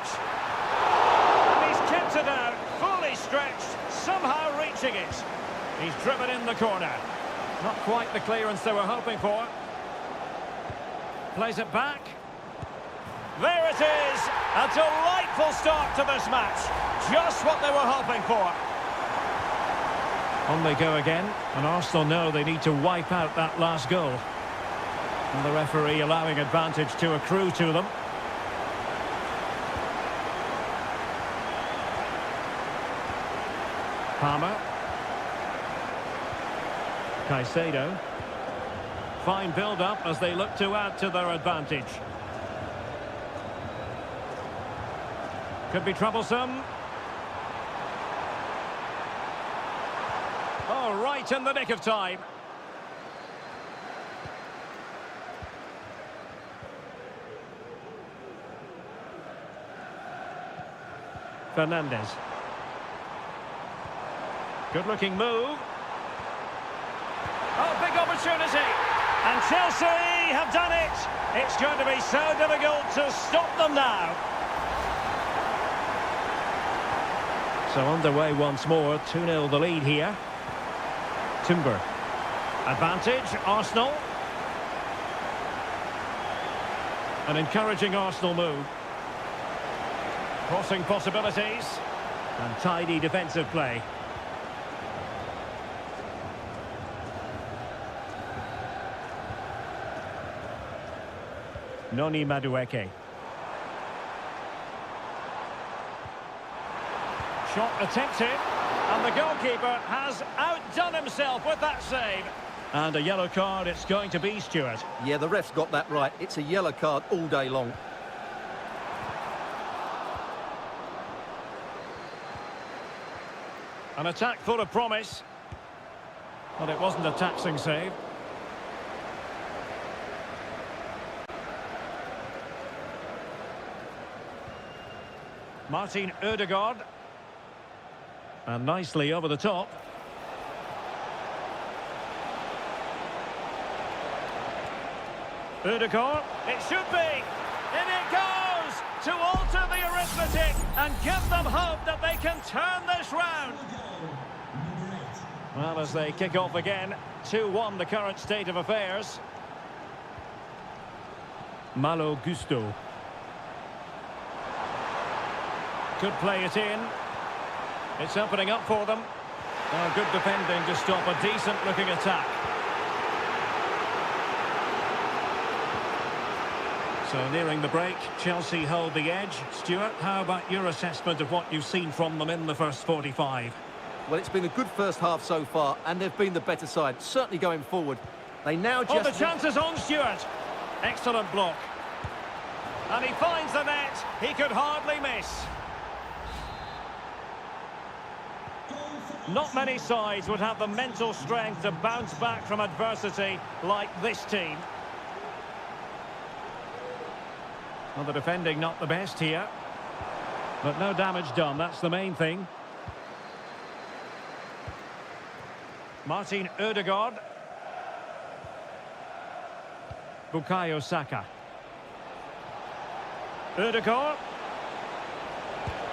Speaker 1: And he's kept it out, fully stretched, somehow reaching it. He's driven in the corner. Not quite the clearance they were hoping for. Plays it back. There it is! A delightful start to this match. Just what they were hoping for. On they go again, and Arsenal know they need to wipe out that last goal. And the referee allowing advantage to accrue to them. Palmer. Caicedo. Fine build-up as they look to add to their advantage. Could be troublesome. Oh, right in the nick of time. Fernandez. Good-looking move. Oh, big opportunity. And Chelsea have done it. It's going to be so difficult to stop them now. So underway once more, 2-0 the lead here. Timber. Advantage, Arsenal. An encouraging Arsenal move. Crossing possibilities. And tidy defensive play. Noni Madueke. Shot attempted, and the goalkeeper has outdone himself with that save. And a yellow card it's going to be, Stuart.
Speaker 2: Yeah, the ref's got that right. It's a yellow card all day long.
Speaker 1: An attack full of promise. But it wasn't a taxing save. Martin Ødegaard. And nicely over the top. Ødegaard, it should be. In it goes to alter the arithmetic and give them hope that they can turn this round. Well, as they kick off again, 2-1 the current state of affairs. Malo Gusto. Could play it in. It's opening up for them. Oh, good defending to stop a decent-looking attack. So nearing the break, Chelsea hold the edge. Stuart, how about your assessment of what you've seen from them in the first 45?
Speaker 2: Well, it's been a good first half so far, and they've been the better side, certainly going forward. They now just...
Speaker 1: Oh, the chance is on, Stuart. Excellent block. And he finds the net. He could hardly miss. Not many sides would have the mental strength to bounce back from adversity like this team. Well, the defending not the best here. But no damage done, that's the main thing. Martin Ødegaard. Bukayo Saka. Ødegaard.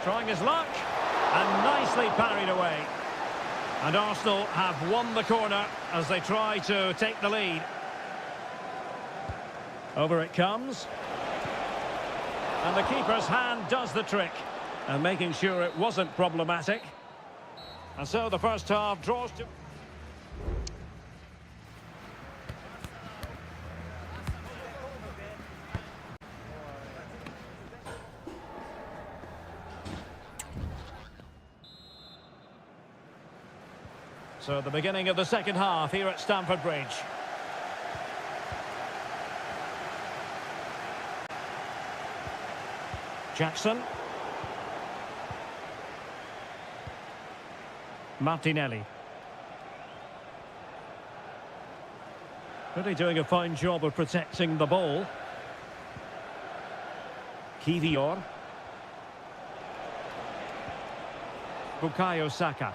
Speaker 1: Trying his luck. And nicely parried away. And Arsenal have won the corner as they try to take the lead. Over it comes. And the keeper's hand does the trick. And making sure it wasn't problematic. And so the first half draws to... So the beginning of the second half here at Stamford Bridge. Jackson. Martinelli. Really doing a fine job of protecting the ball. Kivior. Bukayo Saka.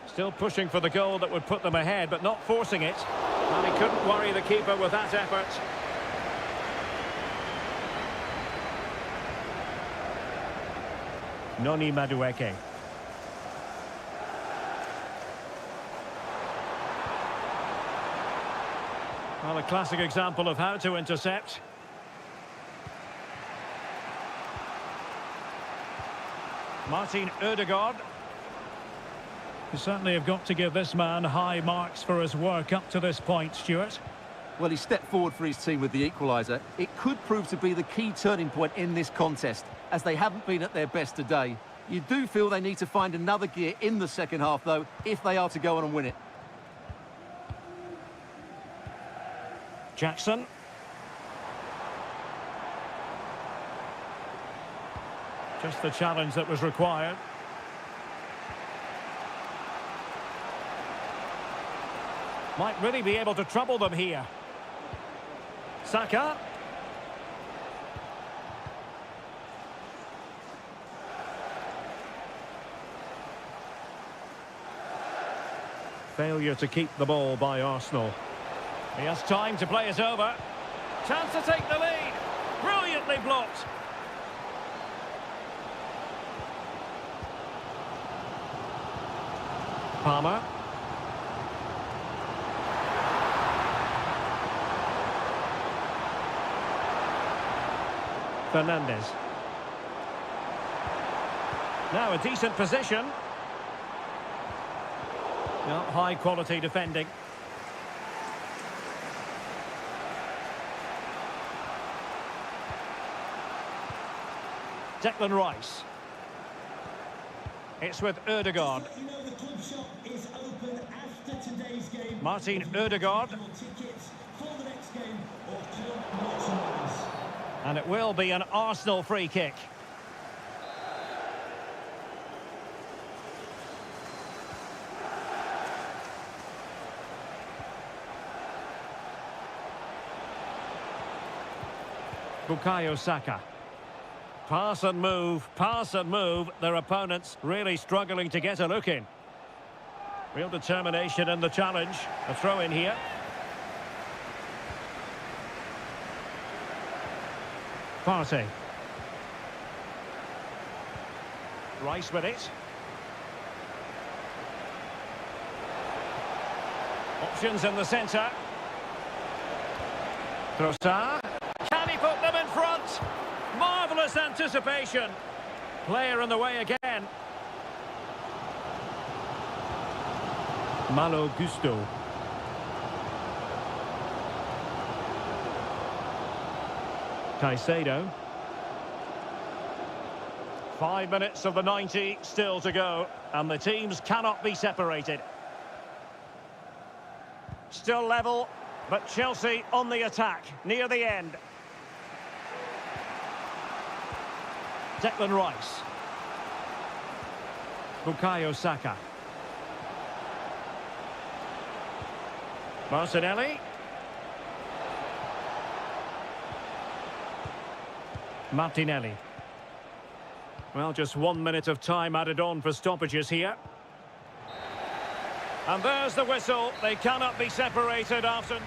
Speaker 1: Still pushing for the goal that would put them ahead, but not forcing it. And he couldn't worry the keeper with that effort. Noni Madueke. Well, a classic example of how to intercept. Martin Ødegaard. You certainly have got to give this man high marks for his work up to this point, Stuart.
Speaker 2: Well, he stepped forward for his team with the equaliser. It could prove to be the key turning point in this contest, as they haven't been at their best today. You do feel they need to find another gear in the second half, though, if they are to go on and win it.
Speaker 1: Jackson. Just the challenge that was required. Might really be able to trouble them here. Saka. Failure to keep the ball by Arsenal. He has time to play it over. Chance to take the lead. Brilliantly blocked. Palmer. Fernandez. Now a decent position. Not high quality defending. Declan Rice. It's with Ødegaard.
Speaker 3: You know the club shop is open after today's game.
Speaker 1: Martin Ødegaard.
Speaker 3: Tickets for the next game or club merchandise.
Speaker 1: And it will be an Arsenal free kick. Bukayo Saka. Pass and move, pass and move. Their opponents really struggling to get a look in. Real determination in the challenge. A throw in here. Partey. Rice with it. Options in the centre. Trossard. Can he put them in front? Marvellous anticipation. Player in the way again. Malo Gusto. Caicedo. 5 minutes of the 90 still to go, and the teams cannot be separated. Still level, but Chelsea on the attack near the end. Declan Rice. Bukayo Saka. Martinelli. Martinelli. Well, just 1 minute of time added on for stoppages here. And there's the whistle. They cannot be separated after...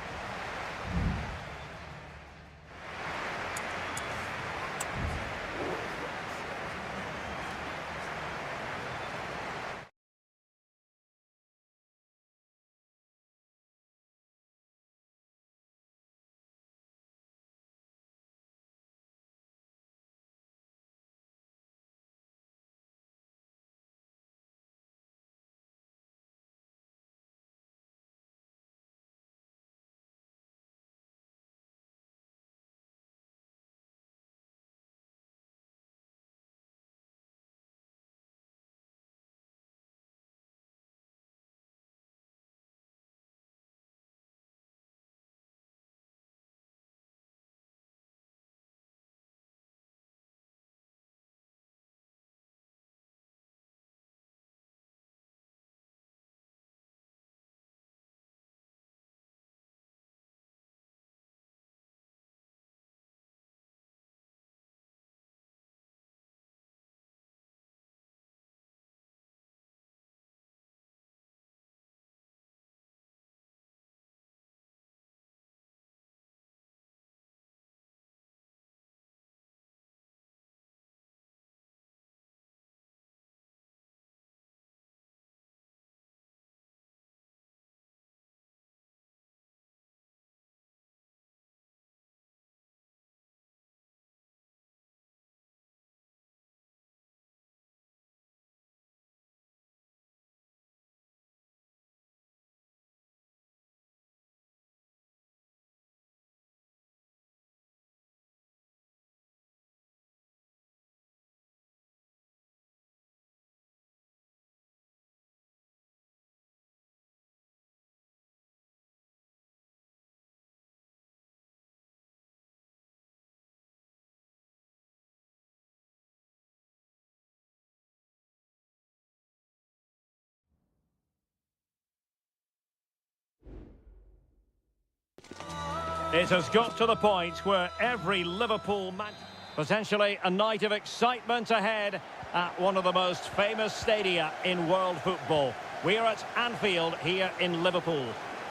Speaker 1: It has got to the point where every Liverpool match, potentially a night of excitement ahead at one of the most famous stadia in world football. We are at Anfield here in Liverpool.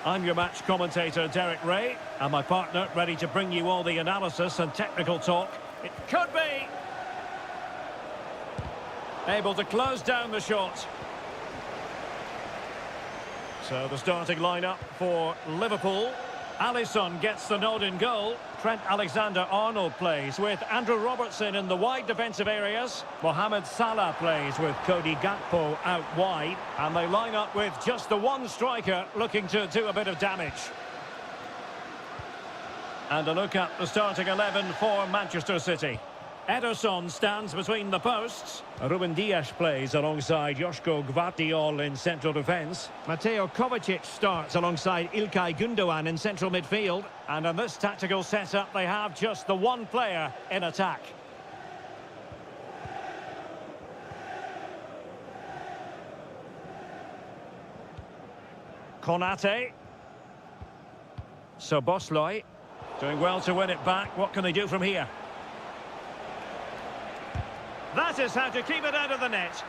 Speaker 1: I'm your match commentator, Derek Ray, and my partner ready to bring you all the analysis and technical talk. It could be able to close down the shot. So the starting lineup for Liverpool. Alisson gets the nod in goal. Trent Alexander-Arnold plays with Andrew Robertson in the wide defensive areas. Mohamed Salah plays with Cody Gakpo out wide. And they line up with just the one striker looking to do a bit of damage. And a look at the starting 11 for Manchester City. Ederson stands between the posts. Ruben Dias plays alongside Joško Gvardiol in central defence. Mateo Kovacic starts alongside Ilkay Gundogan in central midfield. And in this tactical setup, they have just the one player in attack. Konate. Szoboszlai. Doing well to win it back. What can they do from here? That is how to keep it out of the net.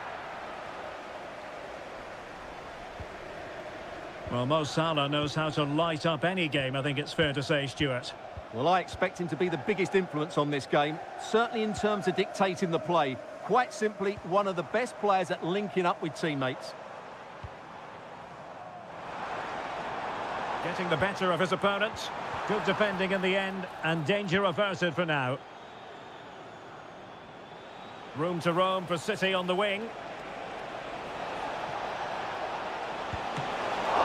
Speaker 1: Well, Mo Salah knows how to light up any game, I think it's fair to say, Stuart.
Speaker 2: Well, I expect him to be the biggest influence on this game, certainly in terms of dictating the play. Quite simply, one of the best players at linking up with teammates.
Speaker 1: Getting the better of his opponent. Good defending in the end, and danger averted for now. Room to roam for City on the wing.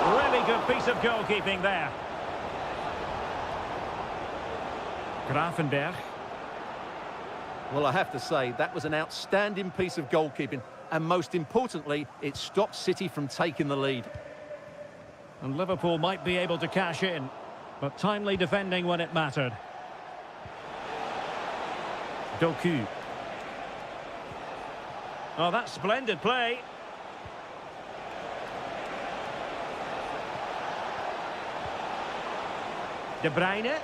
Speaker 1: Really good piece of goalkeeping there. Gravenberch.
Speaker 2: Well, I have to say, that was an outstanding piece of goalkeeping. And most importantly, it stopped City from taking the lead.
Speaker 1: And Liverpool might be able to cash in, but timely defending when it mattered. Doku. Oh, that's splendid play. De Bruyne.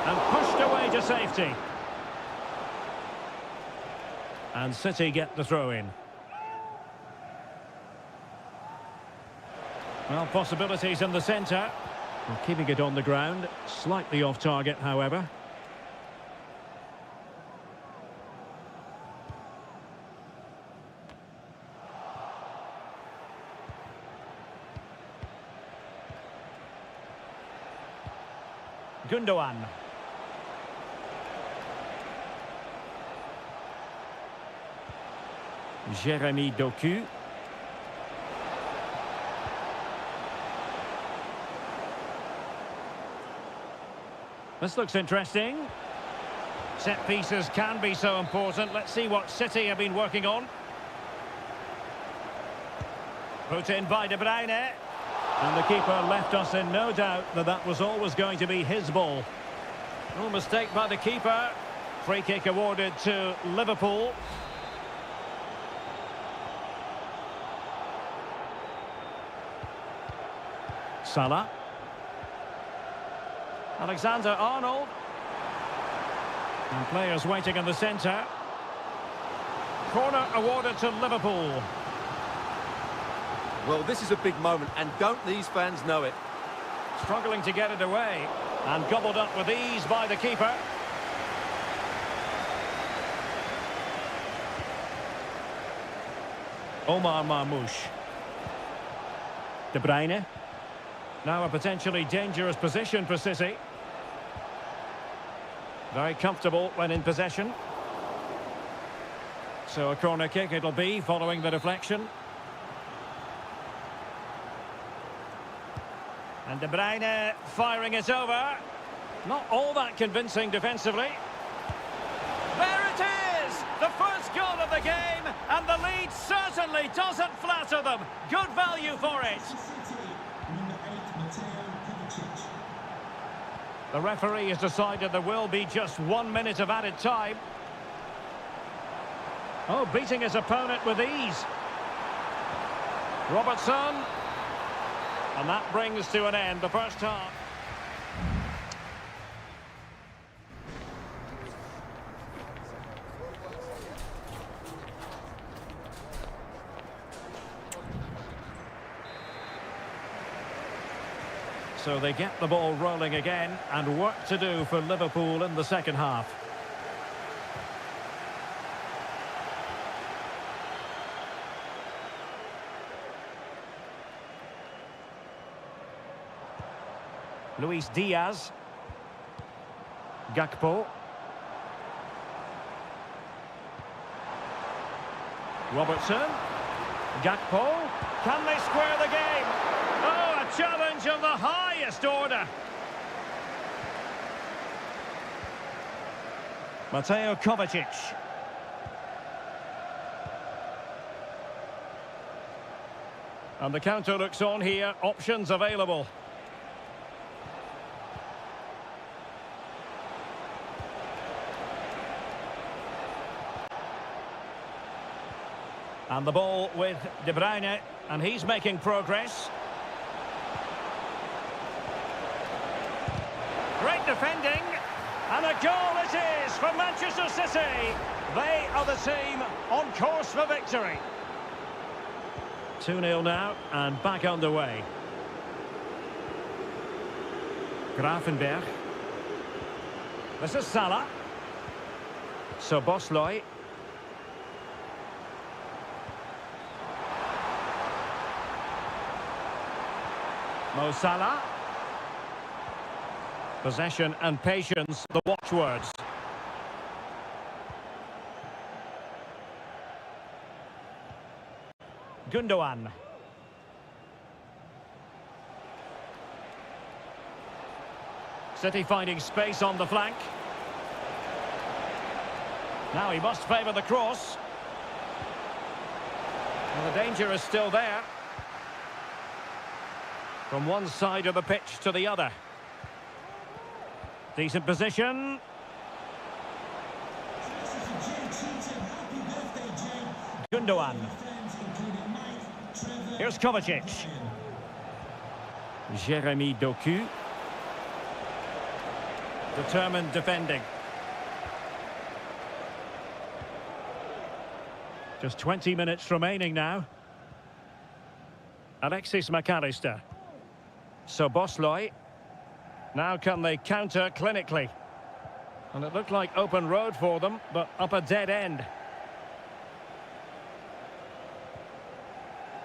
Speaker 1: And pushed away to safety. And City get the throw-in. Well, possibilities in the centre. Well, keeping it on the ground. Slightly off target, however. Gundogan. Jeremy Doku. This looks interesting. Set pieces can be so important. Let's see what City have been working on. Put in by De Bruyne. And the keeper left us in no doubt that that was always going to be his ball. No mistake by the keeper. Free kick awarded to Liverpool. Salah. Alexander-Arnold. And players waiting in the centre. Corner awarded to Liverpool.
Speaker 2: Well, this is a big moment, and don't these fans know it?
Speaker 1: Struggling to get it away. And gobbled up with ease by the keeper. Omar Marmoush. De Bruyne. Now a potentially dangerous position for City. Very comfortable when in possession. So a corner kick it'll be following the deflection. And De Bruyne firing it over. Not all that convincing defensively. There it is! The first goal of the game, and the lead certainly doesn't flatter them. Good value for it. The referee has decided there will be just 1 minute of added time. Oh, beating his opponent with ease. Robertson. And that brings to an end the first half. So they get the ball rolling again, and work to do for Liverpool in the second half. Luis Diaz. Gakpo. Robertson. Gakpo. Can they square the game? Oh, a challenge of the highest order. Mateo Kovacic. And the counter looks on here. Options available. And the ball with De Bruyne, and he's making progress. Great defending, and a goal it is for Manchester City. They are the team on course for victory. 2-0 now, and back underway. Gravenberch. This is Salah. Szoboszlai. Mo Salah. Possession and patience, the watchwords. Gundogan. City finding space on the flank. Now he must favour the cross. Well, the danger is still there. From one side of the pitch to the other. Decent position. Gundogan. Here's Kovacic. Jeremy Doku. Determined defending. Just 20 minutes remaining now. Alexis McAllister. Szoboszlai. Now can they counter clinically? And it looked like open road for them, but up a dead end.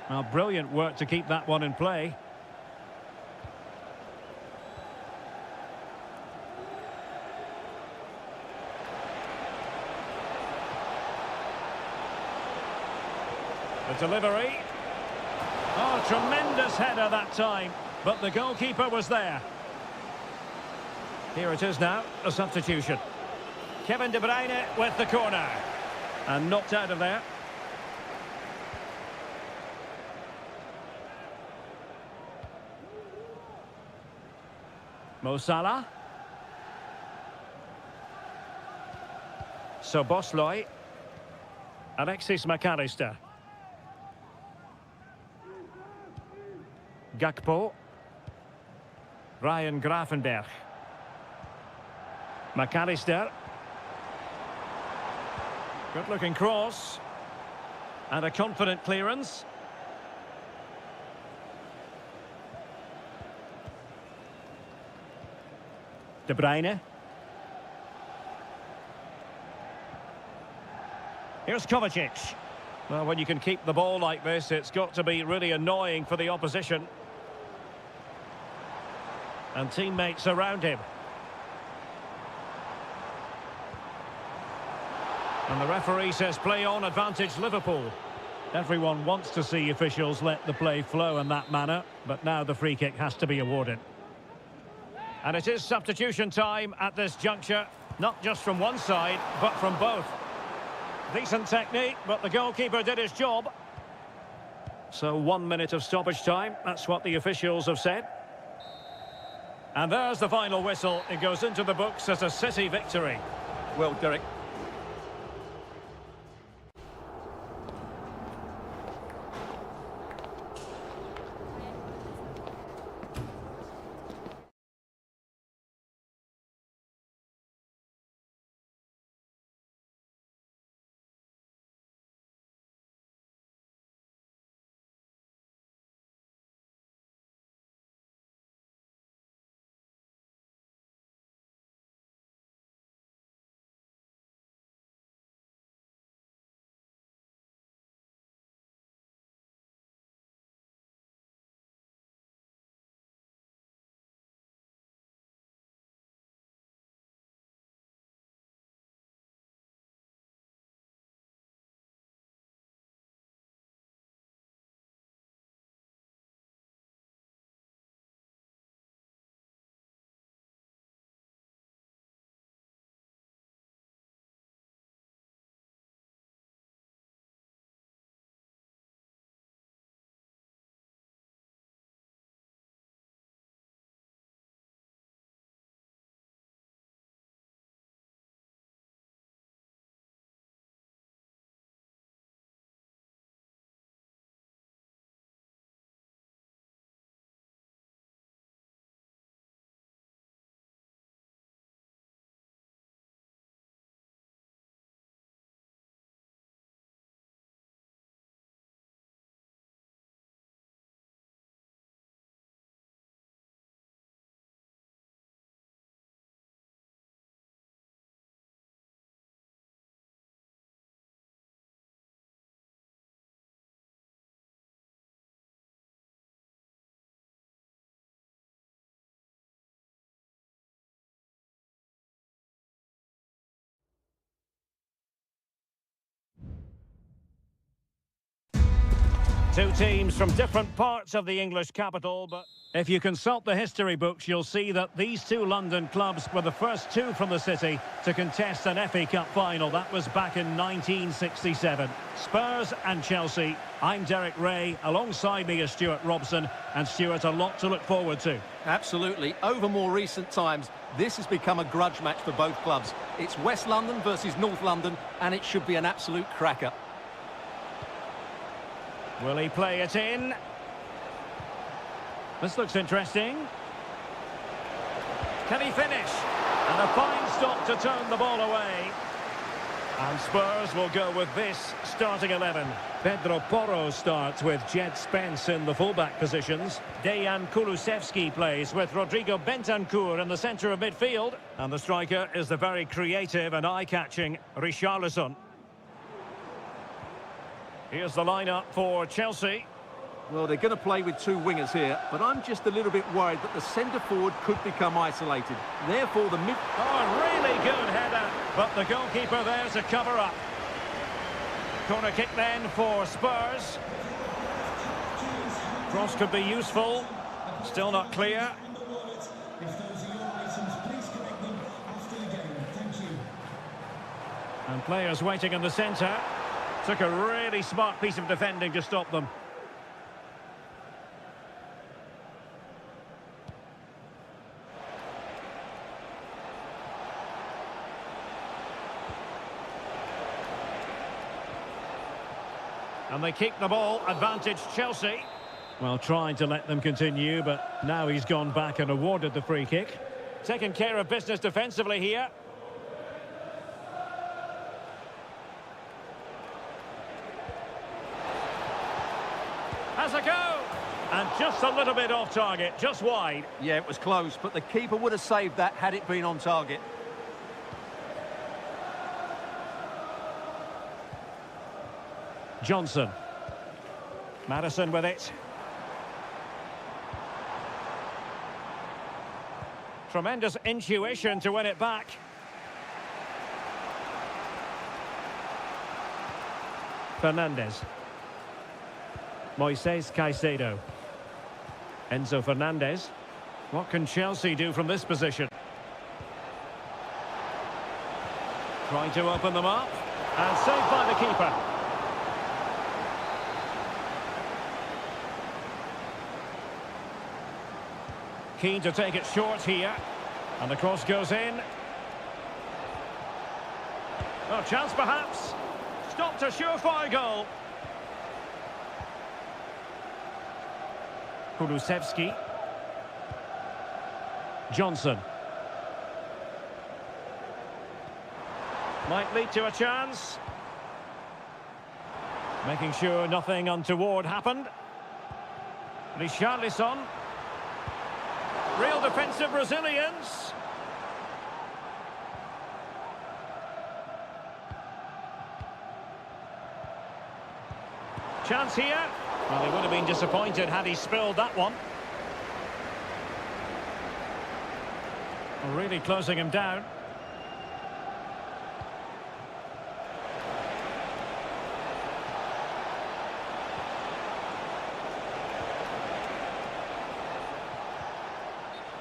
Speaker 1: Well, brilliant work to keep that one in play. The delivery. Oh, tremendous header that time. But the goalkeeper was there. Here it is now, a substitution. Kevin De Bruyne with the corner. And knocked out of there. Mo Salah. Szoboszlai. Alexis McAllister. Gakpo. Ryan Gravenberch. McAllister. Good-looking cross. And a confident clearance. De Bruyne. Here's Kovacic. Well, when you can keep the ball like this, it's got to be really annoying for the opposition. And teammates around him. And the referee says play on, advantage Liverpool. Everyone wants to see officials let the play flow in that manner, but now the free kick has to be awarded. And it is substitution time at this juncture, not just from one side, but from both. Decent technique, but the goalkeeper did his job. So 1 minute of stoppage time, that's what the officials have said. And there's the final whistle. It goes into the books as a City victory.
Speaker 2: Well, Derek,
Speaker 1: Two teams from different parts of the English capital, but if you consult the history books, you'll see that these two London clubs were the first two from the city to contest an FA Cup final. That was back in 1967. Spurs and Chelsea. I'm Derek Ray. Alongside me is Stuart Robson. And Stuart, a lot to look forward to.
Speaker 2: Absolutely. Over more recent times, this has become a grudge match for both clubs. It's West London versus North London, and it should be an absolute cracker.
Speaker 1: Will he play it in? This looks interesting. Can he finish? And a fine stop to turn the ball away. And Spurs will go with this starting 11. Pedro Porro starts with Jed Spence in the fullback positions. Dejan Kulusevski plays with Rodrigo Bentancur in the centre of midfield. And the striker is the very creative and eye-catching Richarlison. Here's the lineup for Chelsea.
Speaker 2: Well, they're going to play with two wingers here, but I'm just a little bit worried that the centre-forward could become isolated. Therefore, the mid...
Speaker 1: Oh, really good header, but the goalkeeper there to cover up. Corner kick then for Spurs. Cross could be useful. Still not clear. And players waiting in the centre. Took a really smart piece of defending to stop them. And they kick the ball, advantage Chelsea. Well, trying to let them continue, but now he's gone back and awarded the free kick. Taking care of business defensively here. Has a go! And just a little bit off target, just wide.
Speaker 2: Yeah, it was close, but the keeper would have saved that had it been on target.
Speaker 1: Johnson. Madison with it. Tremendous intuition to win it back. Fernandez. Moises Caicedo. Enzo Fernandez. What can Chelsea do from this position? Trying to open them up. And saved by the keeper. Keen to take it short here. And the cross goes in. Oh, chance perhaps. Stopped a surefire goal. Kulusevski. Johnson. Might lead to a chance. Making sure nothing untoward happened. Richarlison. Real defensive resilience. Chance here. Well, he would have been disappointed had he spilled that one. Really closing him down.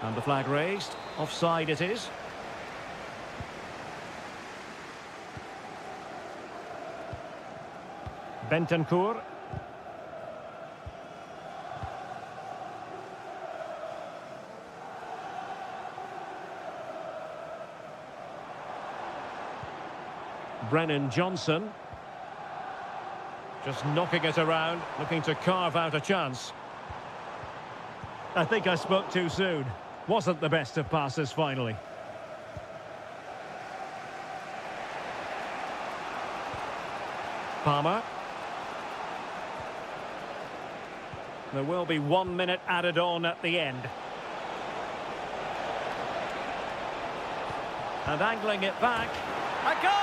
Speaker 1: And the flag raised. Offside it is. Bentancur. Brennan Johnson. Just knocking it around, looking to carve out a chance. I think I spoke too soon. Wasn't the best of passes finally. Palmer. There will be 1 minute added on at the end. And angling it back. A goal!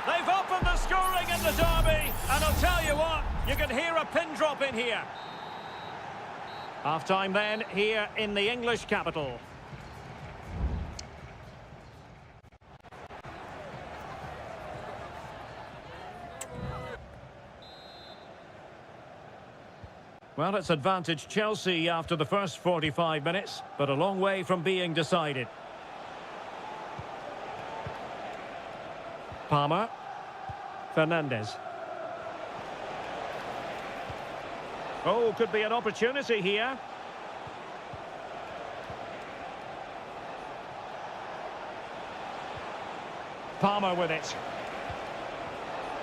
Speaker 1: They've opened the scoring in the derby. And I'll tell you what, you can hear a pin drop in here. Half-time then, here in the English capital. Well, it's advantage Chelsea after the first 45 minutes, but a long way from being decided. Palmer. Fernandez. Oh, could be an opportunity here. Palmer with it.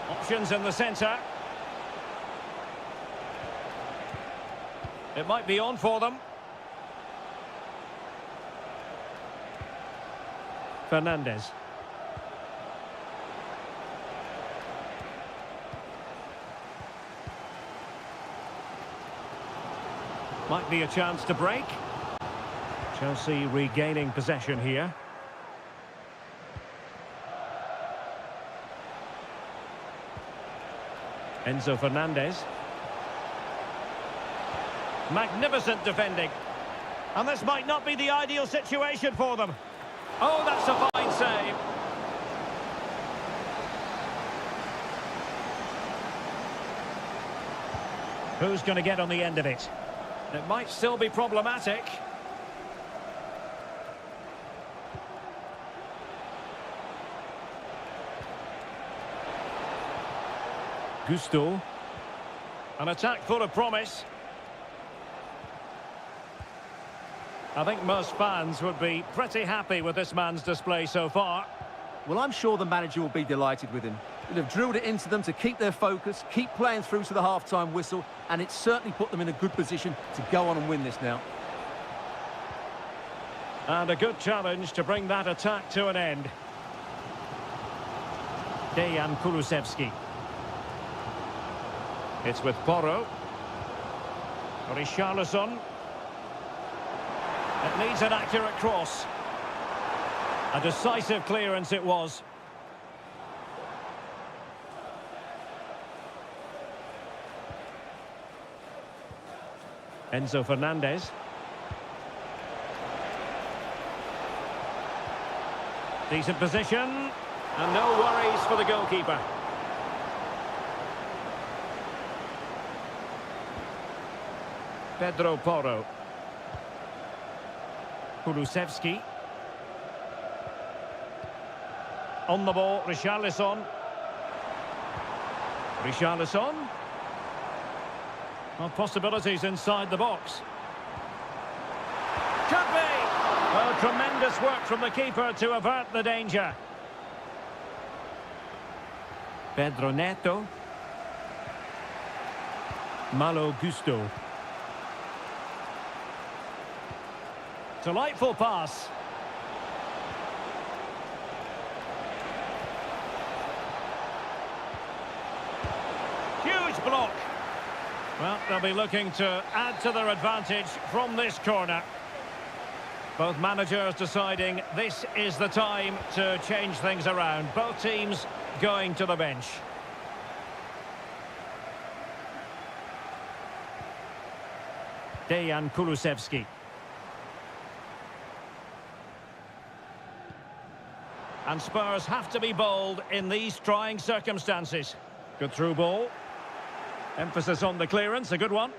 Speaker 1: Options in the centre. It might be on for them. Fernandez. Might be a chance to break. Chelsea regaining possession here. Enzo Fernandez. Magnificent defending. And this might not be the ideal situation for them. Oh, that's a fine save. Who's going to get on the end of it? It might still be problematic. Gusto. An attack full of promise. I think most fans would be pretty happy with this man's display so far.
Speaker 2: Well, I'm sure the manager will be delighted with him. He'll have drilled it into them to keep their focus, keep playing through to the half-time whistle, and it's certainly put them in a good position to go on and win this now.
Speaker 1: And a good challenge to bring that attack to an end. Dejan Kulusevski. It's with Porro. Richarlison. It needs an accurate cross. A decisive clearance it was. Enzo Fernandez. Decent position. And no worries for the goalkeeper. Pedro Porro. Kulusevski. On the ball, Richarlison. Richarlison. Well, possibilities inside the box. Could be! Well, tremendous work from the keeper to avert the danger. Pedro Neto. Malo Gusto. Delightful pass. Huge block. Well, they'll be looking to add to their advantage from this corner. Both managers deciding this is the time to change things around. Both teams going to the bench. Dejan Kulusevski. And Spurs have to be bold in these trying circumstances. Good through ball. Emphasis on the clearance, a good one.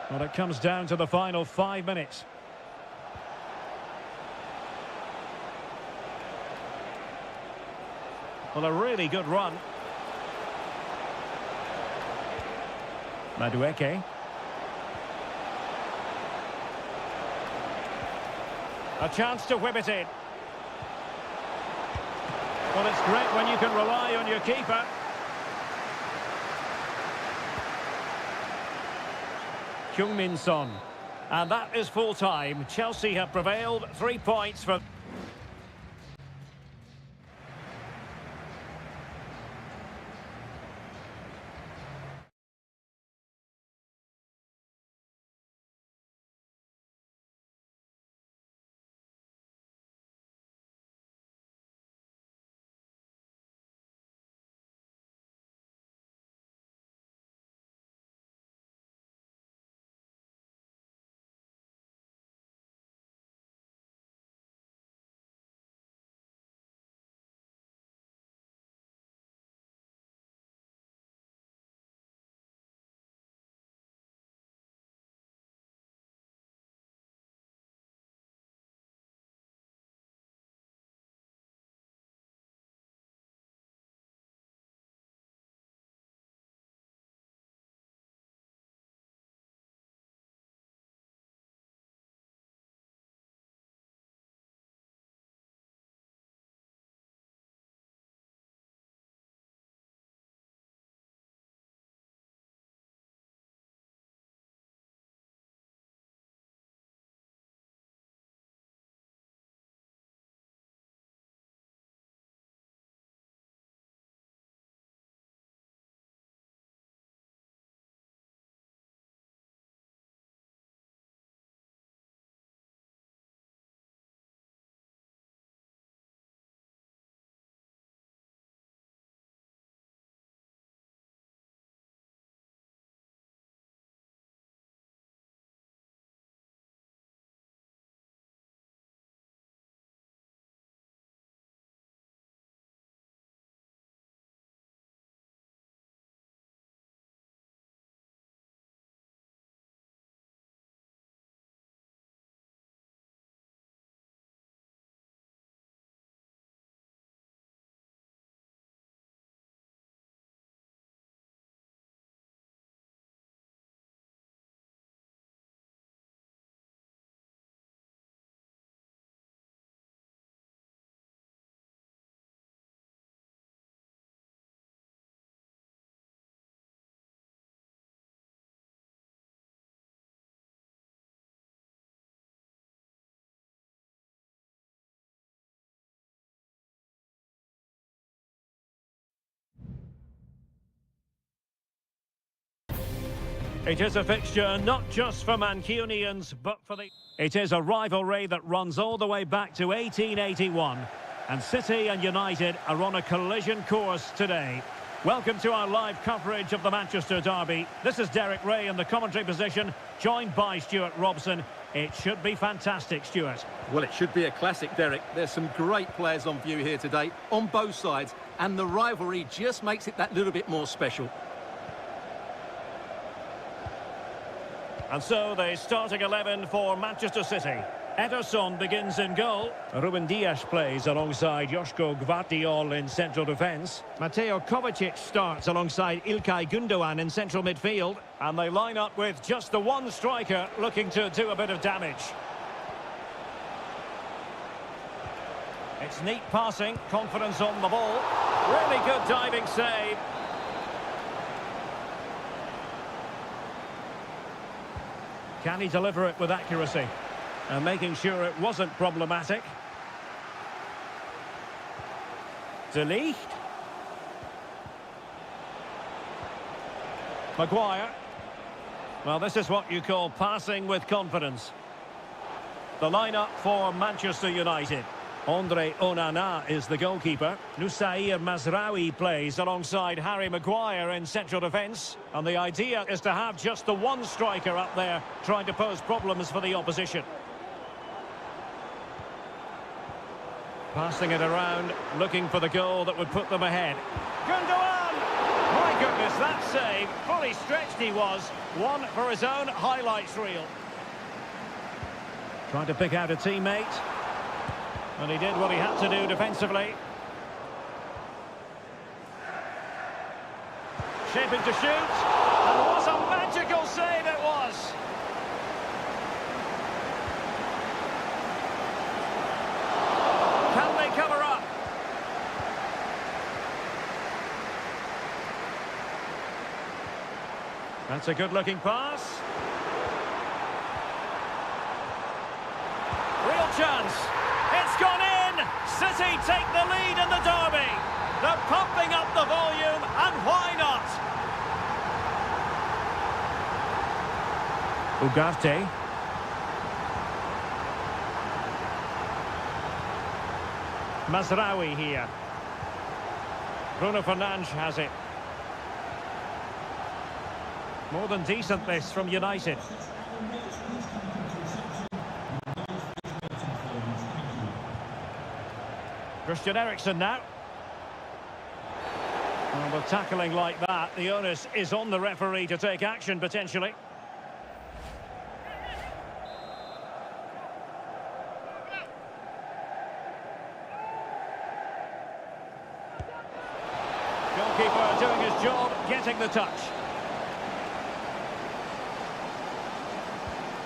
Speaker 1: Well, it comes down to the final 5 minutes. Well, a really good run. Madueke. A chance to whip it in. Well, it's great when you can rely on your keeper. Heung-min Son. And that is full time. Chelsea have prevailed. 3 points for... It is a fixture not just for Mancunians, but for the... It is a rivalry that runs all the way back to 1881. And City and United are on a collision course today. Welcome to our live coverage of the Manchester derby. This is Derek Ray in the commentary position, joined by Stuart Robson. It should be fantastic, Stuart.
Speaker 2: Well, it should be a classic, Derek. There's some great players on view here today, on both sides, and the rivalry just makes it that little bit more special.
Speaker 1: And so the starting 11 for Manchester City. Ederson begins in goal. Ruben Dias plays alongside Joško Gvardiol in central defence. Mateo Kovacic starts alongside Ilkay Gundogan in central midfield. And they line up with just the one striker looking to do a bit of damage. It's neat passing, confidence on the ball. Really good diving save. Can he deliver it with accuracy? And making sure it wasn't problematic. De Ligt. Maguire. Well, this is what you call passing with confidence. The lineup for Manchester United. Andre Onana is the goalkeeper. Nusair Mazraoui plays alongside Harry Maguire in central defence. And the idea is to have just the one striker up there trying to pose problems for the opposition. Passing it around, looking for the goal that would put them ahead. Gundogan! My goodness, that save. Fully stretched he was. One for his own highlights reel. Trying to pick out a teammate. And he did what he had to do defensively. Shaping to shoot. And what a magical save it was! Can they cover up? That's a good-looking pass. Real chance. It's gone in! City take the lead in the derby. They're pumping up the volume, and why not? Ugarte. Mazraoui here. Bruno Fernandes has it. More than decent this from United. Christian Eriksen now. Well, with tackling like that, the onus is on the referee to take action potentially. Goalkeeper doing his job, getting the touch.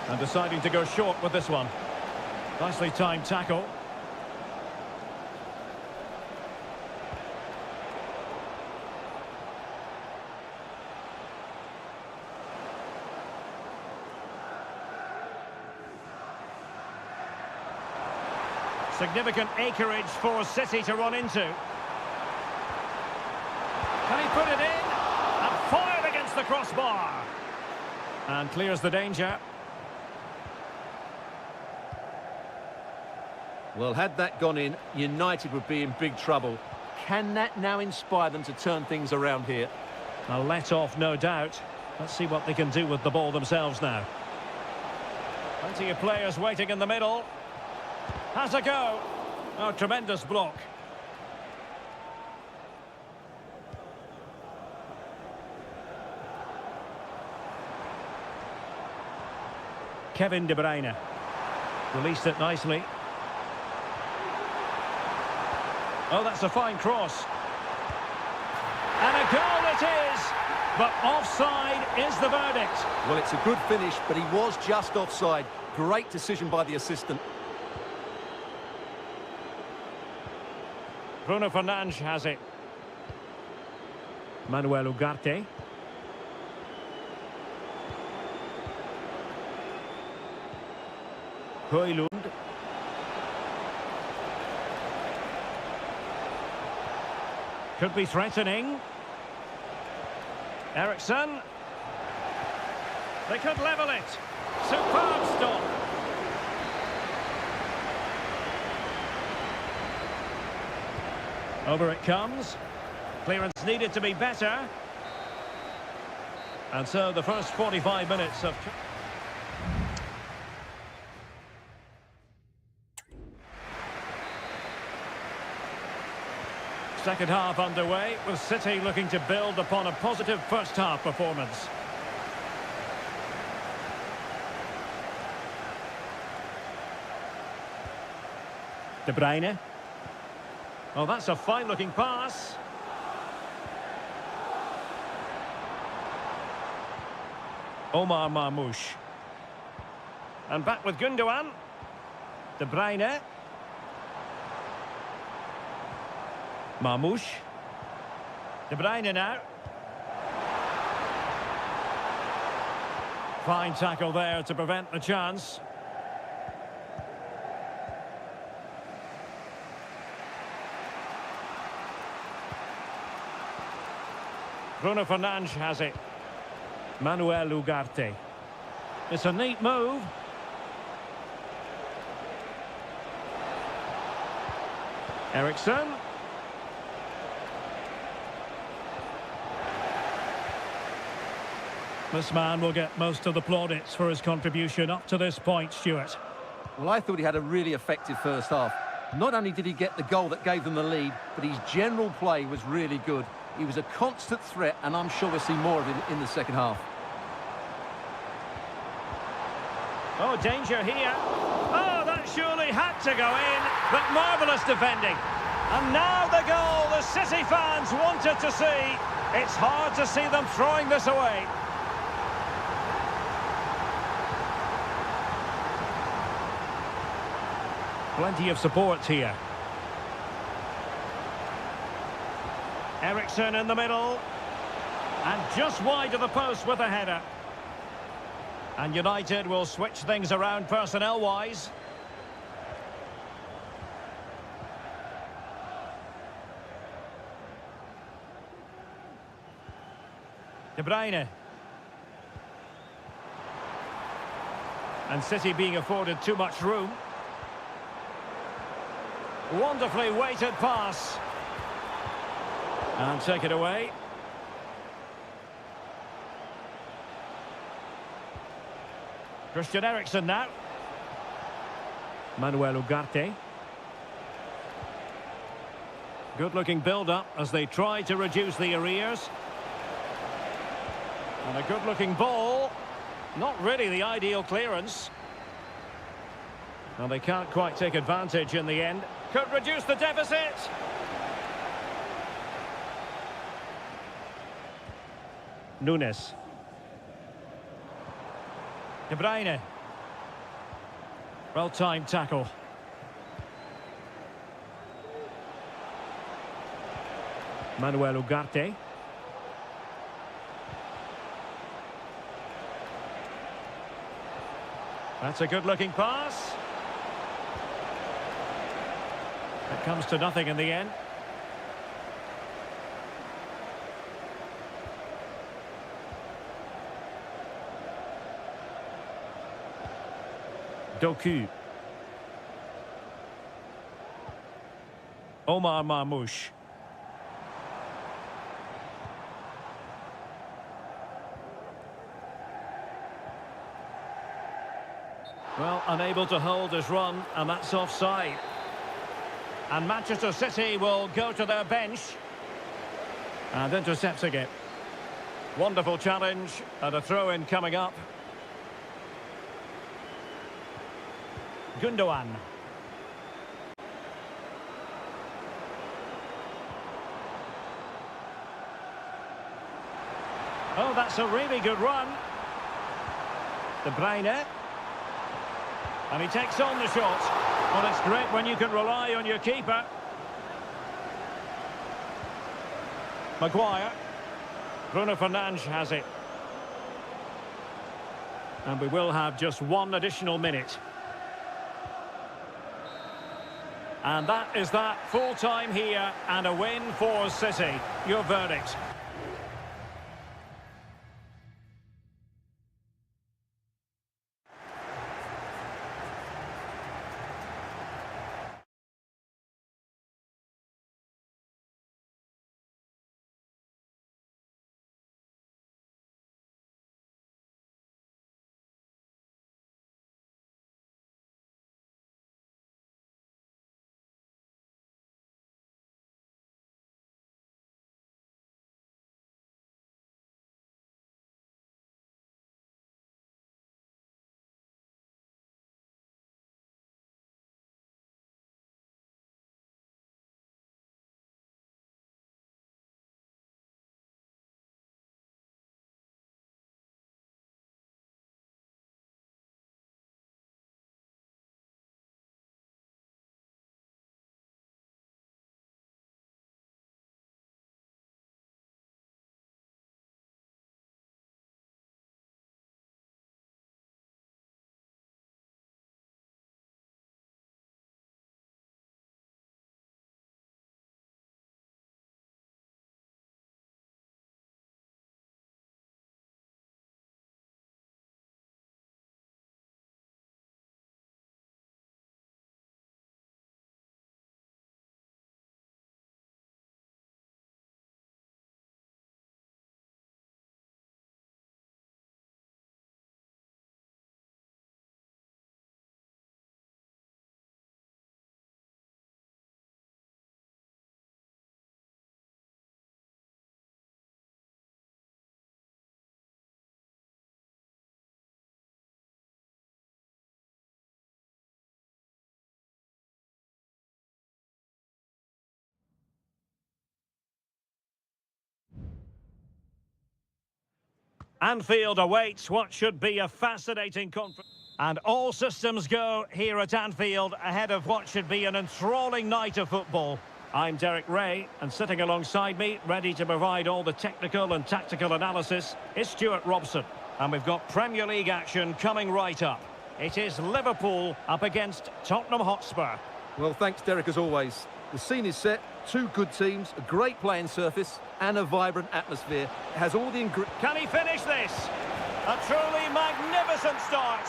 Speaker 1: And deciding to go short with this one. Nicely timed tackle. Significant acreage for City to run into. Can he put it in? And fired against the crossbar. And clears the danger.
Speaker 2: Well, had that gone in, United would be in big trouble. Can that now inspire them to turn things around here?
Speaker 1: A let-off, no doubt. Let's see what they can do with the ball themselves now. Plenty of players waiting in the middle. Has a go. Oh, tremendous block. Kevin De Bruyne. Released it nicely. Oh, that's a fine cross. And a goal it is! But offside is the verdict.
Speaker 2: Well, it's a good finish, but he was just offside. Great decision by the assistant.
Speaker 1: Bruno Fernandes has it. Manuel Ugarte. Højlund. Could be threatening. Eriksen. They could level it. Superb stop. Over it comes. Clearance needed to be better. And so the first 45 minutes of... Second half underway, with City looking to build upon a positive first half performance. De Bruyne. Oh, that's a fine-looking pass. Omar Marmoush. And back with Gundogan. De Bruyne. Marmoush. De Bruyne now. Fine tackle there to prevent the chance. Bruno Fernandes has it. Manuel Ugarte. It's a neat move. Ericsson. This man will get most of the plaudits for his contribution up to this point, Stuart.
Speaker 2: Well, I thought he had a really effective first half. Not only did he get the goal that gave them the lead, but his general play was really good. He was a constant threat, and I'm sure we'll see more of him in the second half.
Speaker 1: Oh, danger here. Oh, that surely had to go in, but marvellous defending. And now the goal the City fans wanted to see. It's hard to see them throwing this away. Plenty of support here. Ericsson in the middle. And just wide of the post with a header. And United will switch things around personnel-wise. De Bruyne. And City being afforded too much room. Wonderfully weighted pass. And take it away. Christian Eriksen now. Manuel Ugarte. Good-looking build-up as they try to reduce the arrears. And a good-looking ball. Not really the ideal clearance. And they can't quite take advantage in the end. Could reduce the deficit. Nunes. De Bruyne. Well-timed tackle. Manuel Ugarte. That's a good-looking pass. It comes to nothing in the end. Doku. Omar Marmoush. Well, unable to hold his run, and that's offside. And Manchester City will go to their bench. And intercepting it. Wonderful challenge, and a throw-in coming up. Gundogan. Oh, that's a really good run. De Bruyne. And he takes on the shot. Well, it's great when you can rely on your keeper. Maguire. Bruno Fernandes has it. And we will have just one additional minute. And that is that, full time here and a win for City. Your verdict? Anfield awaits what should be a fascinating conference. And all systems go here at Anfield ahead of what should be an enthralling night of football. I'm Derek Ray, and sitting alongside me, ready to provide all the technical and tactical analysis, is Stuart Robson. And we've got Premier League action coming right up. It is Liverpool up against Tottenham Hotspur.
Speaker 2: Well, thanks, Derek, as always. The scene is set. Two good teams, a great playing surface, and a vibrant atmosphere. It has all the ingredients.
Speaker 1: Can he finish this? A truly magnificent start.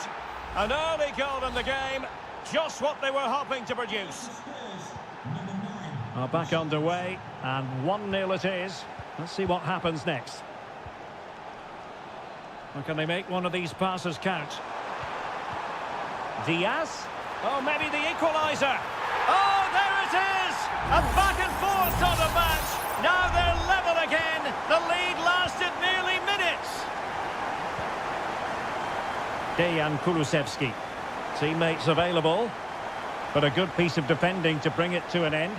Speaker 1: An early goal in the game, just what they were hoping to produce. Back underway, and 1-0 it is. Let's see what happens next. Or can they make one of these passes count? Diaz? Oh, maybe the equaliser. Oh, there it is! A back and forth sort of match. Now they're level again. The lead lasted nearly minutes. Dejan Kulusevski. Teammates available, but a good piece of defending to bring it to an end.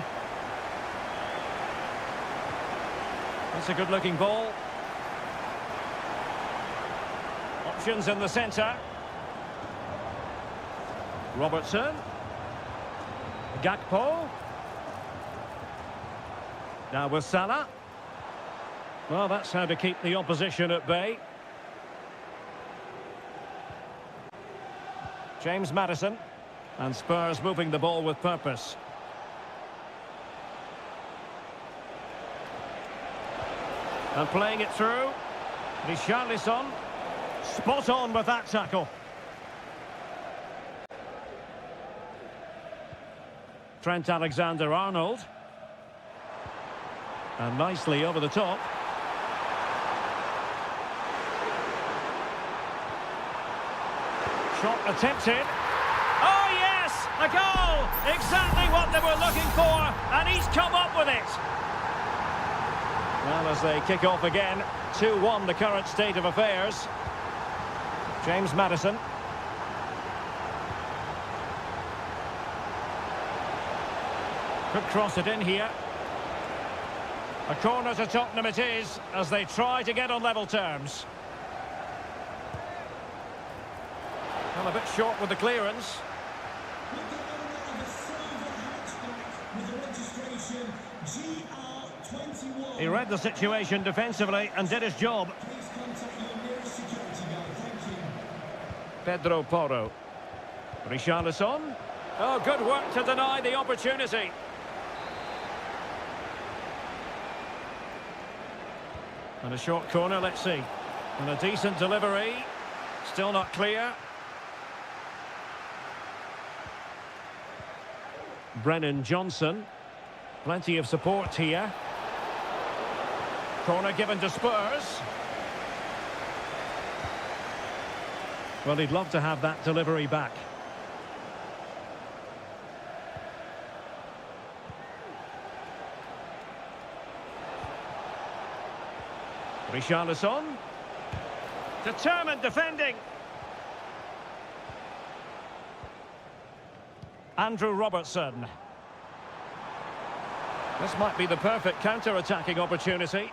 Speaker 1: That's a good-looking ball. Options in the centre. Robertson. Gakpo. Now with Salah. Well, that's how to keep the opposition at bay. James Maddison. And Spurs moving the ball with purpose. And playing it through. Richarlison. Spot on with that tackle. Trent Alexander-Arnold. And nicely over the top. Shot attempted. Oh yes! A goal! Exactly what they were looking for, and he's come up with it. Well, as they kick off again, 2-1 the current state of affairs. James Maddison. Could cross it in here. A corner to Tottenham it is, as they try to get on level terms. Well, a bit short with the clearance. He read the situation defensively and did his job. Pedro Porro. Richarlison. Oh, good work to deny the opportunity. And a short corner, let's see. And a decent delivery. Still not clear. Brennan Johnson. Plenty of support here. Corner given to Spurs. Well, he'd love to have that delivery back. Richarlison. Determined defending. Andrew Robertson. This might be the perfect counter-attacking opportunity.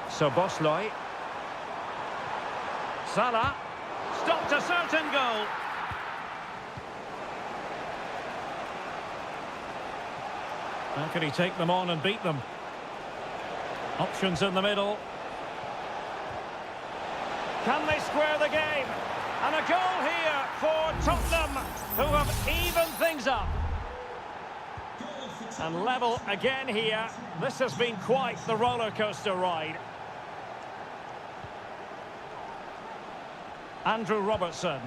Speaker 1: Soboslai. Salah. Stopped a certain goal. How can he take them on and beat them? Options in the middle. Can they square the game? And a goal here for Tottenham, who have evened things up. And level again here. This has been quite the roller coaster ride. Andrew Robertson.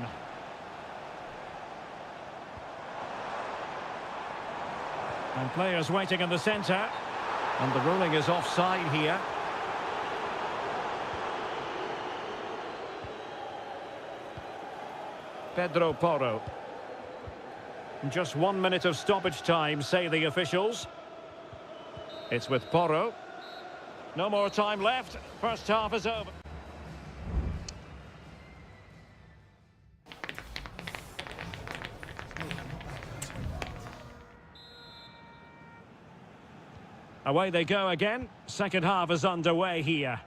Speaker 1: And players waiting in the centre. And the ruling is offside here. Pedro Porro. Just 1 minute of stoppage time, say the officials. It's with Porro. No more time left. First half is over. Away they go again. Second half is underway here.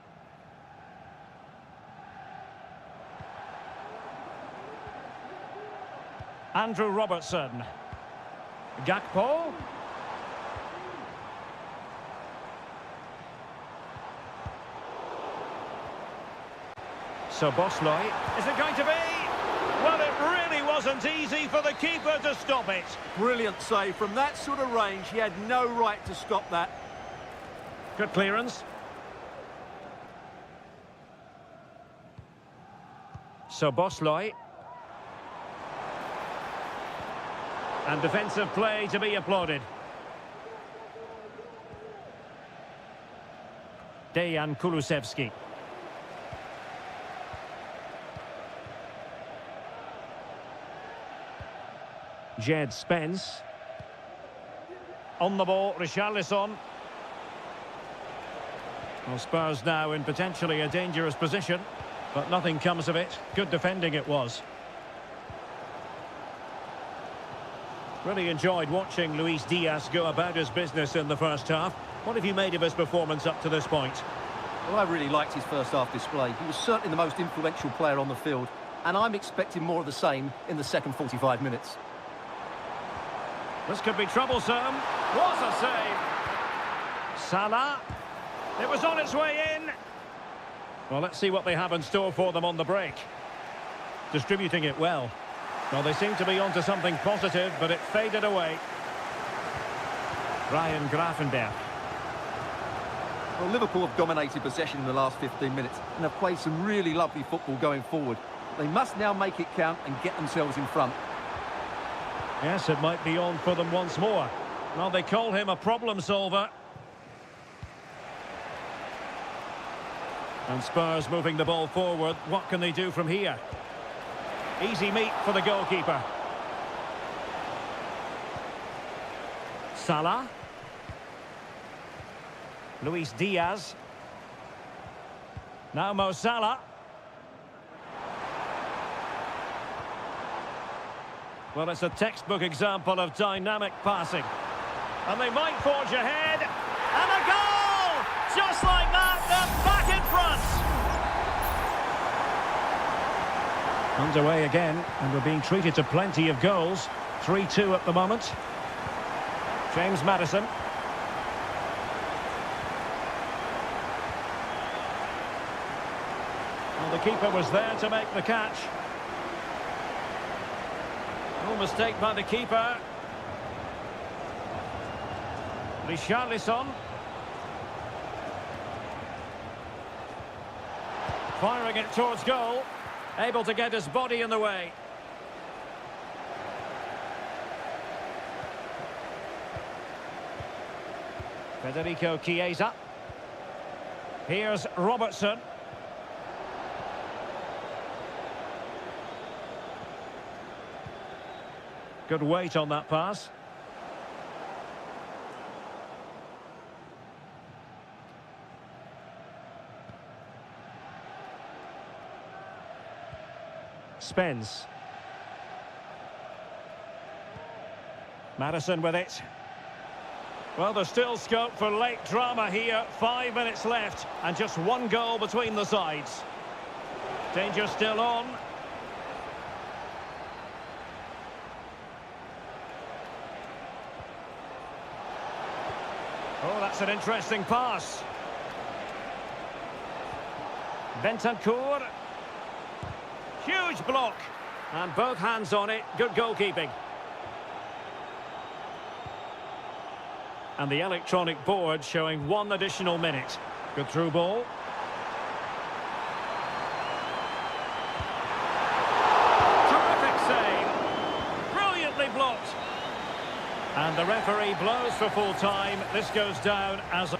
Speaker 1: Andrew Robertson. Gakpo. So Bosley, is it going to be? Well, it really wasn't easy for the keeper to stop it.
Speaker 2: Brilliant save. From that sort of range, he had no right to stop that.
Speaker 1: Good clearance. So Bosley. And defensive play to be applauded. Dejan Kulusevski. Jed Spence. On the ball, Richarlison. Well, Spurs now in potentially a dangerous position, but nothing comes of it. Good defending it was. Really enjoyed watching Luis Diaz go about his business in the first half. What have you made of his performance up to this point?
Speaker 2: Well, I really liked his first half display. He was certainly the most influential player on the field, and I'm expecting more of the same in the second 45 minutes.
Speaker 1: This could be troublesome. What a save! Salah. It was on its way in. Well, let's see what they have in store for them on the break. Distributing it well. Well, they seem to be onto something positive, but it faded away. Ryan Grafenberg.
Speaker 2: Well, Liverpool have dominated possession in the last 15 minutes and have played some really lovely football going forward. They must now make it count and get themselves in front.
Speaker 1: Yes, it might be on for them once more. Well, they call him a problem solver. And Spurs moving the ball forward. What can they do from here? Easy meat for the goalkeeper. Salah. Luis Diaz. Now Mo Salah. Well, it's a textbook example of dynamic passing. And they might forge ahead. And a goal! Just like that, they're back in front. Underway again, and we're being treated to plenty of goals. 3-2 at the moment. James Maddison. Well, the keeper was there to make the catch. No mistake by the keeper. Richarlison. Firing it towards goal. Able to get his body in the way. Federico Chiesa. Here's Robertson. Good weight on that pass. Spence. Maddison with it. Well, there's still scope for late drama here. 5 minutes left and just one goal between the sides. Danger still on. Oh, that's an interesting pass. Bentancur. Huge block. And both hands on it. Good goalkeeping. And the electronic board showing 1 additional minute. Good through ball. Terrific save. Brilliantly blocked. And the referee blows for full time. This goes down as a...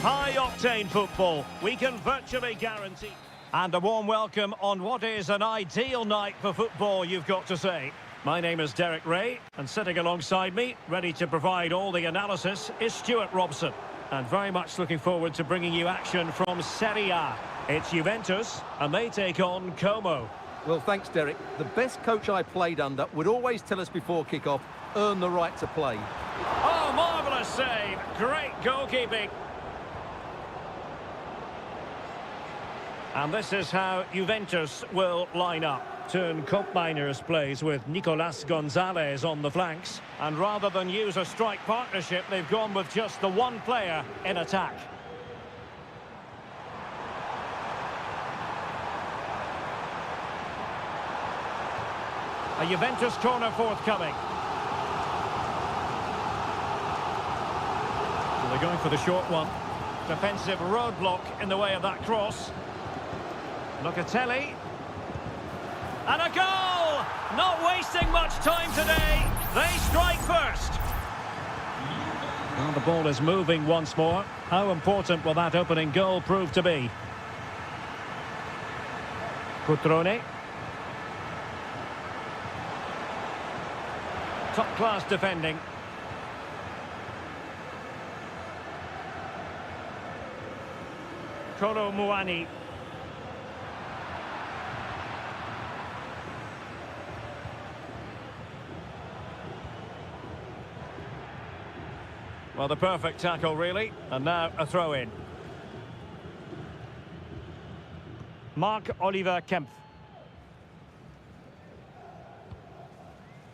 Speaker 1: High-octane football, we can virtually guarantee. And a warm welcome on what is an ideal night for football, you've got to say. My name is Derek Ray, and sitting alongside me, ready to provide all the analysis, is Stuart Robson. And very much looking forward to bringing you action from Seria. It's Juventus, and they take on Como.
Speaker 2: Well, thanks, Derek. The best coach I played under would always tell us before kick-off, earn the right to play.
Speaker 1: Oh, marvellous save. Great goalkeeping. And this is how Juventus will line up. Turn Koopmeiners plays with Nicolas Gonzalez on the flanks. And rather than use a strike partnership, they've gone with just the one player in attack. A Juventus corner forthcoming. Well, they're going for the short one. Defensive roadblock in the way of that cross. Locatelli. And a goal! Not wasting much time today. They strike first. Well, the ball is moving once more. How important will that opening goal prove to be? Cutrone. Top-class defending. Kolo Muani. Well, the perfect tackle, really. And now a throw-in. Marc-Oliver Kempf.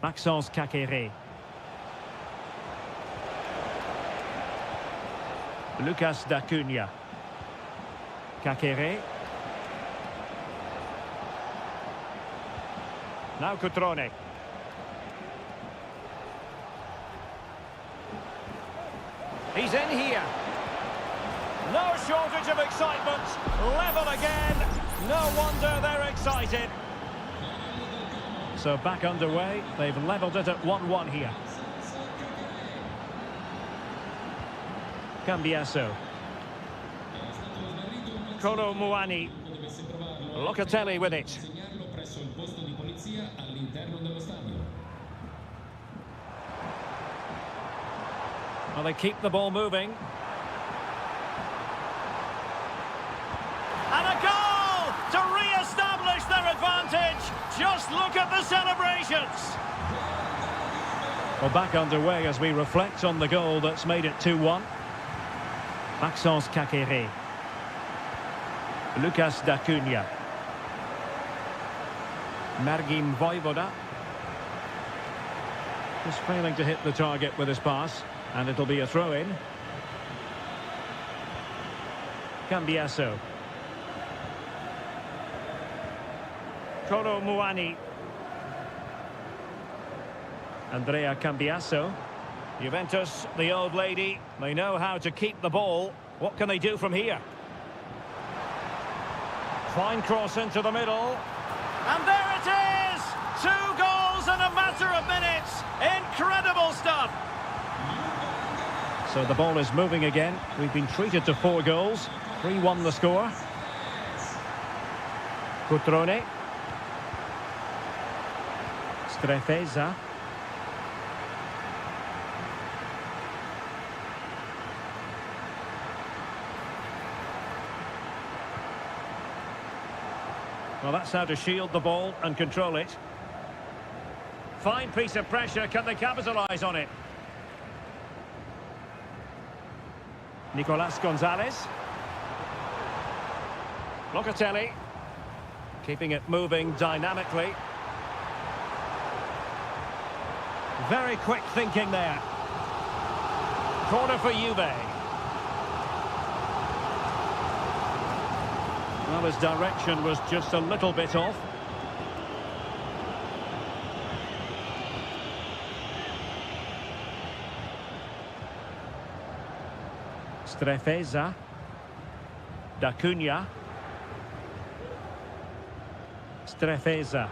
Speaker 1: Maxence Kakere. Lucas D'Acunha. Kakere. Now Cutrone. He's in here. No shortage of excitement. Level again. No wonder they're excited. So back underway. They've levelled it at 1-1 here. Cambiasso. Kolo Muani. Locatelli with it. Well, they keep the ball moving. And a goal to re-establish their advantage. Just look at the celebrations. Well, back underway as we reflect on the goal that's made it 2-1. Maxence Kakere. Lucas D'Acunha. Margin Voivoda. Just failing to hit the target with his pass. And it'll be a throw-in. Cambiasso. Kolo Muani. Andrea Cambiasso. Juventus, the old lady, they know how to keep the ball. What can they do from here? Fine cross into the middle. And there it is! 2 goals in a matter of minutes. Incredible stuff. So the ball is moving again. We've been treated to 4 goals. 3-1 the score. Cutrone. Strefeza. Well, that's how to shield the ball and control it. Fine piece of pressure. Can they capitalise on it? Nicolas Gonzalez. Locatelli. Keeping it moving dynamically. Very quick thinking there. Corner for Juve. Well, his direction was just a little bit off. Strefeza. D'Acunha. Strefeza.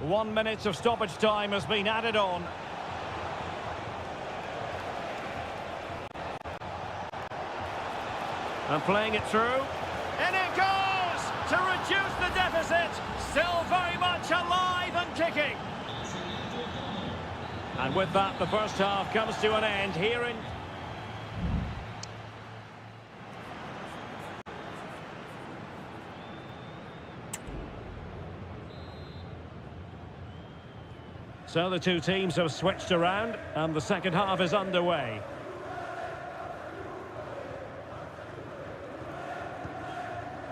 Speaker 1: 1 minute of stoppage time has been added on. And playing it through. And it goes to reduce the deficit. Still very much alive and kicking. And with that, the first half comes to an end here in... So the two teams have switched around, and the second half is underway.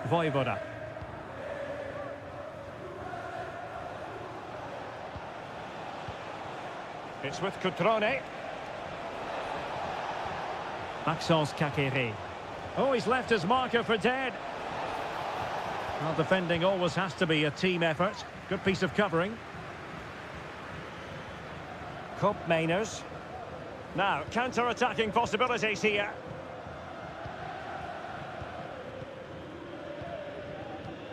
Speaker 1: Vojvoda. It's with Cutrone. Maxence Kakere. Oh, he's left his marker for dead. Well, defending always has to be a team effort. Good piece of covering. Kopp Mainers. Now, counter-attacking possibilities here.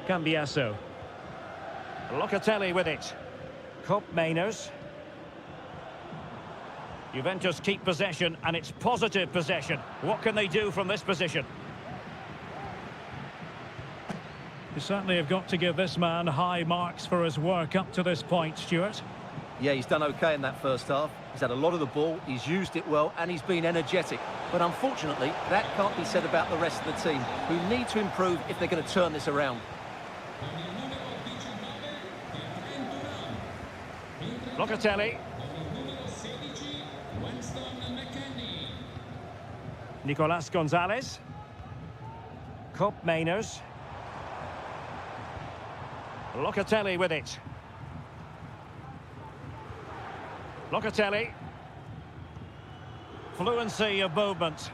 Speaker 1: Cambiasso. Locatelli with it. Kopp Mainers. Juventus keep possession, and it's positive possession. What can they do from this position? You certainly have got to give this man high marks for his work up to this point, Stuart.
Speaker 2: Yeah, he's done okay in that first half. He's had a lot of the ball, he's used it well, and he's been energetic. But unfortunately, that can't be said about the rest of the team, who need to improve if they're going to turn this around.
Speaker 1: Locatelli. Nicolas Gonzalez. Kopp Mainers. Locatelli with it. Locatelli. Fluency of movement.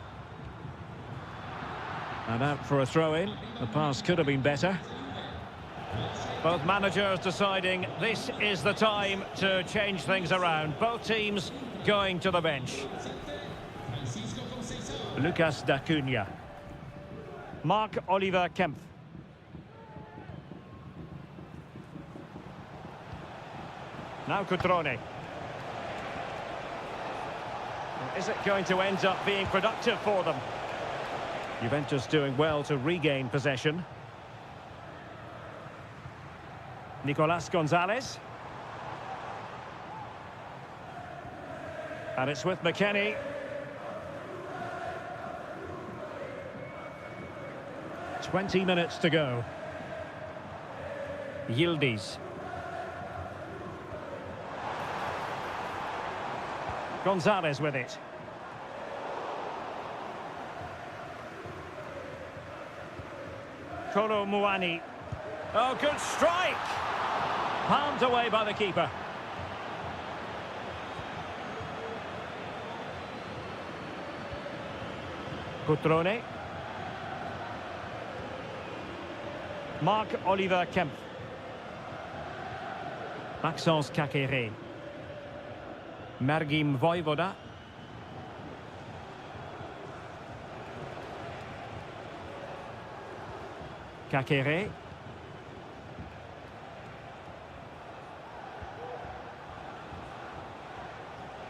Speaker 1: And out for a throw-in. The pass could have been better. Both managers deciding this is the time to change things around. Both teams going to the bench. Lucas D'Acunha. Marc-Oliver Kempf. Now Cutrone. Is it going to end up being productive for them? Juventus doing well to regain possession. Nicolas Gonzalez. And it's with McKennie. "20 minutes to go. Yildiz. Gonzalez with it. Kolo Muani. Oh, good strike! Palmed away by the keeper. Cutrone. Marc-Oliver Kempf. Maxence Kakere. Mergim Vojvoda. Kakere.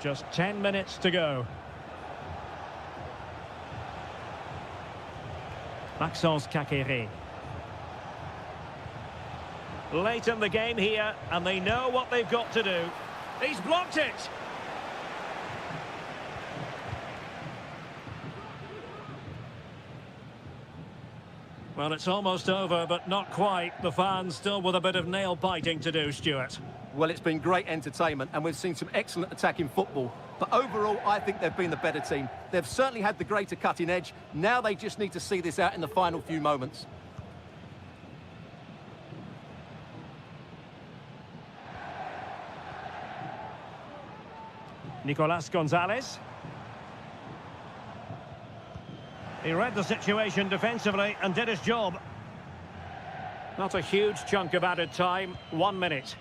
Speaker 1: Just 10 minutes to go. Maxence Kakere. Late in the game here, and they know what they've got to do. He's blocked it! Well, it's almost over, but not quite. The fans still with a bit of nail-biting to do, Stuart.
Speaker 2: Well, it's been great entertainment, and we've seen some excellent attacking football. But overall, I think they've been the better team. They've certainly had the greater cutting edge. Now they just need to see this out in the final few moments.
Speaker 1: Nicolas Gonzalez. He read the situation defensively and did his job. Not a huge chunk of added time. 1 minute.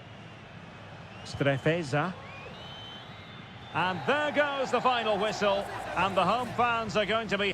Speaker 1: Strefeza. And there goes the final whistle. And the home fans are going to be...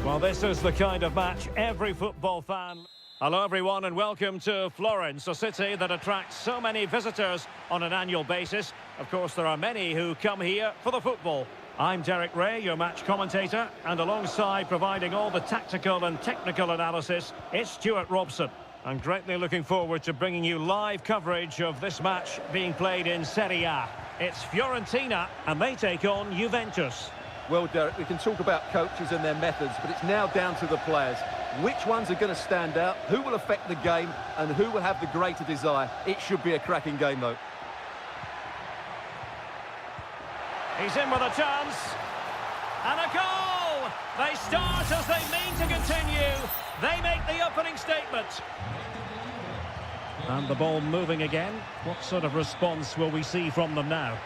Speaker 1: Well, this is the kind of match every football fan... Hello everyone and welcome to Florence, a city that attracts so many visitors on an annual basis. Of course, there are many who come here for the football. I'm Derek Ray, your match commentator, and alongside providing all the tactical and technical analysis, it's Stuart Robson. I'm greatly looking forward to bringing you live coverage of this match being played in Seria. It's Fiorentina and they take on Juventus.
Speaker 2: Well, Derek, we can talk about coaches and their methods, but it's now down to the players. Which ones are going to stand out, who will affect the game, and who will have the greater desire? It should be a cracking game, though.
Speaker 1: He's in with a chance. And a goal! They start as they mean to continue. They make the opening statement. And the ball moving again. What sort of response will we see from them now?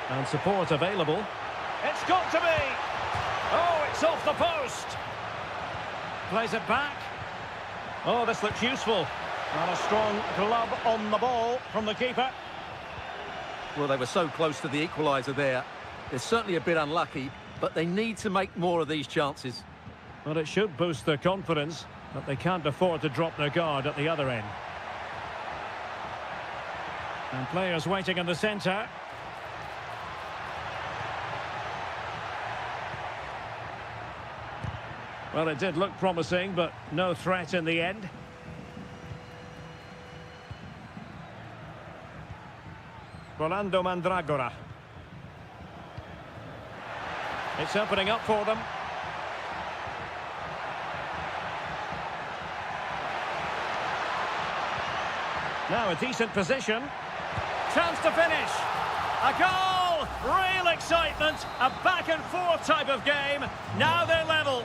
Speaker 1: And support available. It's got to be! Oh, it's off the post! Plays it back. Oh, this looks useful. And a strong glove on the ball from the keeper.
Speaker 2: Well, they were so close to the equaliser there. They're certainly a bit unlucky, but they need to make more of these chances.
Speaker 1: Well, it should boost their confidence, but they can't afford to drop their guard at the other end. And players waiting in the centre. Well, it did look promising, but no threat in the end. Rolando Mandragora. It's opening up for them. Now a decent position. Chance to finish. A goal! Real excitement. A back and forth type of game. Now they're level.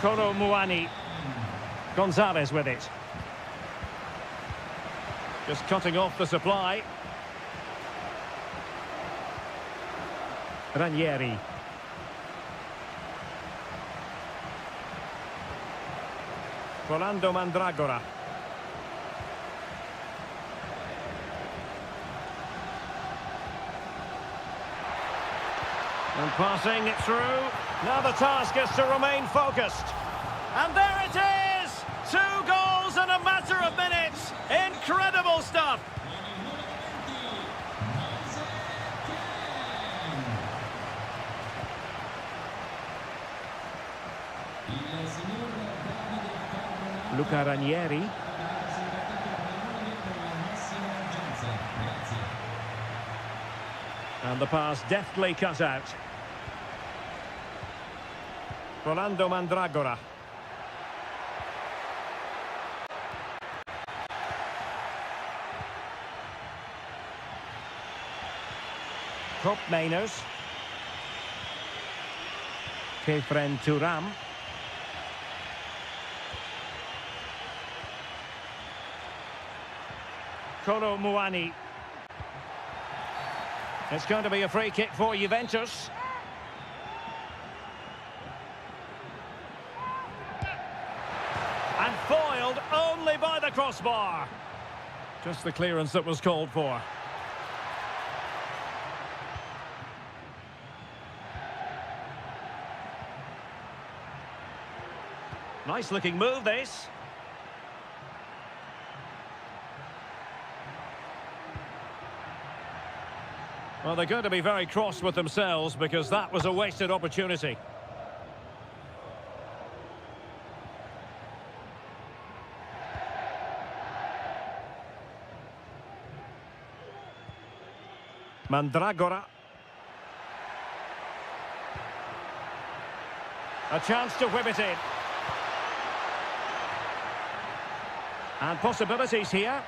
Speaker 1: Koro Muani. Gonzalez with it. Just cutting off the supply. Ranieri. Rolando Mandragora. And passing it through. Now the task is to remain focused. And there it is! 2 goals in a matter of minutes. Incredible stuff. Luca Ranieri. And the pass deftly cut out. Rolando Mandragora. Top Mainers. Kefren Turam. Kolo Muani. It's going to be a free kick for Juventus. And foiled only by the crossbar. Just the clearance that was called for. Nice looking move, this. Well, they're going to be very cross with themselves because that was a wasted opportunity. Mandragora. A chance to whip it in. And possibilities here.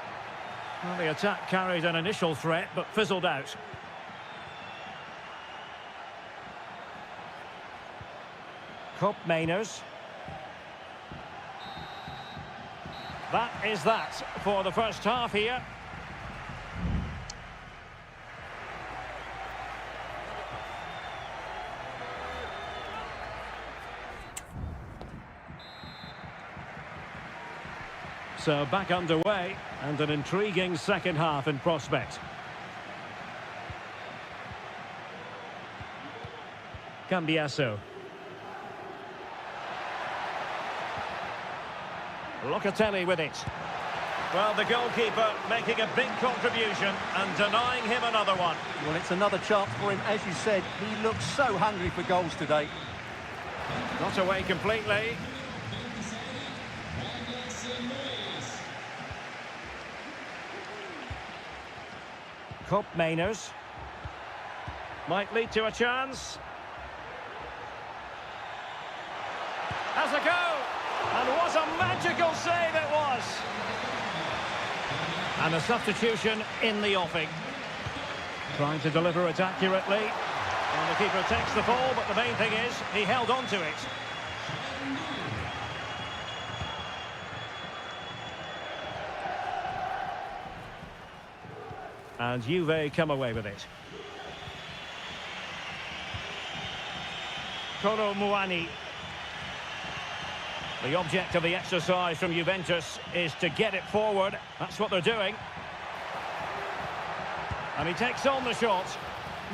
Speaker 1: Well, the attack carried an initial threat, but fizzled out. Top Mainers. That is that for the first half here. So back underway and an intriguing second half in prospect. Cambiasso. Locatelli with it. Well, the goalkeeper making a big contribution and denying him another one.
Speaker 2: Well, it's another chance for him. As you said, he looks so hungry for goals today.
Speaker 1: Not away completely. Cup Mainers. Might lead to a chance. Has a go! And what a magical save it was! And a substitution in the offing. Trying to deliver it accurately. And the keeper takes the ball, but the main thing is he held on to it. And Juve come away with it. Kolo Muani. The object of the exercise from Juventus is to get it forward. That's what they're doing. And he takes on the shot.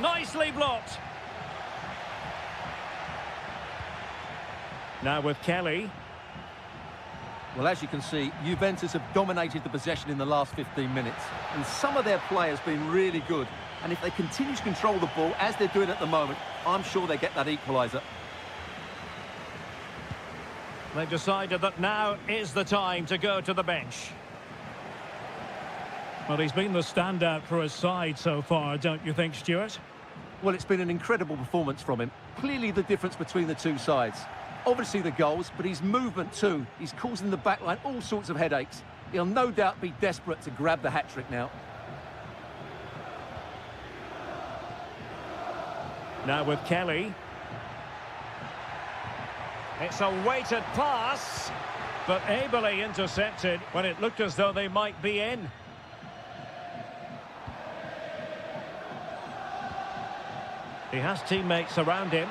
Speaker 1: Nicely blocked. Now with Kelly.
Speaker 2: Well, as you can see, Juventus have dominated the possession in the last 15 minutes. And some of their players have been really good. And if they continue to control the ball, as they're doing at the moment, I'm sure they get that equaliser.
Speaker 1: They've decided that now is the time to go to the bench. Well, he's been the standout for his side so far, don't you think, Stuart?
Speaker 2: Well, it's been an incredible performance from him. Clearly the difference between the two sides. Obviously the goals, but his movement too. He's causing the backline all sorts of headaches. He'll no doubt be desperate to grab the hat-trick now.
Speaker 1: Now with Kelly. It's a weighted pass, but ably intercepted when it looked as though they might be in. He has teammates around him.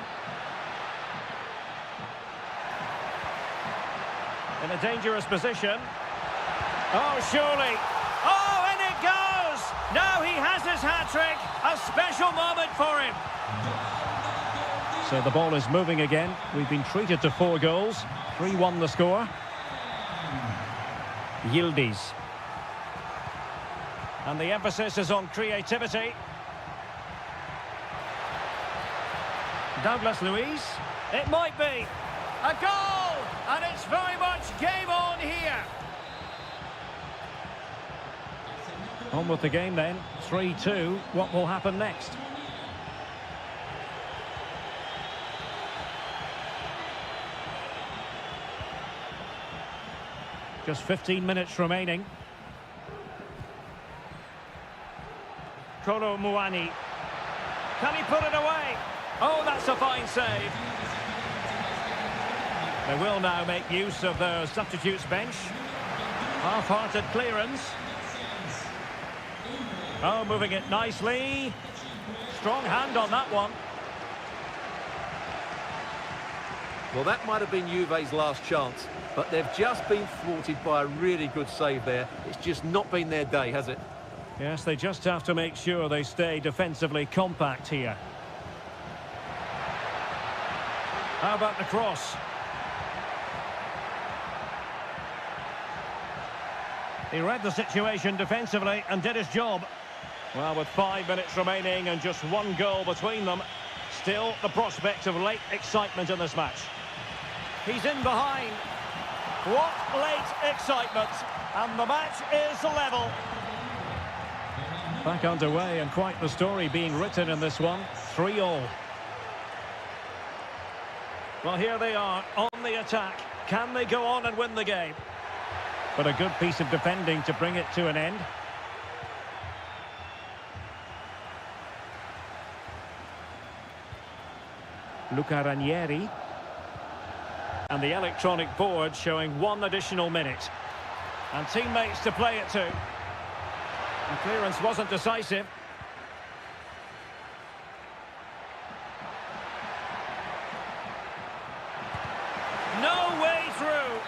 Speaker 1: In a dangerous position. Oh, surely. Oh, and it goes! Now he has his hat-trick. A special moment for him. So the ball is moving again. We've been treated to 4 goals. 3-1 the score. Yildiz. And the emphasis is on creativity. Douglas Luiz. It might be. A goal! And it's very much game on here. On with the game then. 3-2. What will happen next? Just 15 minutes remaining. Kolo Muani. Can he put it away? Oh, that's a fine save. They will now make use of their substitutes bench. Half-hearted clearance. Oh, moving it nicely. Strong hand on that one.
Speaker 2: Well, that might have been Juve's last chance, but they've just been thwarted by a really good save there. It's just not been their day, has it?
Speaker 1: Yes, they just have to make sure they stay defensively compact here. How about the cross? He read the situation defensively and did his job. Well, with 5 minutes remaining and just 1 goal between them, still the prospect of late excitement in this match. He's in behind. What late excitement. And the match is level. Back underway and quite the story being written in this one. 3-3. Well, here they are on the attack. Can they go on and win the game? But a good piece of defending to bring it to an end. Luca Ranieri. And the electronic board showing 1 additional minute. And teammates to play it to. The clearance wasn't decisive. No way through.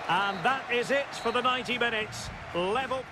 Speaker 1: And that is it for the 90 minutes. Level.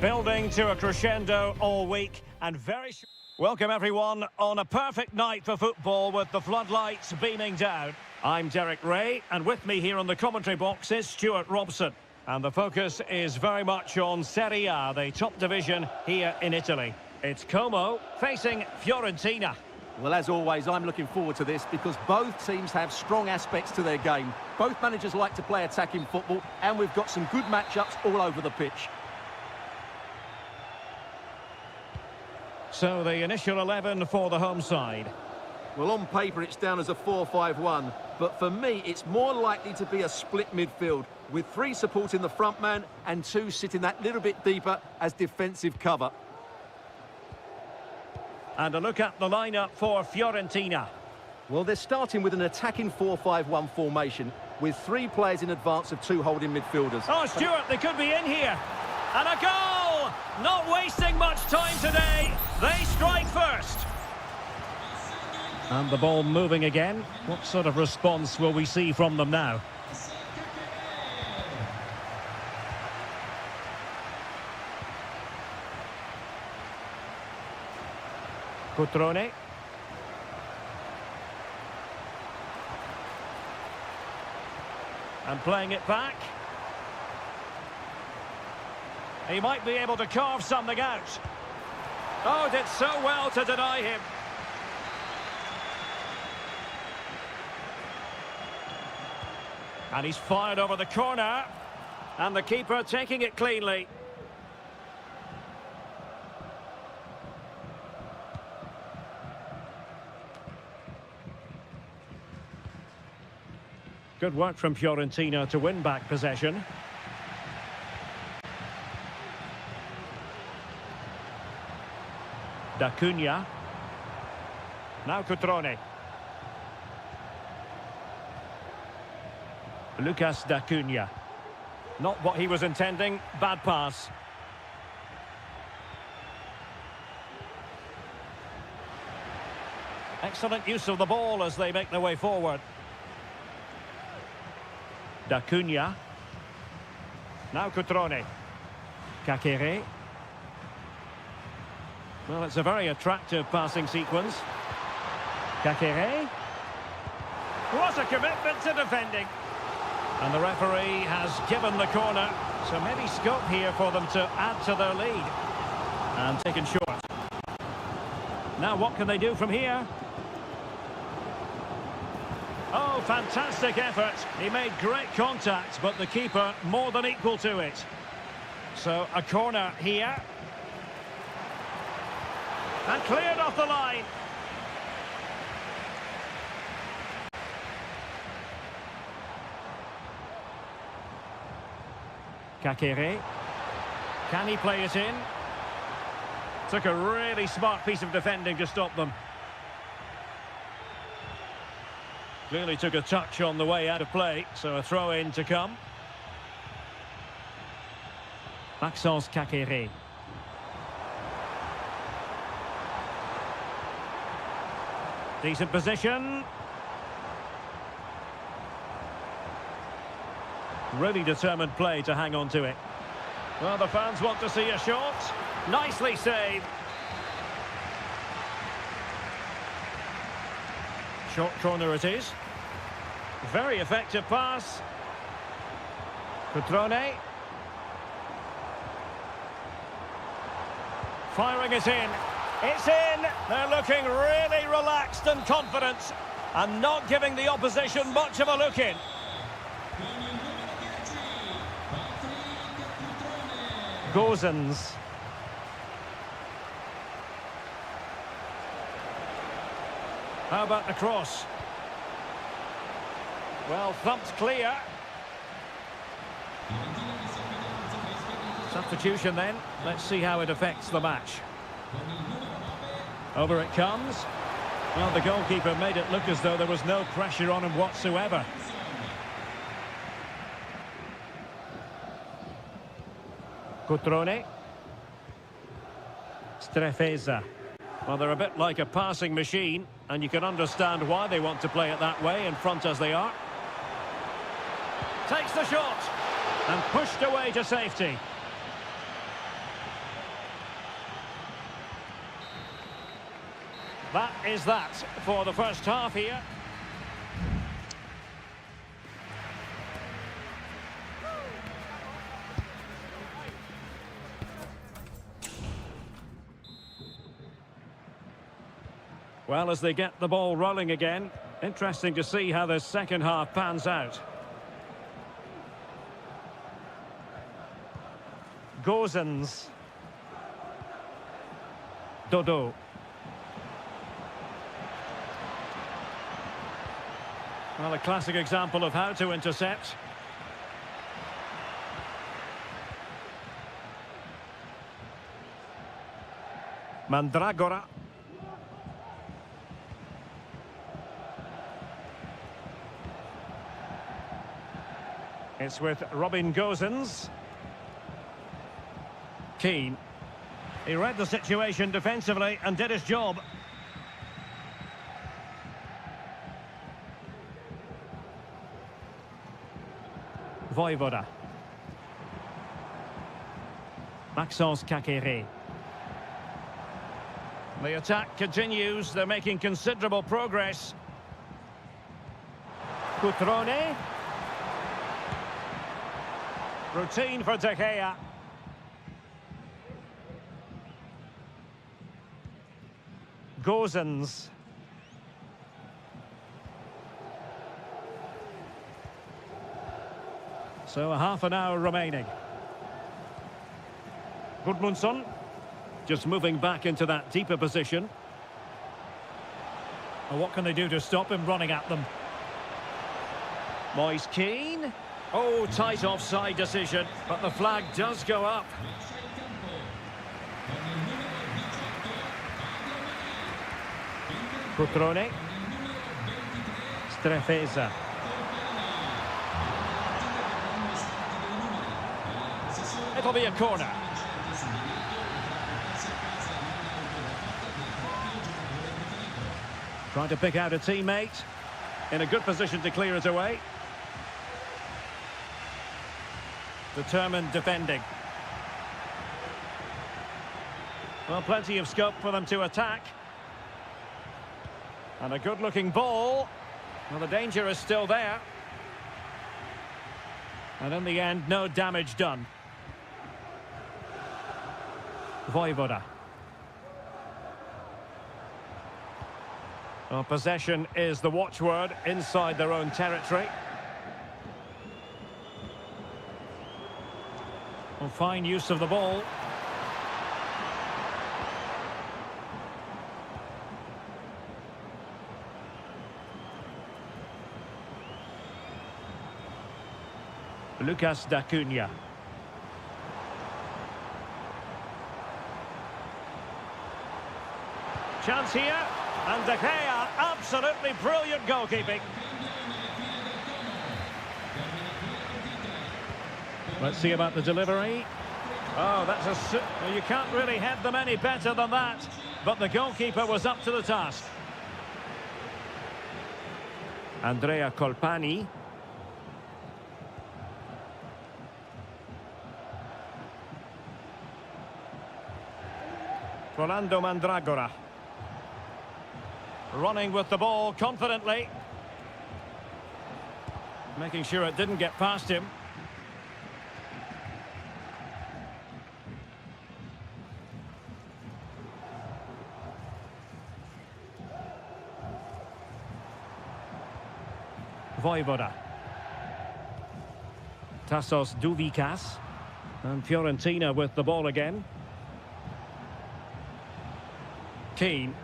Speaker 1: Building to a crescendo all week and very... Welcome everyone on a perfect night for football with the floodlights beaming down. I'm Derek Ray and with me here on the commentary box is Stuart Robson. And the focus is very much on Seria, the top division here in Italy. It's Como facing Fiorentina.
Speaker 2: Well, as always, I'm looking forward to this because both teams have strong aspects to their game. Both managers like to play attacking football and we've got some good matchups all over the pitch.
Speaker 1: So the initial 11 for the home side.
Speaker 2: Well, on paper it's down as a 4-5-1, but for me it's more likely to be a split midfield with 3 supporting the front man and 2 sitting that little bit deeper as defensive cover.
Speaker 1: And a look at the lineup for Fiorentina.
Speaker 2: Well, they're starting with an attacking 4-5-1 formation with 3 players in advance of 2 holding midfielders.
Speaker 1: Oh, Stuart, they could be in here. And a goal! Not wasting much time today. They strike first. And the ball moving again. What sort of response will we see from them now? Cutrone. And playing it back. He might be able to carve something out. Oh, did so well to deny him. And he's fired over the corner. And the keeper taking it cleanly. Good work from Fiorentina to win back possession. Da Cunha. Now Cutrone. Lucas Da Cunha. Not what he was intending. Bad pass. Excellent use of the ball as they make their way forward. Da Cunha. Now Cutrone. Kakere. Well, it's a very attractive passing sequence. Kakere. What a commitment to defending. And the referee has given the corner. So maybe scope here for them to add to their lead. And taken short. Now what can they do from here? Oh, fantastic effort. He made great contact, but the keeper more than equal to it. So, a corner here. And cleared off the line. Kakere. Can he play it in? Took a really smart piece of defending to stop them. Clearly took a touch on the way out of play, so a throw-in to come. Maxence Kakere. Decent position. Really determined play to hang on to it. Well, the fans want to see a shot. Nicely saved. Short corner it is. Very effective pass. Cutrone. Firing it in. It's in. They're looking really relaxed and confident and not giving the opposition much of a look in. Gozens. How about the cross? Well, thumped clear. Substitution then. Let's see how it affects the match. Over it comes. Well, the goalkeeper made it look as though there was no pressure on him whatsoever. Cutrone. Strefeza. Well, they're a bit like a passing machine, and you can understand why they want to play it that way, in front as they are. Takes the shot, and pushed away to safety. That is that for the first half here. Well, as they get the ball rolling again, interesting to see how the second half pans out. Gozens. Dodo. Well, a classic example of how to intercept. Mandragora. It's with Robin Gozens. Keane. He read the situation defensively and did his job. Voivoda. Maxence Kakere. The attack continues. They're making considerable progress. Cutrone. Routine for De Gea. Gozens. So a half an hour remaining. Gudmundsson just moving back into that deeper position. Well, what can they do to stop him running at them? Moise Keane. Oh, tight offside decision, but the flag does go up. Cutrone. Strefeza. It'll be a corner. Trying to pick out a teammate. In a good position to clear it away. Determined defending. Well, plenty of scope for them to attack. And a good-looking ball. Well, the danger is still there. And in the end, no damage done. Voivoda. Well, possession is the watchword inside their own territory. Well, fine use of the ball. Lucas D'Acunha. Chance here, and De Gea, absolutely brilliant goalkeeping. Let's see about the delivery. Oh, that's well, you can't really head them any better than that. But the goalkeeper was up to the task. Andrea Colpani. Rolando Mandragora. Running with the ball confidently. Making sure it didn't get past him. Vojvoda. Tassos Douvikas. And Fiorentina with the ball again. Keane.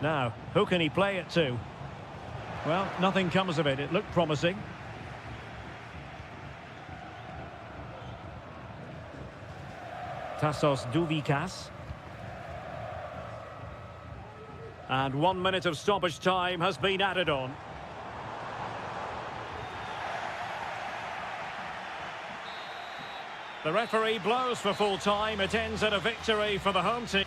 Speaker 1: Now, who can he play it to? Well, nothing comes of it. It looked promising. Tassos Douvikas. And 1 minute of stoppage time has been added on. The referee blows for full time. It ends in a victory for the home team.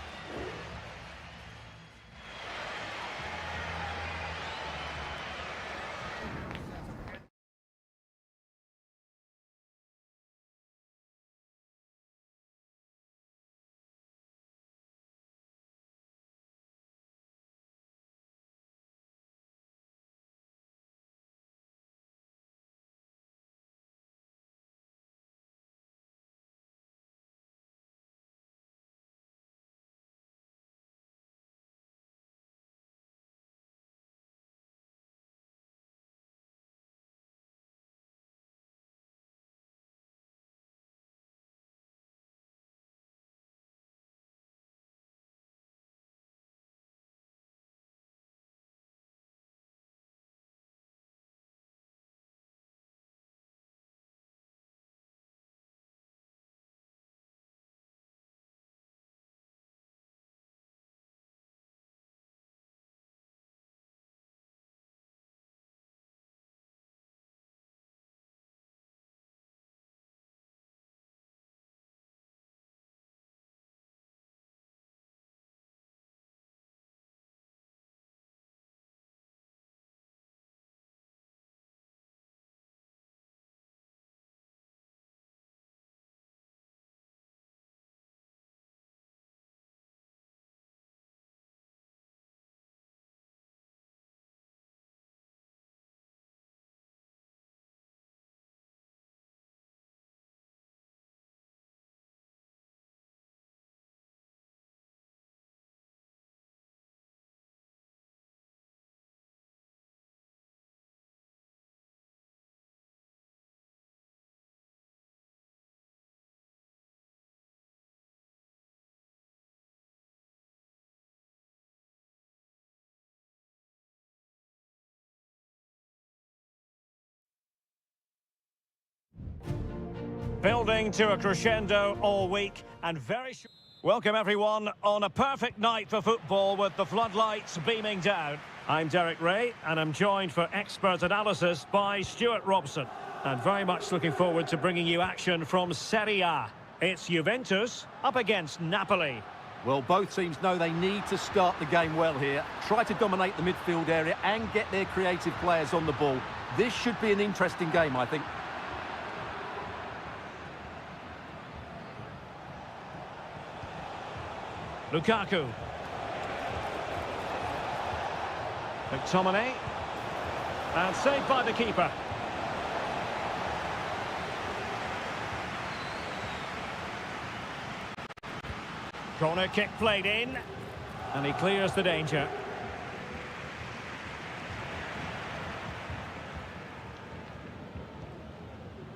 Speaker 1: Building to a crescendo all week and welcome everyone on a perfect night for football with the floodlights beaming down. I'm Derek Ray and I'm joined for expert analysis by Stuart Robson. And very much looking forward to bringing you action from Seria. It's Juventus up against Napoli.
Speaker 2: Well, both teams know they need to start the game well here. Try to dominate the midfield area and get their creative players on the ball. This should be an interesting game, I think.
Speaker 1: Lukaku. McTominay. And saved by the keeper. Corner kick played in. And he clears the danger.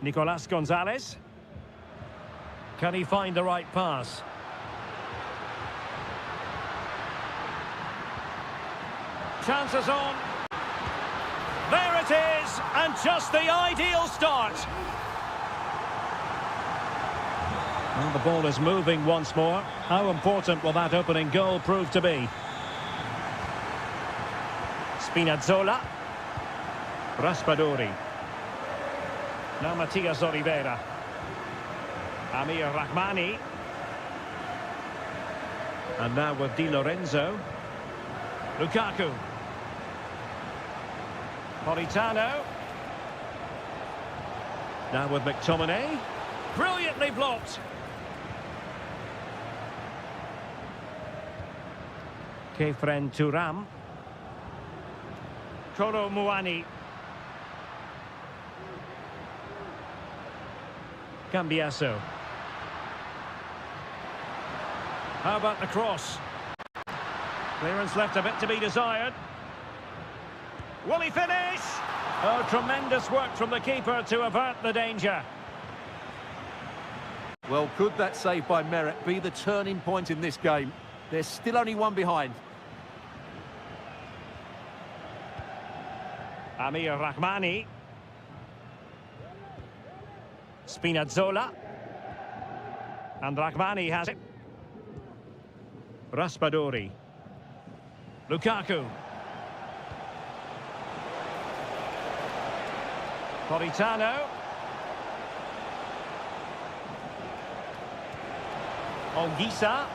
Speaker 1: Nicolas Gonzalez. Can he find the right pass? Chances on. There it is, and just the ideal start. Well, the ball is moving once more. How important will that opening goal prove to be? Spinazzola. Raspadori. Now Matias Oliveira. Amir Rahmani. And now with Di Lorenzo. Lukaku. Politano. Now with McTominay. Brilliantly blocked. Kefren Turam. Kolo Muani. Cambiaso. How about the cross? Clearance left a bit to be desired. Will he finish? Oh, tremendous work from the keeper to avert the danger.
Speaker 2: Well, could that save by Merit be the turning point in this game? There's still only one behind.
Speaker 1: Amir Rahmani. Spinazzola. And Rahmani has it. Raspadori. Lukaku. Politano. Ongisa.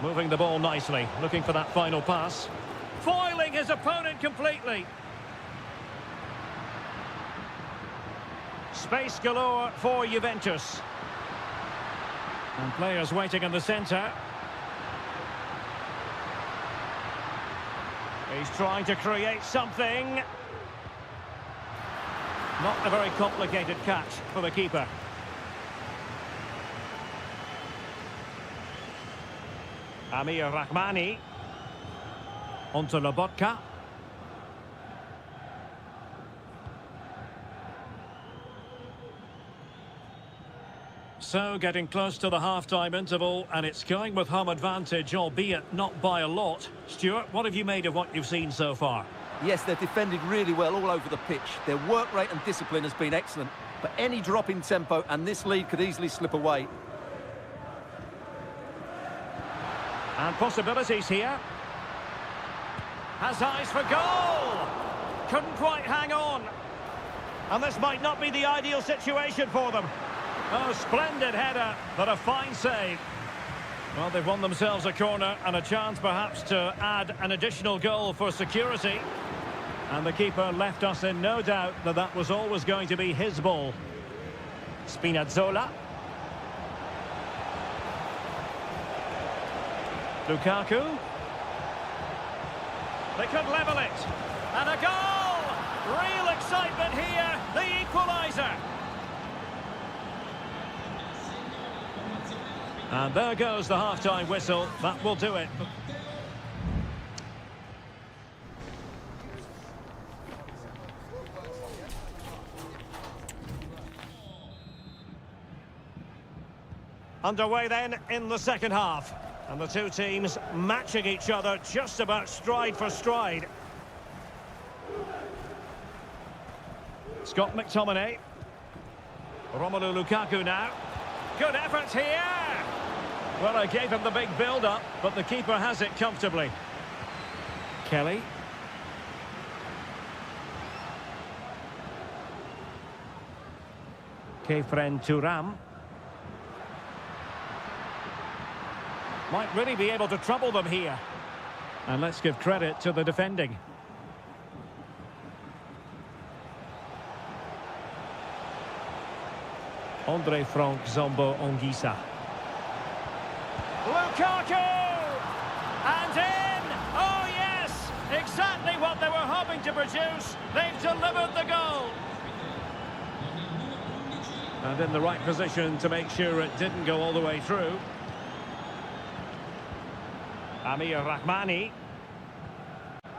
Speaker 1: Moving the ball nicely, looking for that final pass. Foiling his opponent completely. Space galore for Juventus. And players waiting in the centre. He's trying to create something. Not a very complicated catch for the keeper. Amir Rahmani. Onto Lobotka. So, getting close to the half-time interval, and it's going with home advantage, albeit not by a lot. Stuart, what have you made of what you've seen so far?
Speaker 2: Yes, they've defended really well all over the pitch. Their work rate and discipline has been excellent. But any drop in tempo, and this lead could easily slip away.
Speaker 1: And possibilities here. Has eyes for goal! Couldn't quite hang on. And this might not be the ideal situation for them. Oh, splendid header, but a fine save. Well, they've won themselves a corner and a chance perhaps to add an additional goal for security. And the keeper left us in no doubt that that was always going to be his ball. Spinazzola. Lukaku. They could level it. And a goal! Real excitement here, the equaliser. And there goes the half-time whistle. That will do it. Underway then in the second half. And the two teams matching each other just about stride for stride. Scott McTominay. Romelu Lukaku now. Good effort here. Well, I gave him the big build-up, but the keeper has it comfortably. Kelly. Kefren Turam. Might really be able to trouble them here. And let's give credit to the defending. Andre Frank Zombo Ongisa. Lukaku! And in! Oh yes! Exactly what they were hoping to produce. They've delivered the goal. And in the right position to make sure it didn't go all the way through. Amir Rahmani.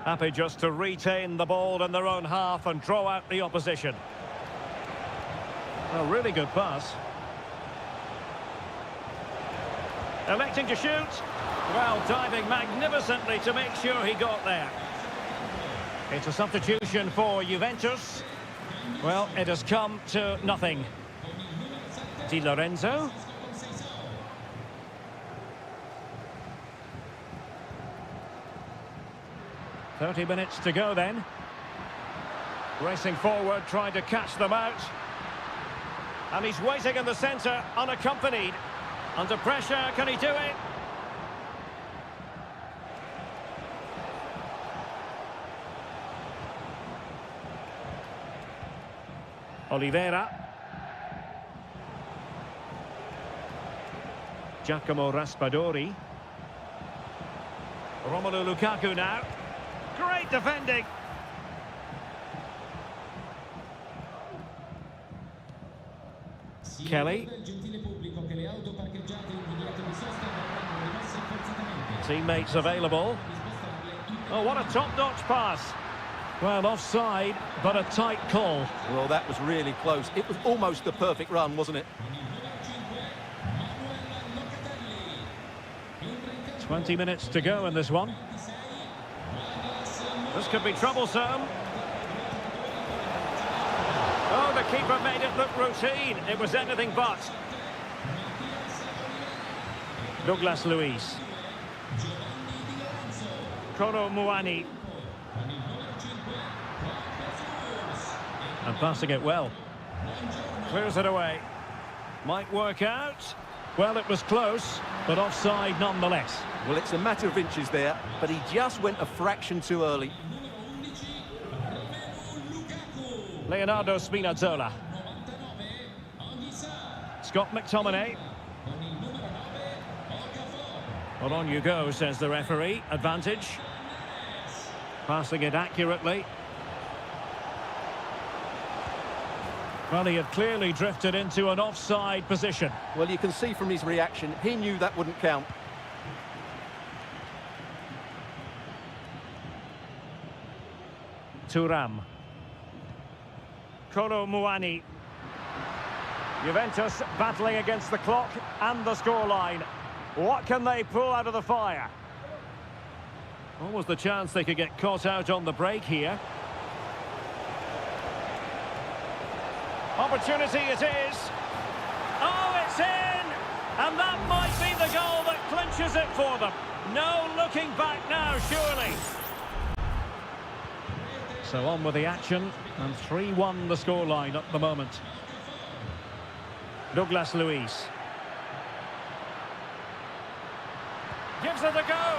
Speaker 1: Happy just to retain the ball in their own half and draw out the opposition. A really good pass. Electing to shoot. Well, diving magnificently to make sure he got there. It's a substitution for Juventus. Well, it has come to nothing. Di Lorenzo. "30 minutes to go then. Racing forward, trying to catch them out. And he's waiting in the centre, unaccompanied. Under pressure, can he do it? Oliveira. Giacomo Raspadori. Romelu Lukaku now. Great defending. Kelly. Teammates available. Oh, what a top-notch pass. Well, offside, but a tight call.
Speaker 2: Well, that was really close. It was almost the perfect run, wasn't it?
Speaker 1: 20 minutes to go in this one. This could be troublesome. Oh, the keeper made it look routine. It was anything but. Douglas Luiz. Kolo Muani. And passing it well. Clears it away. Might work out. Well, it was close, but offside nonetheless.
Speaker 2: Well, it's a matter of inches there, but he just went a fraction too early.
Speaker 1: Leonardo Spinazzola. Scott McTominay. Well, on you go, says the referee. Advantage. Passing it accurately. Well, he had clearly drifted into an offside position.
Speaker 2: Well, you can see from his reaction, he knew that wouldn't count.
Speaker 1: Thuram. Kolo Muani. Juventus battling against the clock and the scoreline. What can they pull out of the fire? What was the chance they could get caught out on the break here? Opportunity it is. Oh, it's in! And that might be the goal that clinches it for them. No looking back now, surely. So on with the action, and 3-1 the scoreline at the moment. Douglas Luiz. Gives it a go.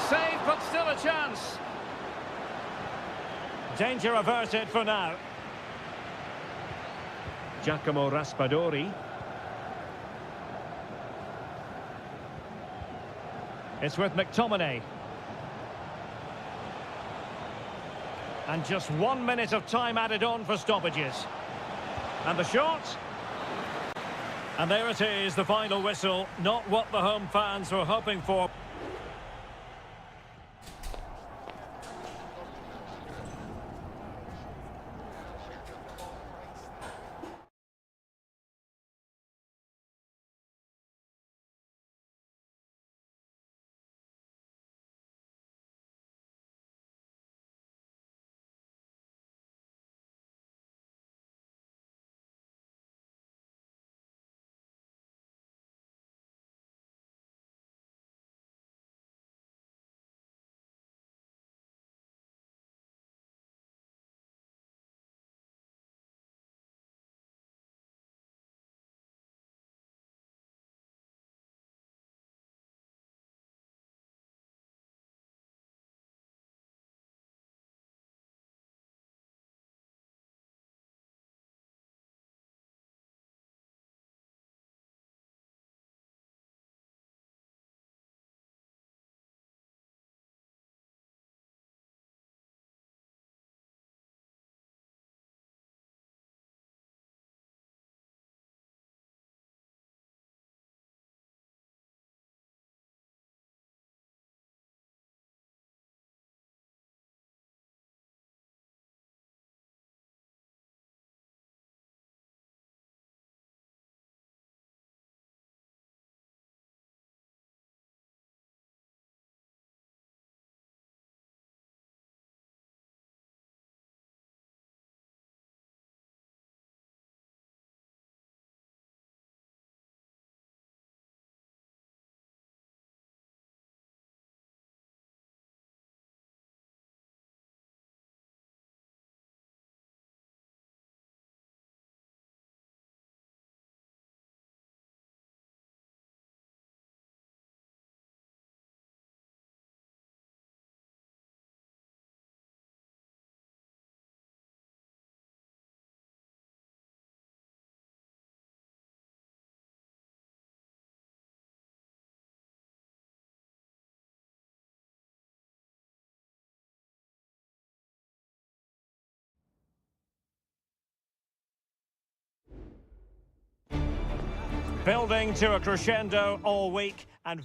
Speaker 1: Save, but still a chance. Danger averted for now. Giacomo Raspadori. It's with McTominay. And just 1 minute of time added on for stoppages. And the shot. And there it is, the final whistle. Not what the home fans were hoping for. Building to a crescendo all week and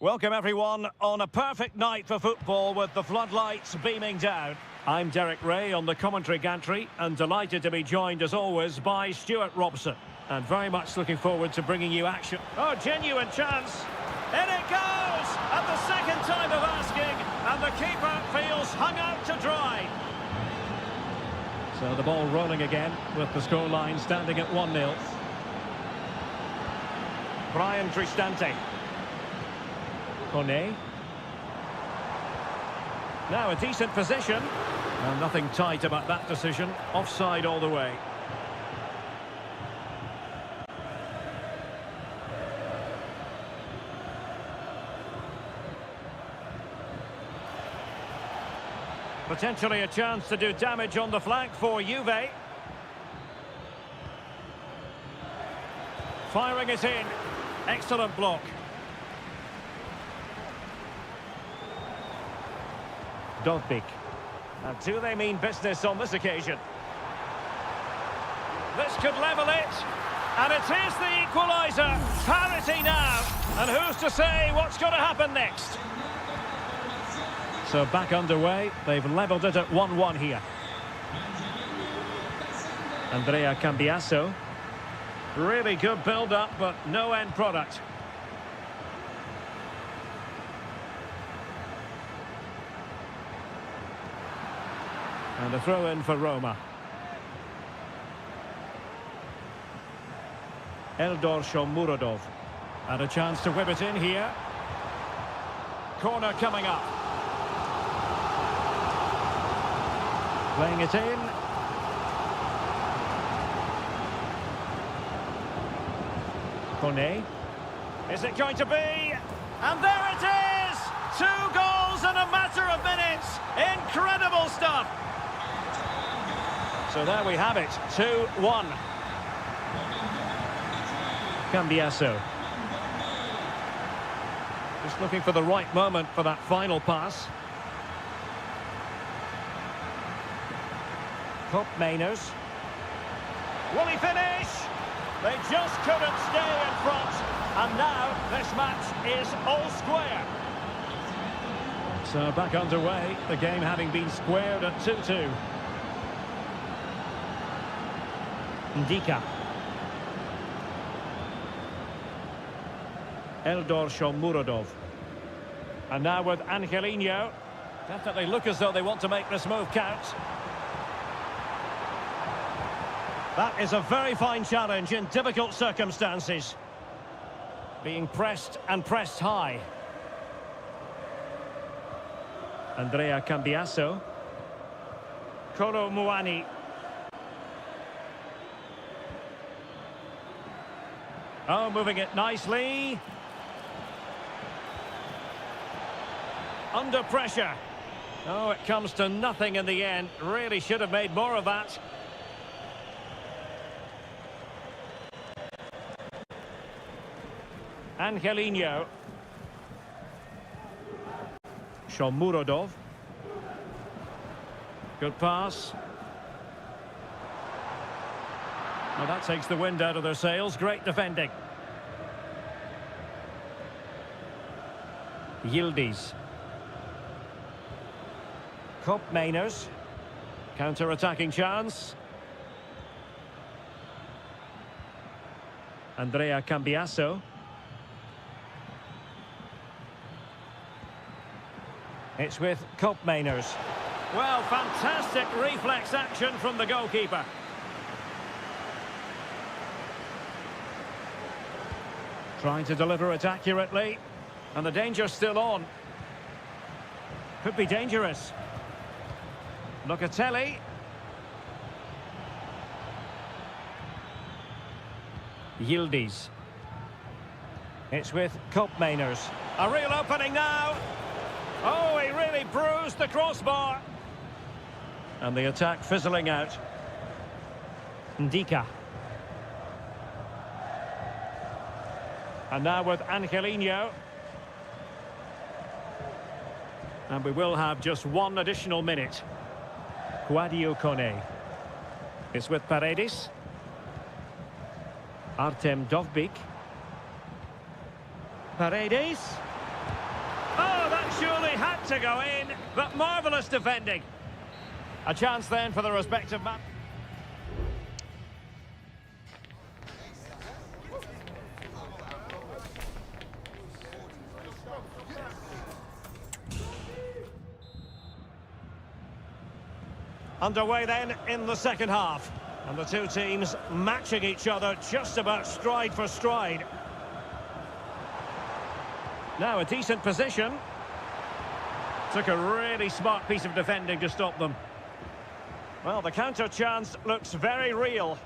Speaker 1: welcome everyone on a perfect night for football with the floodlights beaming down. I'm Derek Ray on the commentary gantry and delighted to be joined as always by Stuart Robson. And very much looking forward to bringing you action. Oh, genuine chance. In it goes! At the second time of asking, and the keeper feels hung out to dry. So the ball rolling again with the scoreline standing at 1-0. Brian Cristante. Kone. Now a decent position. And nothing tight about that decision. Offside all the way. Potentially a chance to do damage on the flank for Juve. Firing it in. Excellent block. Dovbik. And do they mean business on this occasion? This could level it. And it is the equaliser. Parity now. And who's to say what's going to happen next? So back underway. They've levelled it at 1-1 here. Andrea Cambiasso. Really good build-up, but no end product. And a throw-in for Roma. Eldor Shomurodov. And a chance to whip it in here. Corner coming up. Playing it in. Kone. Is it going to be? And there it is! 2 goals in a matter of minutes. Incredible stuff. So there we have it, 2-1. Cambiasso. Just looking for the right moment for that final pass. Cup Mainers. Will he finish? They just couldn't stay in front. And now this match is all square. So back underway, the game having been squared at 2-2. Ndika. Eldor Shomurodov. And now with Angelino. Definitely look as though they want to make this move count. That is a very fine challenge in difficult circumstances. Being pressed and pressed high. Andrea Cambiasso. Kolo Muani. Oh, moving it nicely. Under pressure. Oh, it comes to nothing in the end. Really should have made more of that. Angelino. Shomurodov. Good pass. Well, that takes the wind out of their sails. Great defending. Yildiz. Cup Mainers. Counter-attacking chance. Andrea Cambiasso. It's with Cup Mainers. Well, fantastic reflex action from the goalkeeper. Trying to deliver it accurately. And the danger's still on. Could be dangerous. Locatelli. Yildiz. It's with Cup Mainers. A real opening now. Oh, he really bruised the crossbar. And the attack fizzling out. Ndika. And now with Angelino. And we will have just one additional minute. Guadio Kone. It's with Paredes. Artem Dovbik. Paredes. Oh, that surely had to go in, but marvellous defending. A chance then for the respective man. Underway then in the second half. And the two teams matching each other just about stride for stride. Now a decent position. Took a really smart piece of defending to stop them. Well, the counter chance looks very real.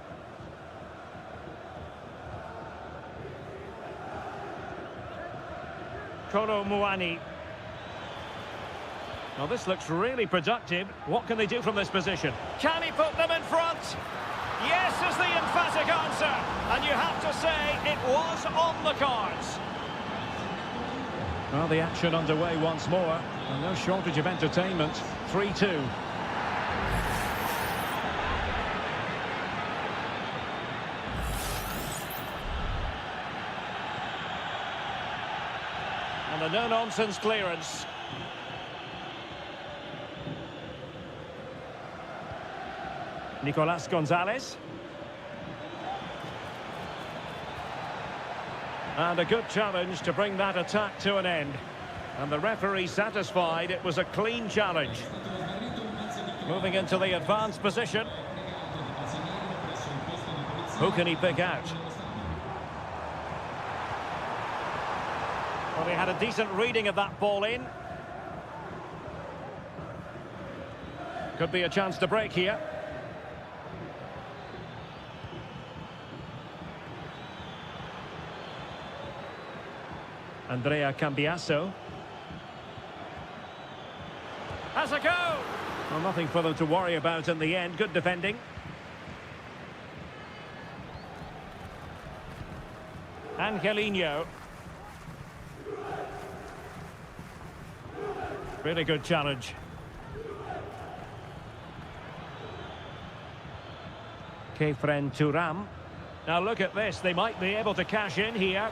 Speaker 1: Kolo Muani. Well, this looks really productive. What can they do from this position? Can he put them in front? Yes is the emphatic answer. And you have to say it was on the cards. Well, the action underway once more. And no shortage of entertainment. 3-2. And a no-nonsense clearance. Nicolas Gonzalez. And a good challenge to bring that attack to an end. And the referee satisfied it was a clean challenge. Moving into the advanced position. Who can he pick out? Well, he had a decent reading of that ball in. Could be a chance to break here. Andrea Cambiasso. Has a go! Well, nothing for them to worry about in the end. Good defending. Angelino. Really good challenge. Kefren Turam. Now look at this. They might be able to cash in here.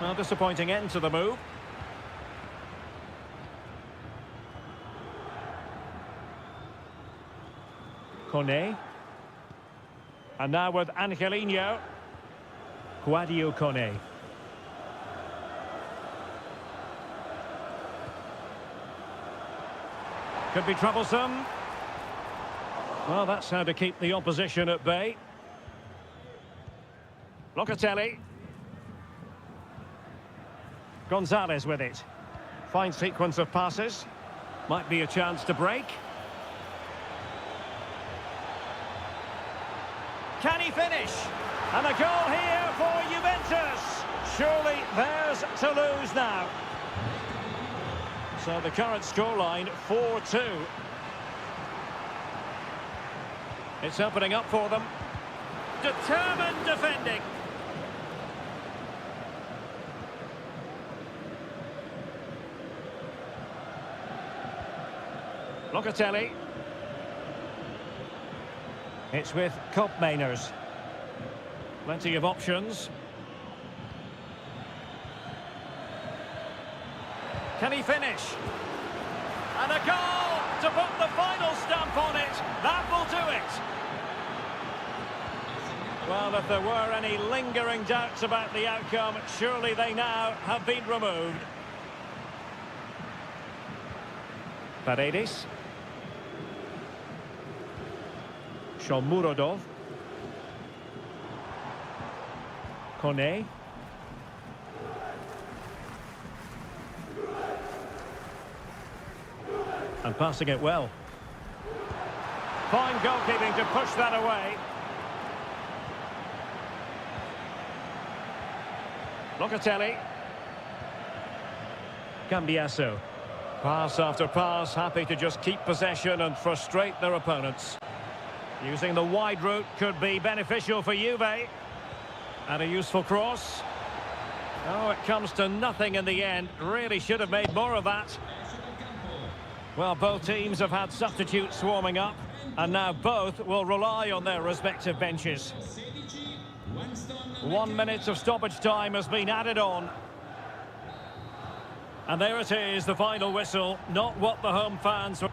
Speaker 1: Well, disappointing end to the move. Kone. And now with Angelino. Guadio Kone. Could be troublesome. Well, that's how to keep the opposition at bay. Locatelli. Gonzalez with it. Fine sequence of passes. Might be a chance to break. Can he finish? And a goal here for Juventus. Surely theirs to lose now. So the current scoreline, 4-2. It's opening up for them. Determined defending. Locatelli. It's with Kopmeiners. Plenty of options. Can he finish? And a goal to put the final stamp on it. That will do it. Well, if there were any lingering doubts about the outcome, surely they now have been removed. Paredes. Shomurodov. Kone. And passing it well. Fine goalkeeping to push that away. Locatelli. Cambiasso. Pass after pass, happy to just keep possession and frustrate their opponents. Using the wide route could be beneficial for Juve. And a useful cross. Oh, it comes to nothing in the end. Really should have made more of that. Well, both teams have had substitutes warming up, and now both will rely on their respective benches. 1 minute of stoppage time has been added on. And there it is, the final whistle. Not what the home fans were.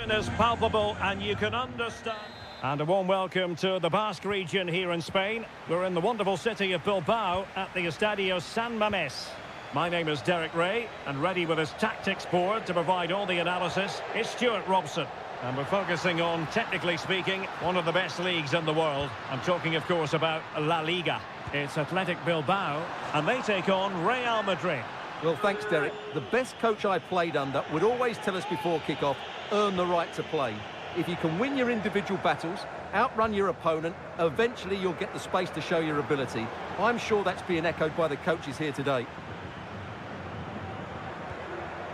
Speaker 1: Is palpable and you can understand. And a warm welcome to the Basque region here in Spain. We're in the wonderful city of Bilbao at the Estadio San Mamés. My name is Derek Ray, and ready with his tactics board to provide all the analysis is Stuart Robson. And we're focusing on, technically speaking, one of the best leagues in the world. I'm talking, of course, about La Liga. It's Athletic Bilbao, and they take on Real Madrid.
Speaker 2: Well, thanks, Derek. The best coach I played under would always tell us before kick-off, earn the right to play. If you can win your individual battles, outrun your opponent, eventually you'll get the space to show your ability. I'm sure that's being echoed by the coaches here today.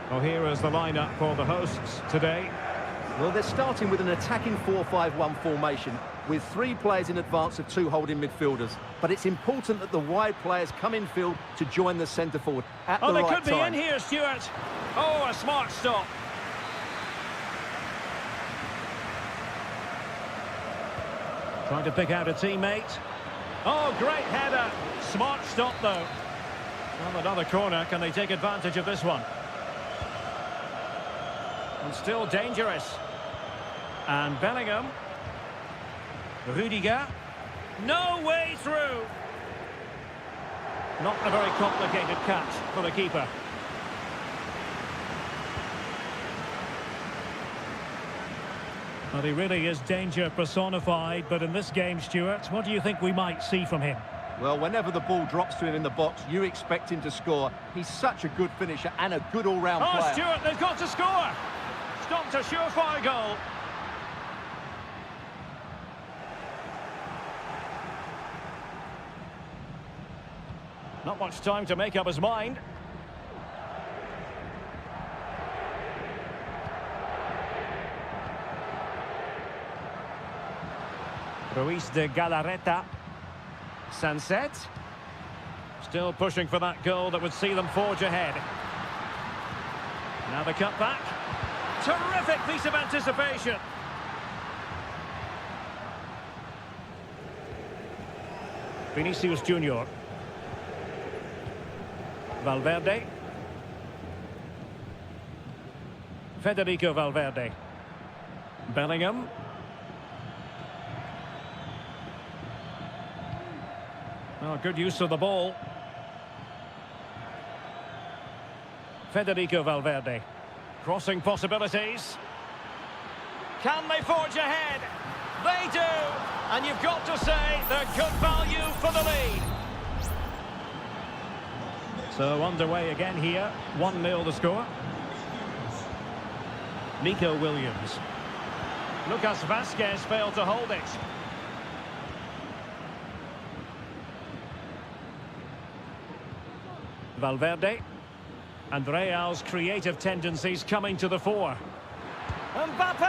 Speaker 1: Well, here is the lineup for the hosts today.
Speaker 2: Well, they're starting with an attacking 4-5-1 formation with 3 players in advance of 2 holding midfielders. But it's important that the wide players come in field to join the centre forward at the right time.
Speaker 1: Oh, they could be in here, Stuart. Oh, a smart stop. Trying to pick out a teammate. Oh, great header. Smart stop, though. Well, another corner. Can they take advantage of this one? And still dangerous. And Bellingham. Rudiger. No way through. Not a very complicated catch for the keeper. Well, he really is danger personified, but in this game, Stuart, what do you think we might see from him?
Speaker 2: Well, whenever the ball drops to him in the box, you expect him to score. He's such a good finisher and a good all-round player.
Speaker 1: Oh, Stuart, they've got to score! Stopped a surefire goal. Not much time to make up his mind. Ruiz de Galarreta. Sunset. Still pushing for that goal that would see them forge ahead. Now the cutback. Terrific piece of anticipation. Vinicius Junior. Valverde. Federico Valverde. Bellingham. Oh, good use of the ball. Federico Valverde. Crossing possibilities. Can they forge ahead? They do! And you've got to say they're good value for the lead. So underway again here. 1-0 the score. Nico Williams. Lucas Vasquez failed to hold it. Valverde. And Real's creative tendencies coming to the fore. Mbappe!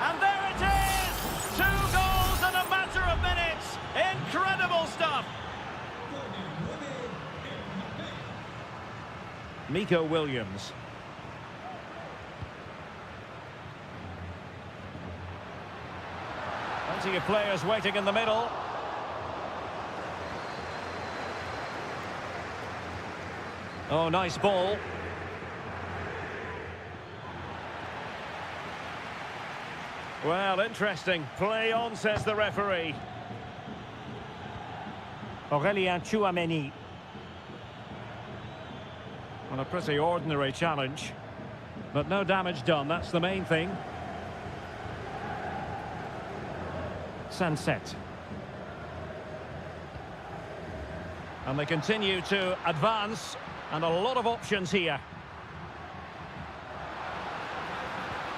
Speaker 1: And there it is! 2 goals in a matter of minutes! Incredible stuff! Nico Williams. Plenty of players waiting in the middle. Oh, nice ball. Well, interesting. Play on, says the referee. Aurélien Tchouameni. Well, a pretty ordinary challenge. But no damage done, that's the main thing. Sunset. And they continue to advance. And a lot of options here.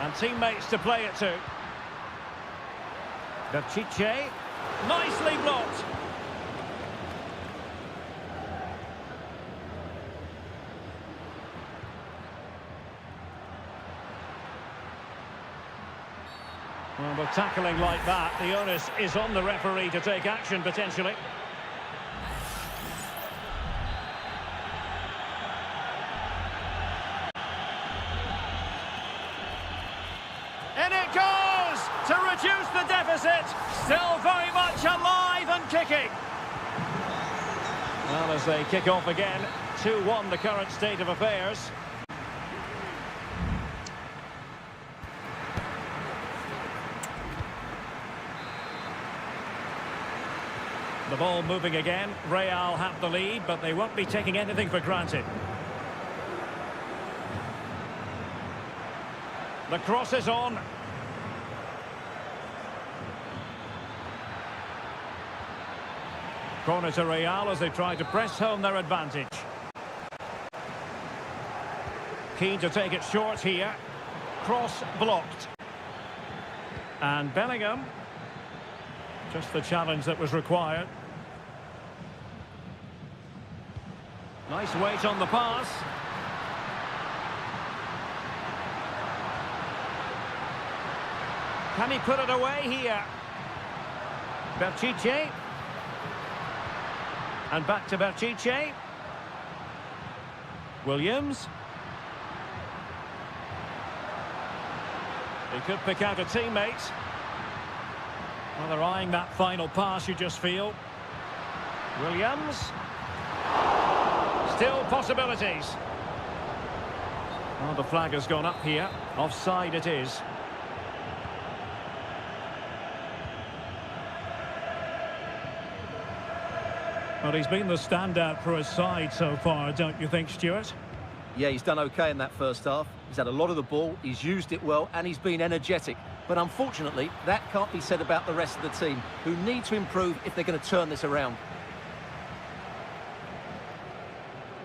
Speaker 1: And teammates to play it to. Pichet. Nicely blocked. Well, with tackling like that, the onus is on the referee to take action, potentially. In it goes to reduce the deficit. Still very much alive and kicking. Well, as they kick off again, 2-1 the current state of affairs. The ball moving again. Real have the lead, but they won't be taking anything for granted. The cross is on. Corner to Real as they try to press home their advantage. Keen to take it short here. Cross blocked. And Bellingham. Just the challenge that was required. Nice weight on the pass. Can he put it away here? Pichet. And back to Pichet. Williams. He could pick out a teammate. Well, they're eyeing that final pass, you just feel. Williams. Still possibilities. Well, the flag has gone up here. Offside it is. Well, he's been the standout for his side so far, don't you think, Stuart?
Speaker 2: Yeah, he's done okay in that first half. He's had a lot of the ball, he's used it well, and he's been energetic. But unfortunately, that can't be said about the rest of the team, who need to improve if they're going to turn this around.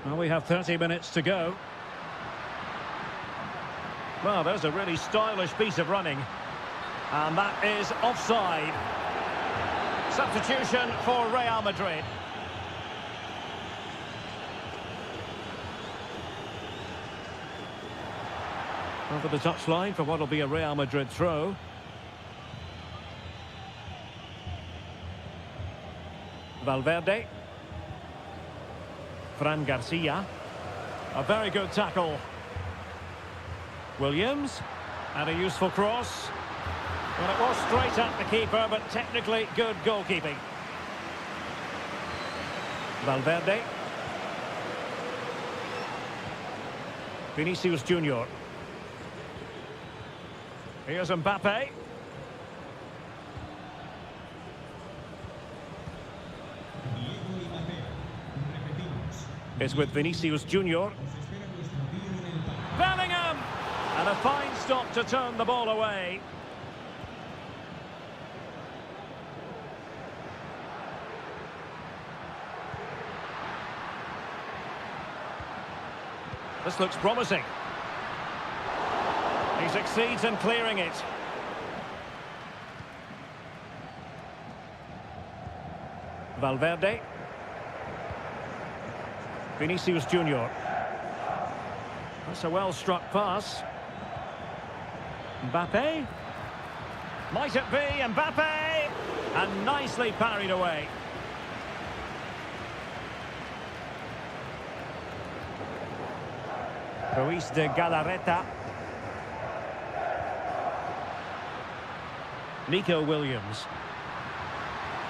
Speaker 1: Well, we have 30 minutes to go. Well, there's a really stylish piece of running. And that is offside. Substitution for Real Madrid. Over the touchline for what will be a Real Madrid throw. Valverde. Fran Garcia. A very good tackle. Williams. And a useful cross. Well, it was straight at the keeper, but technically good goalkeeping. Valverde. Vinicius Junior. Here's Mbappe. It's with Vinicius Junior. Bellingham! And a fine stop to turn the ball away. This looks promising. He succeeds in clearing it. Valverde. Vinicius Junior. That's a well-struck pass. Mbappe. Might it be Mbappe? And nicely parried away. Ruiz de Galarreta. Nico Williams.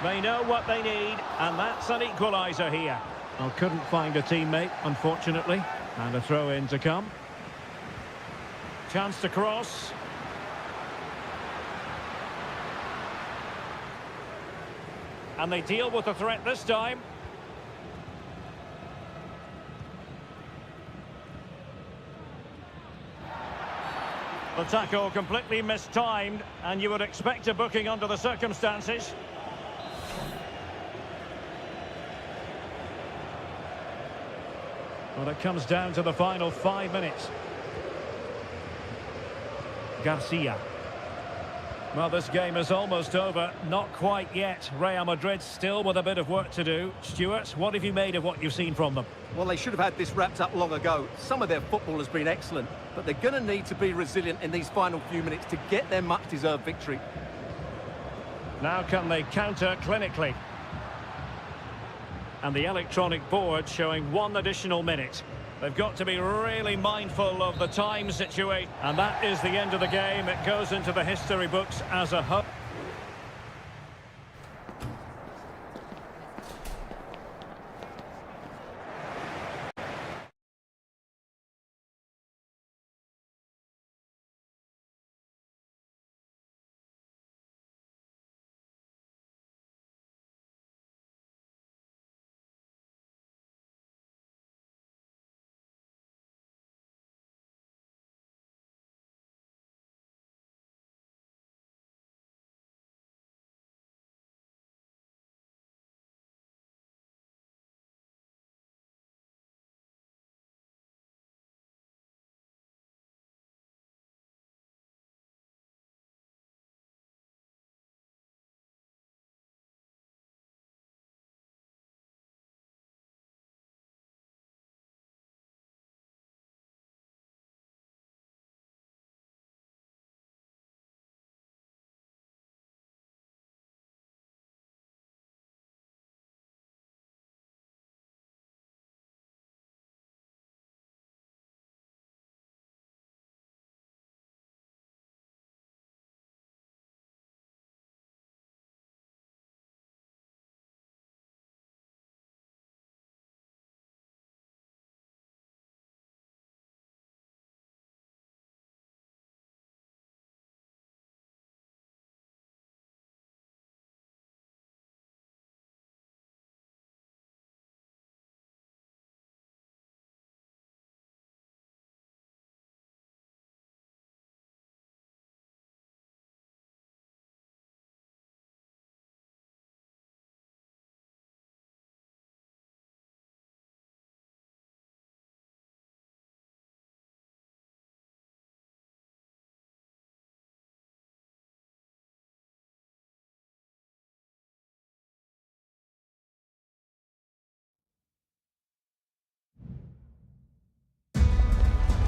Speaker 1: They know what they need, and that's an equaliser here. Well, couldn't find a teammate, unfortunately. And a throw-in to come. Chance to cross. And they deal with the threat this time. The tackle completely mistimed, and you would expect a booking under the circumstances. Well, it comes down to the final 5 minutes. Garcia. Well, this game is almost over. Not quite yet. Real Madrid still with a bit of work to do. Stuart, what have you made of what you've seen from them?
Speaker 2: Well, they should have had this wrapped up long ago. Some of their football has been excellent, but they're going to need to be resilient in these final few minutes to get their much-deserved victory.
Speaker 1: Now can they counter clinically? And the electronic board showing 1 additional minute. They've got to be really mindful of the time situation. And that is the end of the game. It goes into the history books as a whole.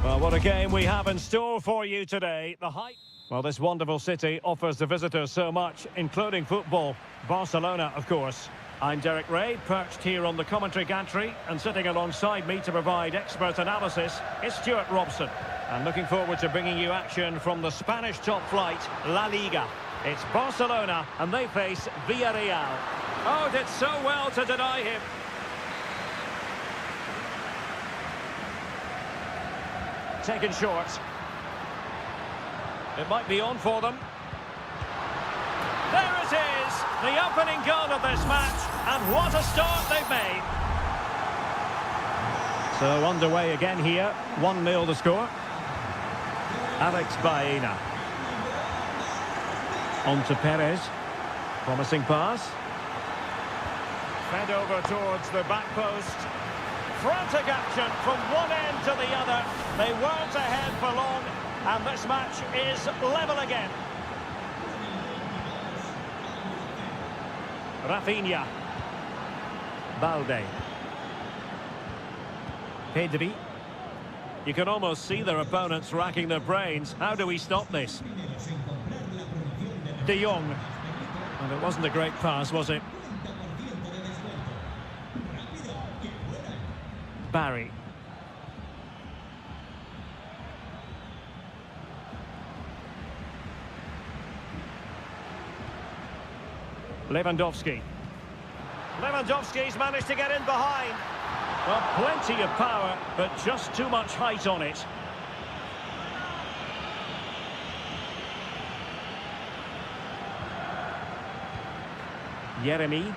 Speaker 1: Well, what a game we have in store for you today. The hype. Well, this wonderful city offers the visitors so much, including football. Barcelona, of course. I'm Derek Ray, perched here on the commentary gantry, and sitting alongside me to provide expert analysis is Stuart Robson. And looking forward to bringing you action from the Spanish top flight, La Liga. It's Barcelona, and they face Villarreal. Oh, did so well to deny him. Taken short. It might be on for them. There it is, the opening goal of this match, and what a start they've made. So underway again here, 1-0 the score. Alex Baena. On to Perez. Promising pass. Fed over towards the back post. Frantic action from one end to the other. They weren't ahead for long, And this match is level again. Rafinha. Balde. Pedri. You can almost see their opponents racking their brains. How do we stop this? De Jong. And it wasn't a great pass, was it? Barry. Lewandowski. Lewandowski's managed to get in behind. Well, plenty of power, but just too much height on it. Jeremy.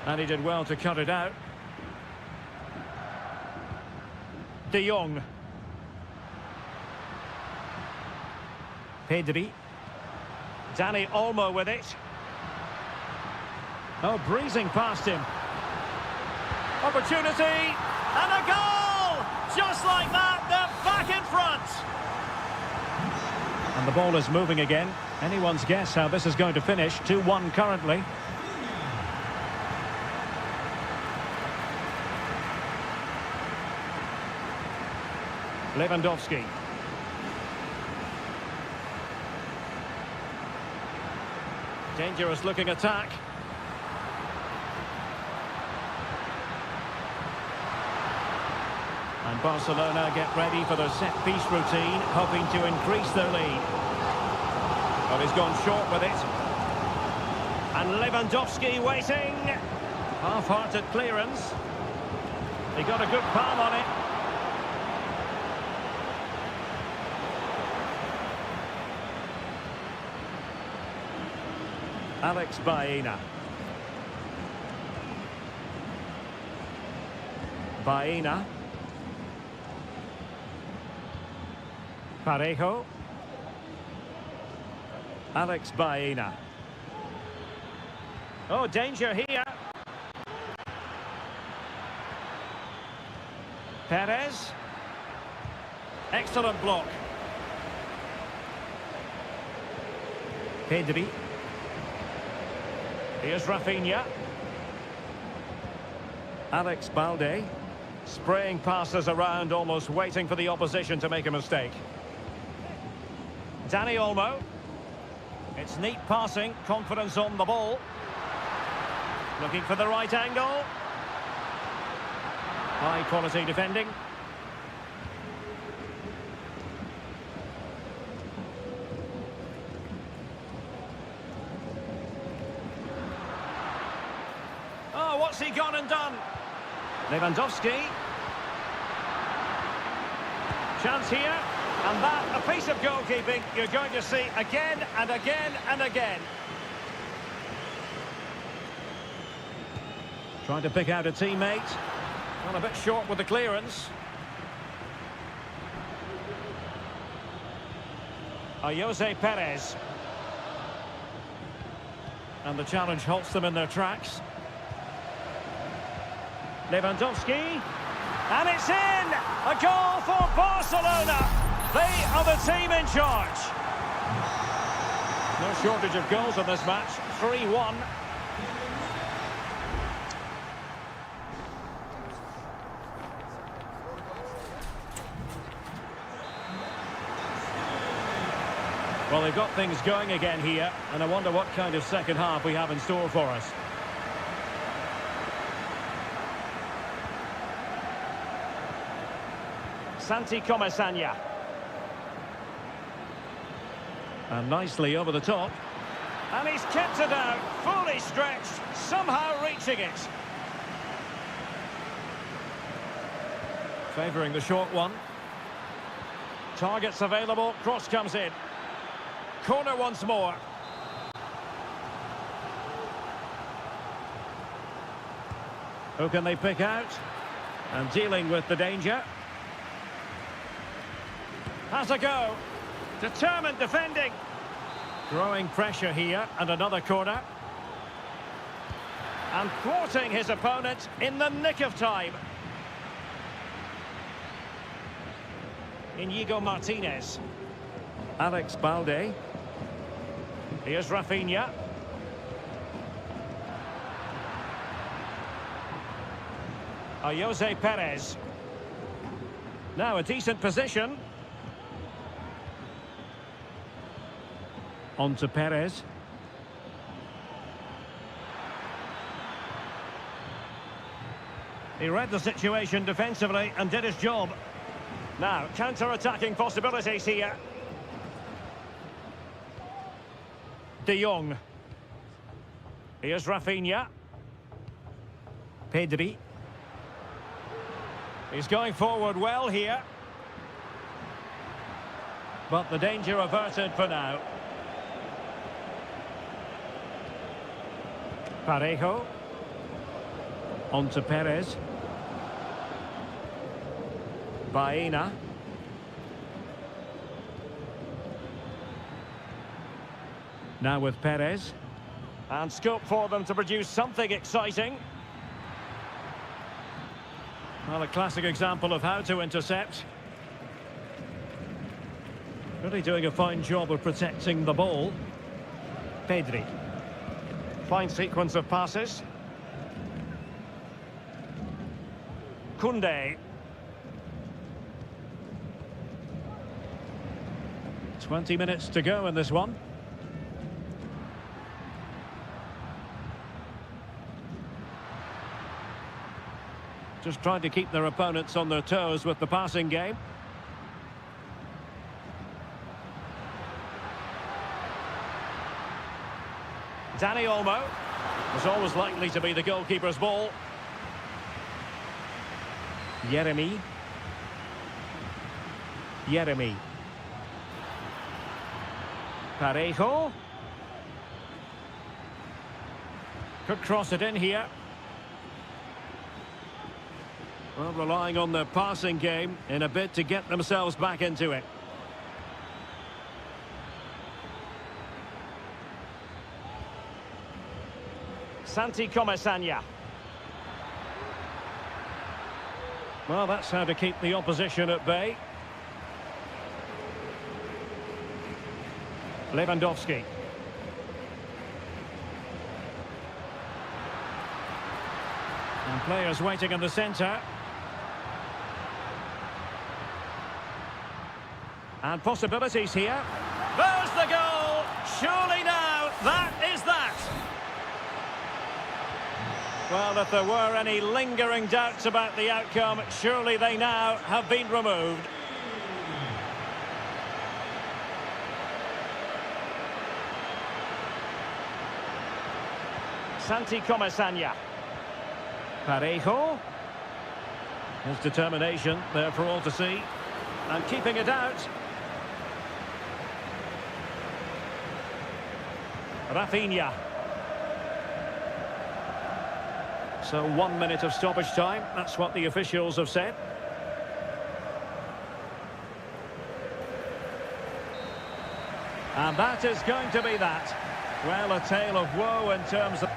Speaker 1: And he did well to cut it out. De Jong. Pedri. Dani Olmo with it. Oh, breezing past him. Opportunity. And a goal! Just like that, they're back in front. And the ball is moving again. Anyone's guess how this is going to finish. 2-1 currently. Lewandowski. Dangerous looking attack. And Barcelona get ready for their set-piece routine, hoping to increase their lead. Well, he's gone short with it. And Lewandowski waiting. Half-hearted clearance. He got a good palm on it. Alex Baena. Baena. Parejo. Alex Baena. Oh, danger here. Perez. Excellent block. Pedri. Here's Rafinha. Alex Balde. Spraying passes around, almost waiting for the opposition to make a mistake. Dani Olmo. It's neat passing, confidence on the ball. Looking for the right angle. High quality defending. Oh, what's he gone and done? Lewandowski. Chance here. And that, a piece of goalkeeping you're going to see again and again and again. Trying to pick out a teammate. Well, a bit short with the clearance. Jose Perez. And the challenge halts them in their tracks. Lewandowski. And it's in! A goal for Barcelona! They are the team in charge. No shortage of goals in this match. 3-1. Well, they've got things going again here, and I wonder what kind of second half we have in store for us. Santi Comesaña. And nicely over the top. And he's kept it out, fully stretched, somehow reaching it. Favouring the short one. Targets available, cross comes in. Corner once more. Who can they pick out? And dealing with the danger. Has a go. Determined defending. Growing pressure here, and another corner. And thwarting his opponent in the nick of time. Inigo Martinez. Alex Balde. Here's Rafinha. Jose Perez. Now a decent position. On to Perez. He read the situation defensively and did his job. Now, counter-attacking possibilities here. De Jong. Here's Rafinha. Pedri. He's going forward well here. But the danger averted for now. Parejo. On to Perez. Baena. Now with Perez. And scope for them to produce something exciting. Well, a classic example of how to intercept. Really doing a fine job of protecting the ball. Pedri. Fine sequence of passes. Koundé. 20 minutes to go in this one. Just trying to keep their opponents on their toes with the passing game. Dani Olmo was always likely to be the goalkeeper's ball. Yeremy. Parejo. Could cross it in here. Well, relying on their passing game in a bid to get themselves back into it. Santi Comesaña. Well, that's how to keep the opposition at bay. Lewandowski. And players waiting in the centre. And possibilities here. There's the goal! Surely now, that is that! Well, if there were any lingering doubts about the outcome, surely they now have been removed. Santi Comesaña. Parejo. His determination there for all to see. And keeping it out. Rafinha. So 1 minute of stoppage time. That's what the officials have said. And that is going to be that. Well, a tale of woe in terms of...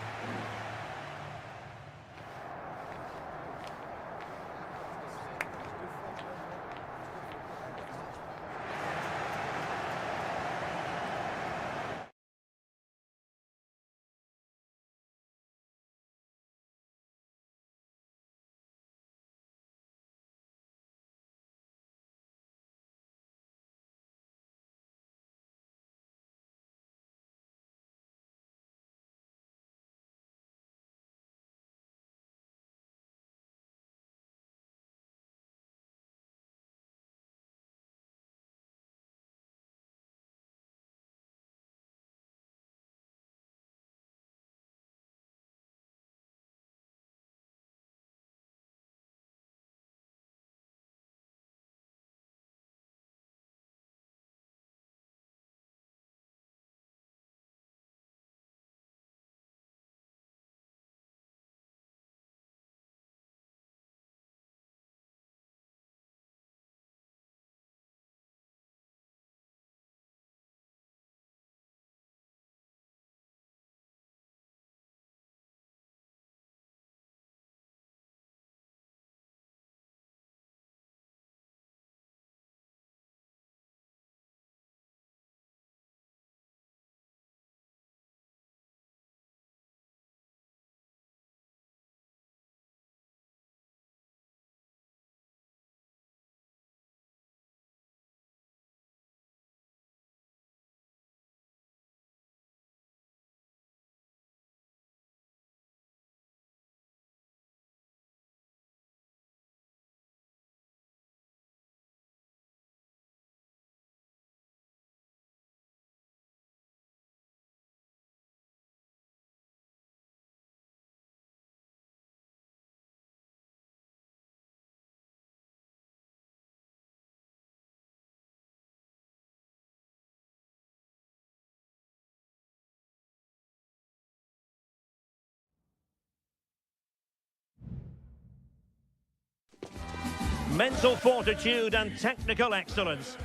Speaker 1: mental fortitude and technical excellence.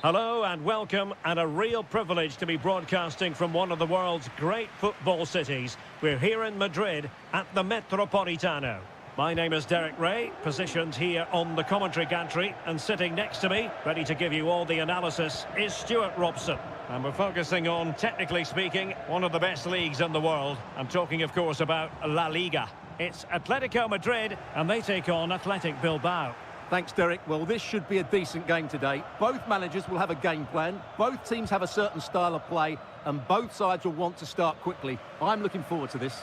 Speaker 1: Hello and welcome, and a real privilege to be broadcasting from one of the world's great football cities. We're here in Madrid at the Metropolitano. My name is Derek Ray, positioned here on the commentary gantry, and sitting next to me, ready to give you all the analysis, is Stuart Robson. And we're focusing on, technically speaking, one of the best leagues in the world. I'm talking, of course, about La Liga. It's Atletico Madrid, and they take on Athletic Bilbao.
Speaker 2: Thanks, Derek. Well, this should be a decent game today. Both managers will have a game plan. Both teams have a certain style of play, and both sides will want to start quickly. I'm looking forward to this.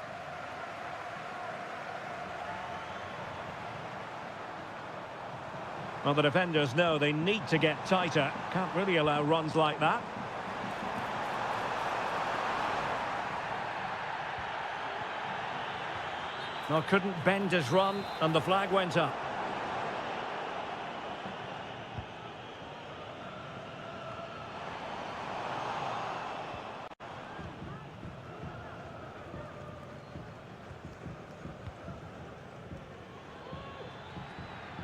Speaker 1: Well, the defenders know they need to get tighter. Can't really allow runs like that. Well, couldn't bend his run, and the flag went up.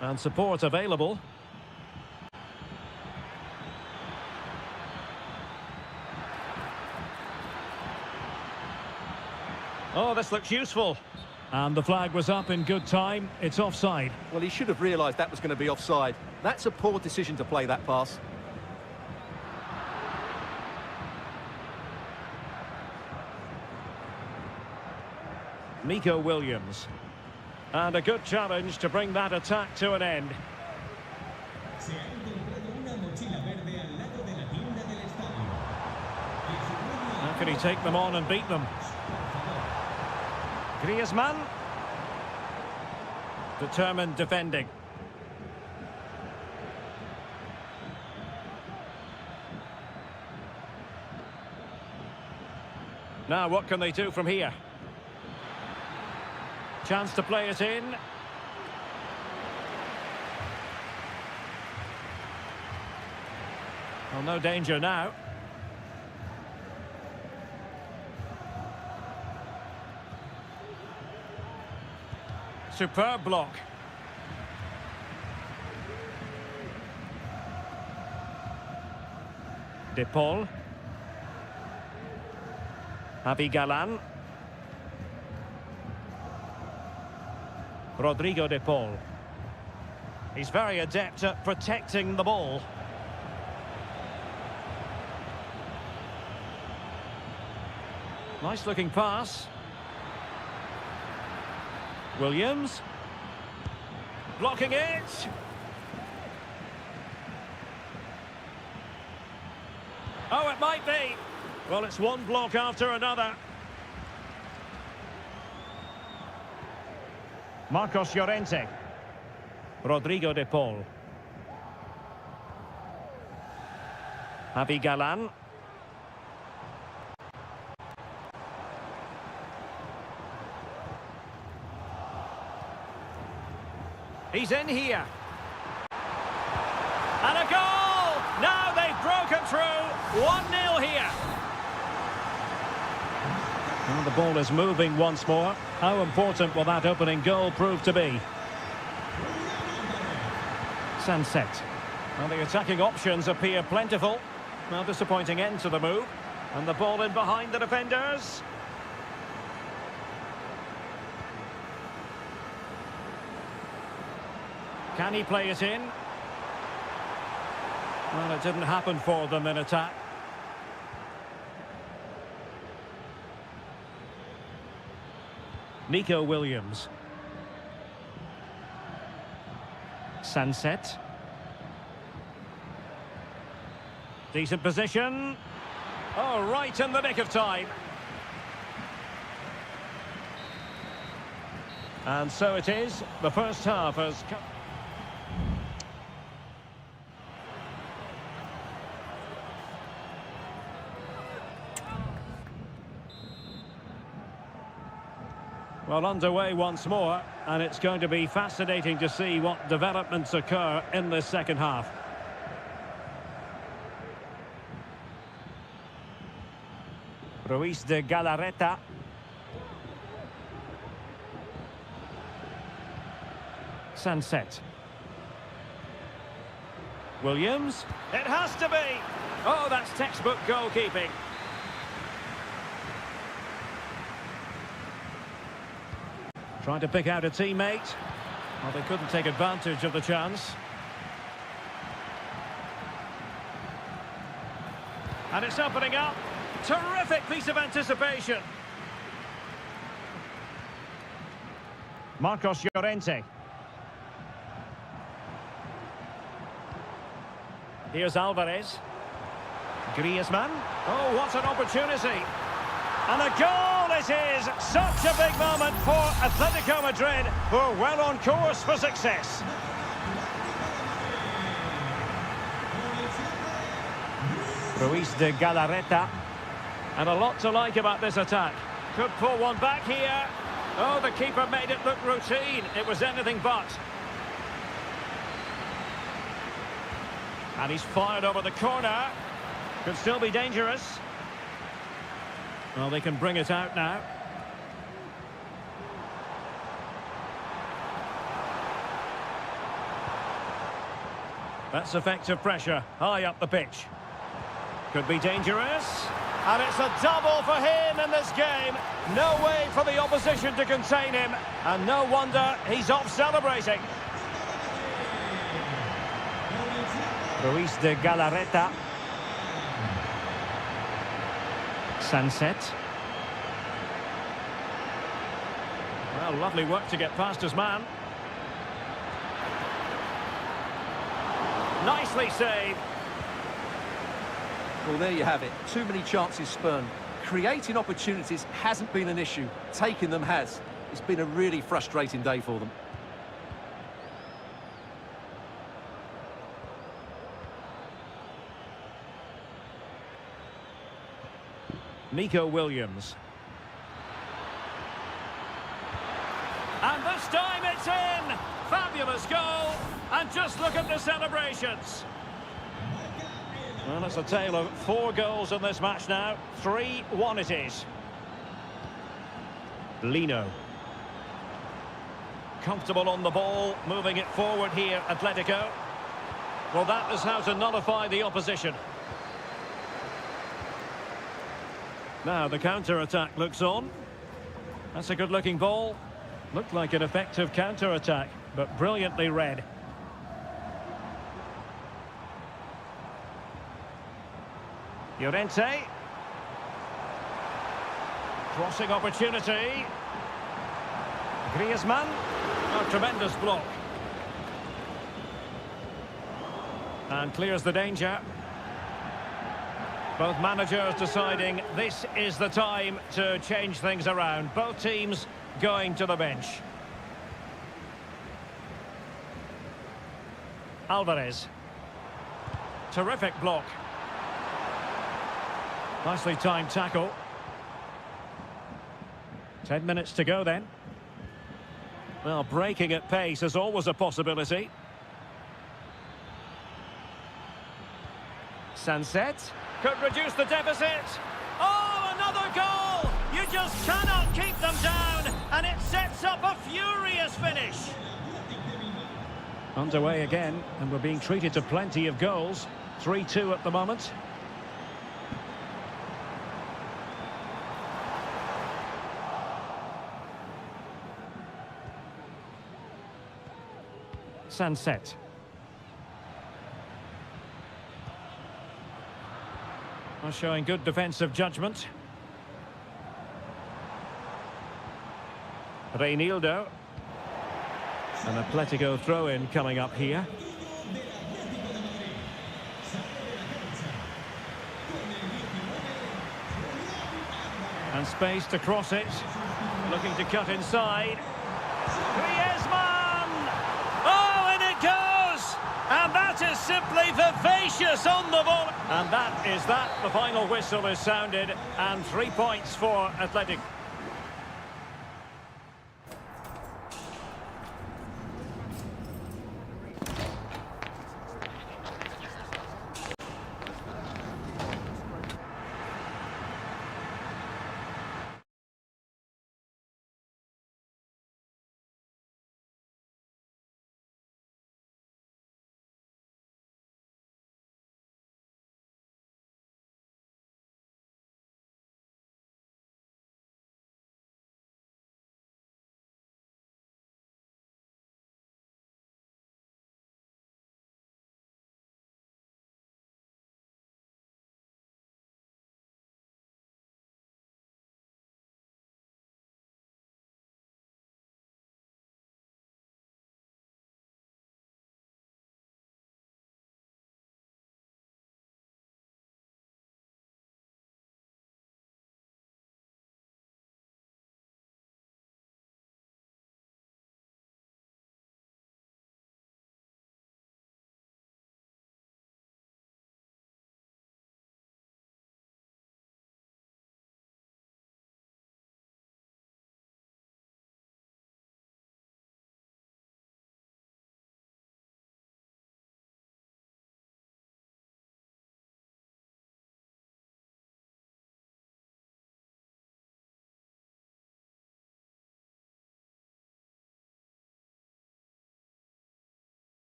Speaker 1: And support available. Oh, this looks useful. And the flag was up in good time. It's offside.
Speaker 2: Well, he should have realised that was going to be offside. That's a poor decision to play that pass.
Speaker 1: Nico Williams. And a good challenge to bring that attack to an end.
Speaker 3: Se ha encontrado una mochila verde al lado de la tienda del estadio.
Speaker 1: How can he take them on and beat them? Griezmann. Determined defending. Now what can they do from here? Chance to play it in. Well, no danger now. Superb block. De Paul. Javi Galan. Rodrigo De Paul. He's very adept at protecting the ball. Nice looking pass. Williams. Blocking it. Oh, it might be. Well, it's one block after another. Marcos Llorente. Rodrigo De Paul. Javi Galan. He's in here. And a goal! Now they've broken through. 1-0 here. And the ball is moving once more. How important will that opening goal prove to be? Sunset. Well, the attacking options appear plentiful. Well, disappointing end to the move. And the ball in behind the defenders. Can he play it in? Well, it didn't happen for them in attack. Nico Williams. Sunset. Decent position. Oh, right in the nick of time. And so it is. The first half has come. Well, underway once more, and it's going to be fascinating to see what developments occur in this second half. Ruiz de Galarreta. Sunset. Williams. It has to be. Oh, that's textbook goalkeeping. Trying to pick out a teammate. Well, they couldn't take advantage of the chance. And it's opening up. Terrific piece of anticipation. Marcos Llorente. Here's Alvarez. Griezmann. Oh, what an opportunity. And a goal it is! Such a big moment for Atletico Madrid, who are well on course for success. Ruiz de Galarreta. And a lot to like about this attack. Could pull one back here. Oh, the keeper made it look routine. It was anything but. And he's fired over the corner. Could still be dangerous. Well, they can bring it out now. That's effective pressure, high up the pitch. Could be dangerous. And it's a double for him in this game. No way for the opposition to contain him. And no wonder he's off celebrating. Ruiz de Galarreta. Sunset. Well, lovely work to get past his man. Nicely saved.
Speaker 2: Well, there you have it. Too many chances spurned. Creating opportunities hasn't been an issue. Taking them has. It's been a really frustrating day for them.
Speaker 1: Nico Williams. And this time it's in! Fabulous goal! And just look at the celebrations. Well, it's a tale of 4 goals in this match now. 3-1 it is. Lino. Comfortable on the ball, moving it forward here, Atletico. Well, that is how to nullify the opposition. Now the counter-attack looks on. That's a good-looking ball. Looked like an effective counter-attack, but brilliantly read. Llorente. Crossing opportunity. Griezmann. A tremendous block. And clears the danger. Both managers deciding this is the time to change things around. Both teams going to the bench. Alvarez. Terrific block. Nicely timed tackle. 10 minutes to go then. Well, breaking at pace is always a possibility. Sunset. Could reduce the deficit. Oh, another goal! You just cannot keep them down, and it sets up a furious finish. Underway again, and we're being treated to plenty of goals. 3-2 at the moment. Sunset. Showing good defensive judgment. Reinildo. An Atletico throw-in coming up here. And space to cross it. Looking to cut inside. Griezmann! Oh, and it goes! And that is simply vivacious on the ball. And that is that. The final whistle is sounded. And 3 points for Athletic.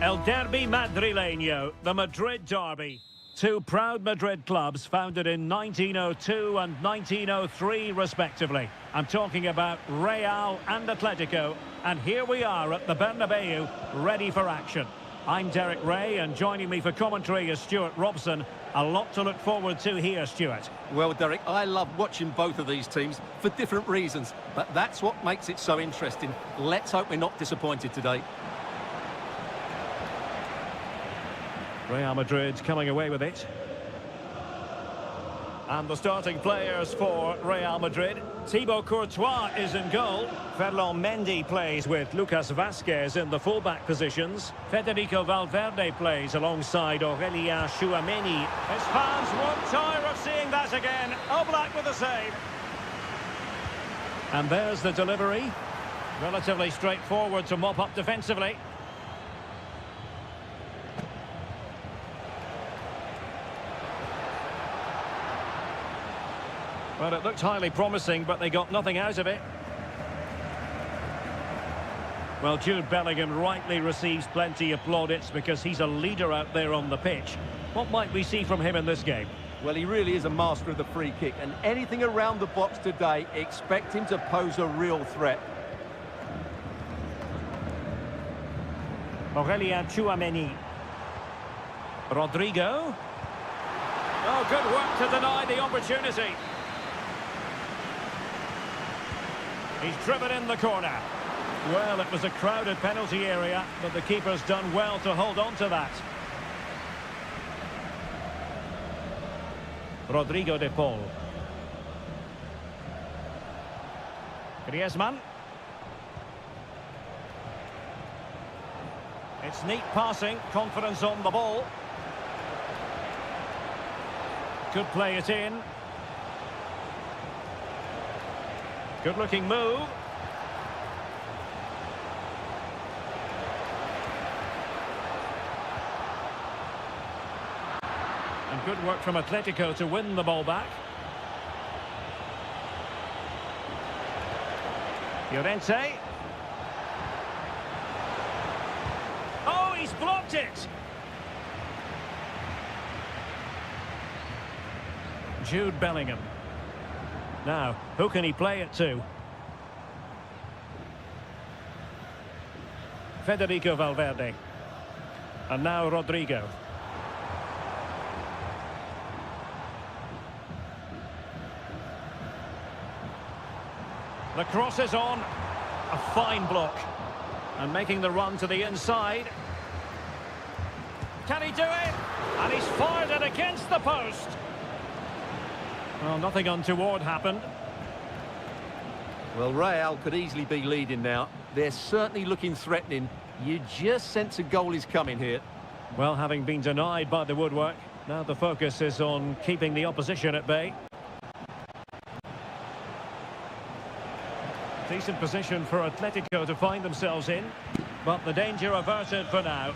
Speaker 1: El Derby Madrileño, the Madrid derby. Two proud Madrid clubs founded in 1902 and 1903 respectively. I'm talking about Real and Atletico, and here we are at the Bernabeu, ready for action. I'm Derek Ray, and joining me for commentary is Stuart Robson. A lot to look forward to here, Stuart.
Speaker 2: Well, Derek, I love watching both of these teams for different reasons, but that's what makes it so interesting. Let's hope we're not disappointed today.
Speaker 1: Real Madrid coming away with it. And the starting players for Real Madrid. Thibaut Courtois is in goal. Ferland Mendy plays with Lucas Vazquez in the fullback positions. Federico Valverde plays alongside Aurélien Tchouameni. His fans won't tire of seeing that again. Oblak with the save. And there's the delivery. Relatively straightforward to mop up defensively. Well, it looked highly promising, but they got nothing out of it. Well, Jude Bellingham rightly receives plenty of plaudits because he's a leader out there on the pitch. What might we see from him in this game?
Speaker 2: Well, he really is a master of the free kick, and anything around the box today, expect him to pose a real threat.
Speaker 1: Aurélien Tchouameni. Rodrigo. Oh, good work to deny the opportunity. He's driven in the corner. Well, it was a crowded penalty area, but the keeper's done well to hold on to that. Rodrigo de Paul. Griezmann. It's neat passing, confidence on the ball. Could play it in. Good-looking move. And good work from Atletico to win the ball back. Llorente. Oh, he's blocked it! Jude Bellingham. Now, who can he play it to? Federico Valverde. And now Rodrigo. The cross is on. A fine block. And making the run to the inside. Can he do it? And he's fired it against the post. Well, nothing untoward happened.
Speaker 2: Well, Real could easily be leading now. They're certainly looking threatening. You just sense a goal is coming here.
Speaker 1: Well, having been denied by the woodwork, now the focus is on keeping the opposition at bay. Decent position for Atletico to find themselves in, but the danger averted for now.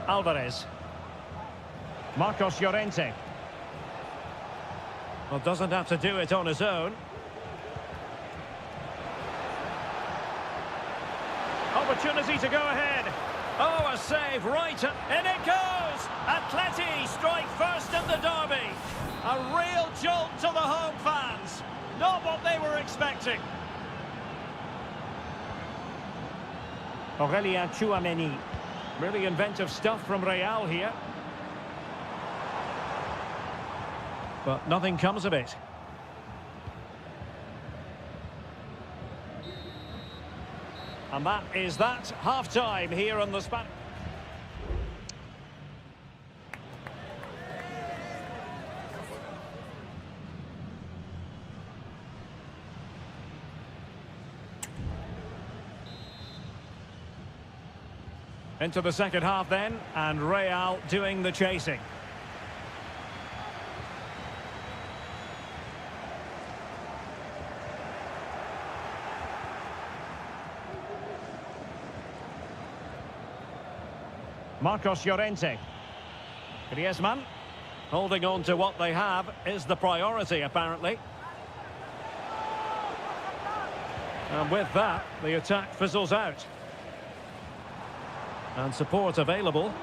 Speaker 1: Alvarez. Marcos Llorente. Well, doesn't have to do it on his own. Opportunity to go ahead. Oh, a save right. In it goes. Atleti strike first in the derby. A real jolt to the home fans. Not what they were expecting. Aurélien Tchouameni. Really inventive stuff from Real here. But nothing comes of it. And that is that. Half-time here on the Spanish. Into the second half then, and Real doing the chasing. Marcos Llorente. Griezmann, holding on to what they have is the priority, apparently. And with that, the attack fizzles out. And support available.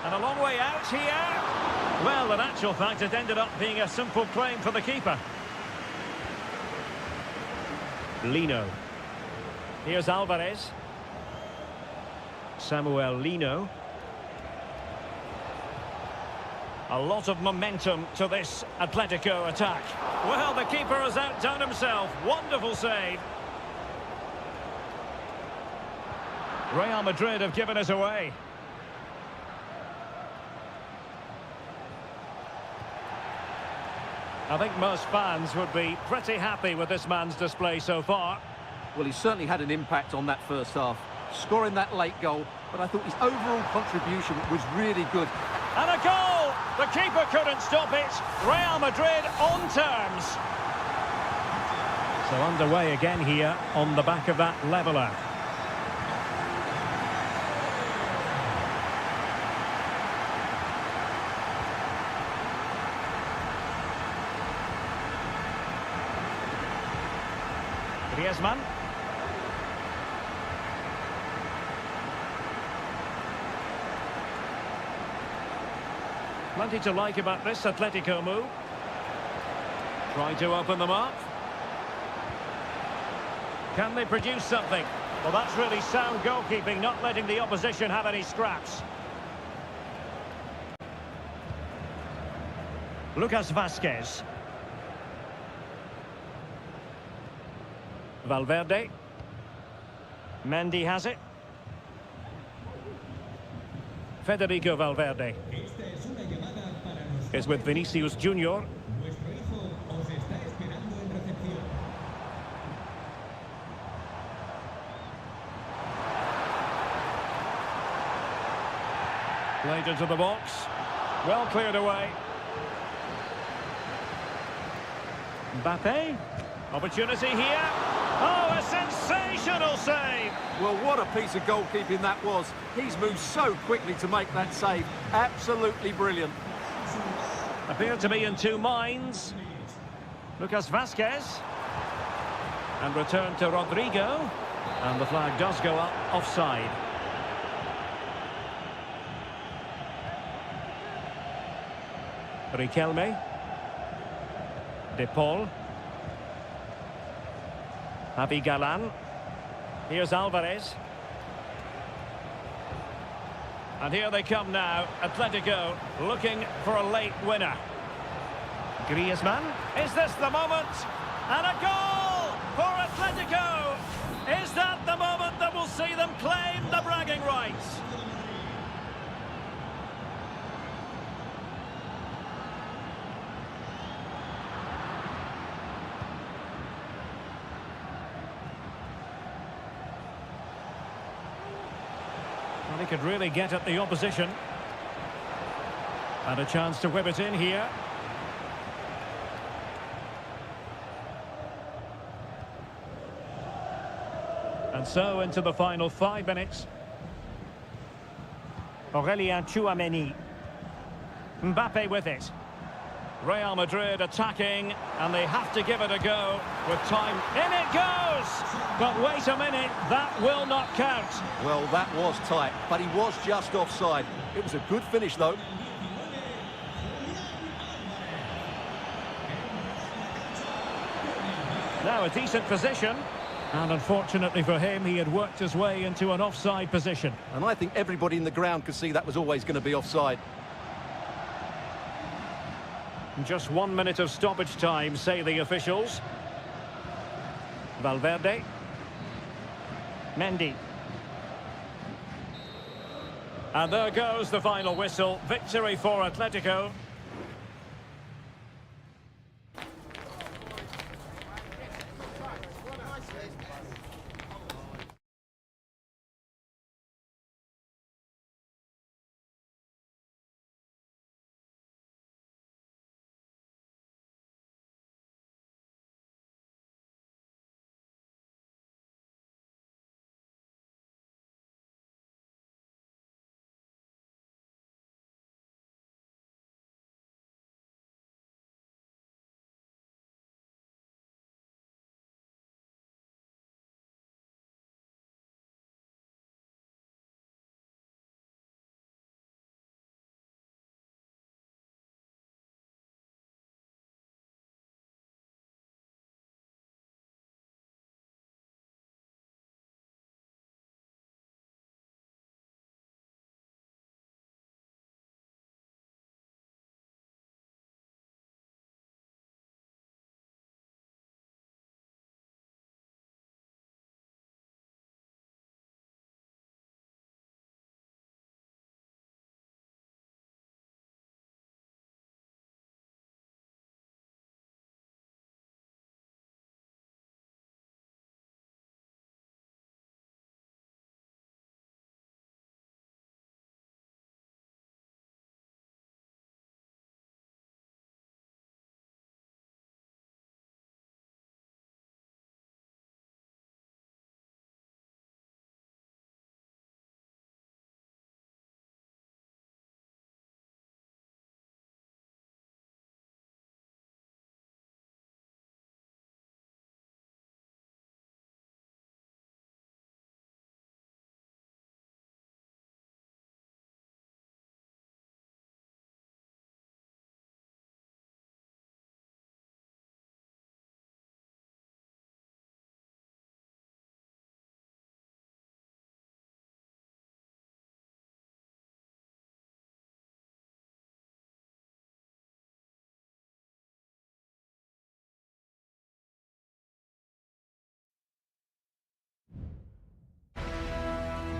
Speaker 1: And a long way out here. Well, in actual fact, it ended up being a simple claim for the keeper. Lino. Here's Alvarez. Samuel Lino. A lot of momentum to this Atletico attack. Well, the keeper has outdone himself. Wonderful save. Real Madrid have given us away. I think most fans would be pretty happy with this man's display so far.
Speaker 2: Well, he certainly had an impact on that first half, scoring that late goal, but I thought his overall contribution was really good.
Speaker 1: And a goal! The keeper couldn't stop it. Real Madrid on terms. So underway again here on the back of that leveller. Griezmann. Plenty to like about this Atletico move. Trying to open them up. Can they produce something? Well, that's really sound goalkeeping, not letting the opposition have any scraps. Lucas Vázquez. Valverde. Mendy has it. Federico Valverde
Speaker 3: Esta es una llamada para nosotros.
Speaker 1: is with Vinicius Junior.
Speaker 3: Vuestro hijo os está esperando en recepción.
Speaker 1: Played into the box. Well cleared away. Mbappe. Opportunity here. Oh, a sensational save.
Speaker 2: Well, what a piece of goalkeeping that was. He's moved so quickly to make that save. Absolutely brilliant.
Speaker 1: Appeared to be in two minds. Lucas Vázquez. And return to Rodrigo. And the flag does go up offside. Riquelme. De Paul. Javi Galan. Here's Alvarez. And here they come now. Atletico looking for a late winner. Griezmann. Is this the moment? And a goal for Atletico. Is that the moment that will see them claim the bragging rights? Well, he could really get at the opposition. And a chance to whip it in here. And so into the final 5 minutes. Aurélien Tchouaméni. Mbappe with it. Real Madrid attacking, and they have to give it a go with time. In it goes! But wait a minute, that will not count.
Speaker 2: Well, that was tight, but he was just offside. It was a good finish, though.
Speaker 1: Now a decent position. And unfortunately for him, he had worked his way into an offside position.
Speaker 2: And I think everybody in the ground could see that was always going to be offside.
Speaker 1: Just 1 minute of stoppage time, say the officials. Valverde. Mendy. And there goes the final whistle. Victory for Atletico.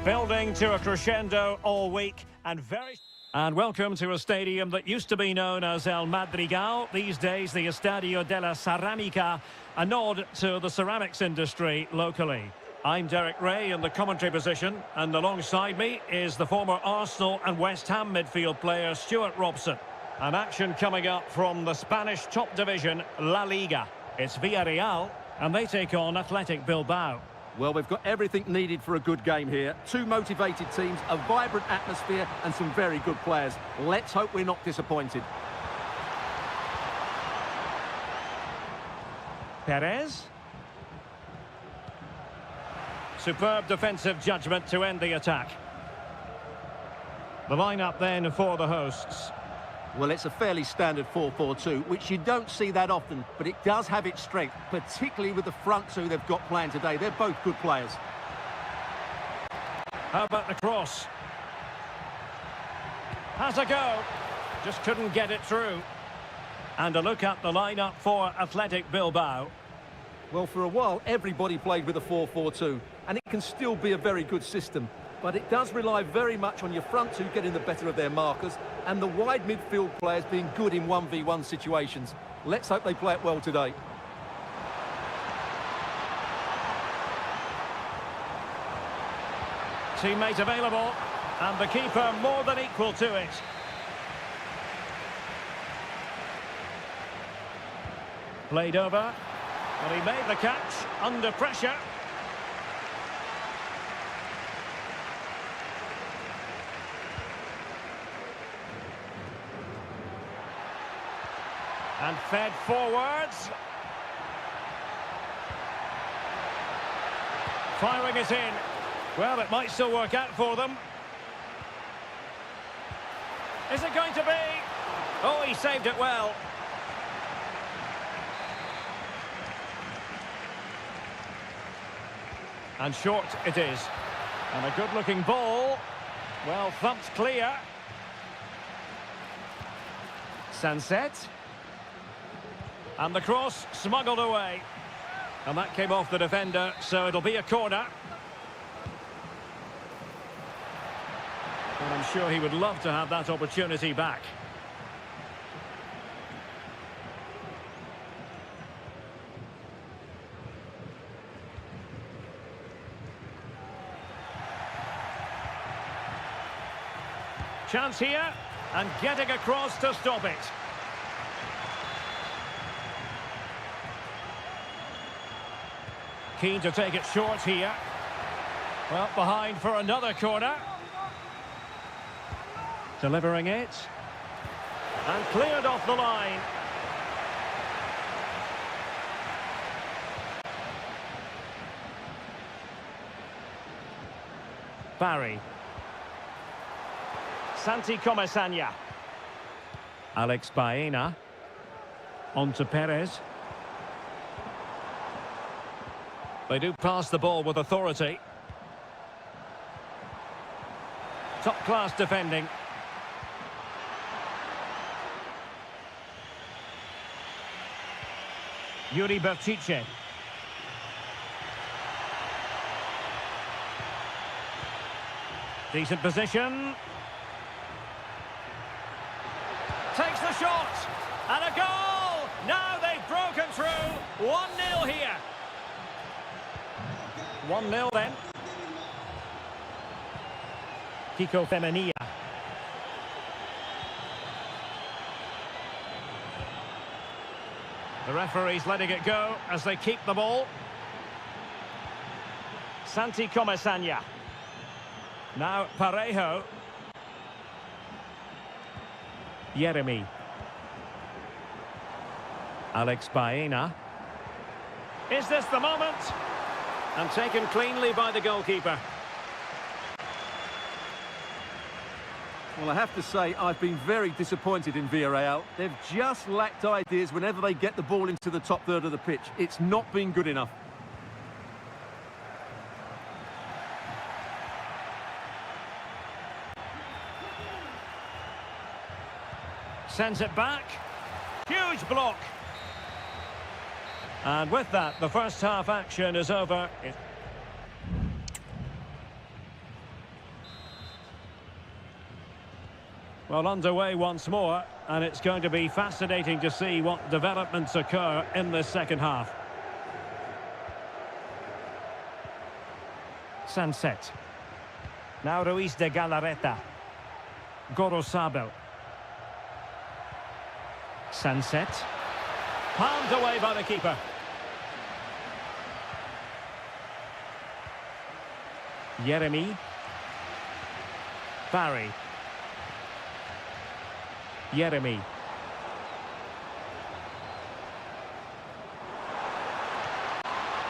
Speaker 1: Building to a crescendo all week and very... And welcome to a stadium that used to be known as El Madrigal, these days the Estadio de la Ceramica, a nod to the ceramics industry locally. I'm Derek Ray in the commentary position, and alongside me is the former Arsenal and West Ham midfield player Stuart Robson. An action coming up from the Spanish top division, La Liga. It's Villarreal, and they take on Athletic Bilbao.
Speaker 2: Well, we've got everything needed for a good game here. Two motivated teams, a vibrant atmosphere and some very good players. Let's hope we're not disappointed.
Speaker 1: Perez. Superb defensive judgment to end the attack. The lineup then for the hosts.
Speaker 2: Well, it's a fairly standard 4-4-2, which you don't see that often, but it does have its strength, particularly with the front two they've got playing today. They're both good players.
Speaker 1: How about the cross? Has a go. Just couldn't get it through. And a look at the lineup for Athletic Bilbao.
Speaker 2: Well, for a while, everybody played with a 4-4-2, and it can still be a very good system. But it does rely very much on your front two getting the better of their markers and the wide midfield players being good in 1v1 situations. Let's hope they play it well today.
Speaker 1: Teammate available, and the keeper more than equal to it. Played over. Well, he made the catch under pressure. And fed forwards. Firing it in. Well, it might still work out for them. Is it going to be? Oh, he saved it well. And short it is. And a good-looking ball. Well, thumped clear. Sunset. And the cross smuggled away. And that came off the defender, so it'll be a corner. And I'm sure he would love to have that opportunity back. Chance here, and getting across to stop it. Keen to take it short here. Well, behind for another corner. Delivering it. And cleared off the line. Barry. Santi Comesaña. Alex Baena. On to Perez. They do pass the ball with authority. Top-class defending. Yuri Bertice. Decent position. Takes the shot. And a goal! Now they've broken through. 1-0 here. 1-0 then. Kiko Femenia. The referee's letting it go as they keep the ball. Santi Comesaña. Now Parejo. Jeremy. Alex Baena. Is this the moment? And taken cleanly by the goalkeeper.
Speaker 2: Well, I have to say, I've been very disappointed in Villarreal. They've just lacked ideas whenever they get the ball into the top third of the pitch. It's not been good enough.
Speaker 1: Sends it back. Huge block. And with that, the first half action is over. Well, underway once more, and it's going to be fascinating to see what developments occur in this second half. Sunset. Now Ruiz de Galarreta. Gorosabel. Sunset. Palmed away by the keeper. Jeremy. Barry. Jeremy.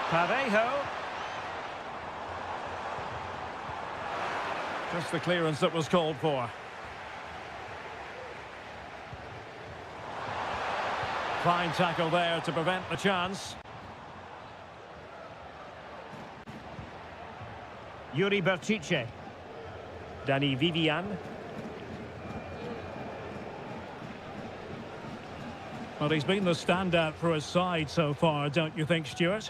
Speaker 1: Parejo. Just the clearance that was called for. Fine tackle there to prevent the chance. Yuri Berchiche. Dani Vivian. Well, he's been the standout for his side so far, don't you think, Stuart?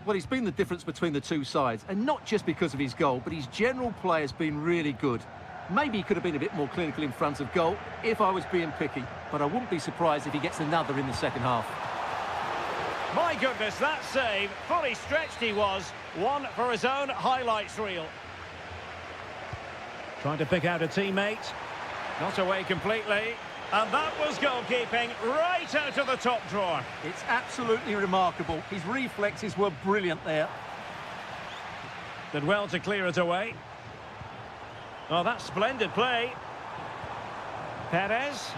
Speaker 2: Well, he's been the difference between the two sides, and not just because of his goal, but his general play has been really good. Maybe he could have been a bit more clinical in front of goal if I was being picky, but I wouldn't be surprised if he gets another in the second half.
Speaker 1: My goodness, that save, fully stretched he was, one for his own highlights reel. Trying to pick out a teammate, not away completely, and that was goalkeeping right out of the top drawer.
Speaker 2: It's absolutely remarkable. His reflexes were brilliant there.
Speaker 1: Did well to clear it away. Oh, that's splendid play. Perez.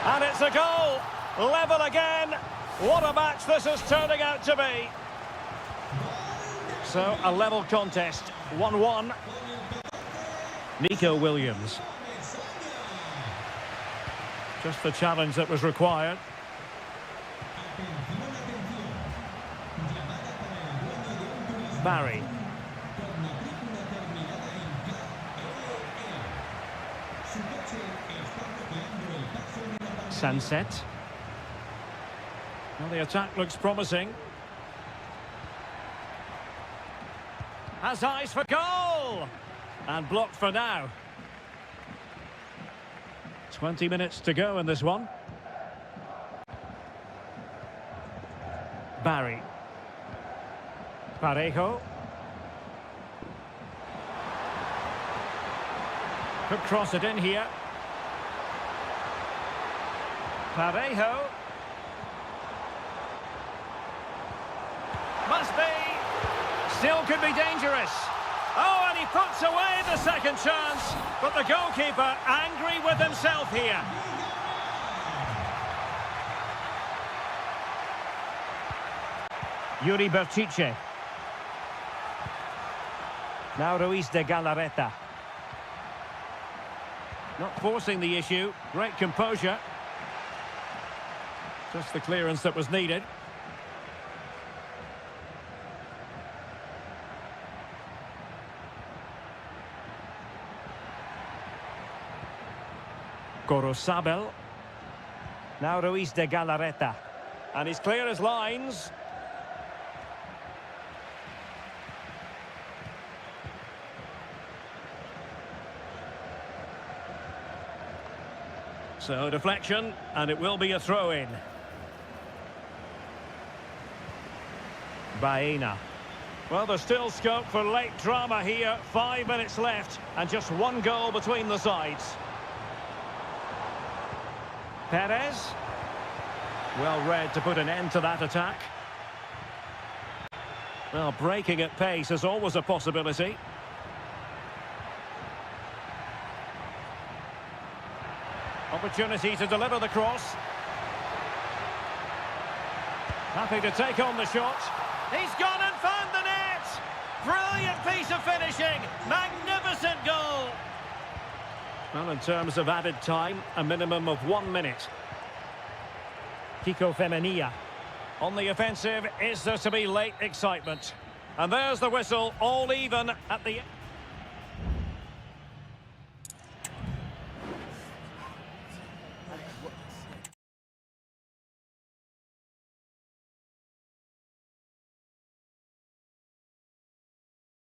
Speaker 1: And it's a goal. Level again. What a match this is turning out to be. So, a level contest. 1-1. Nico Williams. Just the challenge that was required. Barry. Sunset. Well, the attack looks promising. Has eyes for goal! And blocked for now. 20 minutes to go in this one. Barry. Parejo. Could cross it in here. Parejo. Must be. Still could be dangerous. Oh, and he puts away the second chance. But the goalkeeper angry with himself here. Yuri Berchiche. Now Ruiz de Galarreta. Not forcing the issue. Great composure. Just the clearance that was needed. Gorosabel. Now Ruiz de Galarreta. And he's clear as lines. So deflection, and it will be a throw-in. Baena. Well, there's still scope for late drama here. 5 minutes left, and just one goal between the sides. Perez. Well read to put an end to that attack. Well, breaking at pace is always a possibility. Opportunity to deliver the cross. Happy to take on the shot. He's gone and found the net! Brilliant piece of finishing. Magnificent goal. Well, in terms of added time, a minimum of 1 minute. Kiko Femenia. On the offensive, is there to be late excitement? And there's the whistle, all even at the...